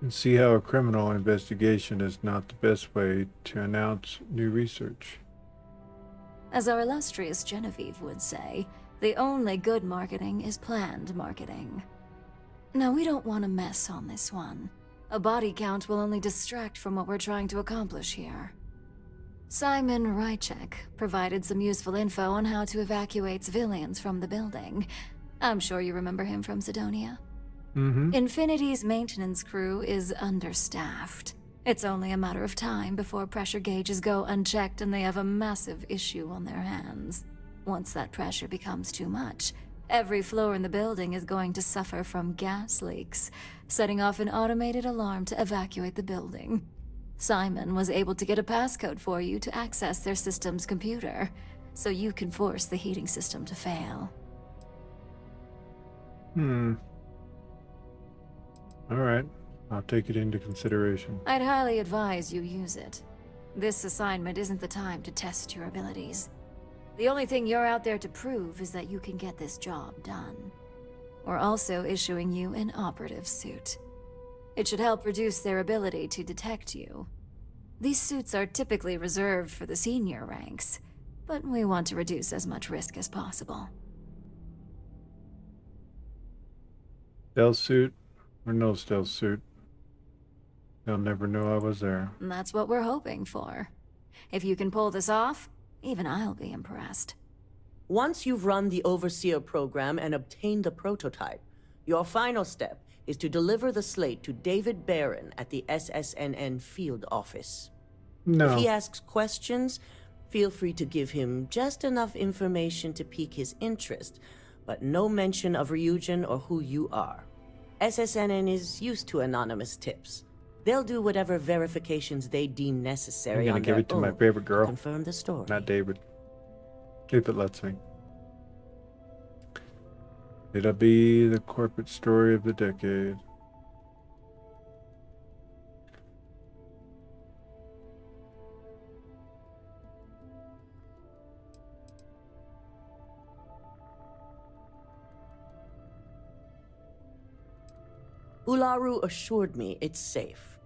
And see how a criminal investigation is not the best way to announce new research. As our illustrious Genevieve would say, the only good marketing is planned marketing. Now, we don't want to mess on this one. A body count will only distract from what we're trying to accomplish here. Simon Rychek provided some useful info on how to evacuate civilians from the building. I'm sure you remember him from Sidonia. Infinity's maintenance crew is understaffed. It's only a matter of time before pressure gauges go unchecked and they have a massive issue on their hands. Once that pressure becomes too much, every floor in the building is going to suffer from gas leaks, setting off an automated alarm to evacuate the building. Simon was able to get a passcode for you to access their system's computer, so you can force the heating system to fail. Alright. I'll take it into consideration. I'd highly advise you use it. This assignment isn't the time to test your abilities. The only thing you're out there to prove is that you can get this job done. We're also issuing you an operative suit. It should help reduce their ability to detect you. These suits are typically reserved for the senior ranks, but we want to reduce as much risk as possible. Stealth suit or no stealth suit? They'll never know I was there. And that's what we're hoping for. If you can pull this off, even I'll be impressed. Once you've run the Overseer program and obtained the prototype, your final step is to deliver the slate to David Barron at the SSNN field office. No. If he asks questions, feel free to give him just enough information to pique his interest, but no mention of Ryujin or who you are. SSNN is used to anonymous tips. They'll do whatever verifications they deem necessary I'm on gonna give their it to my own favorite girl. to confirm the story. Not David. If it lets me. It'll be the corporate story of the decade. Ularu assured me it's safe.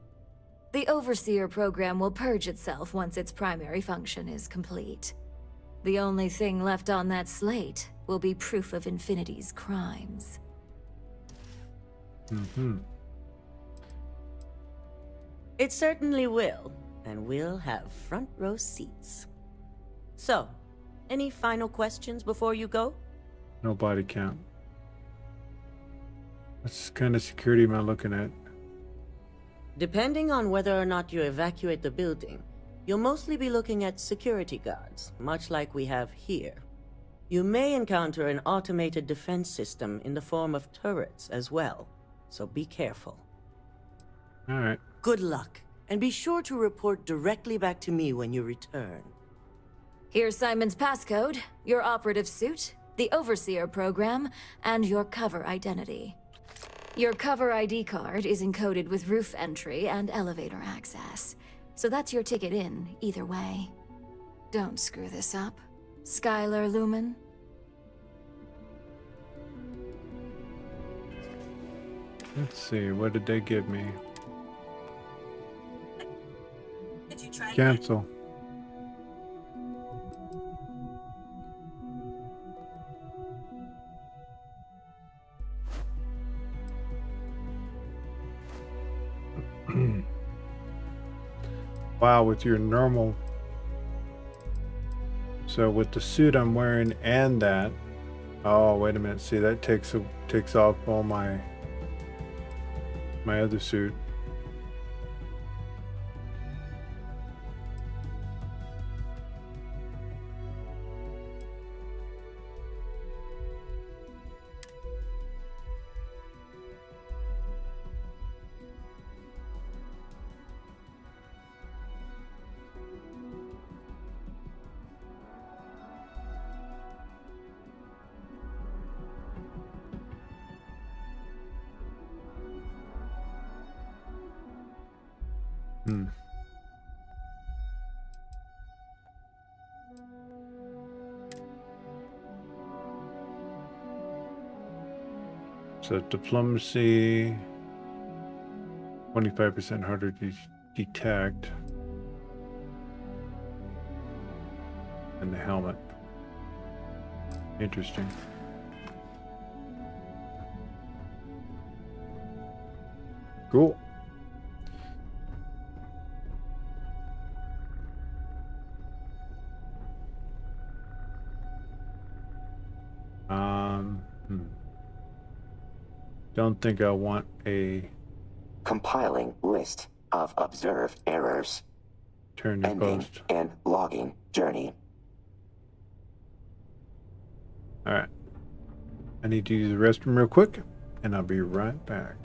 The Overseer program will purge itself once its primary function is complete. The only thing left on that slate will be proof of Infinity's crimes. It certainly will, and we'll have front row seats. So, any final questions before you go? No body count. What kind of security am I looking at? Depending on whether or not you evacuate the building, you'll mostly be looking at security guards, much like we have here. You may encounter an automated defense system in the form of turrets as well, so be careful. Alright. Good luck, and be sure to report directly back to me when you return. Here's Simon's passcode, your operative suit, the Overseer program, and your cover identity. Your cover ID card is encoded with roof entry and elevator access, so that's your ticket in, either way. Don't screw this up, Skylar Lumen. Let's see, what did they give me? Cancel. Wow, with your normal... So with the suit I'm wearing and that... Oh, wait a minute. See, that takes off all my other suit. So diplomacy, 25% harder to detect. And the helmet. Interesting. Cool. don't think I want a Compiling list of observed errors. turn to Ending post. and logging journey. All right. I need to use the restroom real quick, and I'll be right back.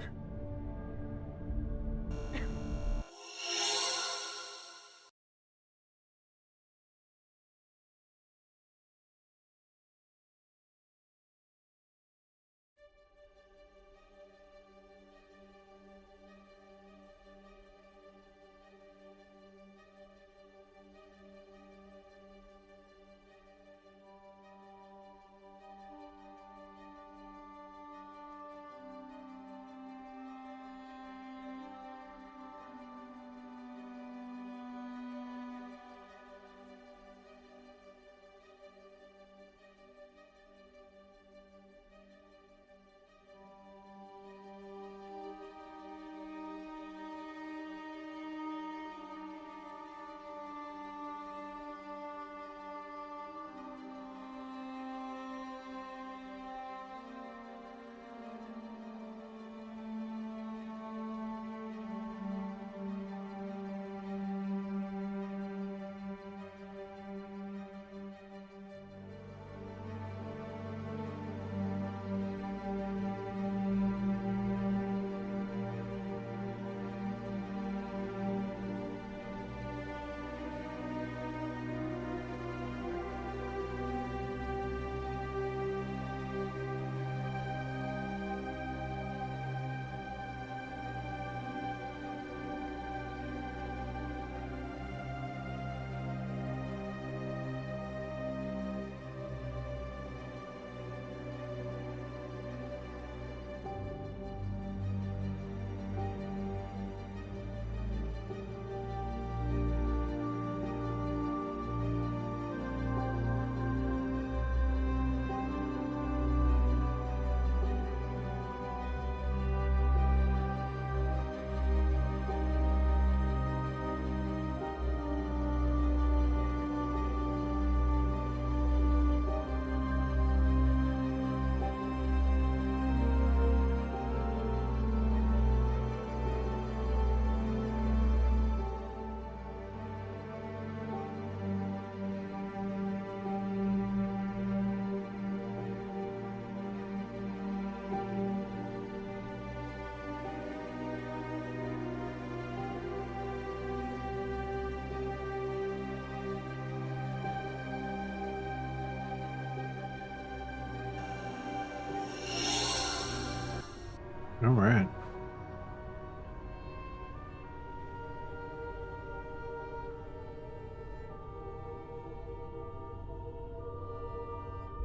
All right.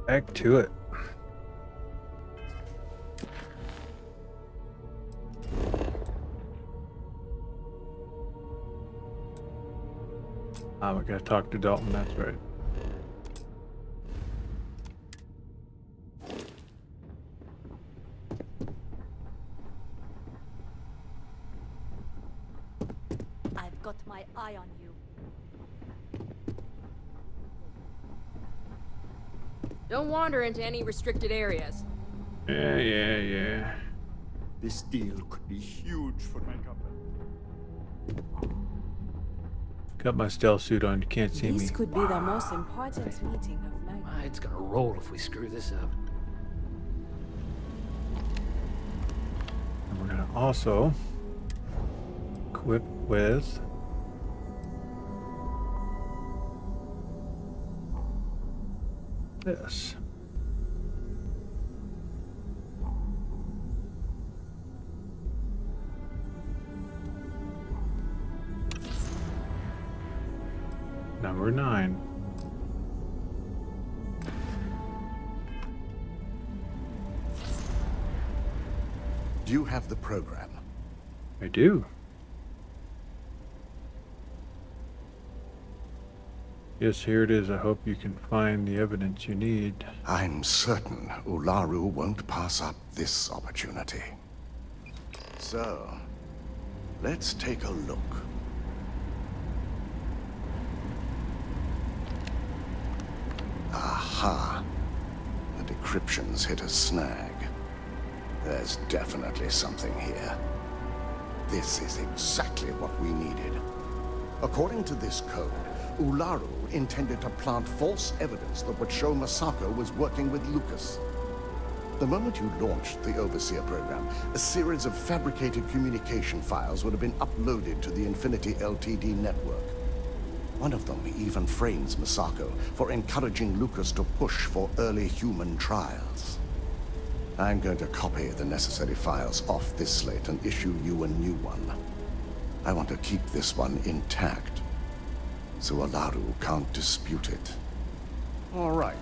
Back to it. We gotta talk to Dalton, that's right. I've got my eye on you. Don't wander into any restricted areas. Yeah. This deal could be huge for my company. Got my stealth suit on, you can't see me. This could be the most important meeting of my life. It's gonna roll if we screw this up. And we're gonna also equip with this. Number 9. Do you have the program? I do. Yes, here it is. I hope you can find the evidence you need. I'm certain Ularu won't pass up this opportunity. So, let's take a look. Aha. The decryption's hit a snag. There's definitely something here. This is exactly what we needed. According to this code, Ularu intended to plant false evidence that would show Masako was working with Lucas. The moment you launched the Overseer program, a series of fabricated communication files would have been uploaded to the Infinity Ltd network. One of them even frames Masako for encouraging Lucas to push for early human trials. I'm going to copy the necessary files off this slate and issue you a new one. I want to keep this one intact, so Ularu can't dispute it. All right.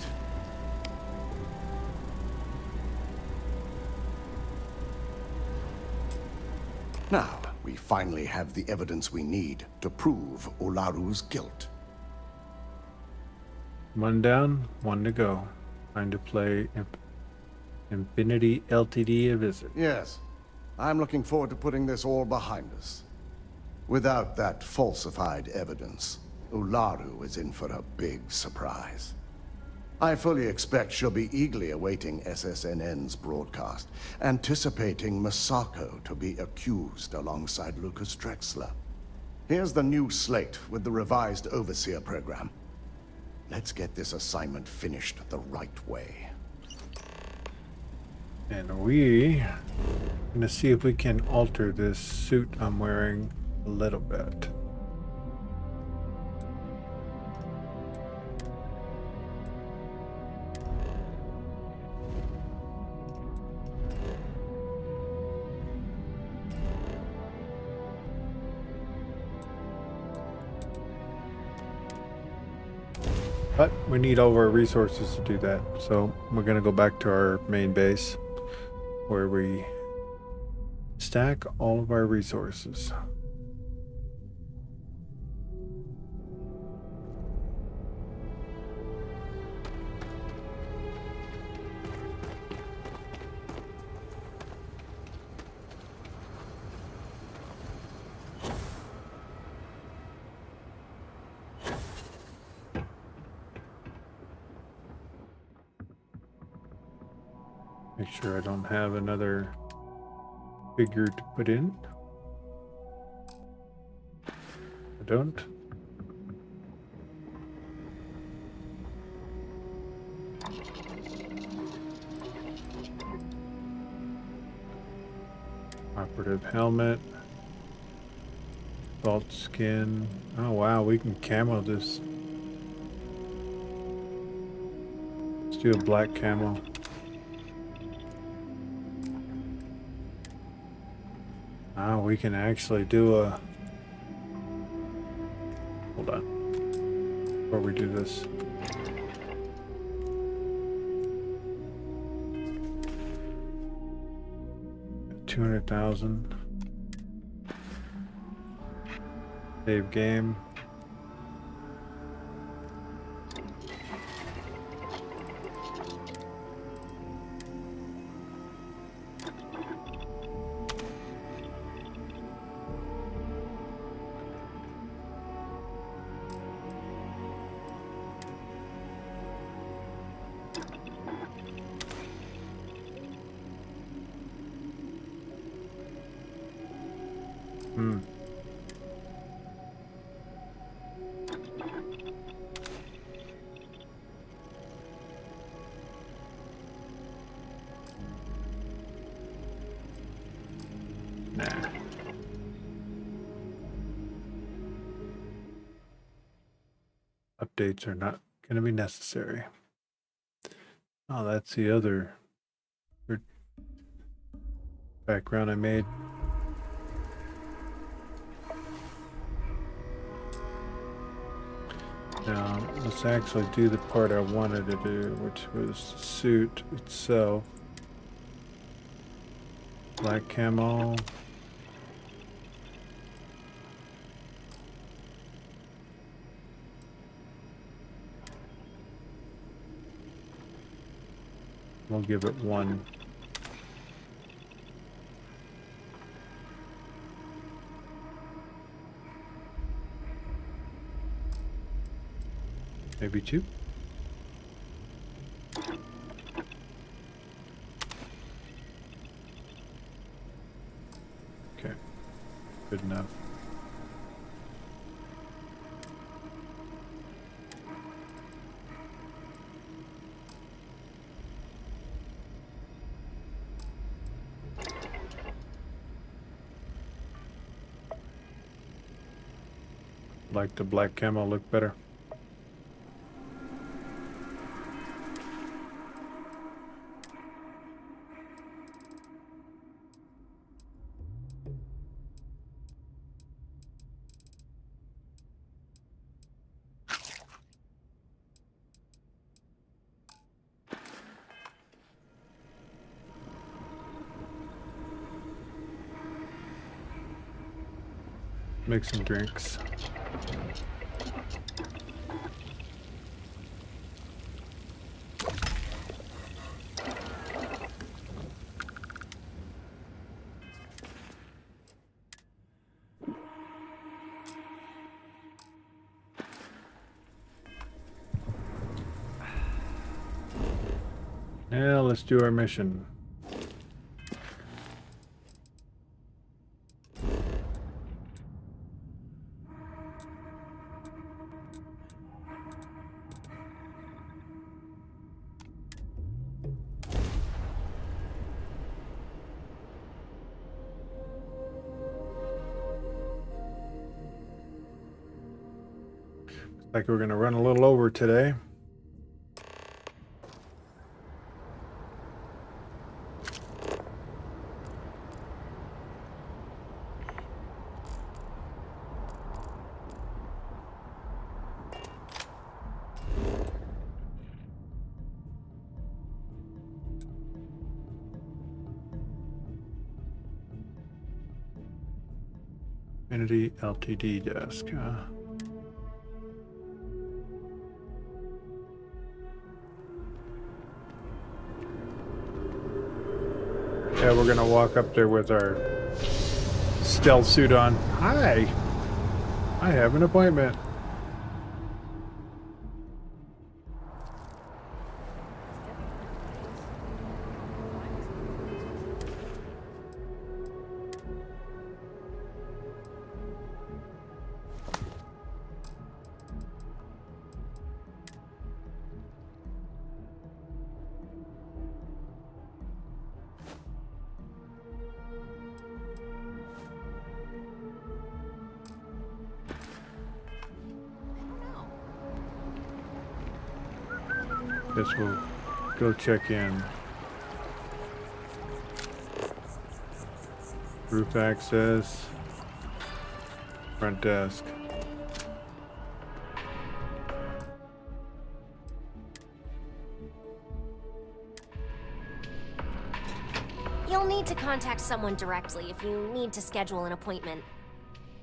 Now, we finally have the evidence we need to prove Ularu's guilt. One down, one to go. Time to play Infinity Ltd. a visit. Yes. I'm looking forward to putting this all behind us. Without that falsified evidence, Ularu is in for a big surprise. I fully expect she'll be eagerly awaiting SSNN's broadcast, anticipating Masako to be accused alongside Lucas Drexler. Here's the new slate with the revised Overseer program. Let's get this assignment finished the right way. And we are gonna see if we can alter this suit I'm wearing a little bit. But we need all of our resources to do that, so we're gonna go back to our main base where we stack all of our resources. Make sure I don't have another figure to put in. I don't. Operative helmet. Salt skin. Oh wow, we can camo this. Let's do a black camo. Ah, we can actually do a... Hold on. Before we do this. $200,000. Save game. Nah. Updates are not going to be necessary. Oh, that's the other background I made. Now, let's actually do the part I wanted to do, which was the suit itself. Black camo. We'll give it one. Maybe two. Okay. Good enough. Like the black camo look better. Make some drinks. Yeah, let's do our mission. Like we're gonna run a little over today. Infinity LTD desk. Yeah, we're gonna walk up there with our stealth suit on. Hi, I have an appointment. Guess we'll go check in. Roof access. Front desk. You'll need to contact someone directly if you need to schedule an appointment.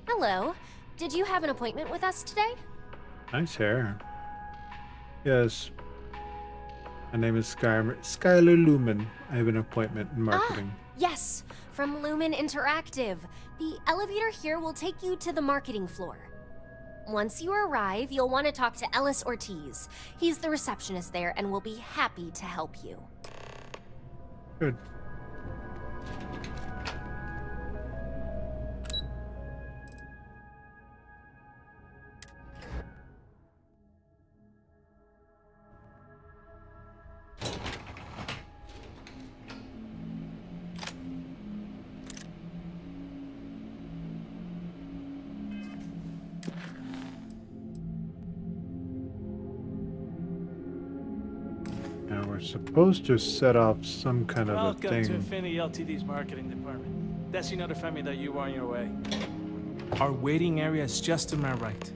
Hello. Did you have an appointment with us today? Nice hair. Yes. My name is Skylar Lumen. I have an appointment in marketing. Yes, from Lumen Interactive. The elevator here will take you to the marketing floor. Once you arrive, you'll want to talk to Ellis Ortiz. He's the receptionist there and will be happy to help you. Good. Now we're supposed to set off some kind of a Welcome thing. to Infinity Ltd's marketing department. Desi notified me that you were on your way. Our waiting area is just to my right.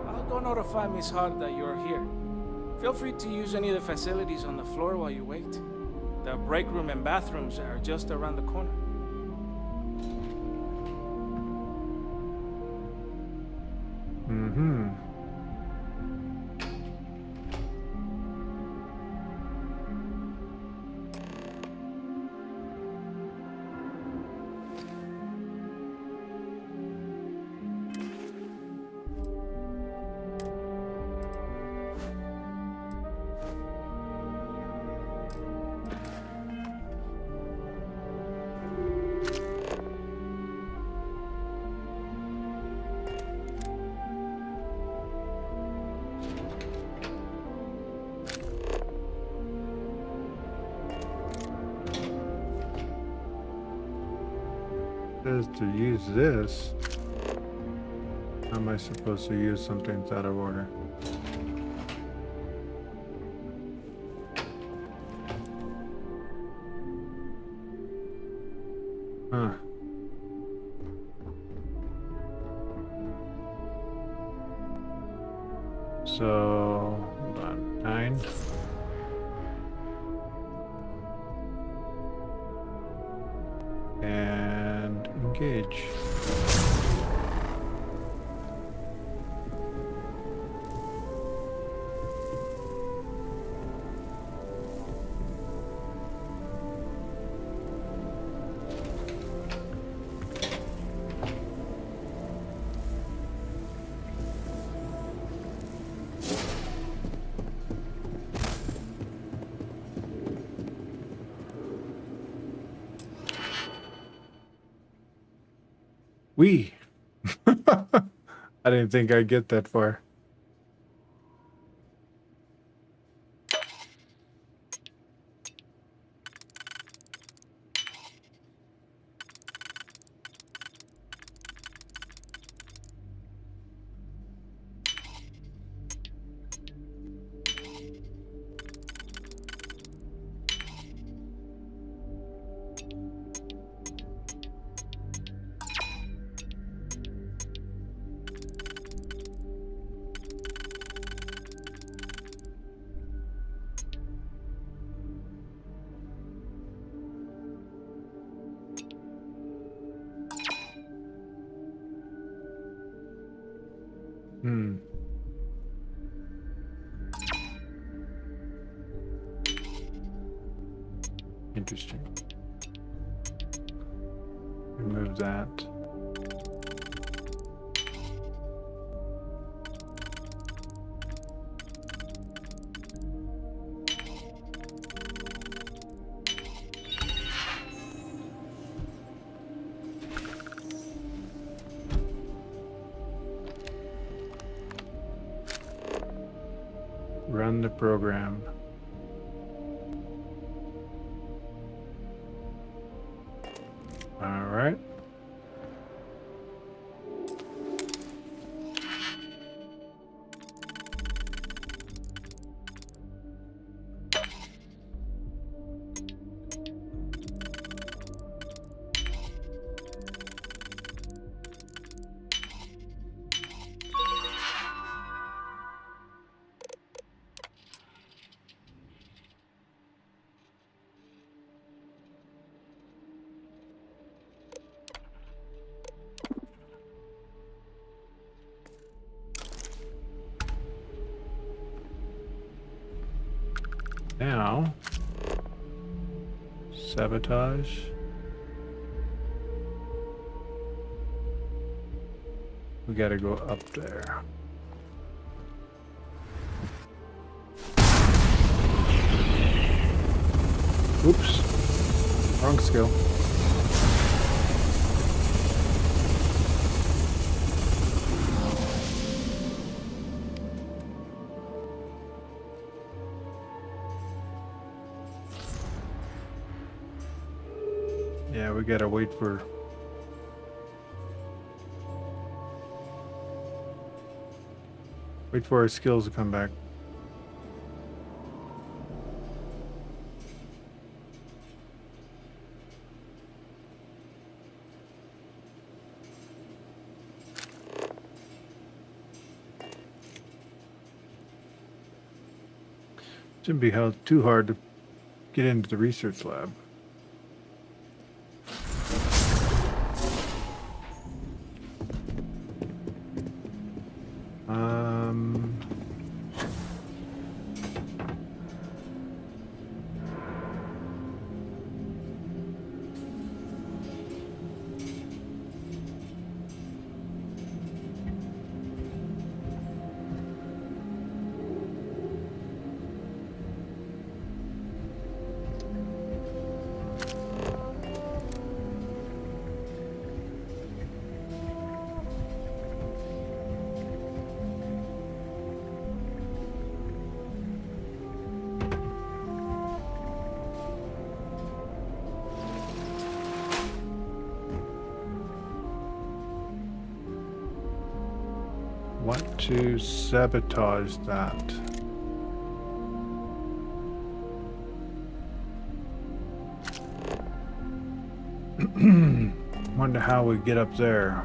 I'll go notify Miss Hart that you're here. Feel free to use any of the facilities on the floor while you wait. The break room and bathrooms are just around the corner. Mm-hmm. says to use this. How am I supposed to use something that's out of order? Huh. So, hold on, 9. And engage. We. I didn't think I'd get that far. Interesting. Remove that. Run the program. All right. Now, sabotage. We gotta go up there. Oops. Wrong skill. Yeah, we gotta wait for our skills to come back. Shouldn't be too hard to get into the research lab. want to sabotage that. Wonder how we get up there.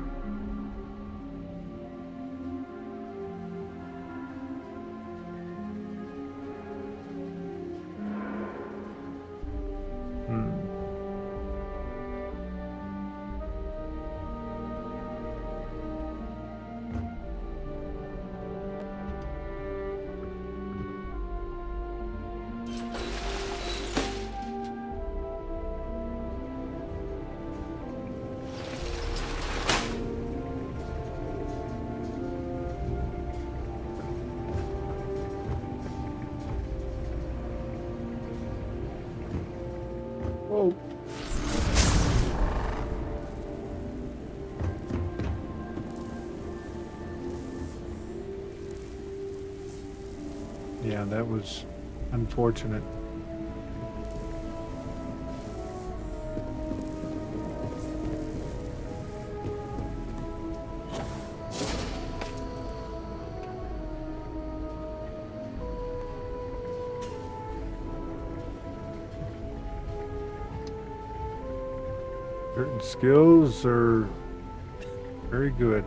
Whoa. Yeah, that was unfortunate. Certain skills are very good.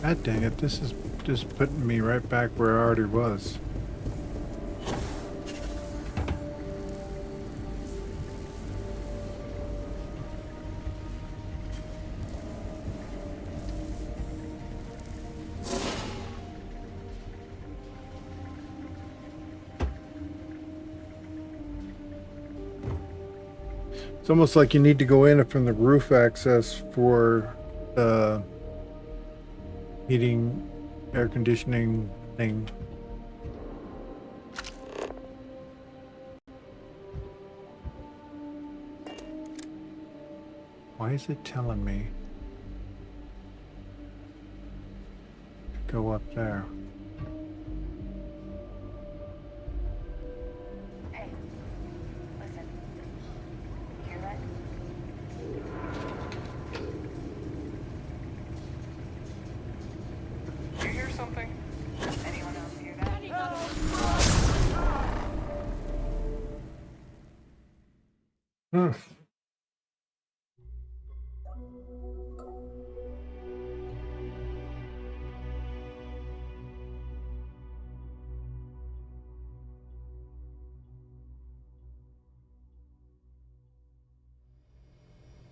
God dang it, this is just putting me right back where I already was. It's almost like you need to go in from the roof access for the heating, air conditioning thing. Why is it telling me to go up there? Hey, listen. You hear that? You hear something? Anyone else hear that?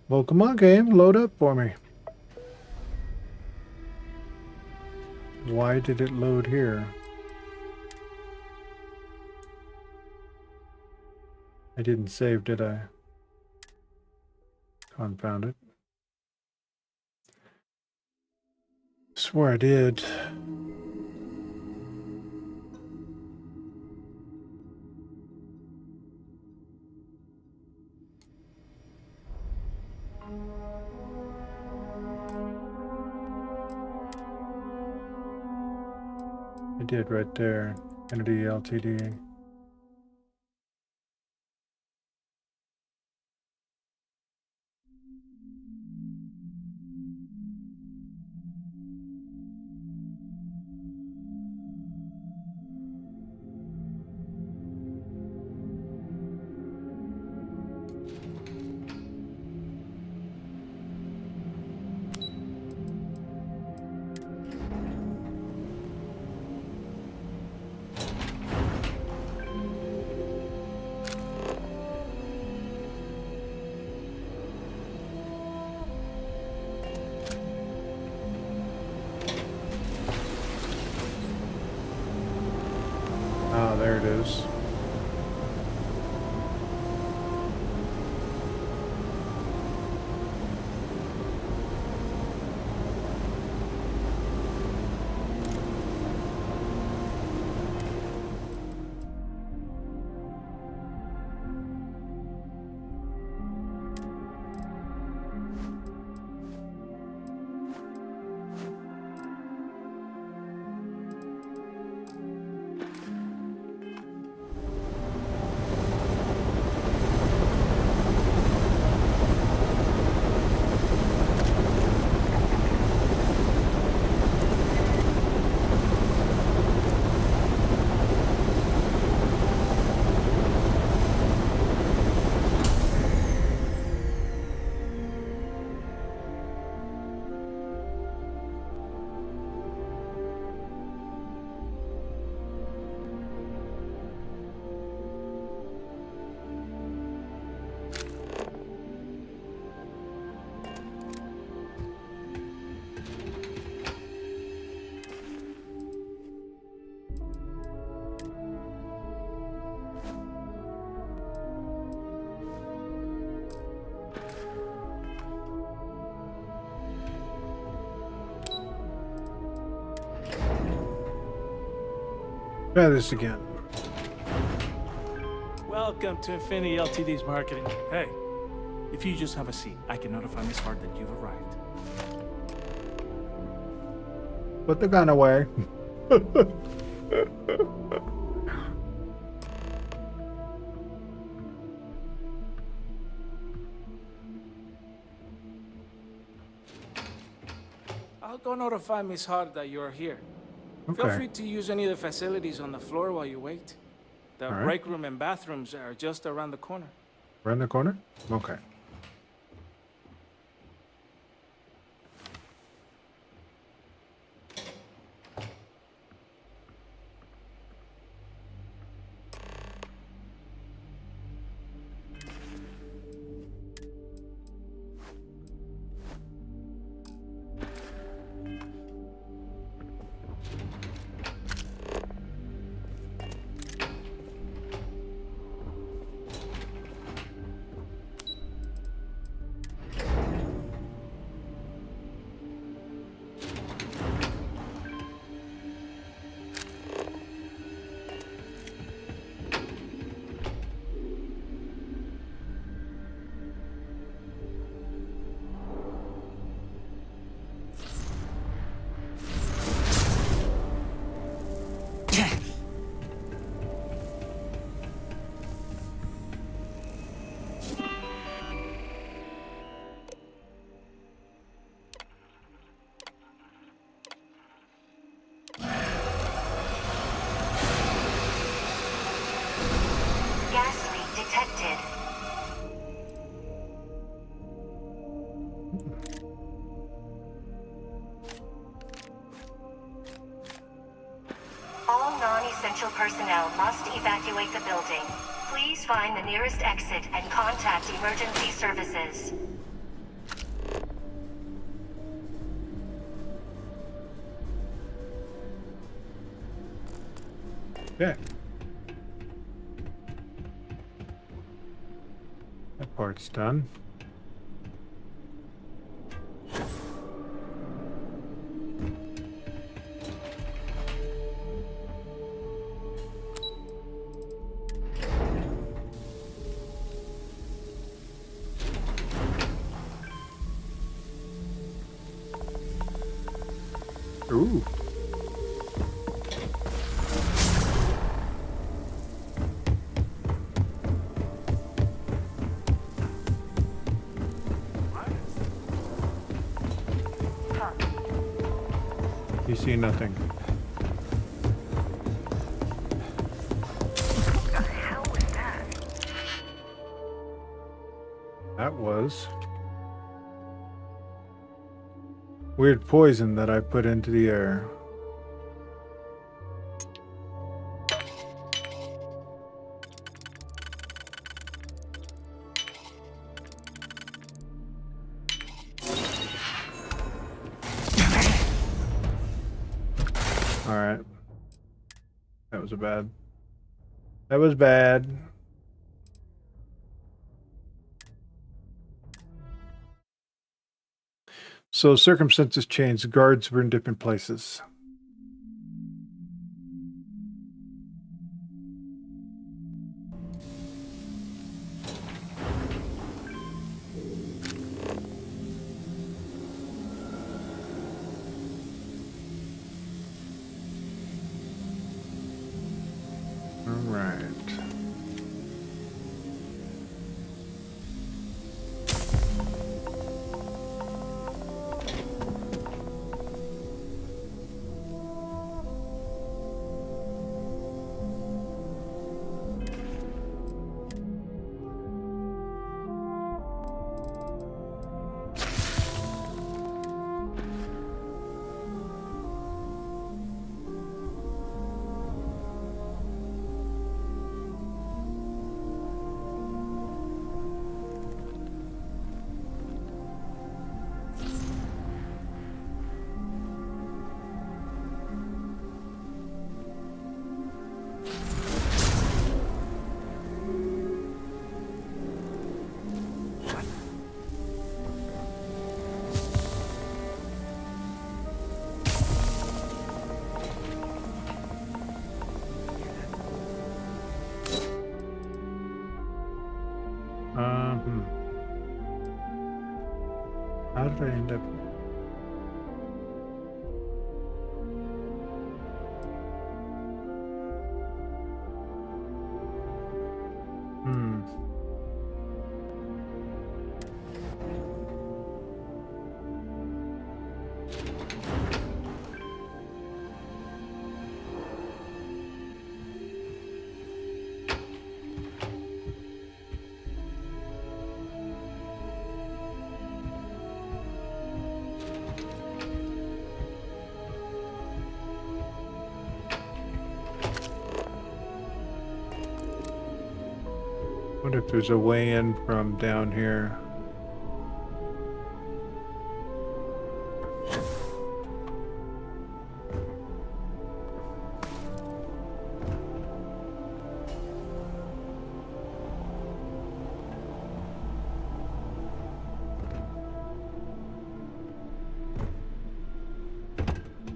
Well, come on, game, load up for me. Why did it load here? I didn't save, did I? Confound it. Swear I did. I did right there. Kennedy Ltd. Try this again. Welcome to Infinity LTD's marketing. Hey, if you just have a seat, I can notify Miss Hart that you've arrived. Put the gun away. I'll go notify Miss Hart that you're here. Feel Okay. free to use any of the facilities on the floor while you wait. The All right. break room and bathrooms are just around the corner. Around the corner? Okay. Gas leak detected. All non-essential personnel must evacuate the building. Please find the nearest exit and contact emergency services. Yeah. That part's done. Ooh. You see nothing. What the hell was that? That was weird poison that I put into the air. All right. That was bad. That was bad. So circumstances changed. Guards were in different places. All right. did I end up? What if there's a way in from down here?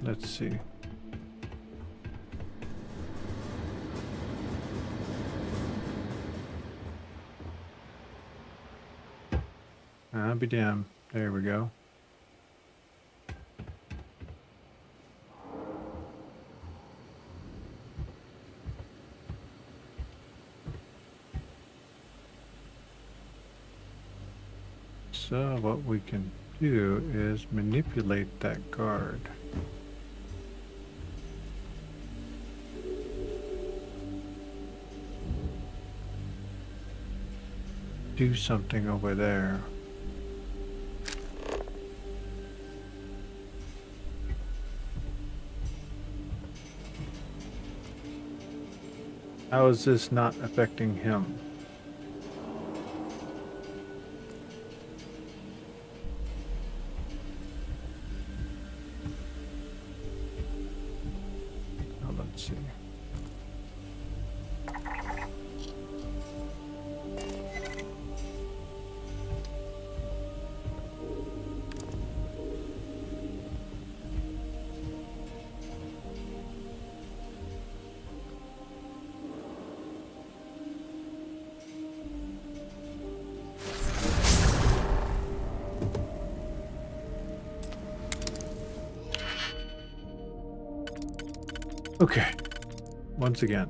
Let's see. I'll be damned. There we go. So what we can do is manipulate that guard. Do something over there. How is this not affecting him? Now let's see. Okay, once again.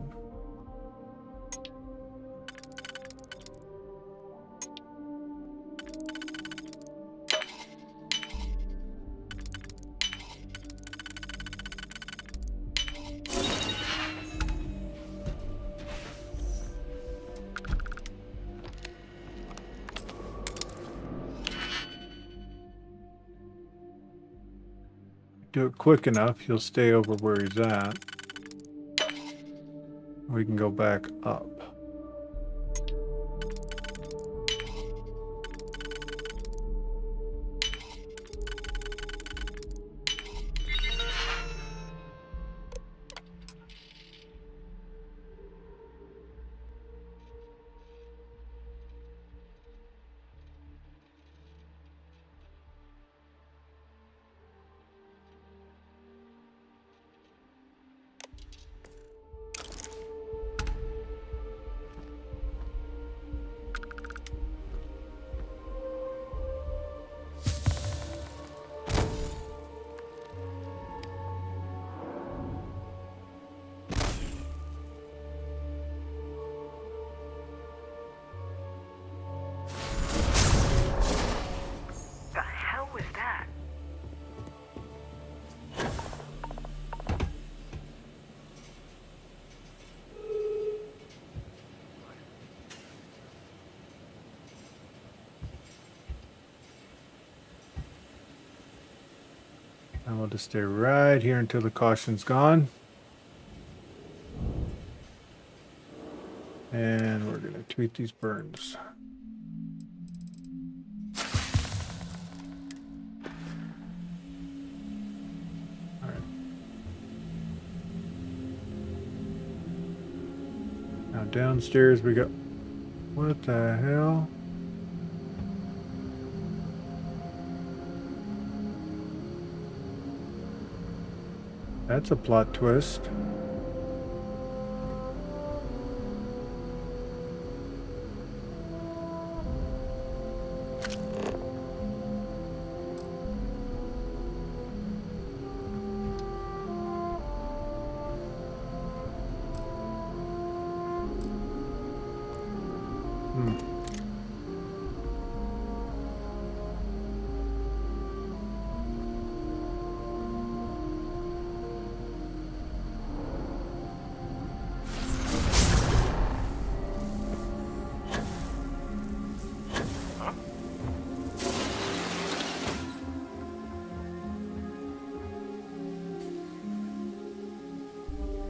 Do it quick enough, he'll stay over where he's at. We can go back up. The hell was that? I will just stay right here until the caution's gone. And we're gonna tweet these burns. All right. Now downstairs we got, what the hell? That's a plot twist.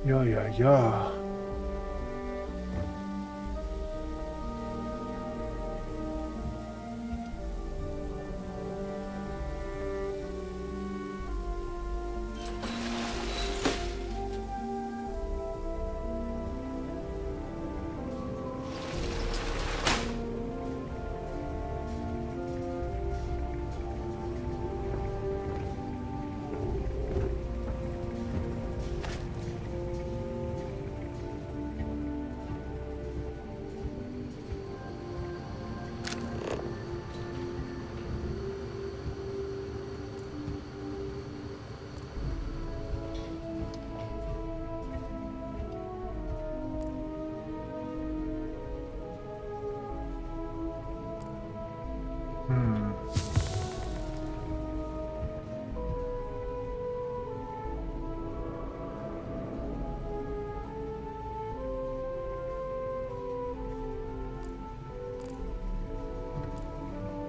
Yeah, yeah, yeah.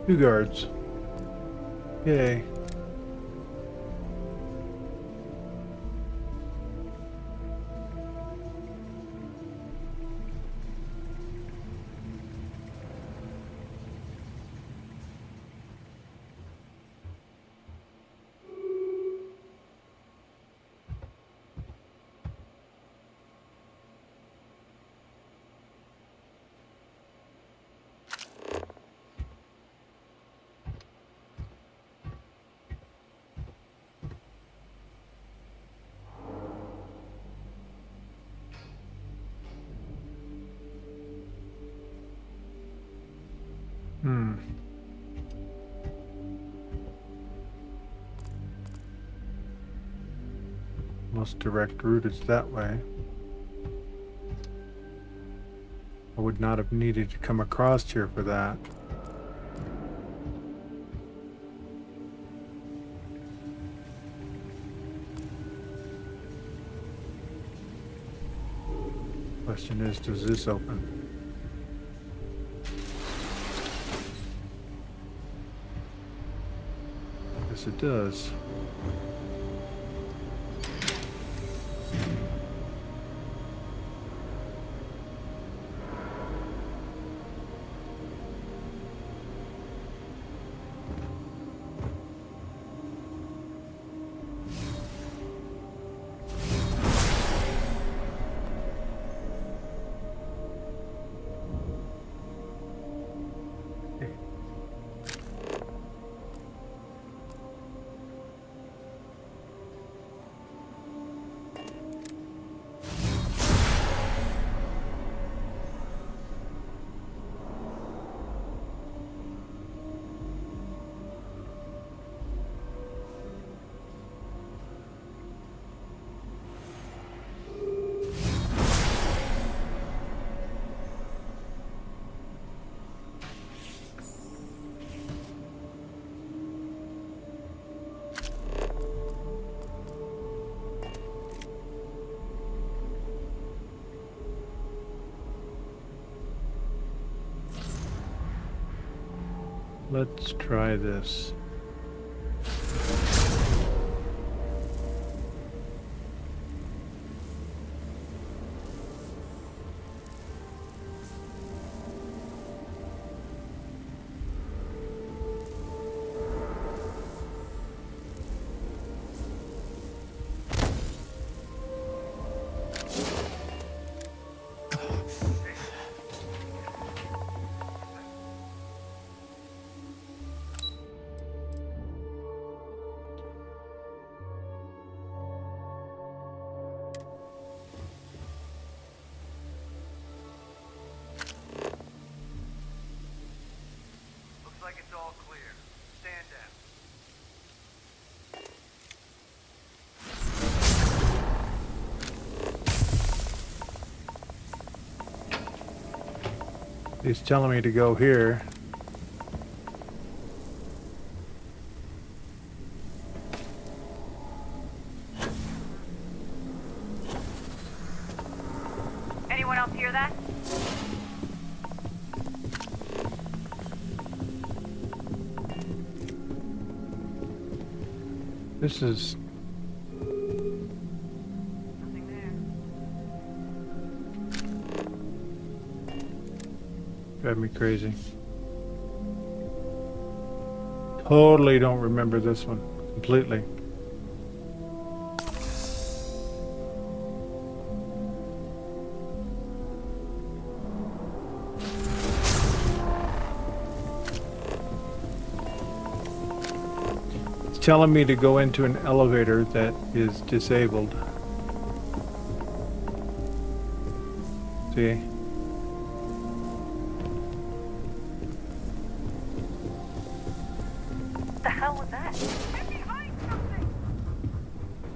Two guards. Yay. Most direct route is that way. I would not have needed to come across here for that. Question is, does this open? Yes, it does. Let's try this. He's telling me to go here. Anyone else hear that? This is... Nothing there. Drive me crazy. Totally don't remember this one completely. It's telling me to go into an elevator that is disabled. See? What the hell was that?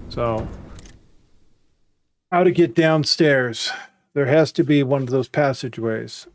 So, how to get downstairs? There has to be one of those passageways.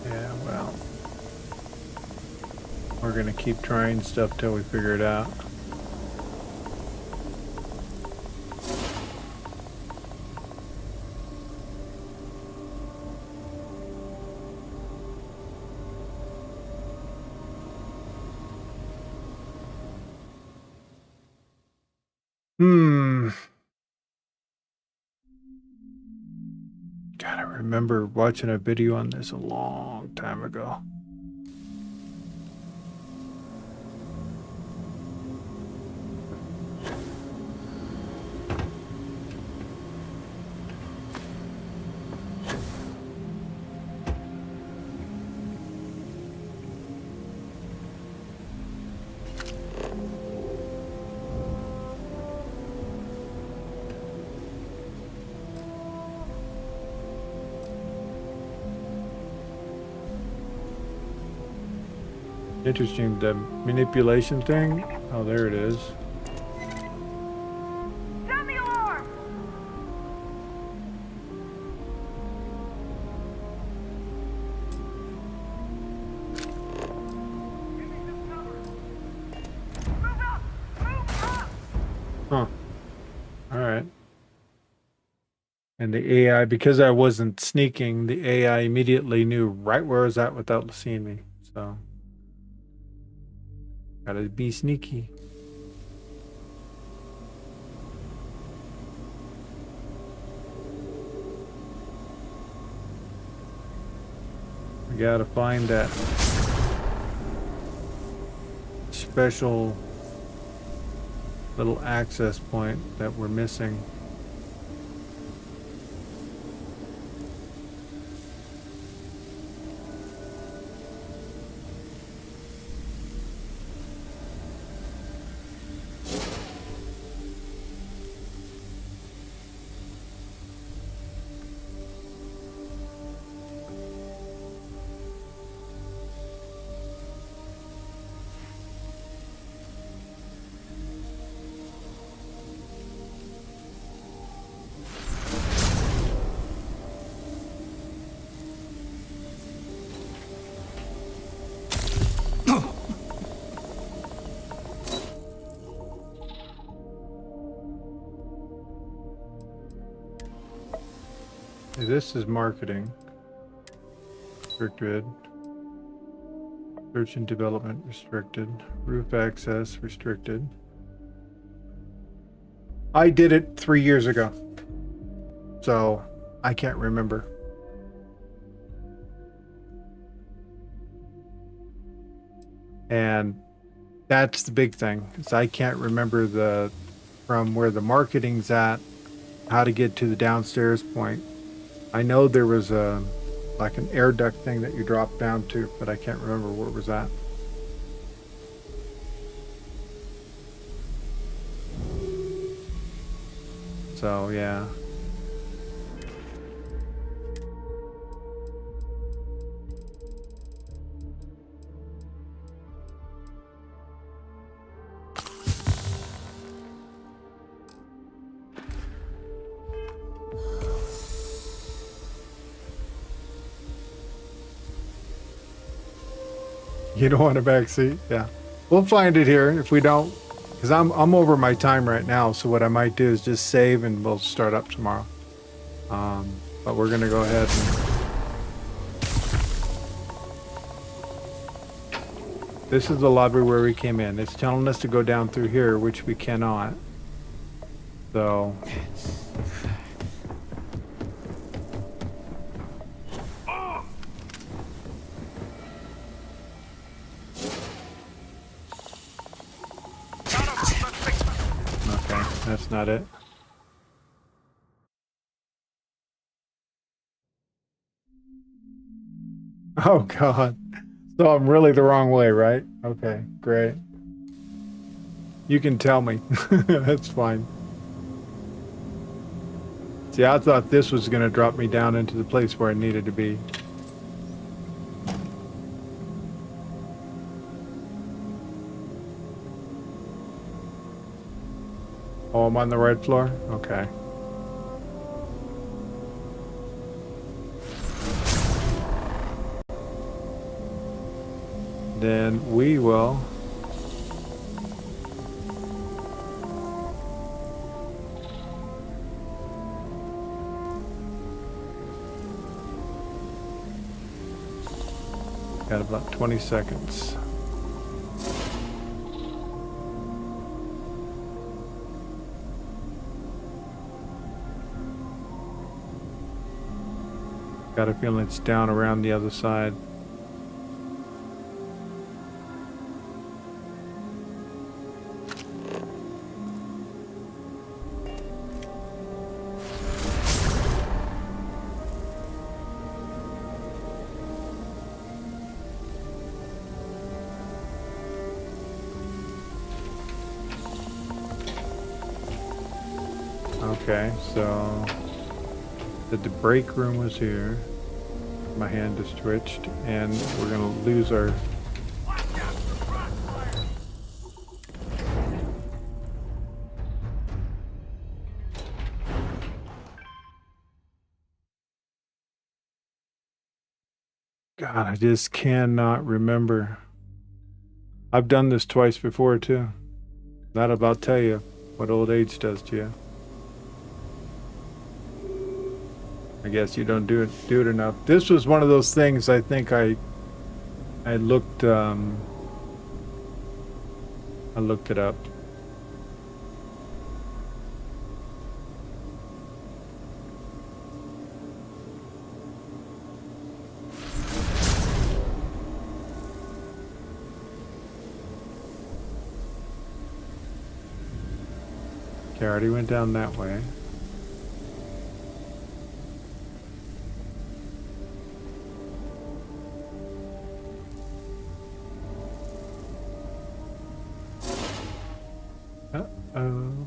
Yeah, well, we're gonna keep trying stuff till we figure it out. God, I remember watching a video on this a long time ago. Interesting, the manipulation thing. Oh, there it is. Sound the alarm! Huh. Alright. And the AI, because I wasn't sneaking, the AI immediately knew right where I was at without seeing me. So, gotta be sneaky. We gotta find that special little access point that we're missing. This is marketing. Restricted. Search and development restricted. Roof access restricted. I did it 3 years ago, so I can't remember. And that's the big thing, is I can't remember from where the marketing's at, how to get to the downstairs point. I know there was like an air duct thing that you drop down to, but I can't remember where it was at. So, yeah. You don't want a back seat? Yeah. We'll find it here. If we don't, because I'm over my time right now. So what I might do is just save and we'll start up tomorrow. But we're gonna go ahead and this is the lobby where we came in. It's telling us to go down through here, which we cannot. So okay, that's not it. Oh God. So I'm really the wrong way, right? Okay, great. You can tell me. That's fine. See, I thought this was going to drop me down into the place where I needed to be. Oh, I'm on the right floor? Okay. Then we will got about 20 seconds. Got a feeling it's down around the other side. Okay, so the break room was here. My hand is twitched, and we're gonna lose our. God, I just cannot remember. I've done this twice before too. That'll about tell you what old age does to you. I guess you don't do it enough. This was one of those things I think I looked it up. Okay, I already went down that way. Uh-oh.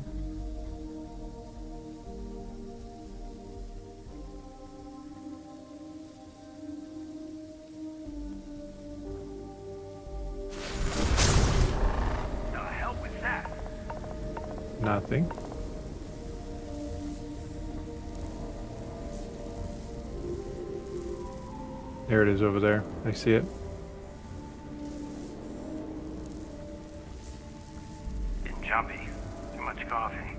The hell was that? Nothing. There it is over there. I see it. Jumpy. Too much coffee.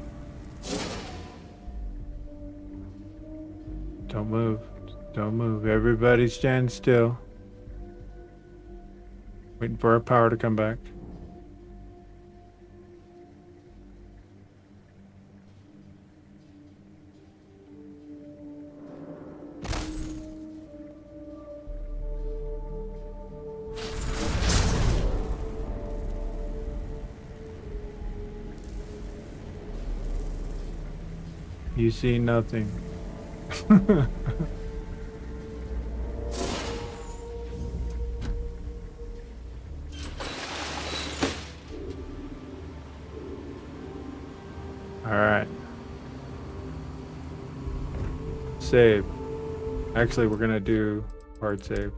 Don't move. Don't move. Everybody stand still. Waiting for our power to come back. You see nothing. All right. Save. Actually, we're gonna do hard save.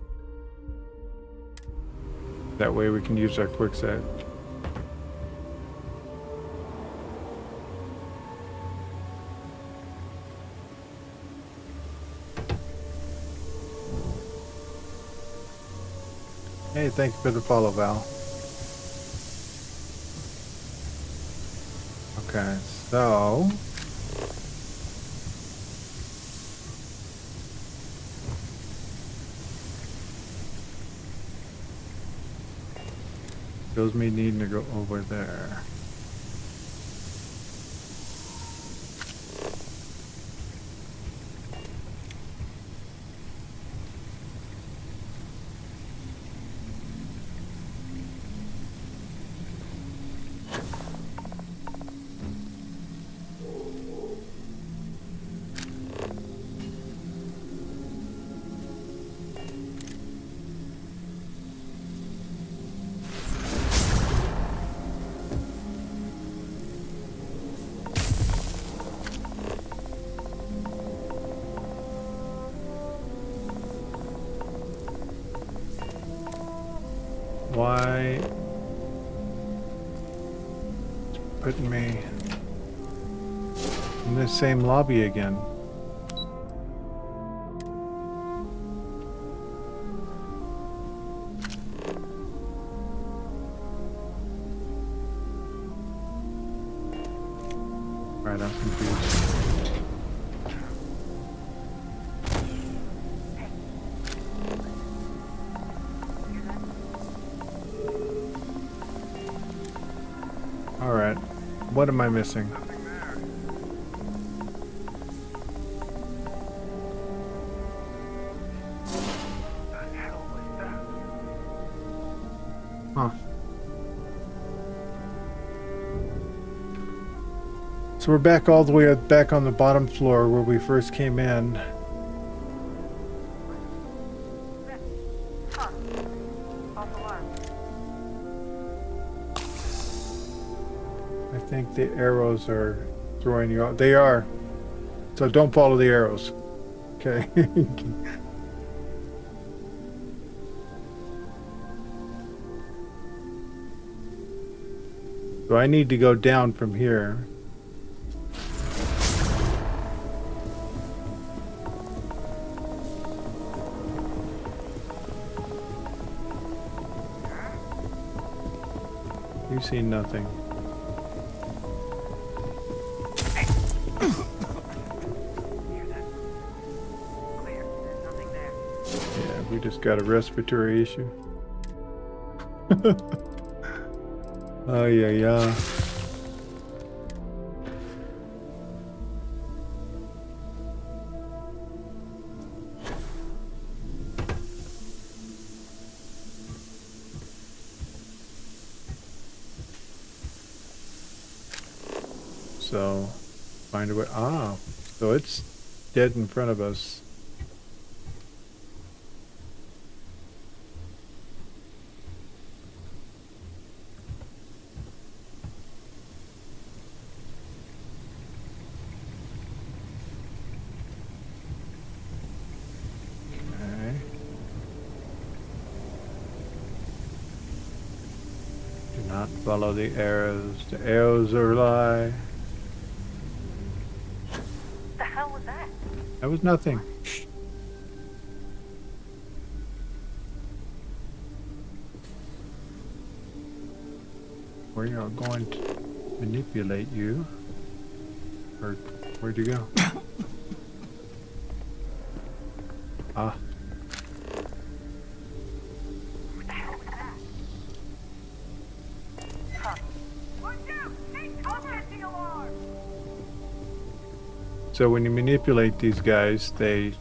That way we can use our quick save. Hey, thank you for the follow, Val. Okay, so... shows me needing to go over there. Why it's putting me in this same lobby again? Right, I'm confused. Alright, what am I missing? Huh. So we're back all the way back on the bottom floor where we first came in. I think the arrows are throwing you out. They are. So don't follow the arrows. Okay. So I need to go down from here. You see nothing. Yeah, we just got a respiratory issue. Oh yeah, yeah. So, find a way. Ah, so it's dead in front of us. Okay. Do not follow the arrows. The arrows are a lie. The hell was that? That was nothing. We are going to manipulate you. Or where'd you go? Ah. So when you manipulate these guys, they...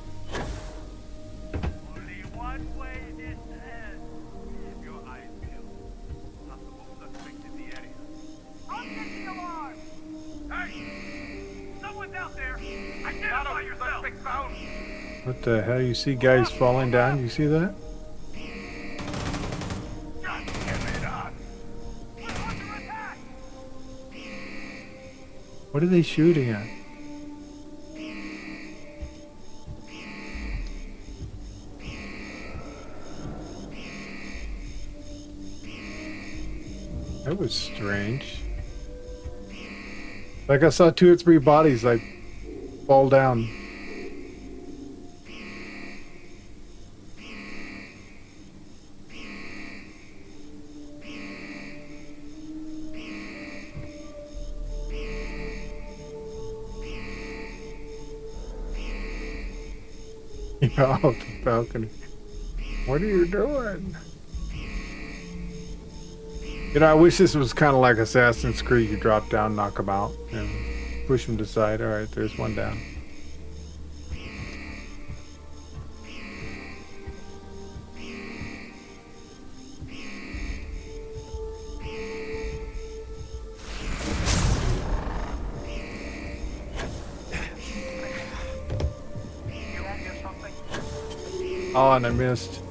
What the hell? You see guys falling down? You see that? What are they shooting at? That was strange. Like I saw 2 or 3 bodies like fall down. Out the balcony. What are you doing? You know, I wish this was kind of like Assassin's Creed. You drop down, knock them out, and push them to the side. All right, there's one down. Oh, and I missed.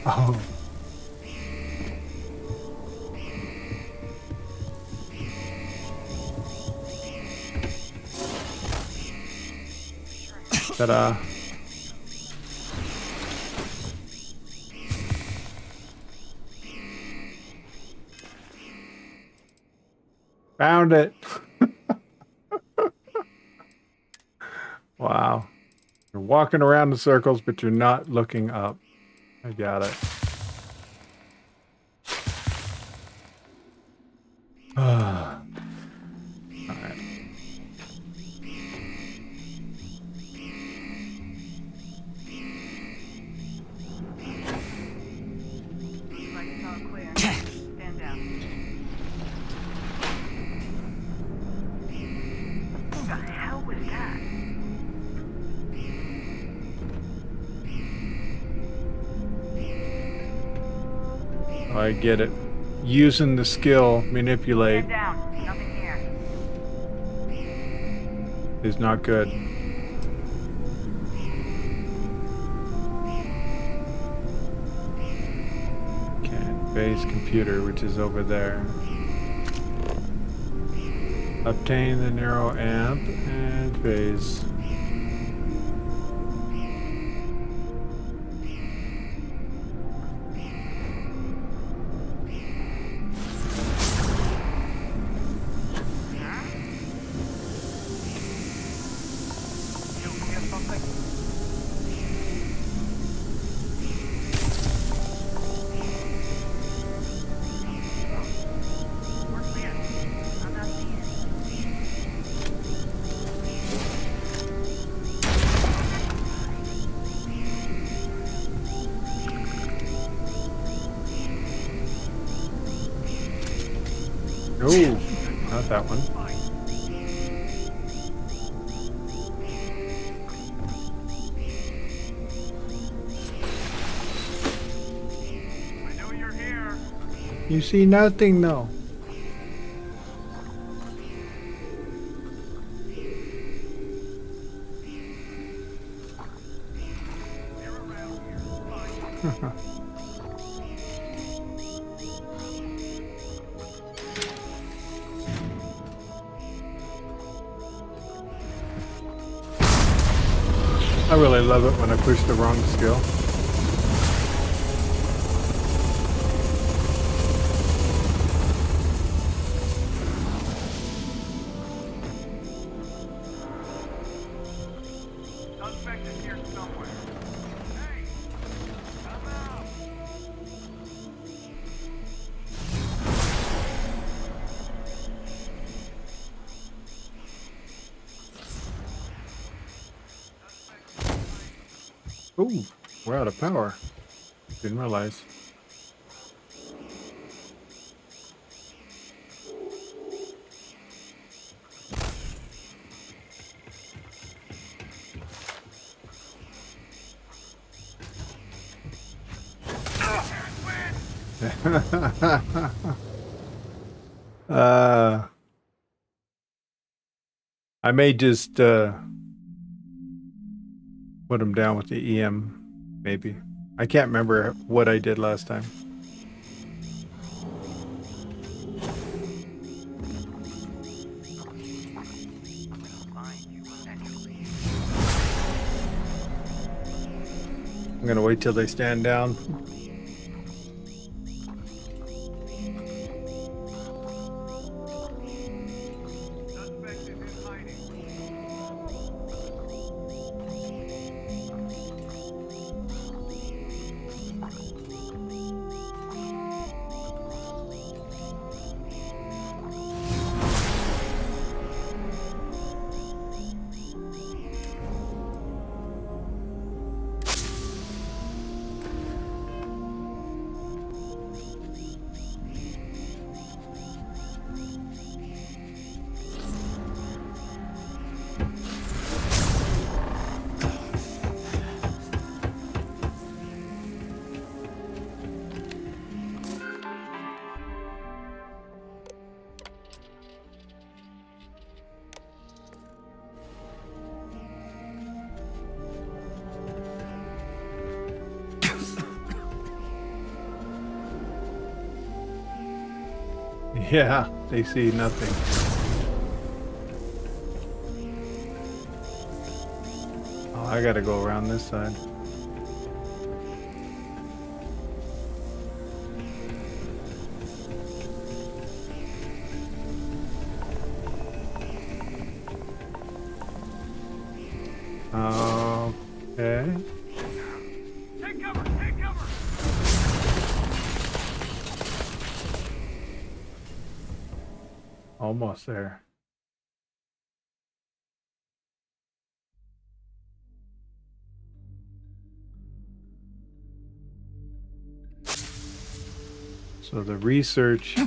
Oh. Ta-da. Found it. Wow. You're walking around in circles, but you're not looking up. I got it. All right. Stand down. What the hell was that? I get it. Using the skill, manipulate, Stand down. Nothing here. is not good. Okay, base computer, which is over there. Obtain the narrow amp and phase. Oh, not that one. I know you're here. You see nothing, though. I really love it when I push the wrong skill. Suspect is here somewhere. Hey! Come out! Ooh, we're out of power. Didn't realize. I may just put him down with the EM, maybe. I can't remember what I did last time. I'm gonna wait till they stand down. Yeah, they see nothing. Oh, I gotta go around this side. Okay. Take cover! Take cover! Almost there. So the research. Yeah,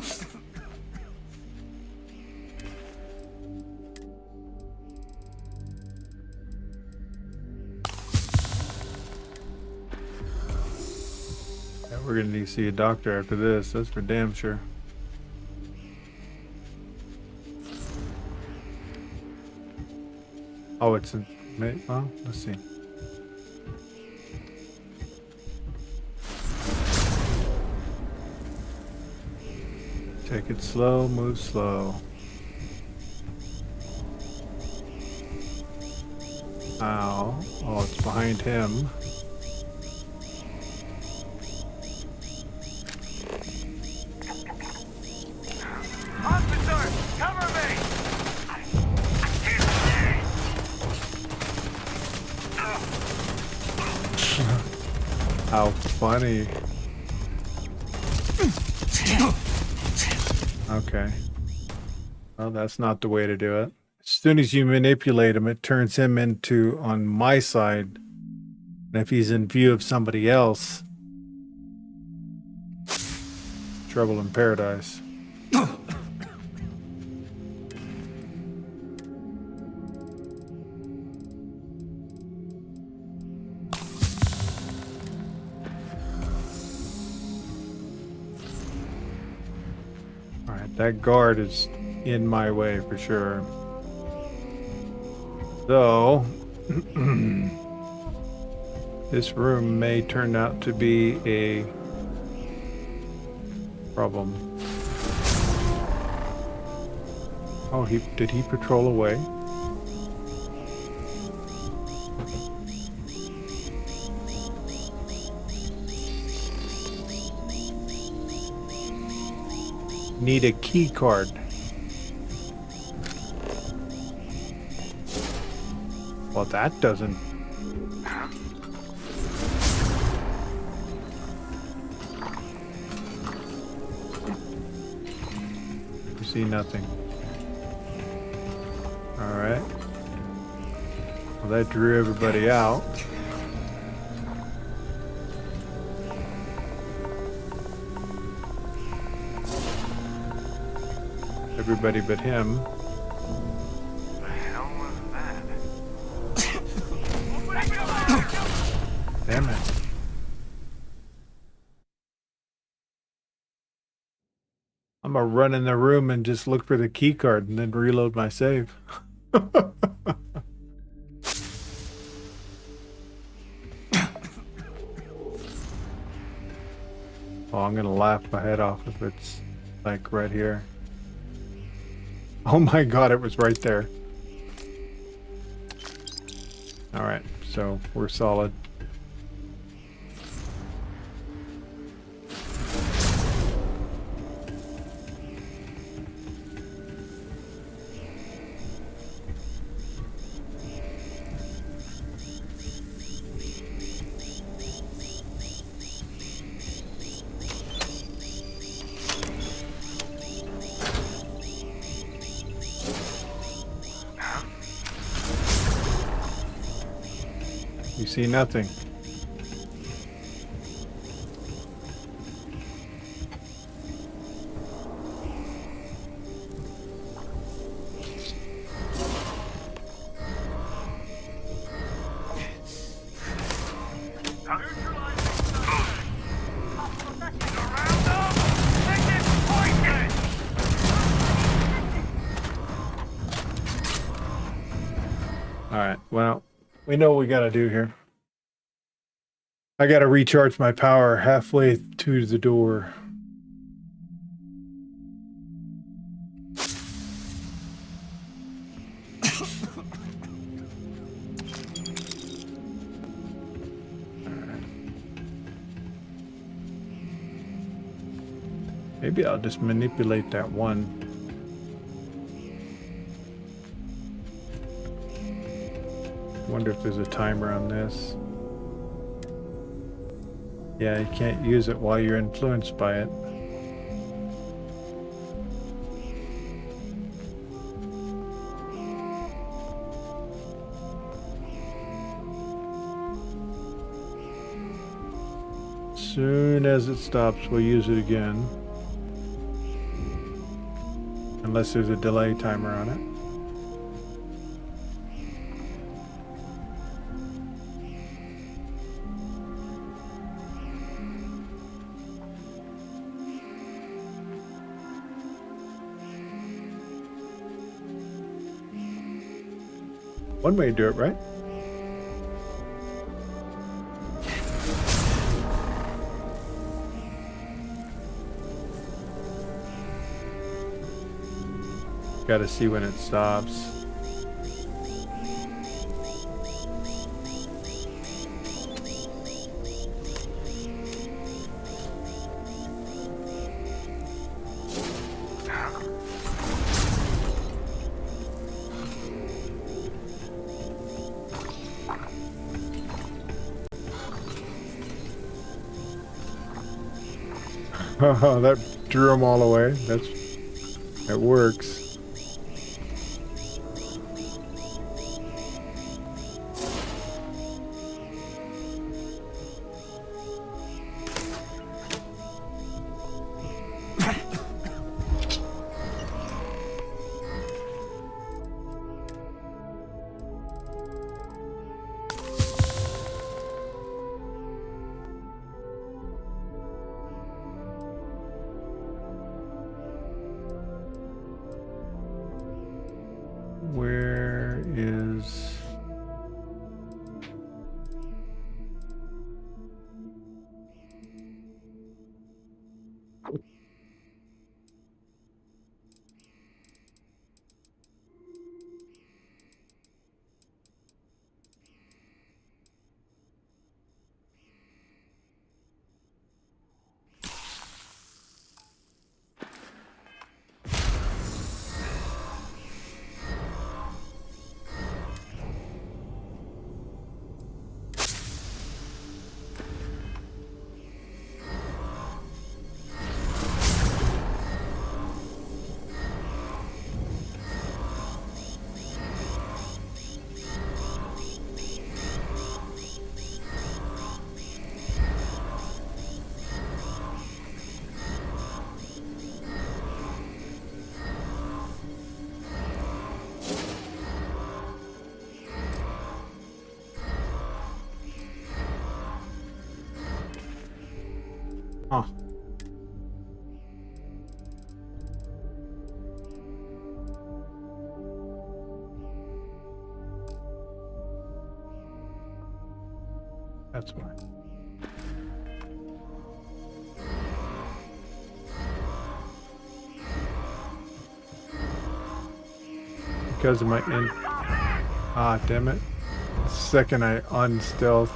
we're gonna need to see a doctor after this, that's for damn sure. Oh, it's in. Well, let's see. Take it slow, move slow. Ow. Oh, it's behind him. Officer, cover me! How funny. Okay. Well, that's not the way to do it. As soon as you manipulate him, it turns him into on my side. And if he's in view of somebody else, trouble in paradise. Alright, that guard is in my way for sure. So, this room may turn out to be a problem. Oh, did he patrol away? Need a key card. Well, that doesn't. You see nothing. All right. Well, that drew everybody out. Everybody but him. The hell was that? Damn it. I'm gonna run in the room and just look for the key card and then reload my save. Oh, I'm gonna laugh my head off if it's like right here. Oh my god, it was right there. Alright, so we're solid. You see nothing. Alright, well, we know what we gotta do here. I gotta recharge my power halfway to the door. Maybe I'll just manipulate that one. Wonder if there's a timer on this. Yeah, you can't use it while you're influenced by it. Soon as it stops, we'll use it again. Unless there's a delay timer on it. One way to do it, right? Got to see when it stops. Oh, that drew them all away. That works. Where is... Huh. That's why. Because of my ah, damn it. The second I unstealth.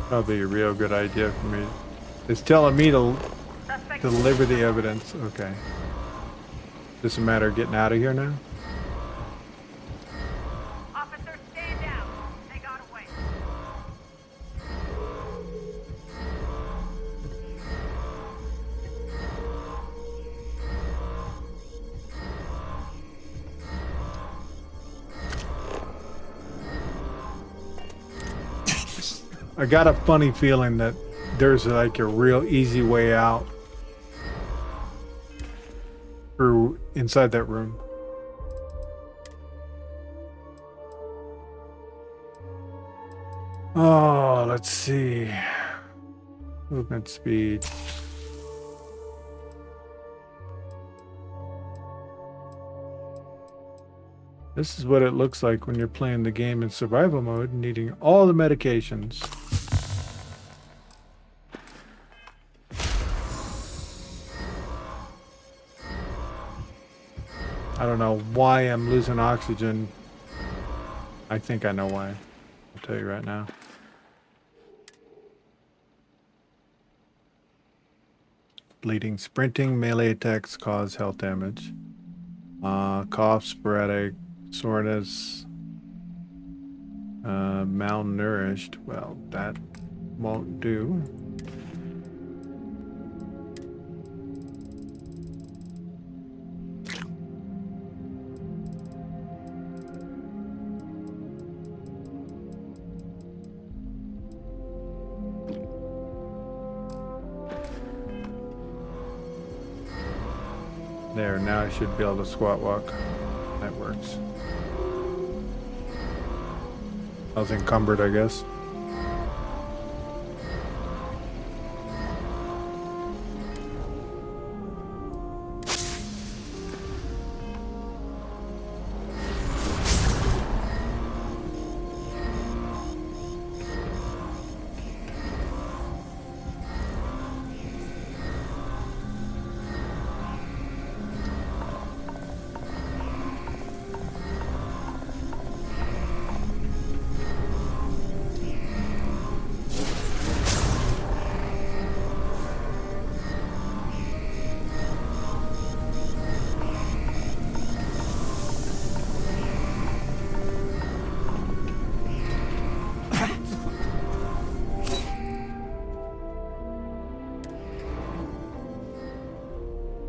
Probably a real good idea for me. It's telling me to deliver the evidence. Okay. Just a matter of getting out of here now? Officer, stand down. They got away. I got a funny feeling that there's like a real easy way out. Or inside that room. Oh, let's see. Movement speed. This is what it looks like when you're playing the game in survival mode, needing all the medications. I don't know why I'm losing oxygen. I think I know why. I'll tell you right now. Bleeding, sprinting, melee attacks cause health damage. Cough, sporadic, soreness, malnourished. Well, that won't do. There, now I should be able to squat walk. That works. I was encumbered, I guess.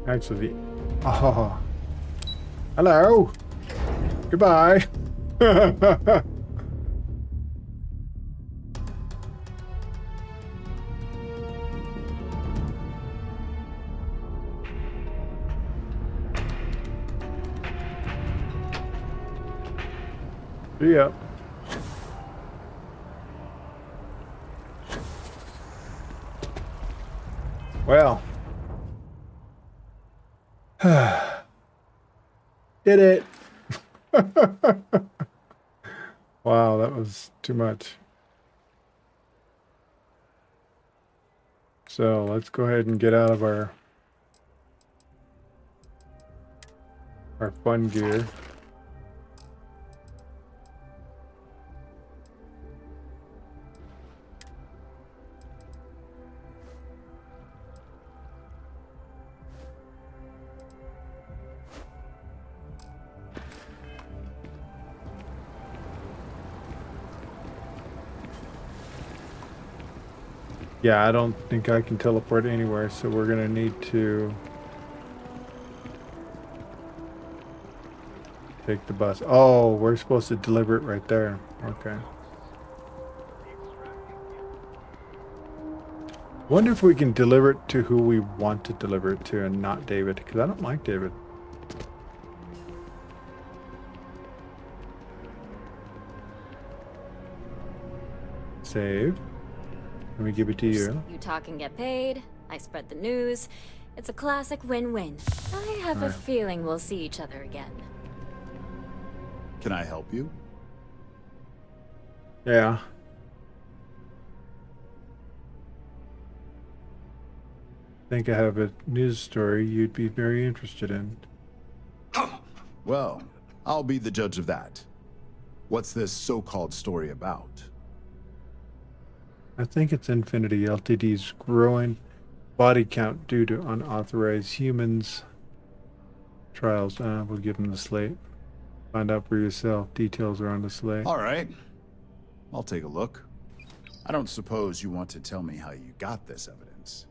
Actually, oh, hello, goodbye. See ya. Well. Did it. Wow, that was too much. So let's go ahead and get out of our fun gear. Yeah, I don't think I can teleport anywhere, so we're gonna need to take the bus. Oh, we're supposed to deliver it right there. Okay. Wonder if we can deliver it to who we want to deliver it to and not David, because I don't like David. Save. Let me give it to you. You talk and get paid. I spread the news. It's a classic win-win. I have a feeling we'll see each other again. Can I help you? Yeah. Think I have a news story you'd be very interested in. Well, I'll be the judge of that. What's this so-called story about? I think it's Infinity Ltd's growing body count due to unauthorized humans. Trials. We'll give them the slate. Find out for yourself. Details are on the slate. All right. I'll take a look. I don't suppose you want to tell me how you got this evidence.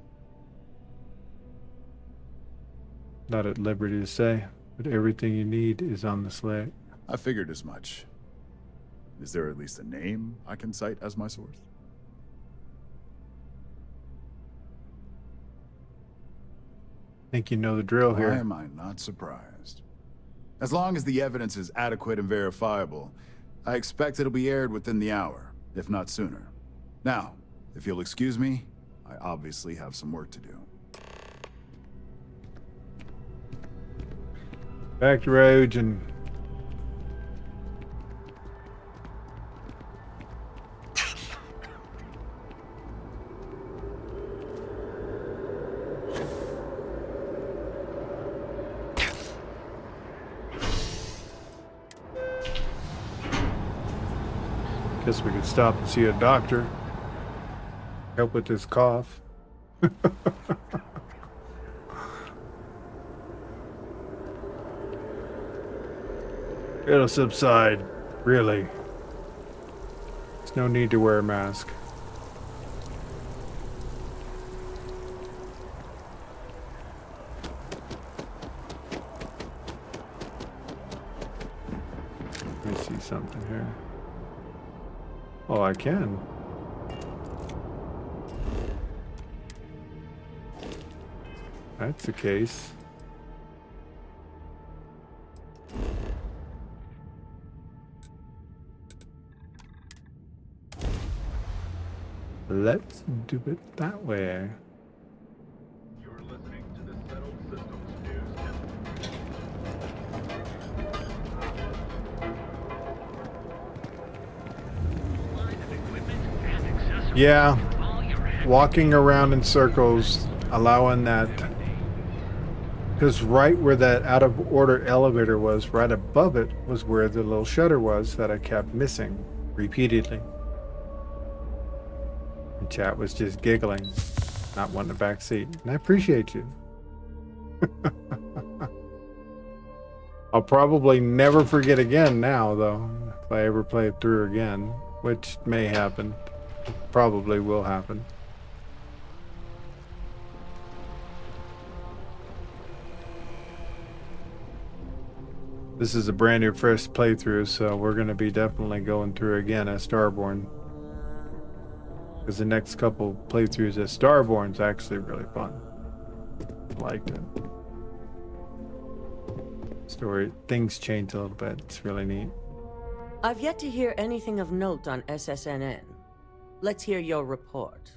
Not at liberty to say, but everything you need is on the slate. I figured as much. Is there at least a name I can cite as my source? Think you know the drill Why here. am I not surprised? As long as the evidence is adequate and verifiable, I expect it'll be aired within the hour, if not sooner. Now, if you'll excuse me, I obviously have some work to do. Back to Ryujin. Guess we could stop and see a doctor. Help with this cough. It'll subside, really. There's no need to wear a mask. Let me see something here. Oh, I can. That's the case. Let's do it that way. You're listening to the Settled Systems News. Yeah, walking around in circles, allowing that. Because right where that out of order elevator was, right above it was where the little shutter was that I kept missing repeatedly. The chat was just giggling, not wanting a back seat. And I appreciate you. I'll probably never forget again now, though, if I ever play it through again, which may happen. Probably will happen. This is a brand new fresh playthrough, so we're going to be definitely going through again as Starborn. Because the next couple playthroughs as Starborn's actually really fun. I liked it. Story, things change a little bit. It's really neat. I've yet to hear anything of note on SSNN. Let's hear your report.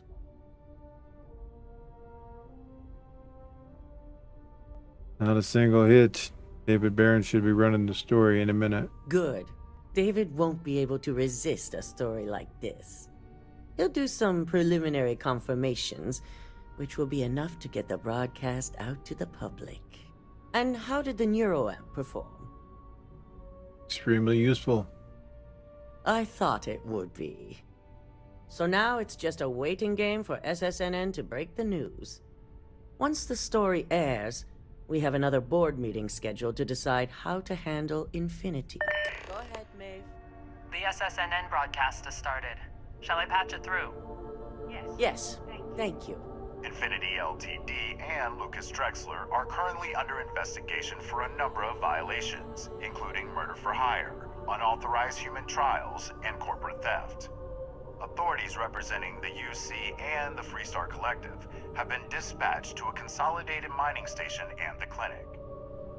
Not a single hitch. David Barron should be running the story in a minute. Good. David won't be able to resist a story like this. He'll do some preliminary confirmations, which will be enough to get the broadcast out to the public. And how did the neuroamp perform? Extremely useful. I thought it would be. So now it's just a waiting game for SSNN to break the news. Once the story airs, we have another board meeting scheduled to decide how to handle Infinity. Go ahead, Maeve. The SSNN broadcast has started. Shall I patch it through? Yes, thank you. Infinity Ltd. and Lucas Drexler are currently under investigation for a number of violations, including murder for hire, unauthorized human trials, and corporate theft. Authorities representing the UC and the Freestar Collective have been dispatched to a consolidated mining station and the clinic.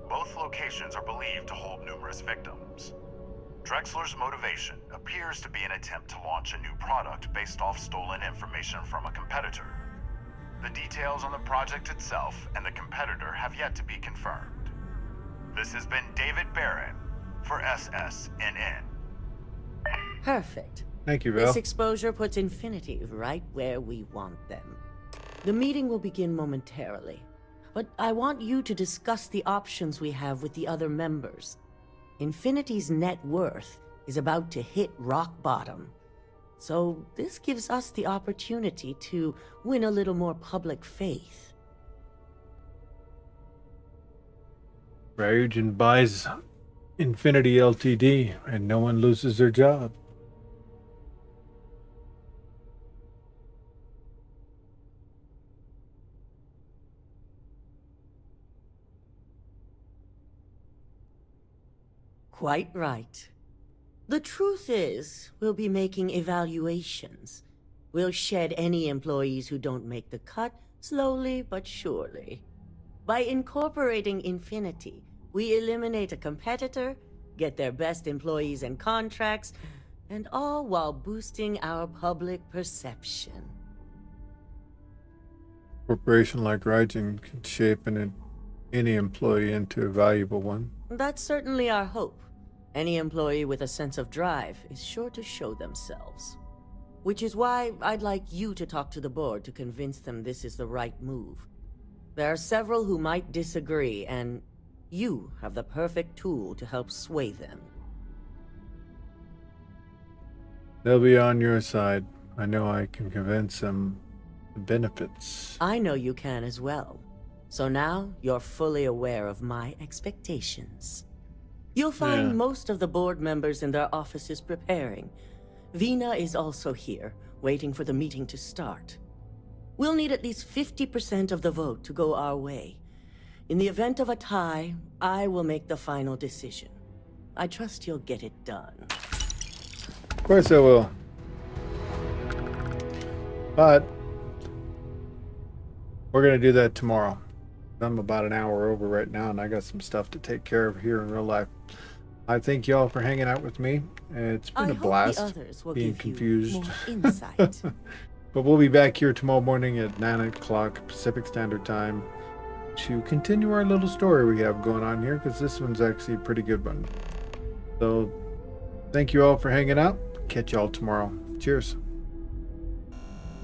Both locations are believed to hold numerous victims. Drexler's motivation appears to be an attempt to launch a new product based off stolen information from a competitor. The details on the project itself and the competitor have yet to be confirmed. This has been David Barron for SSNN. Perfect. Thank you, Bill. This exposure puts Infinity right where we want them. The meeting will begin momentarily, but I want you to discuss the options we have with the other members. Infinity's net worth is about to hit rock bottom, so this gives us the opportunity to win a little more public faith. Ryujin buys Infinity Ltd. And no one loses their job. Quite right. The truth is, we'll be making evaluations. We'll shed any employees who don't make the cut, slowly but surely. By incorporating Infinity, we eliminate a competitor, get their best employees and contracts, and all while boosting our public perception. Corporation like Ryujin can shape any employee into a valuable one. That's certainly our hope. Any employee with a sense of drive is sure to show themselves. Which is why I'd like you to talk to the board to convince them this is the right move. There are several who might disagree, and you have the perfect tool to help sway them. They'll be on your side. I know I can convince them the benefits. I know you can as well. So now you're fully aware of my expectations. You'll find most of the board members in their offices preparing. Vina is also here, waiting for the meeting to start. We'll need at least 50% of the vote to go our way. In the event of a tie, I will make the final decision. I trust you'll get it done. Of course I will. But we're going to do that tomorrow. I'm about an hour over right now, and I got some stuff to take care of here in real life. I thank y'all for hanging out with me. It's been a blast being confused. But we'll be back here tomorrow morning at 9 o'clock Pacific Standard Time to continue our little story we have going on here, because this one's actually a pretty good one. So thank you all for hanging out. Catch y'all tomorrow. Cheers.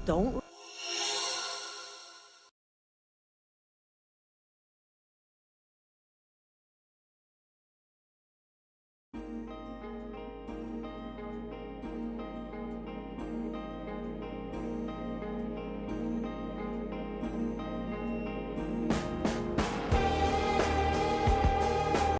Don't